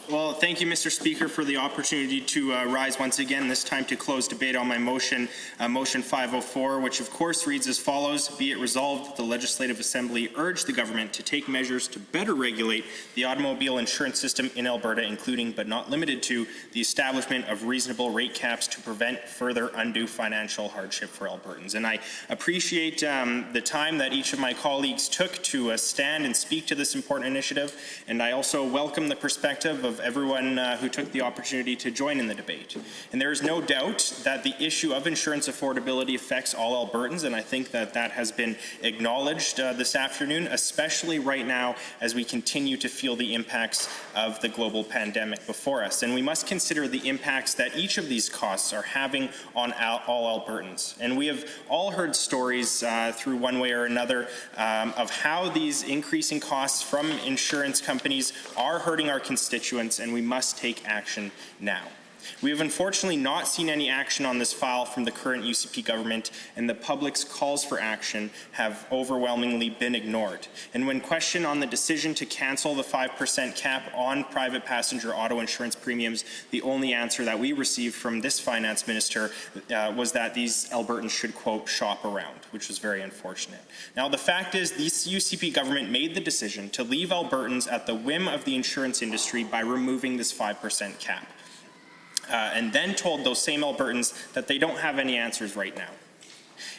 Well, thank you, Mr. Speaker, for the opportunity to rise once again, this time to close debate on my motion, Motion 504, which of course reads as follows: be it resolved that the Legislative Assembly urge the government to take measures to better regulate the automobile insurance system in Alberta, including but not limited to the establishment of reasonable rate caps to prevent further undue financial hardship for Albertans. And I appreciate the time that each of my colleagues took to stand and speak to this important initiative, and I also welcome the perspective of everyone who took the opportunity to join in the debate. And there is no doubt that the issue of insurance affordability affects all Albertans, and I think that that has been acknowledged this afternoon, especially right now as we continue to feel the impacts of the global pandemic before us. And we must consider the impacts that each of these costs are having on all Albertans. And we have all heard stories through one way or another of how these increasing costs from insurance companies are hurting our constituents, and we must take action now. We have unfortunately not seen any action on this file from the current UCP government, and the public's calls for action have overwhelmingly been ignored. And when questioned on the decision to cancel the 5% cap on private passenger auto insurance premiums, the only answer that we received from this finance minister was that these Albertans should, quote, shop around, which was very unfortunate. Now, the fact is, this UCP government made the decision to leave Albertans at the whim of the insurance industry by removing this 5% cap. And then told those same Albertans that they don't have any answers right now.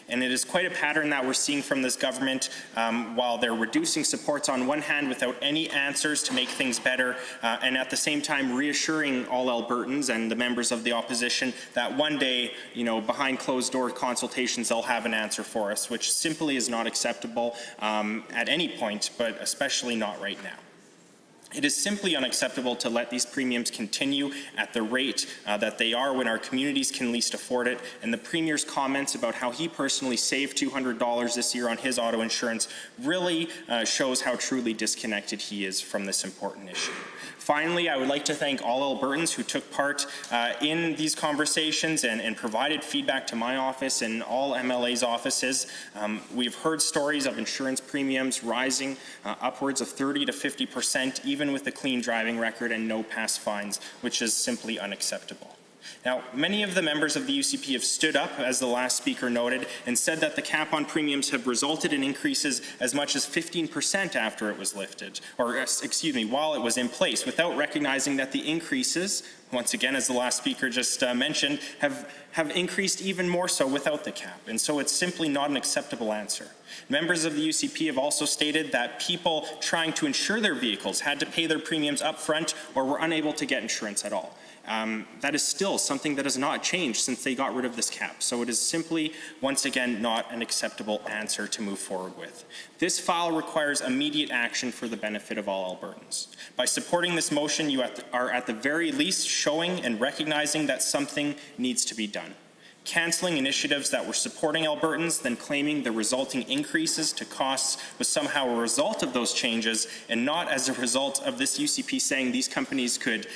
And it is quite a pattern that we're seeing from this government, while they're reducing supports on one hand without any answers to make things better, and at the same time reassuring all Albertans and the members of the opposition that one day, behind closed door consultations, they'll have an answer for us, which simply is not acceptable at any point, but especially not right now. It is simply unacceptable to let these premiums continue at the rate that they are when our communities can least afford it. And the Premier's comments about how he personally saved $200 this year on his auto insurance really shows how truly disconnected he is from this important issue. Finally, I would like to thank all Albertans who took part in these conversations and provided feedback to my office and all MLA's offices. We've heard stories of insurance premiums rising upwards of 30 to 50%, even with a clean driving record and no past fines, which is simply unacceptable. Now, many of the members of the UCP have stood up, as the last speaker noted, and said that the cap on premiums have resulted in increases as much as 15% after it was lifted, or excuse me, while it was in place, without recognizing that the increases, once again, as the last speaker just mentioned, have increased even more so without the cap. And so it's simply not an acceptable answer. Members of the UCP have also stated that people trying to insure their vehicles had to pay their premiums up front or were unable to get insurance at all. That is still something that has not changed since they got rid of this cap. So it is simply, once again, not an acceptable answer to move forward with. This file requires immediate action for the benefit of all Albertans. By supporting this motion, you are at the very least showing and recognizing that something needs to be done. Cancelling initiatives that were supporting Albertans, then claiming the resulting increases to costs was somehow a result of those changes and not as a result of this UCP saying these companies could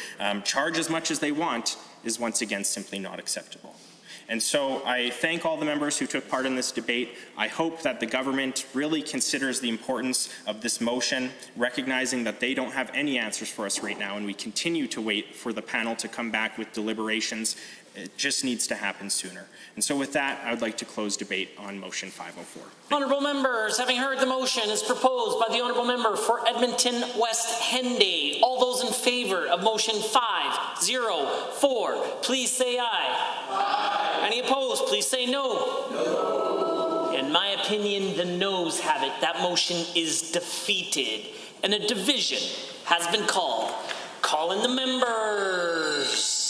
charge as much as they want, is once again simply not acceptable. And so I thank all the members who took part in this debate. I hope that the government really considers the importance of this motion, recognizing that they don't have any answers for us right now, and we continue to wait for the panel to come back with deliberations. It just needs to happen sooner. And so with that, I would like to close debate on motion 504.
Honourable members, having heard the motion as proposed by the Honourable Member for Edmonton West Henday, all those in favour of motion 504, please say aye. Aye. Any opposed, please say no. No. In my opinion, the noes have it. That motion is defeated, and a division has been called. Call in the members.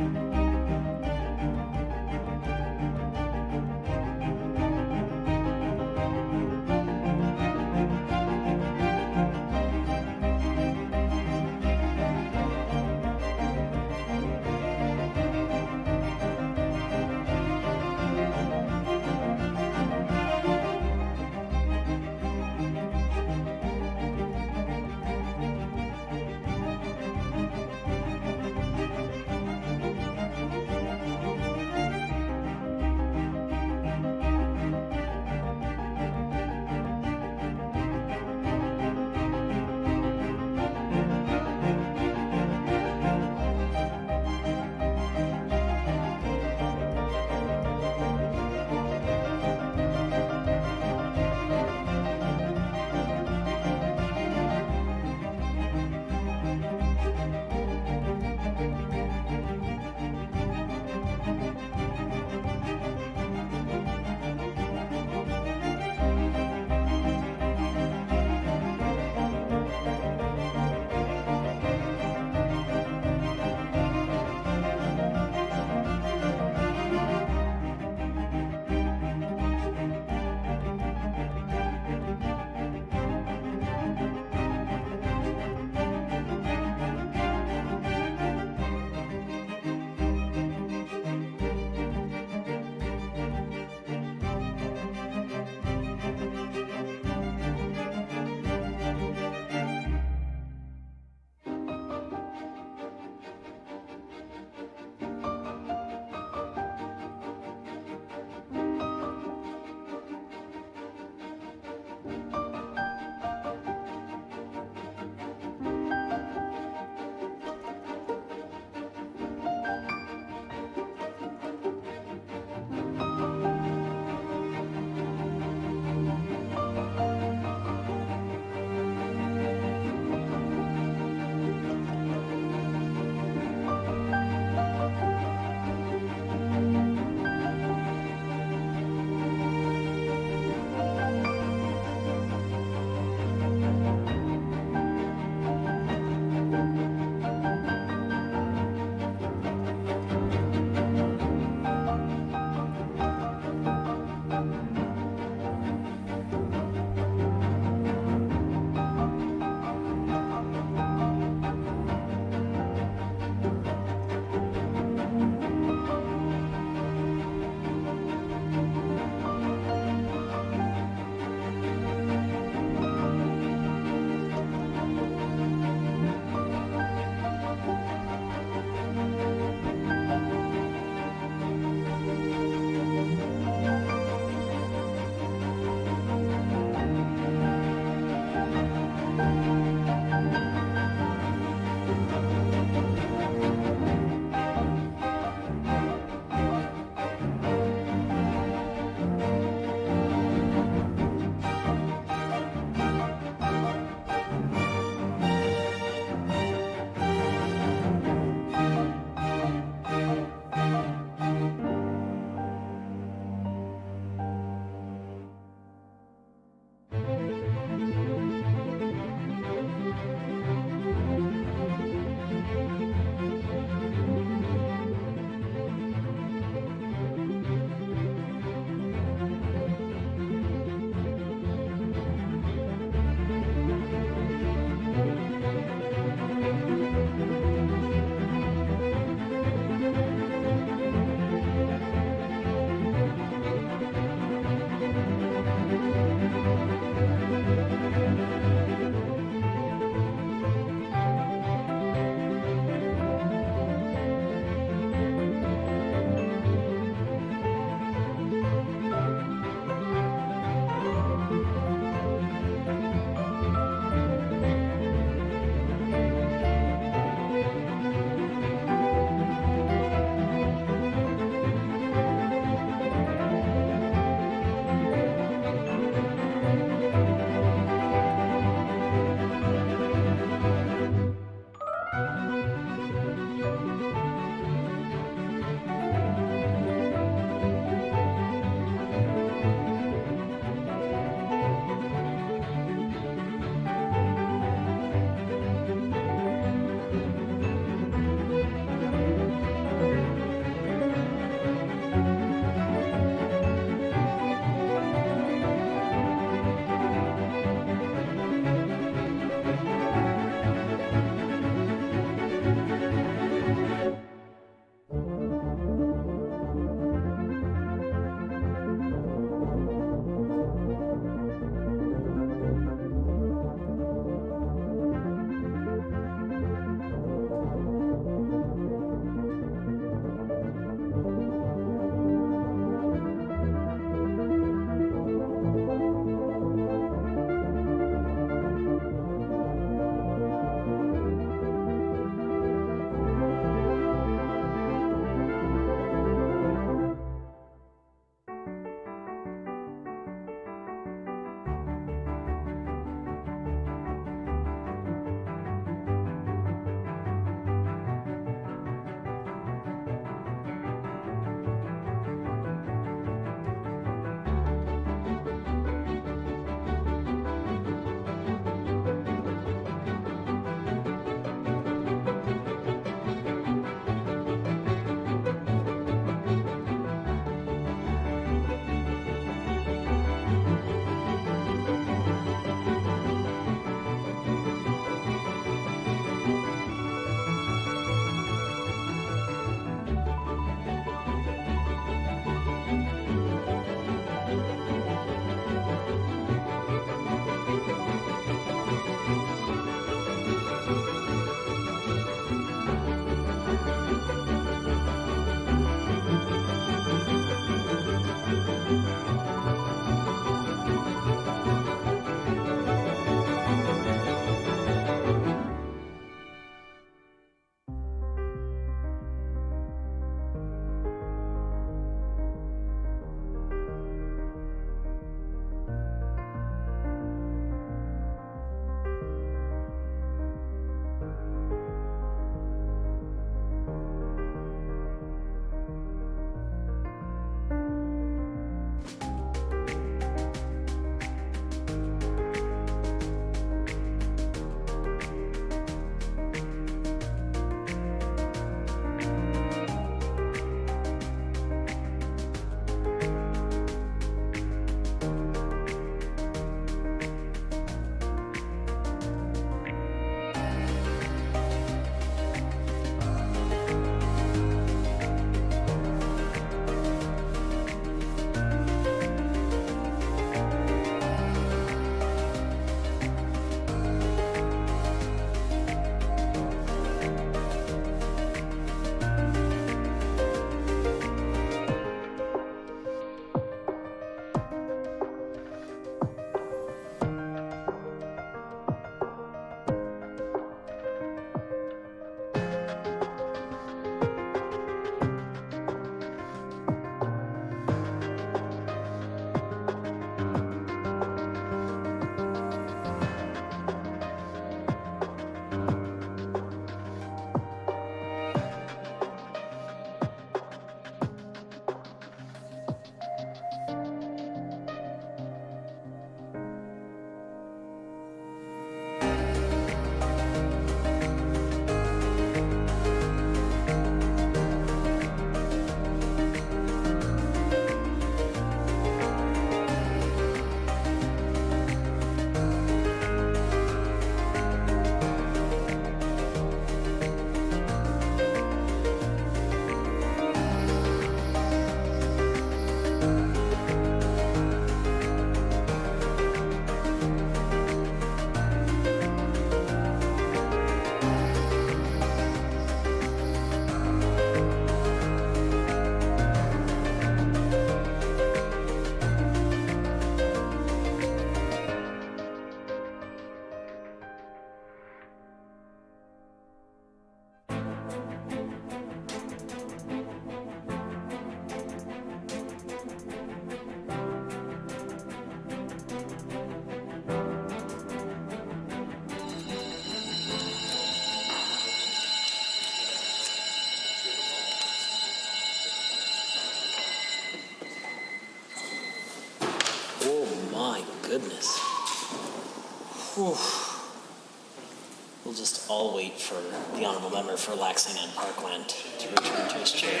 all wait for the honourable member for Laxing and Parkland to return to his chair.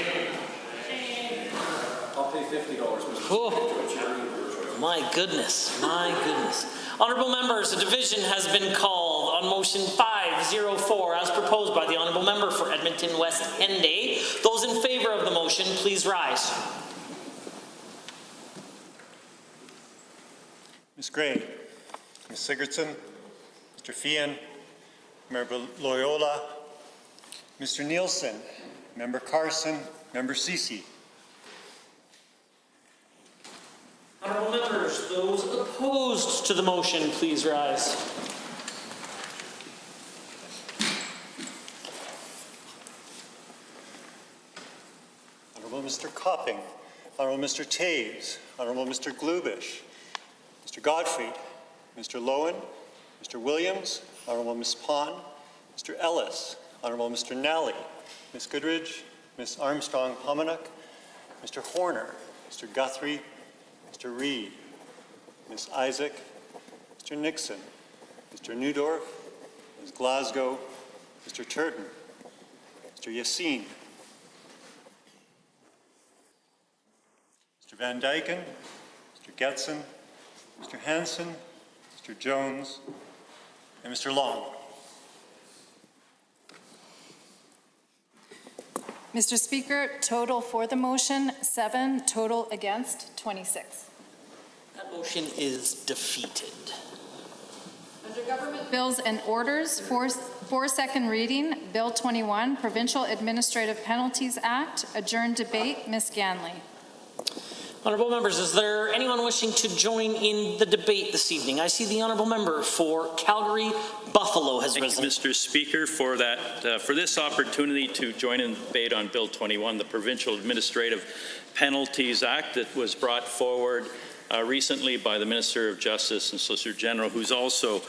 I'll pay $50, Mr.
Oh, my goodness, my goodness. Honourable members, a division has been called on motion 504 as proposed by the honourable member for Edmonton West Henday. Those in favour of the motion, please rise.
Ms. Gray, Ms. Sigurdsson, Mr. Fian, Member Loyola, Mr. Nielsen, Member Carson, Member Ceci.
Honourable members, those opposed to the motion, please rise.
Honourable Mr. Copping, Honourable Mr. Taves, Honourable Mr. Glubish, Mr. Godfrey, Mr. Lowen, Mr. Williams, Honourable Ms. Pond, Mr. Ellis, Honourable Mr. Nally, Ms. Goodridge, Ms. Armstrong-Pomanuck, Mr. Horner, Mr. Guthrie, Mr. Reid, Ms. Isaac, Mr. Nixon, Mr. Newdorf, Ms. Glasgow, Mr. Turton, Mr. Yassine, Mr. Van Dyken, Mr. Getson, Mr. Hanson, Mr. Jones, and Mr. Long.
Mr. Speaker, total for the motion, 7, total against, 26.
That motion is defeated.
Under Government Bills and Orders, for second reading, Bill 21, Provincial Administrative Penalties Act, adjourned debate, Ms. Ganley.
Honourable members, is there anyone wishing to join in the debate this evening? I see the honourable member for Calgary Buffalo has risen.
Thank you, Mr. Speaker, for this opportunity to join in the debate on Bill 21, the Provincial Administrative Penalties Act that was brought forward recently by the Minister of Justice and Solicitor General, who's also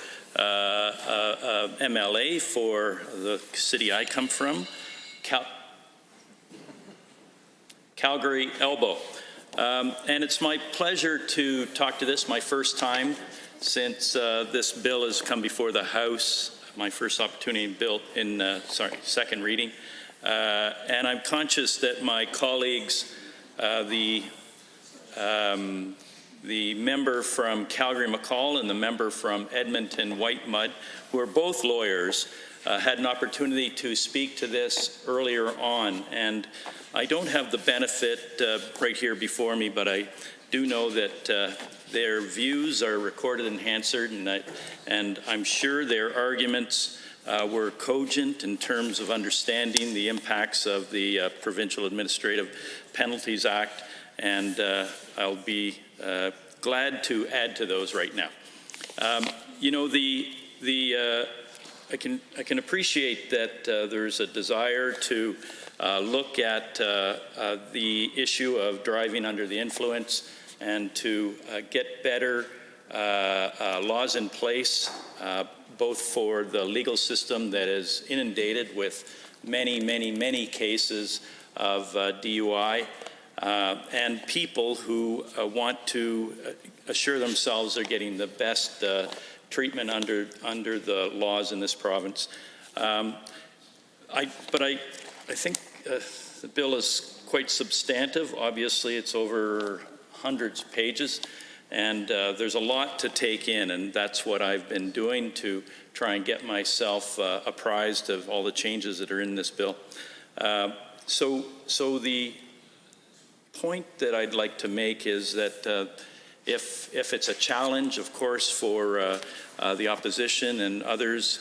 MLA for the city I come from, Calgary Elbow. And it's my pleasure to talk to this, my first time since this bill has come before the House, my first opportunity in second reading. And I'm conscious that my colleagues, the member from Calgary-McCall and the member from Edmonton-Whitemud, who are both lawyers, had an opportunity to speak to this earlier on. And I don't have the benefit right here before me, but I do know that their views are recorded in Hansard, and I'm sure their arguments were cogent in terms of understanding the impacts of the Provincial Administrative Penalties Act, and I'll be glad to add to those right now. You know, I can appreciate that there's a desire to look at the issue of driving under the influence and to get better laws in place, both for the legal system that is inundated with many cases of DUI, and people who want to assure themselves they're getting the best treatment under the laws in this province. But I think the bill is quite substantive. Obviously, it's over hundreds of pages, and there's a lot to take in, and that's what I've been doing to try and get myself apprised of all the changes that are in this bill. So the point that I'd like to make is that if it's a challenge, of course, for the opposition and others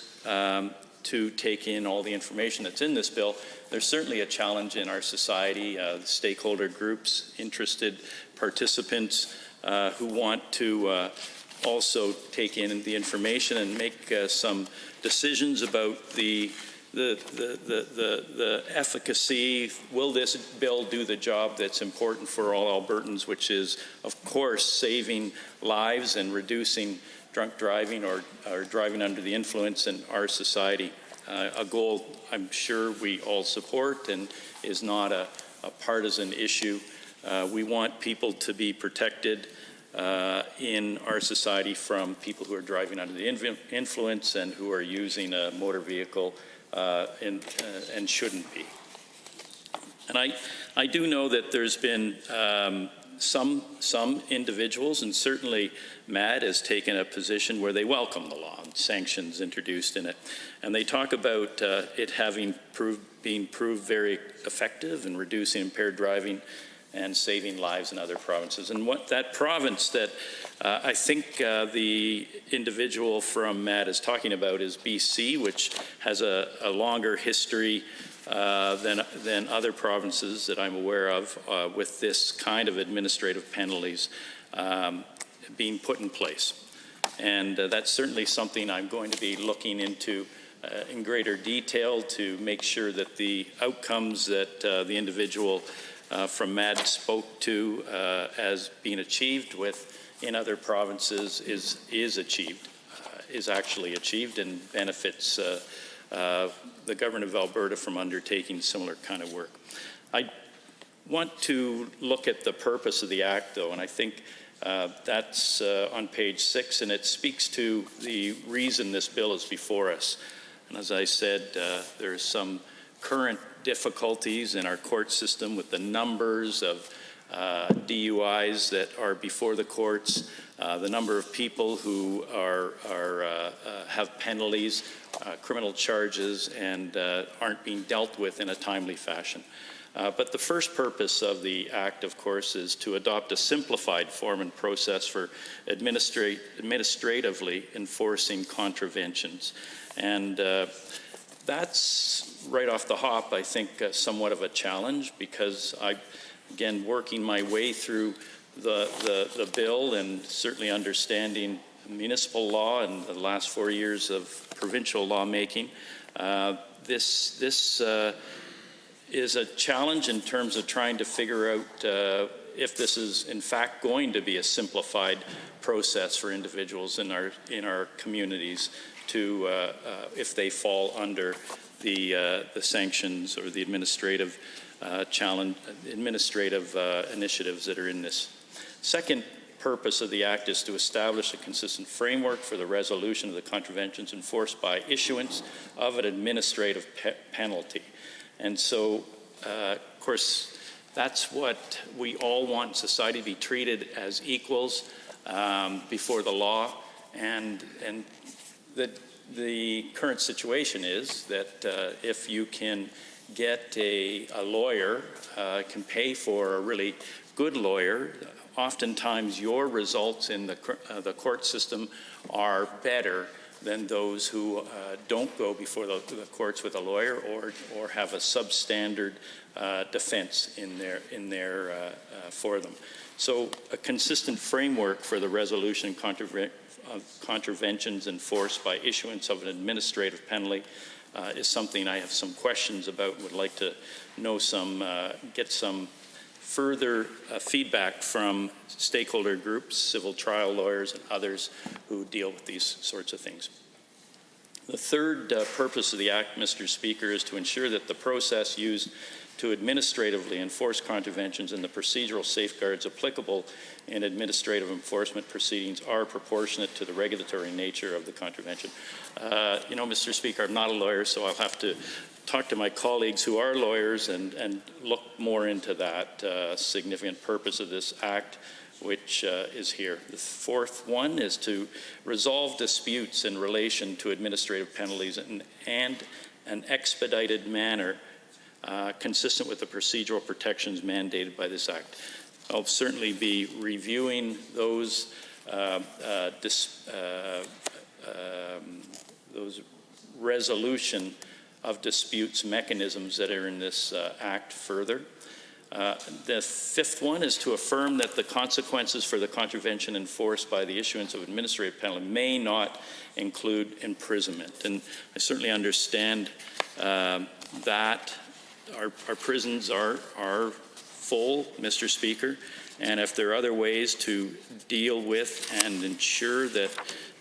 to take in all the information that's in this bill, there's certainly a challenge in our society, stakeholder groups, interested participants who want to also take in the information and make some decisions about the efficacy. Will this bill do the job that's important for all Albertans, which is, of course, saving lives and reducing drunk driving or driving under the influence in our society? A goal I'm sure we all support and is not a partisan issue. We want people to be protected in our society from people who are driving under the influence and who are using a motor vehicle and shouldn't be. And I do know that there's been some individuals, and certainly MAD has taken a position where they welcome the law and sanctions introduced in it. And they talk about it having being proved very effective in reducing impaired driving and saving lives in other provinces. And what that province that I think the individual from MAD is talking about is BC, which has a longer history than other provinces that I'm aware of with this kind of administrative penalties being put in place. And that's certainly something I'm going to be looking into in greater detail to make sure that the outcomes that the individual from MAD spoke to as being achieved in other provinces is actually achieved and benefits the government of Alberta from undertaking similar kind of work. I want to look at the purpose of the Act, though, and I think that's on page 6, and it speaks to the reason this bill is before us. And as I said, there's some current difficulties in our court system with the numbers of DUIs that are before the courts, the number of people who have penalties, criminal charges, and aren't being dealt with in a timely fashion. But the first purpose of the Act, of course, is to adopt a simplified form and process for administratively enforcing contraventions. And that's right off the hop, I think, somewhat of a challenge, because again, working my way through the bill and certainly understanding municipal law and the last 4 years of provincial lawmaking, this is a challenge in terms of trying to figure out if this is in fact going to be a simplified process for individuals in our communities to if they fall under the sanctions or the administrative initiatives that are in this. Second purpose of the Act is to establish a consistent framework for the resolution of the contraventions enforced by issuance of an administrative penalty. And so, of course, that's what we all want society to be treated as equals before the law. And the current situation is that if you can get a lawyer, can pay for a really good lawyer, oftentimes your results in the court system are better than those who don't go before the courts with a lawyer or have a substandard defense in their for them. So a consistent framework for the resolution of contraventions enforced by issuance of an administrative penalty is something I have some questions about and would like to know get some further feedback from stakeholder groups, civil trial lawyers, and others who deal with these sorts of things. The third purpose of the Act, Mr. Speaker, is to ensure that the process used to administratively enforce contraventions and the procedural safeguards applicable in administrative enforcement proceedings are proportionate to the regulatory nature of the contravention. You know, Mr. Speaker, I'm not a lawyer, so I'll have to talk to my colleagues who are lawyers and look more into that significant purpose of this Act, which is here. The fourth one is to resolve disputes in relation to administrative penalties and an expedited manner consistent with the procedural protections mandated by this Act. I'll certainly be reviewing those resolution of disputes mechanisms that are in this Act further. The fifth one is to affirm that the consequences for the contravention enforced by the issuance of administrative penalty may not include imprisonment. And I certainly understand that our prisons are full, Mr. Speaker, and if there are other ways to deal with and ensure that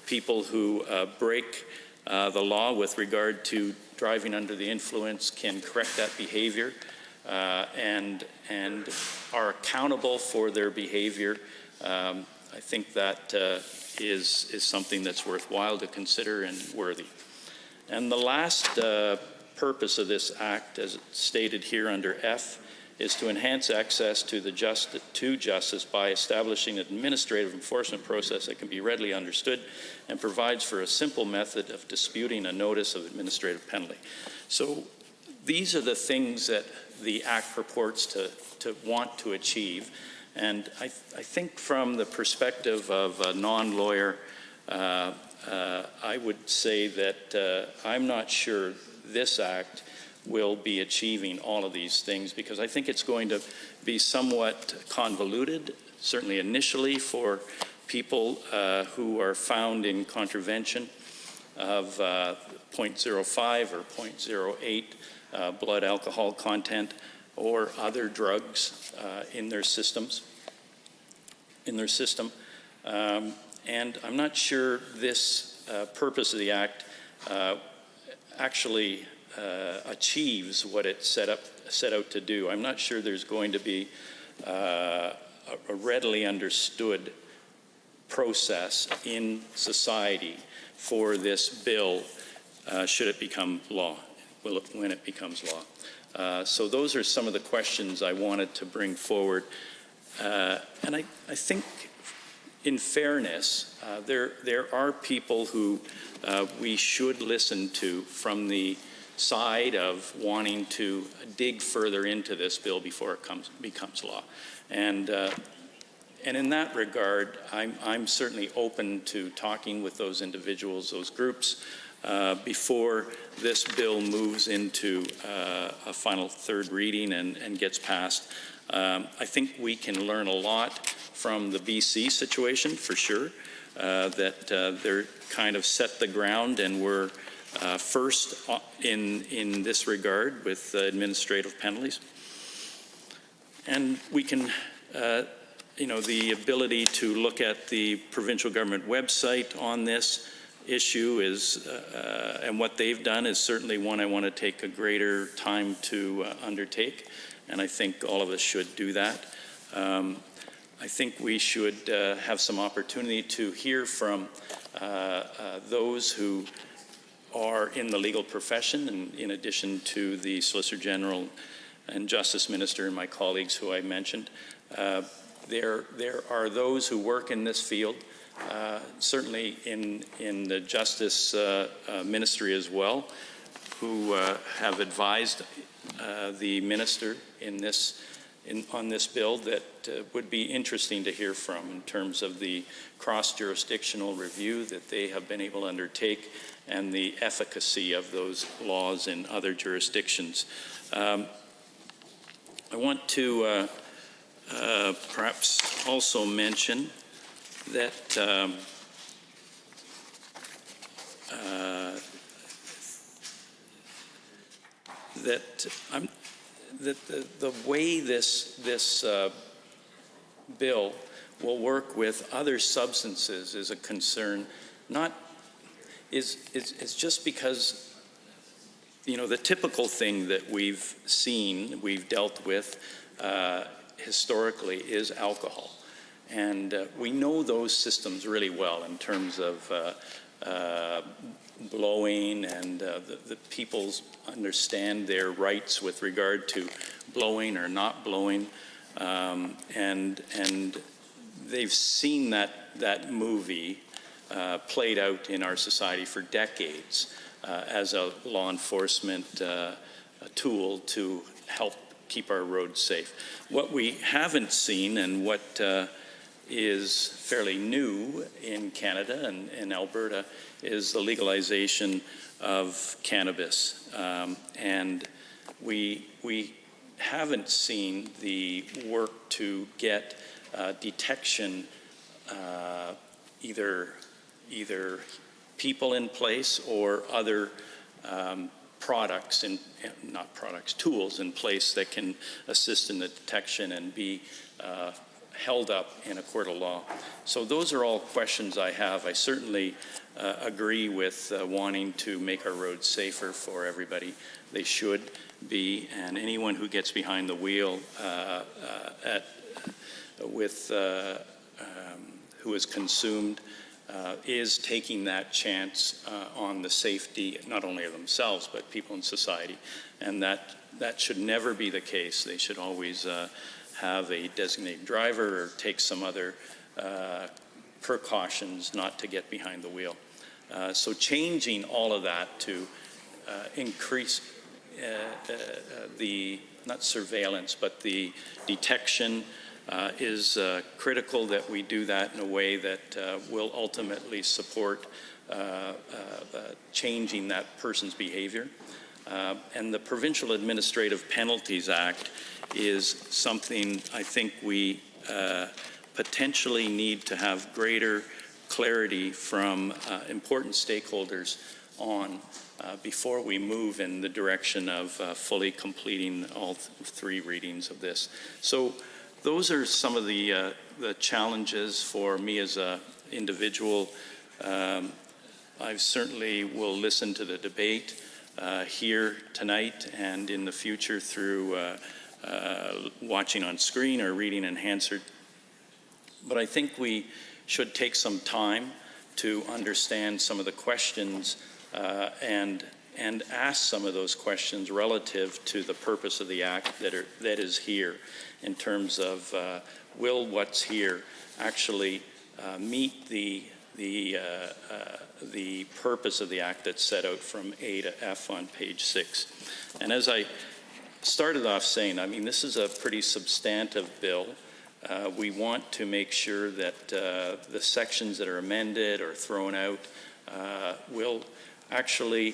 people who break the law with regard to driving under the influence can correct that behavior and are accountable for their behavior, I think that is something that's worthwhile to consider and worthy. And the last purpose of this act, as stated here under F, is to enhance access to justice by establishing an administrative enforcement process that can be readily understood and provides for a simple method of disputing a notice of administrative penalty. So these are the things that the Act purports to want to achieve. And I think from the perspective of a non-lawyer, I would say that I'm not sure this Act will be achieving all of these things, because I think it's going to be somewhat convoluted, certainly initially for people who are found in contravention of 0.05 or 0.08 blood alcohol content or other drugs in their system. And I'm not sure this purpose of the Act actually achieves what it set out to do. I'm not sure there's going to be a readily understood process in society for this bill should it become law, when it becomes law. So those are some of the questions I wanted to bring forward. And I think, in fairness, there are people who we should listen to from the side of wanting to dig further into this bill before it becomes law. And in that regard, I'm certainly open to talking with those individuals, those groups, before this bill moves into a final third reading and gets passed. I think we can learn a lot from the BC situation, for sure, that they're kind of set the ground and were first in this regard with administrative penalties. And we can, the ability to look at the provincial government website on this issue is, and what they've done is certainly one I want to take a greater time to undertake, and I think all of us should do that. I think we should have some opportunity to hear from those who are in the legal profession, and in addition to the Solicitor General and Justice Minister and my colleagues who I mentioned. There are those who work in this field, certainly in the Justice Ministry as well, who have advised the Minister on this bill that would be interesting to hear from in terms of the cross-jurisdictional review that they have been able to undertake and the efficacy of those laws in other jurisdictions. I want to perhaps also mention that the way this bill will work with other substances is a concern. It's just because, the typical thing that we've dealt with historically is alcohol. And we know those systems really well in terms of blowing, and the people understand their rights with regard to blowing or not blowing. And they've seen that movie played out in our society for decades as a law enforcement tool to help keep our roads safe. What we haven't seen, and what is fairly new in Canada and in Alberta, is the legalization of cannabis. And we haven't seen the work to get detection, either people in place or other tools in place that can assist in the detection and be held up in a court of law. So those are all questions I have. I certainly agree with wanting to make our roads safer for everybody. They should be, and anyone who gets behind the wheel with
who is consumed is taking that chance on the safety not only of themselves but people in society, and that should never be the case. They should always have a designated driver or take some other precautions not to get behind the wheel. So changing all of that to increase the, not surveillance, but the detection is critical that we do that in a way that will ultimately support changing that person's behavior. And the Provincial Administrative Penalties Act is something I think we potentially need to have greater clarity from important stakeholders on before we move in the direction of fully completing all three readings of this. So those are some of the challenges for me as an individual. I certainly will listen to the debate here tonight and in the future through watching on screen or reading in Hansard. But I think we should take some time to understand some of the questions and ask some of those questions relative to the purpose of the Act that is here, in terms of will what's here actually meet the purpose of the Act that's set out from A to F on page 6. And as I started off saying, I mean, this is a pretty substantive bill. We want to make sure that the sections that are amended or thrown out will actually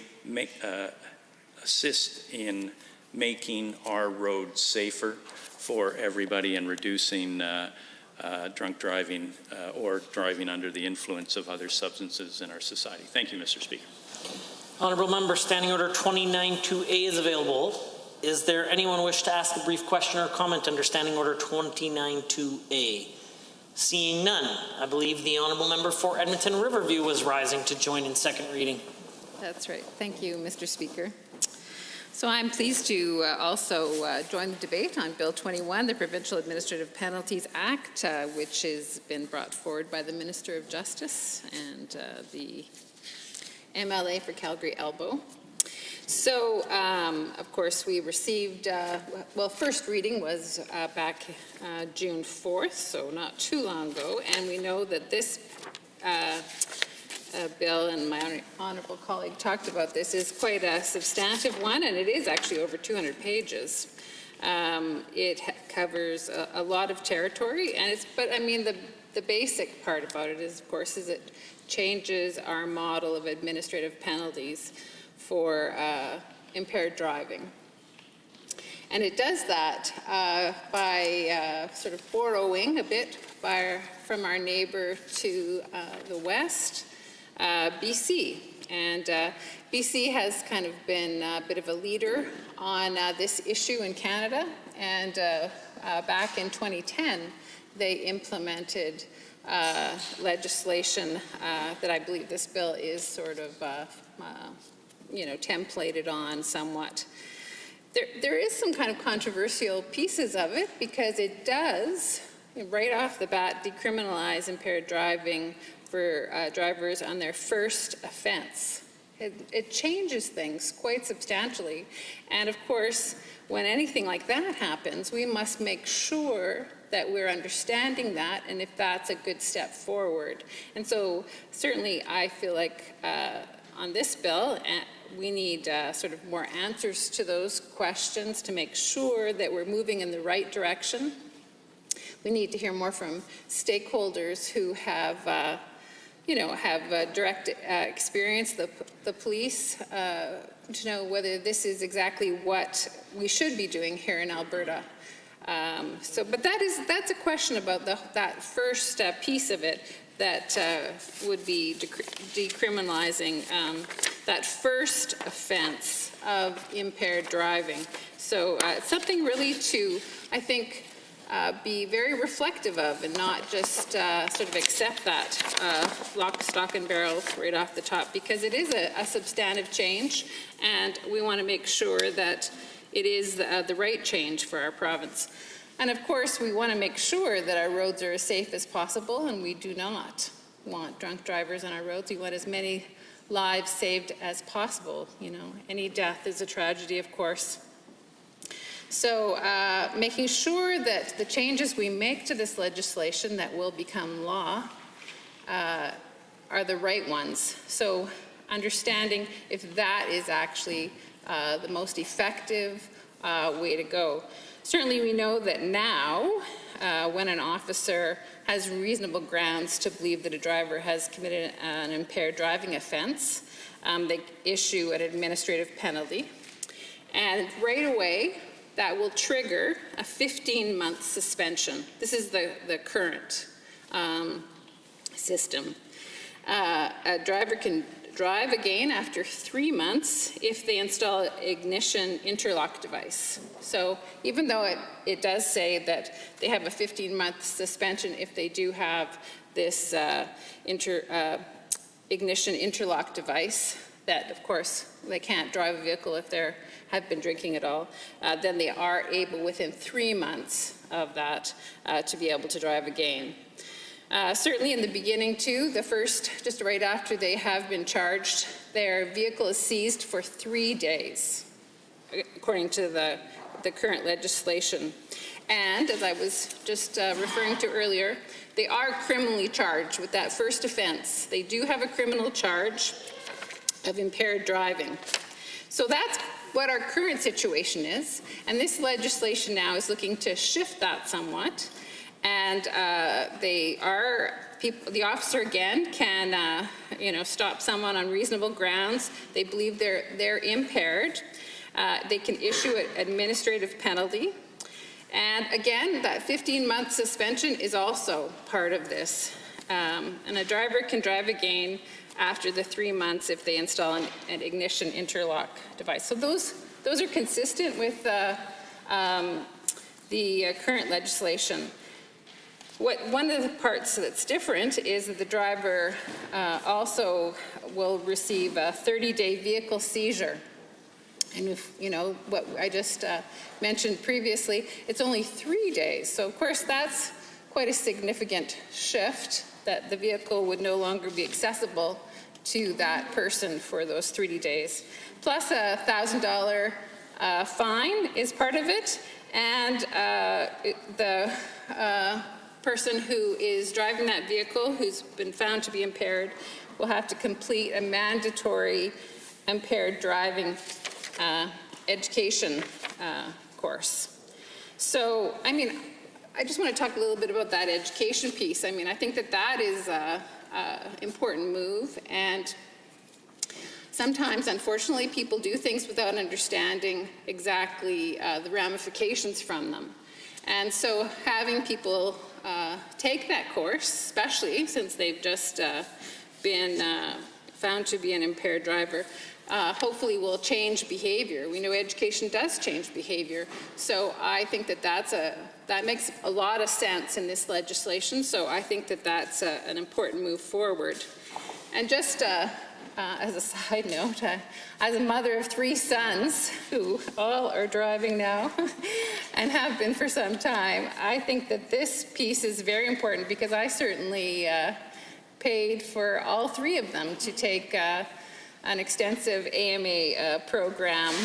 assist in making our roads safer for everybody and reducing drunk driving or driving under the influence of other substances in our society. Thank you, Mr. Speaker.
Honourable Member, Standing Order 29-2A is available. Is there anyone wish to ask a brief question or comment under Standing Order 29-2A? Seeing none, I believe the Honourable Member for Edmonton Riverview was rising to join in second reading.
That's right. Thank you, Mr. Speaker. So I'm pleased to also join the debate on Bill 21, the Provincial Administrative Penalties Act, which has been brought forward by the Minister of Justice and the MLA for Calgary Elbow. So, of course, we received, well, first reading was back June 4th, so not too long ago, and we know that this bill, and my honourable colleague talked about this, is quite a substantive one, and it is actually over 200 pages. It covers a lot of territory, and but I mean, the basic part about it is, of course, is it changes our model of administrative penalties for impaired driving. And it does that by sort of borrowing a bit from our neighbour to the west, BC. And BC has kind of been a bit of a leader on this issue in Canada. And back in 2010, they implemented legislation that I believe this bill is sort of templated on somewhat. There is some kind of controversial pieces of it because it does, right off the bat, decriminalize impaired driving for drivers on their first offense. It changes things quite substantially. And of course, when anything like that happens, we must make sure that we're understanding that and if that's a good step forward. And so certainly I feel like on this bill, we need sort of more answers to those questions to make sure that we're moving in the right direction. We need to hear more from stakeholders who have, direct experience, the police, to know whether this is exactly what we should be doing here in Alberta. But that's a question about that first piece of it that would be decriminalizing that first offense of impaired driving. So it's something really to, I think, be very reflective of and not just sort of accept that lock, stock, and barrel right off the top, because it is a substantive change, and we want to make sure that it is the right change for our province. And of course, we want to make sure that our roads are as safe as possible, and we do not want drunk drivers on our roads. We want as many lives saved as possible. You know, any death is a tragedy, of course. So making sure that the changes we make to this legislation that will become law are the right ones. So understanding if that is actually the most effective way to go. Certainly we know that now when an officer has reasonable grounds to believe that a driver has committed an impaired driving offense, they issue an administrative penalty. And right away, that will trigger a 15-month suspension. This is the current system. A driver can drive again after 3 months if they install an ignition interlock device. So even though it does say that they have a 15-month suspension if they do have this ignition interlock device, that of course they can't drive a vehicle if they have been drinking at all, then they are able within 3 months of that to be able to drive again. Certainly in the beginning too, just right after they have been charged, their vehicle is seized for 3 days, according to the current legislation. And as I was just referring to earlier, they are criminally charged with that first offense. They do have a criminal charge of impaired driving. So that's what our current situation is, and this legislation now is looking to shift that somewhat. And the officer again can, stop someone on reasonable grounds. They believe they're impaired. They can issue an administrative penalty. And again, that 15-month suspension is also part of this. And a driver can drive again after the 3 months if they install an ignition interlock device. So those are consistent with the current legislation. One of the parts that's different is that the driver also will receive a 30-day vehicle seizure. And if, what I just mentioned previously, it's only 3 days. So of course that's quite a significant shift, that the vehicle would no longer be accessible to that person for those 30 days. Plus a $1,000 fine is part of it, and the person who is driving that vehicle who's been found to be impaired will have to complete a mandatory impaired driving education course. So, I just want to talk a little bit about that education piece. I think that is an important move, and sometimes, unfortunately, people do things without understanding exactly the ramifications from them. And so having people take that course, especially since they've just been found to be an impaired driver, hopefully will change behavior. We know education does change behavior. So I think that makes a lot of sense in this legislation. So I think that's an important move forward. And just as a side note, as a mother of 3 sons who all are driving now and have been for some time, I think that this piece is very important because I certainly paid for all 3 of them to take an extensive AMA program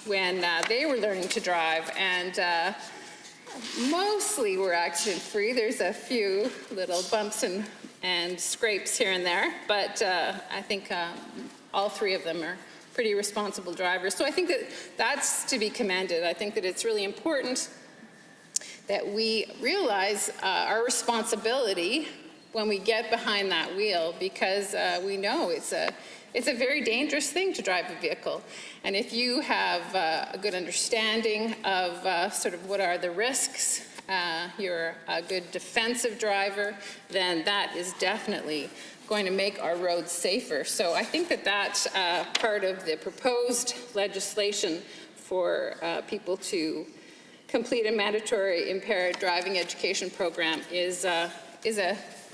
when they were learning to drive, and mostly were accident-free. There's a few little bumps and scrapes here and there, but I think all 3 of them are pretty responsible drivers. So I think that's to be commended. I think that it's really important that we realize our responsibility when we get behind that wheel, because we know it's a very dangerous thing to drive a vehicle. And if you have a good understanding of sort of what are the risks, you're a good defensive driver, then that is definitely going to make our roads safer. So I think that's part of the proposed legislation for people to complete a mandatory impaired driving education program is a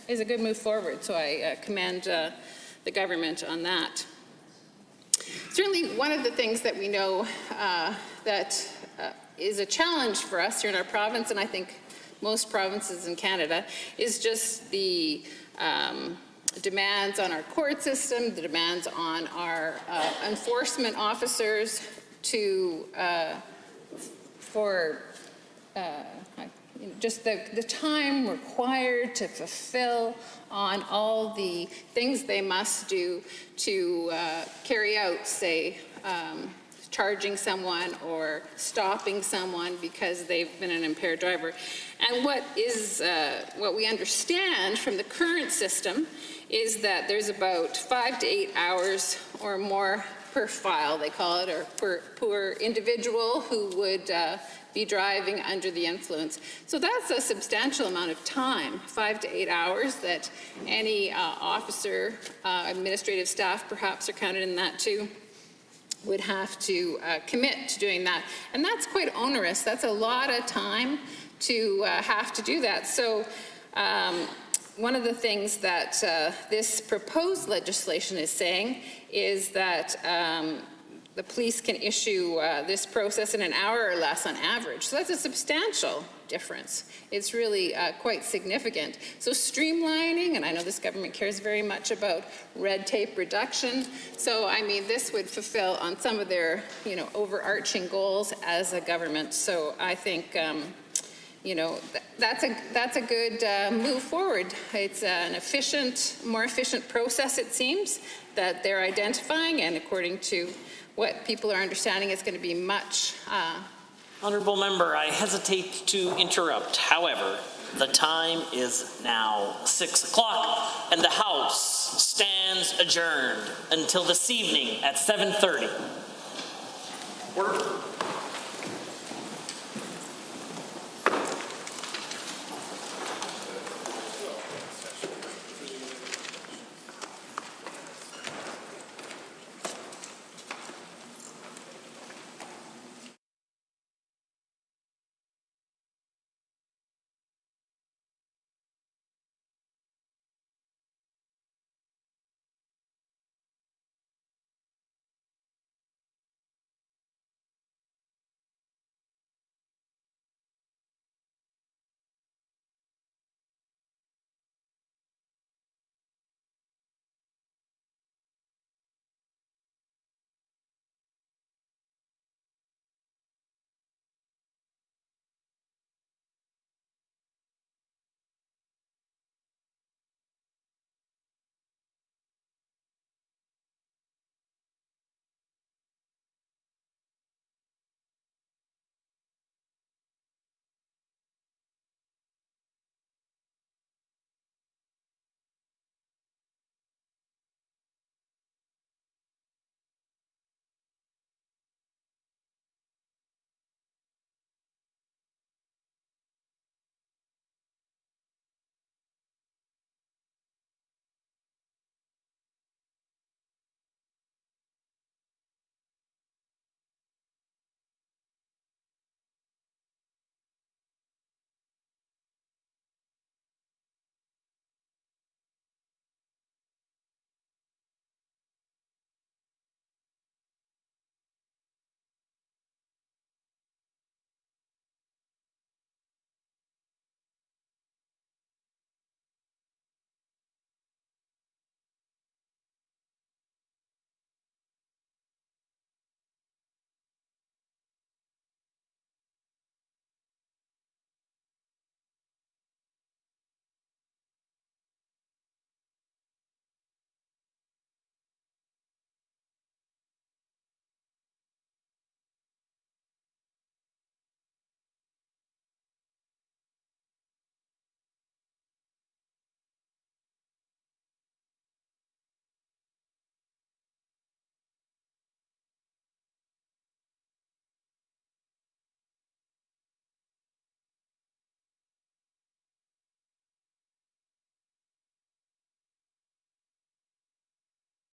good move forward. So I commend the government on that. Certainly one of the things that we know that is a challenge for us here in our province, and I think most provinces in Canada, is just the demands on our court system, the demands on our enforcement officers just the time required to fulfill on all the things they must do to carry out, say, charging someone or stopping someone because they've been an impaired driver. And what we understand from the current system is that there's about 5 to 8 hours or more per file, they call it, or per individual who would be driving under the influence. So that's a substantial amount of time, 5 to 8 hours, that any officer, administrative staff perhaps are counted in that too, would have to commit to doing that. And that's quite onerous. That's a lot of time to have to do that. So one of the things that this proposed legislation is saying is that the police can issue this process in an hour or less on average. So that's a substantial difference. It's really quite significant. So streamlining, and I know this government cares very much about red tape reduction. So I mean, this would fulfill on some of their, overarching goals as a government. So I think, that's a good move forward. It's an more efficient process, it seems, that they're identifying, and according to what people are understanding, it's going to be much.
Honourable Member, I hesitate to interrupt. However, the time is now 6 o'clock, and the House stands adjourned until this evening at 7:30. Order.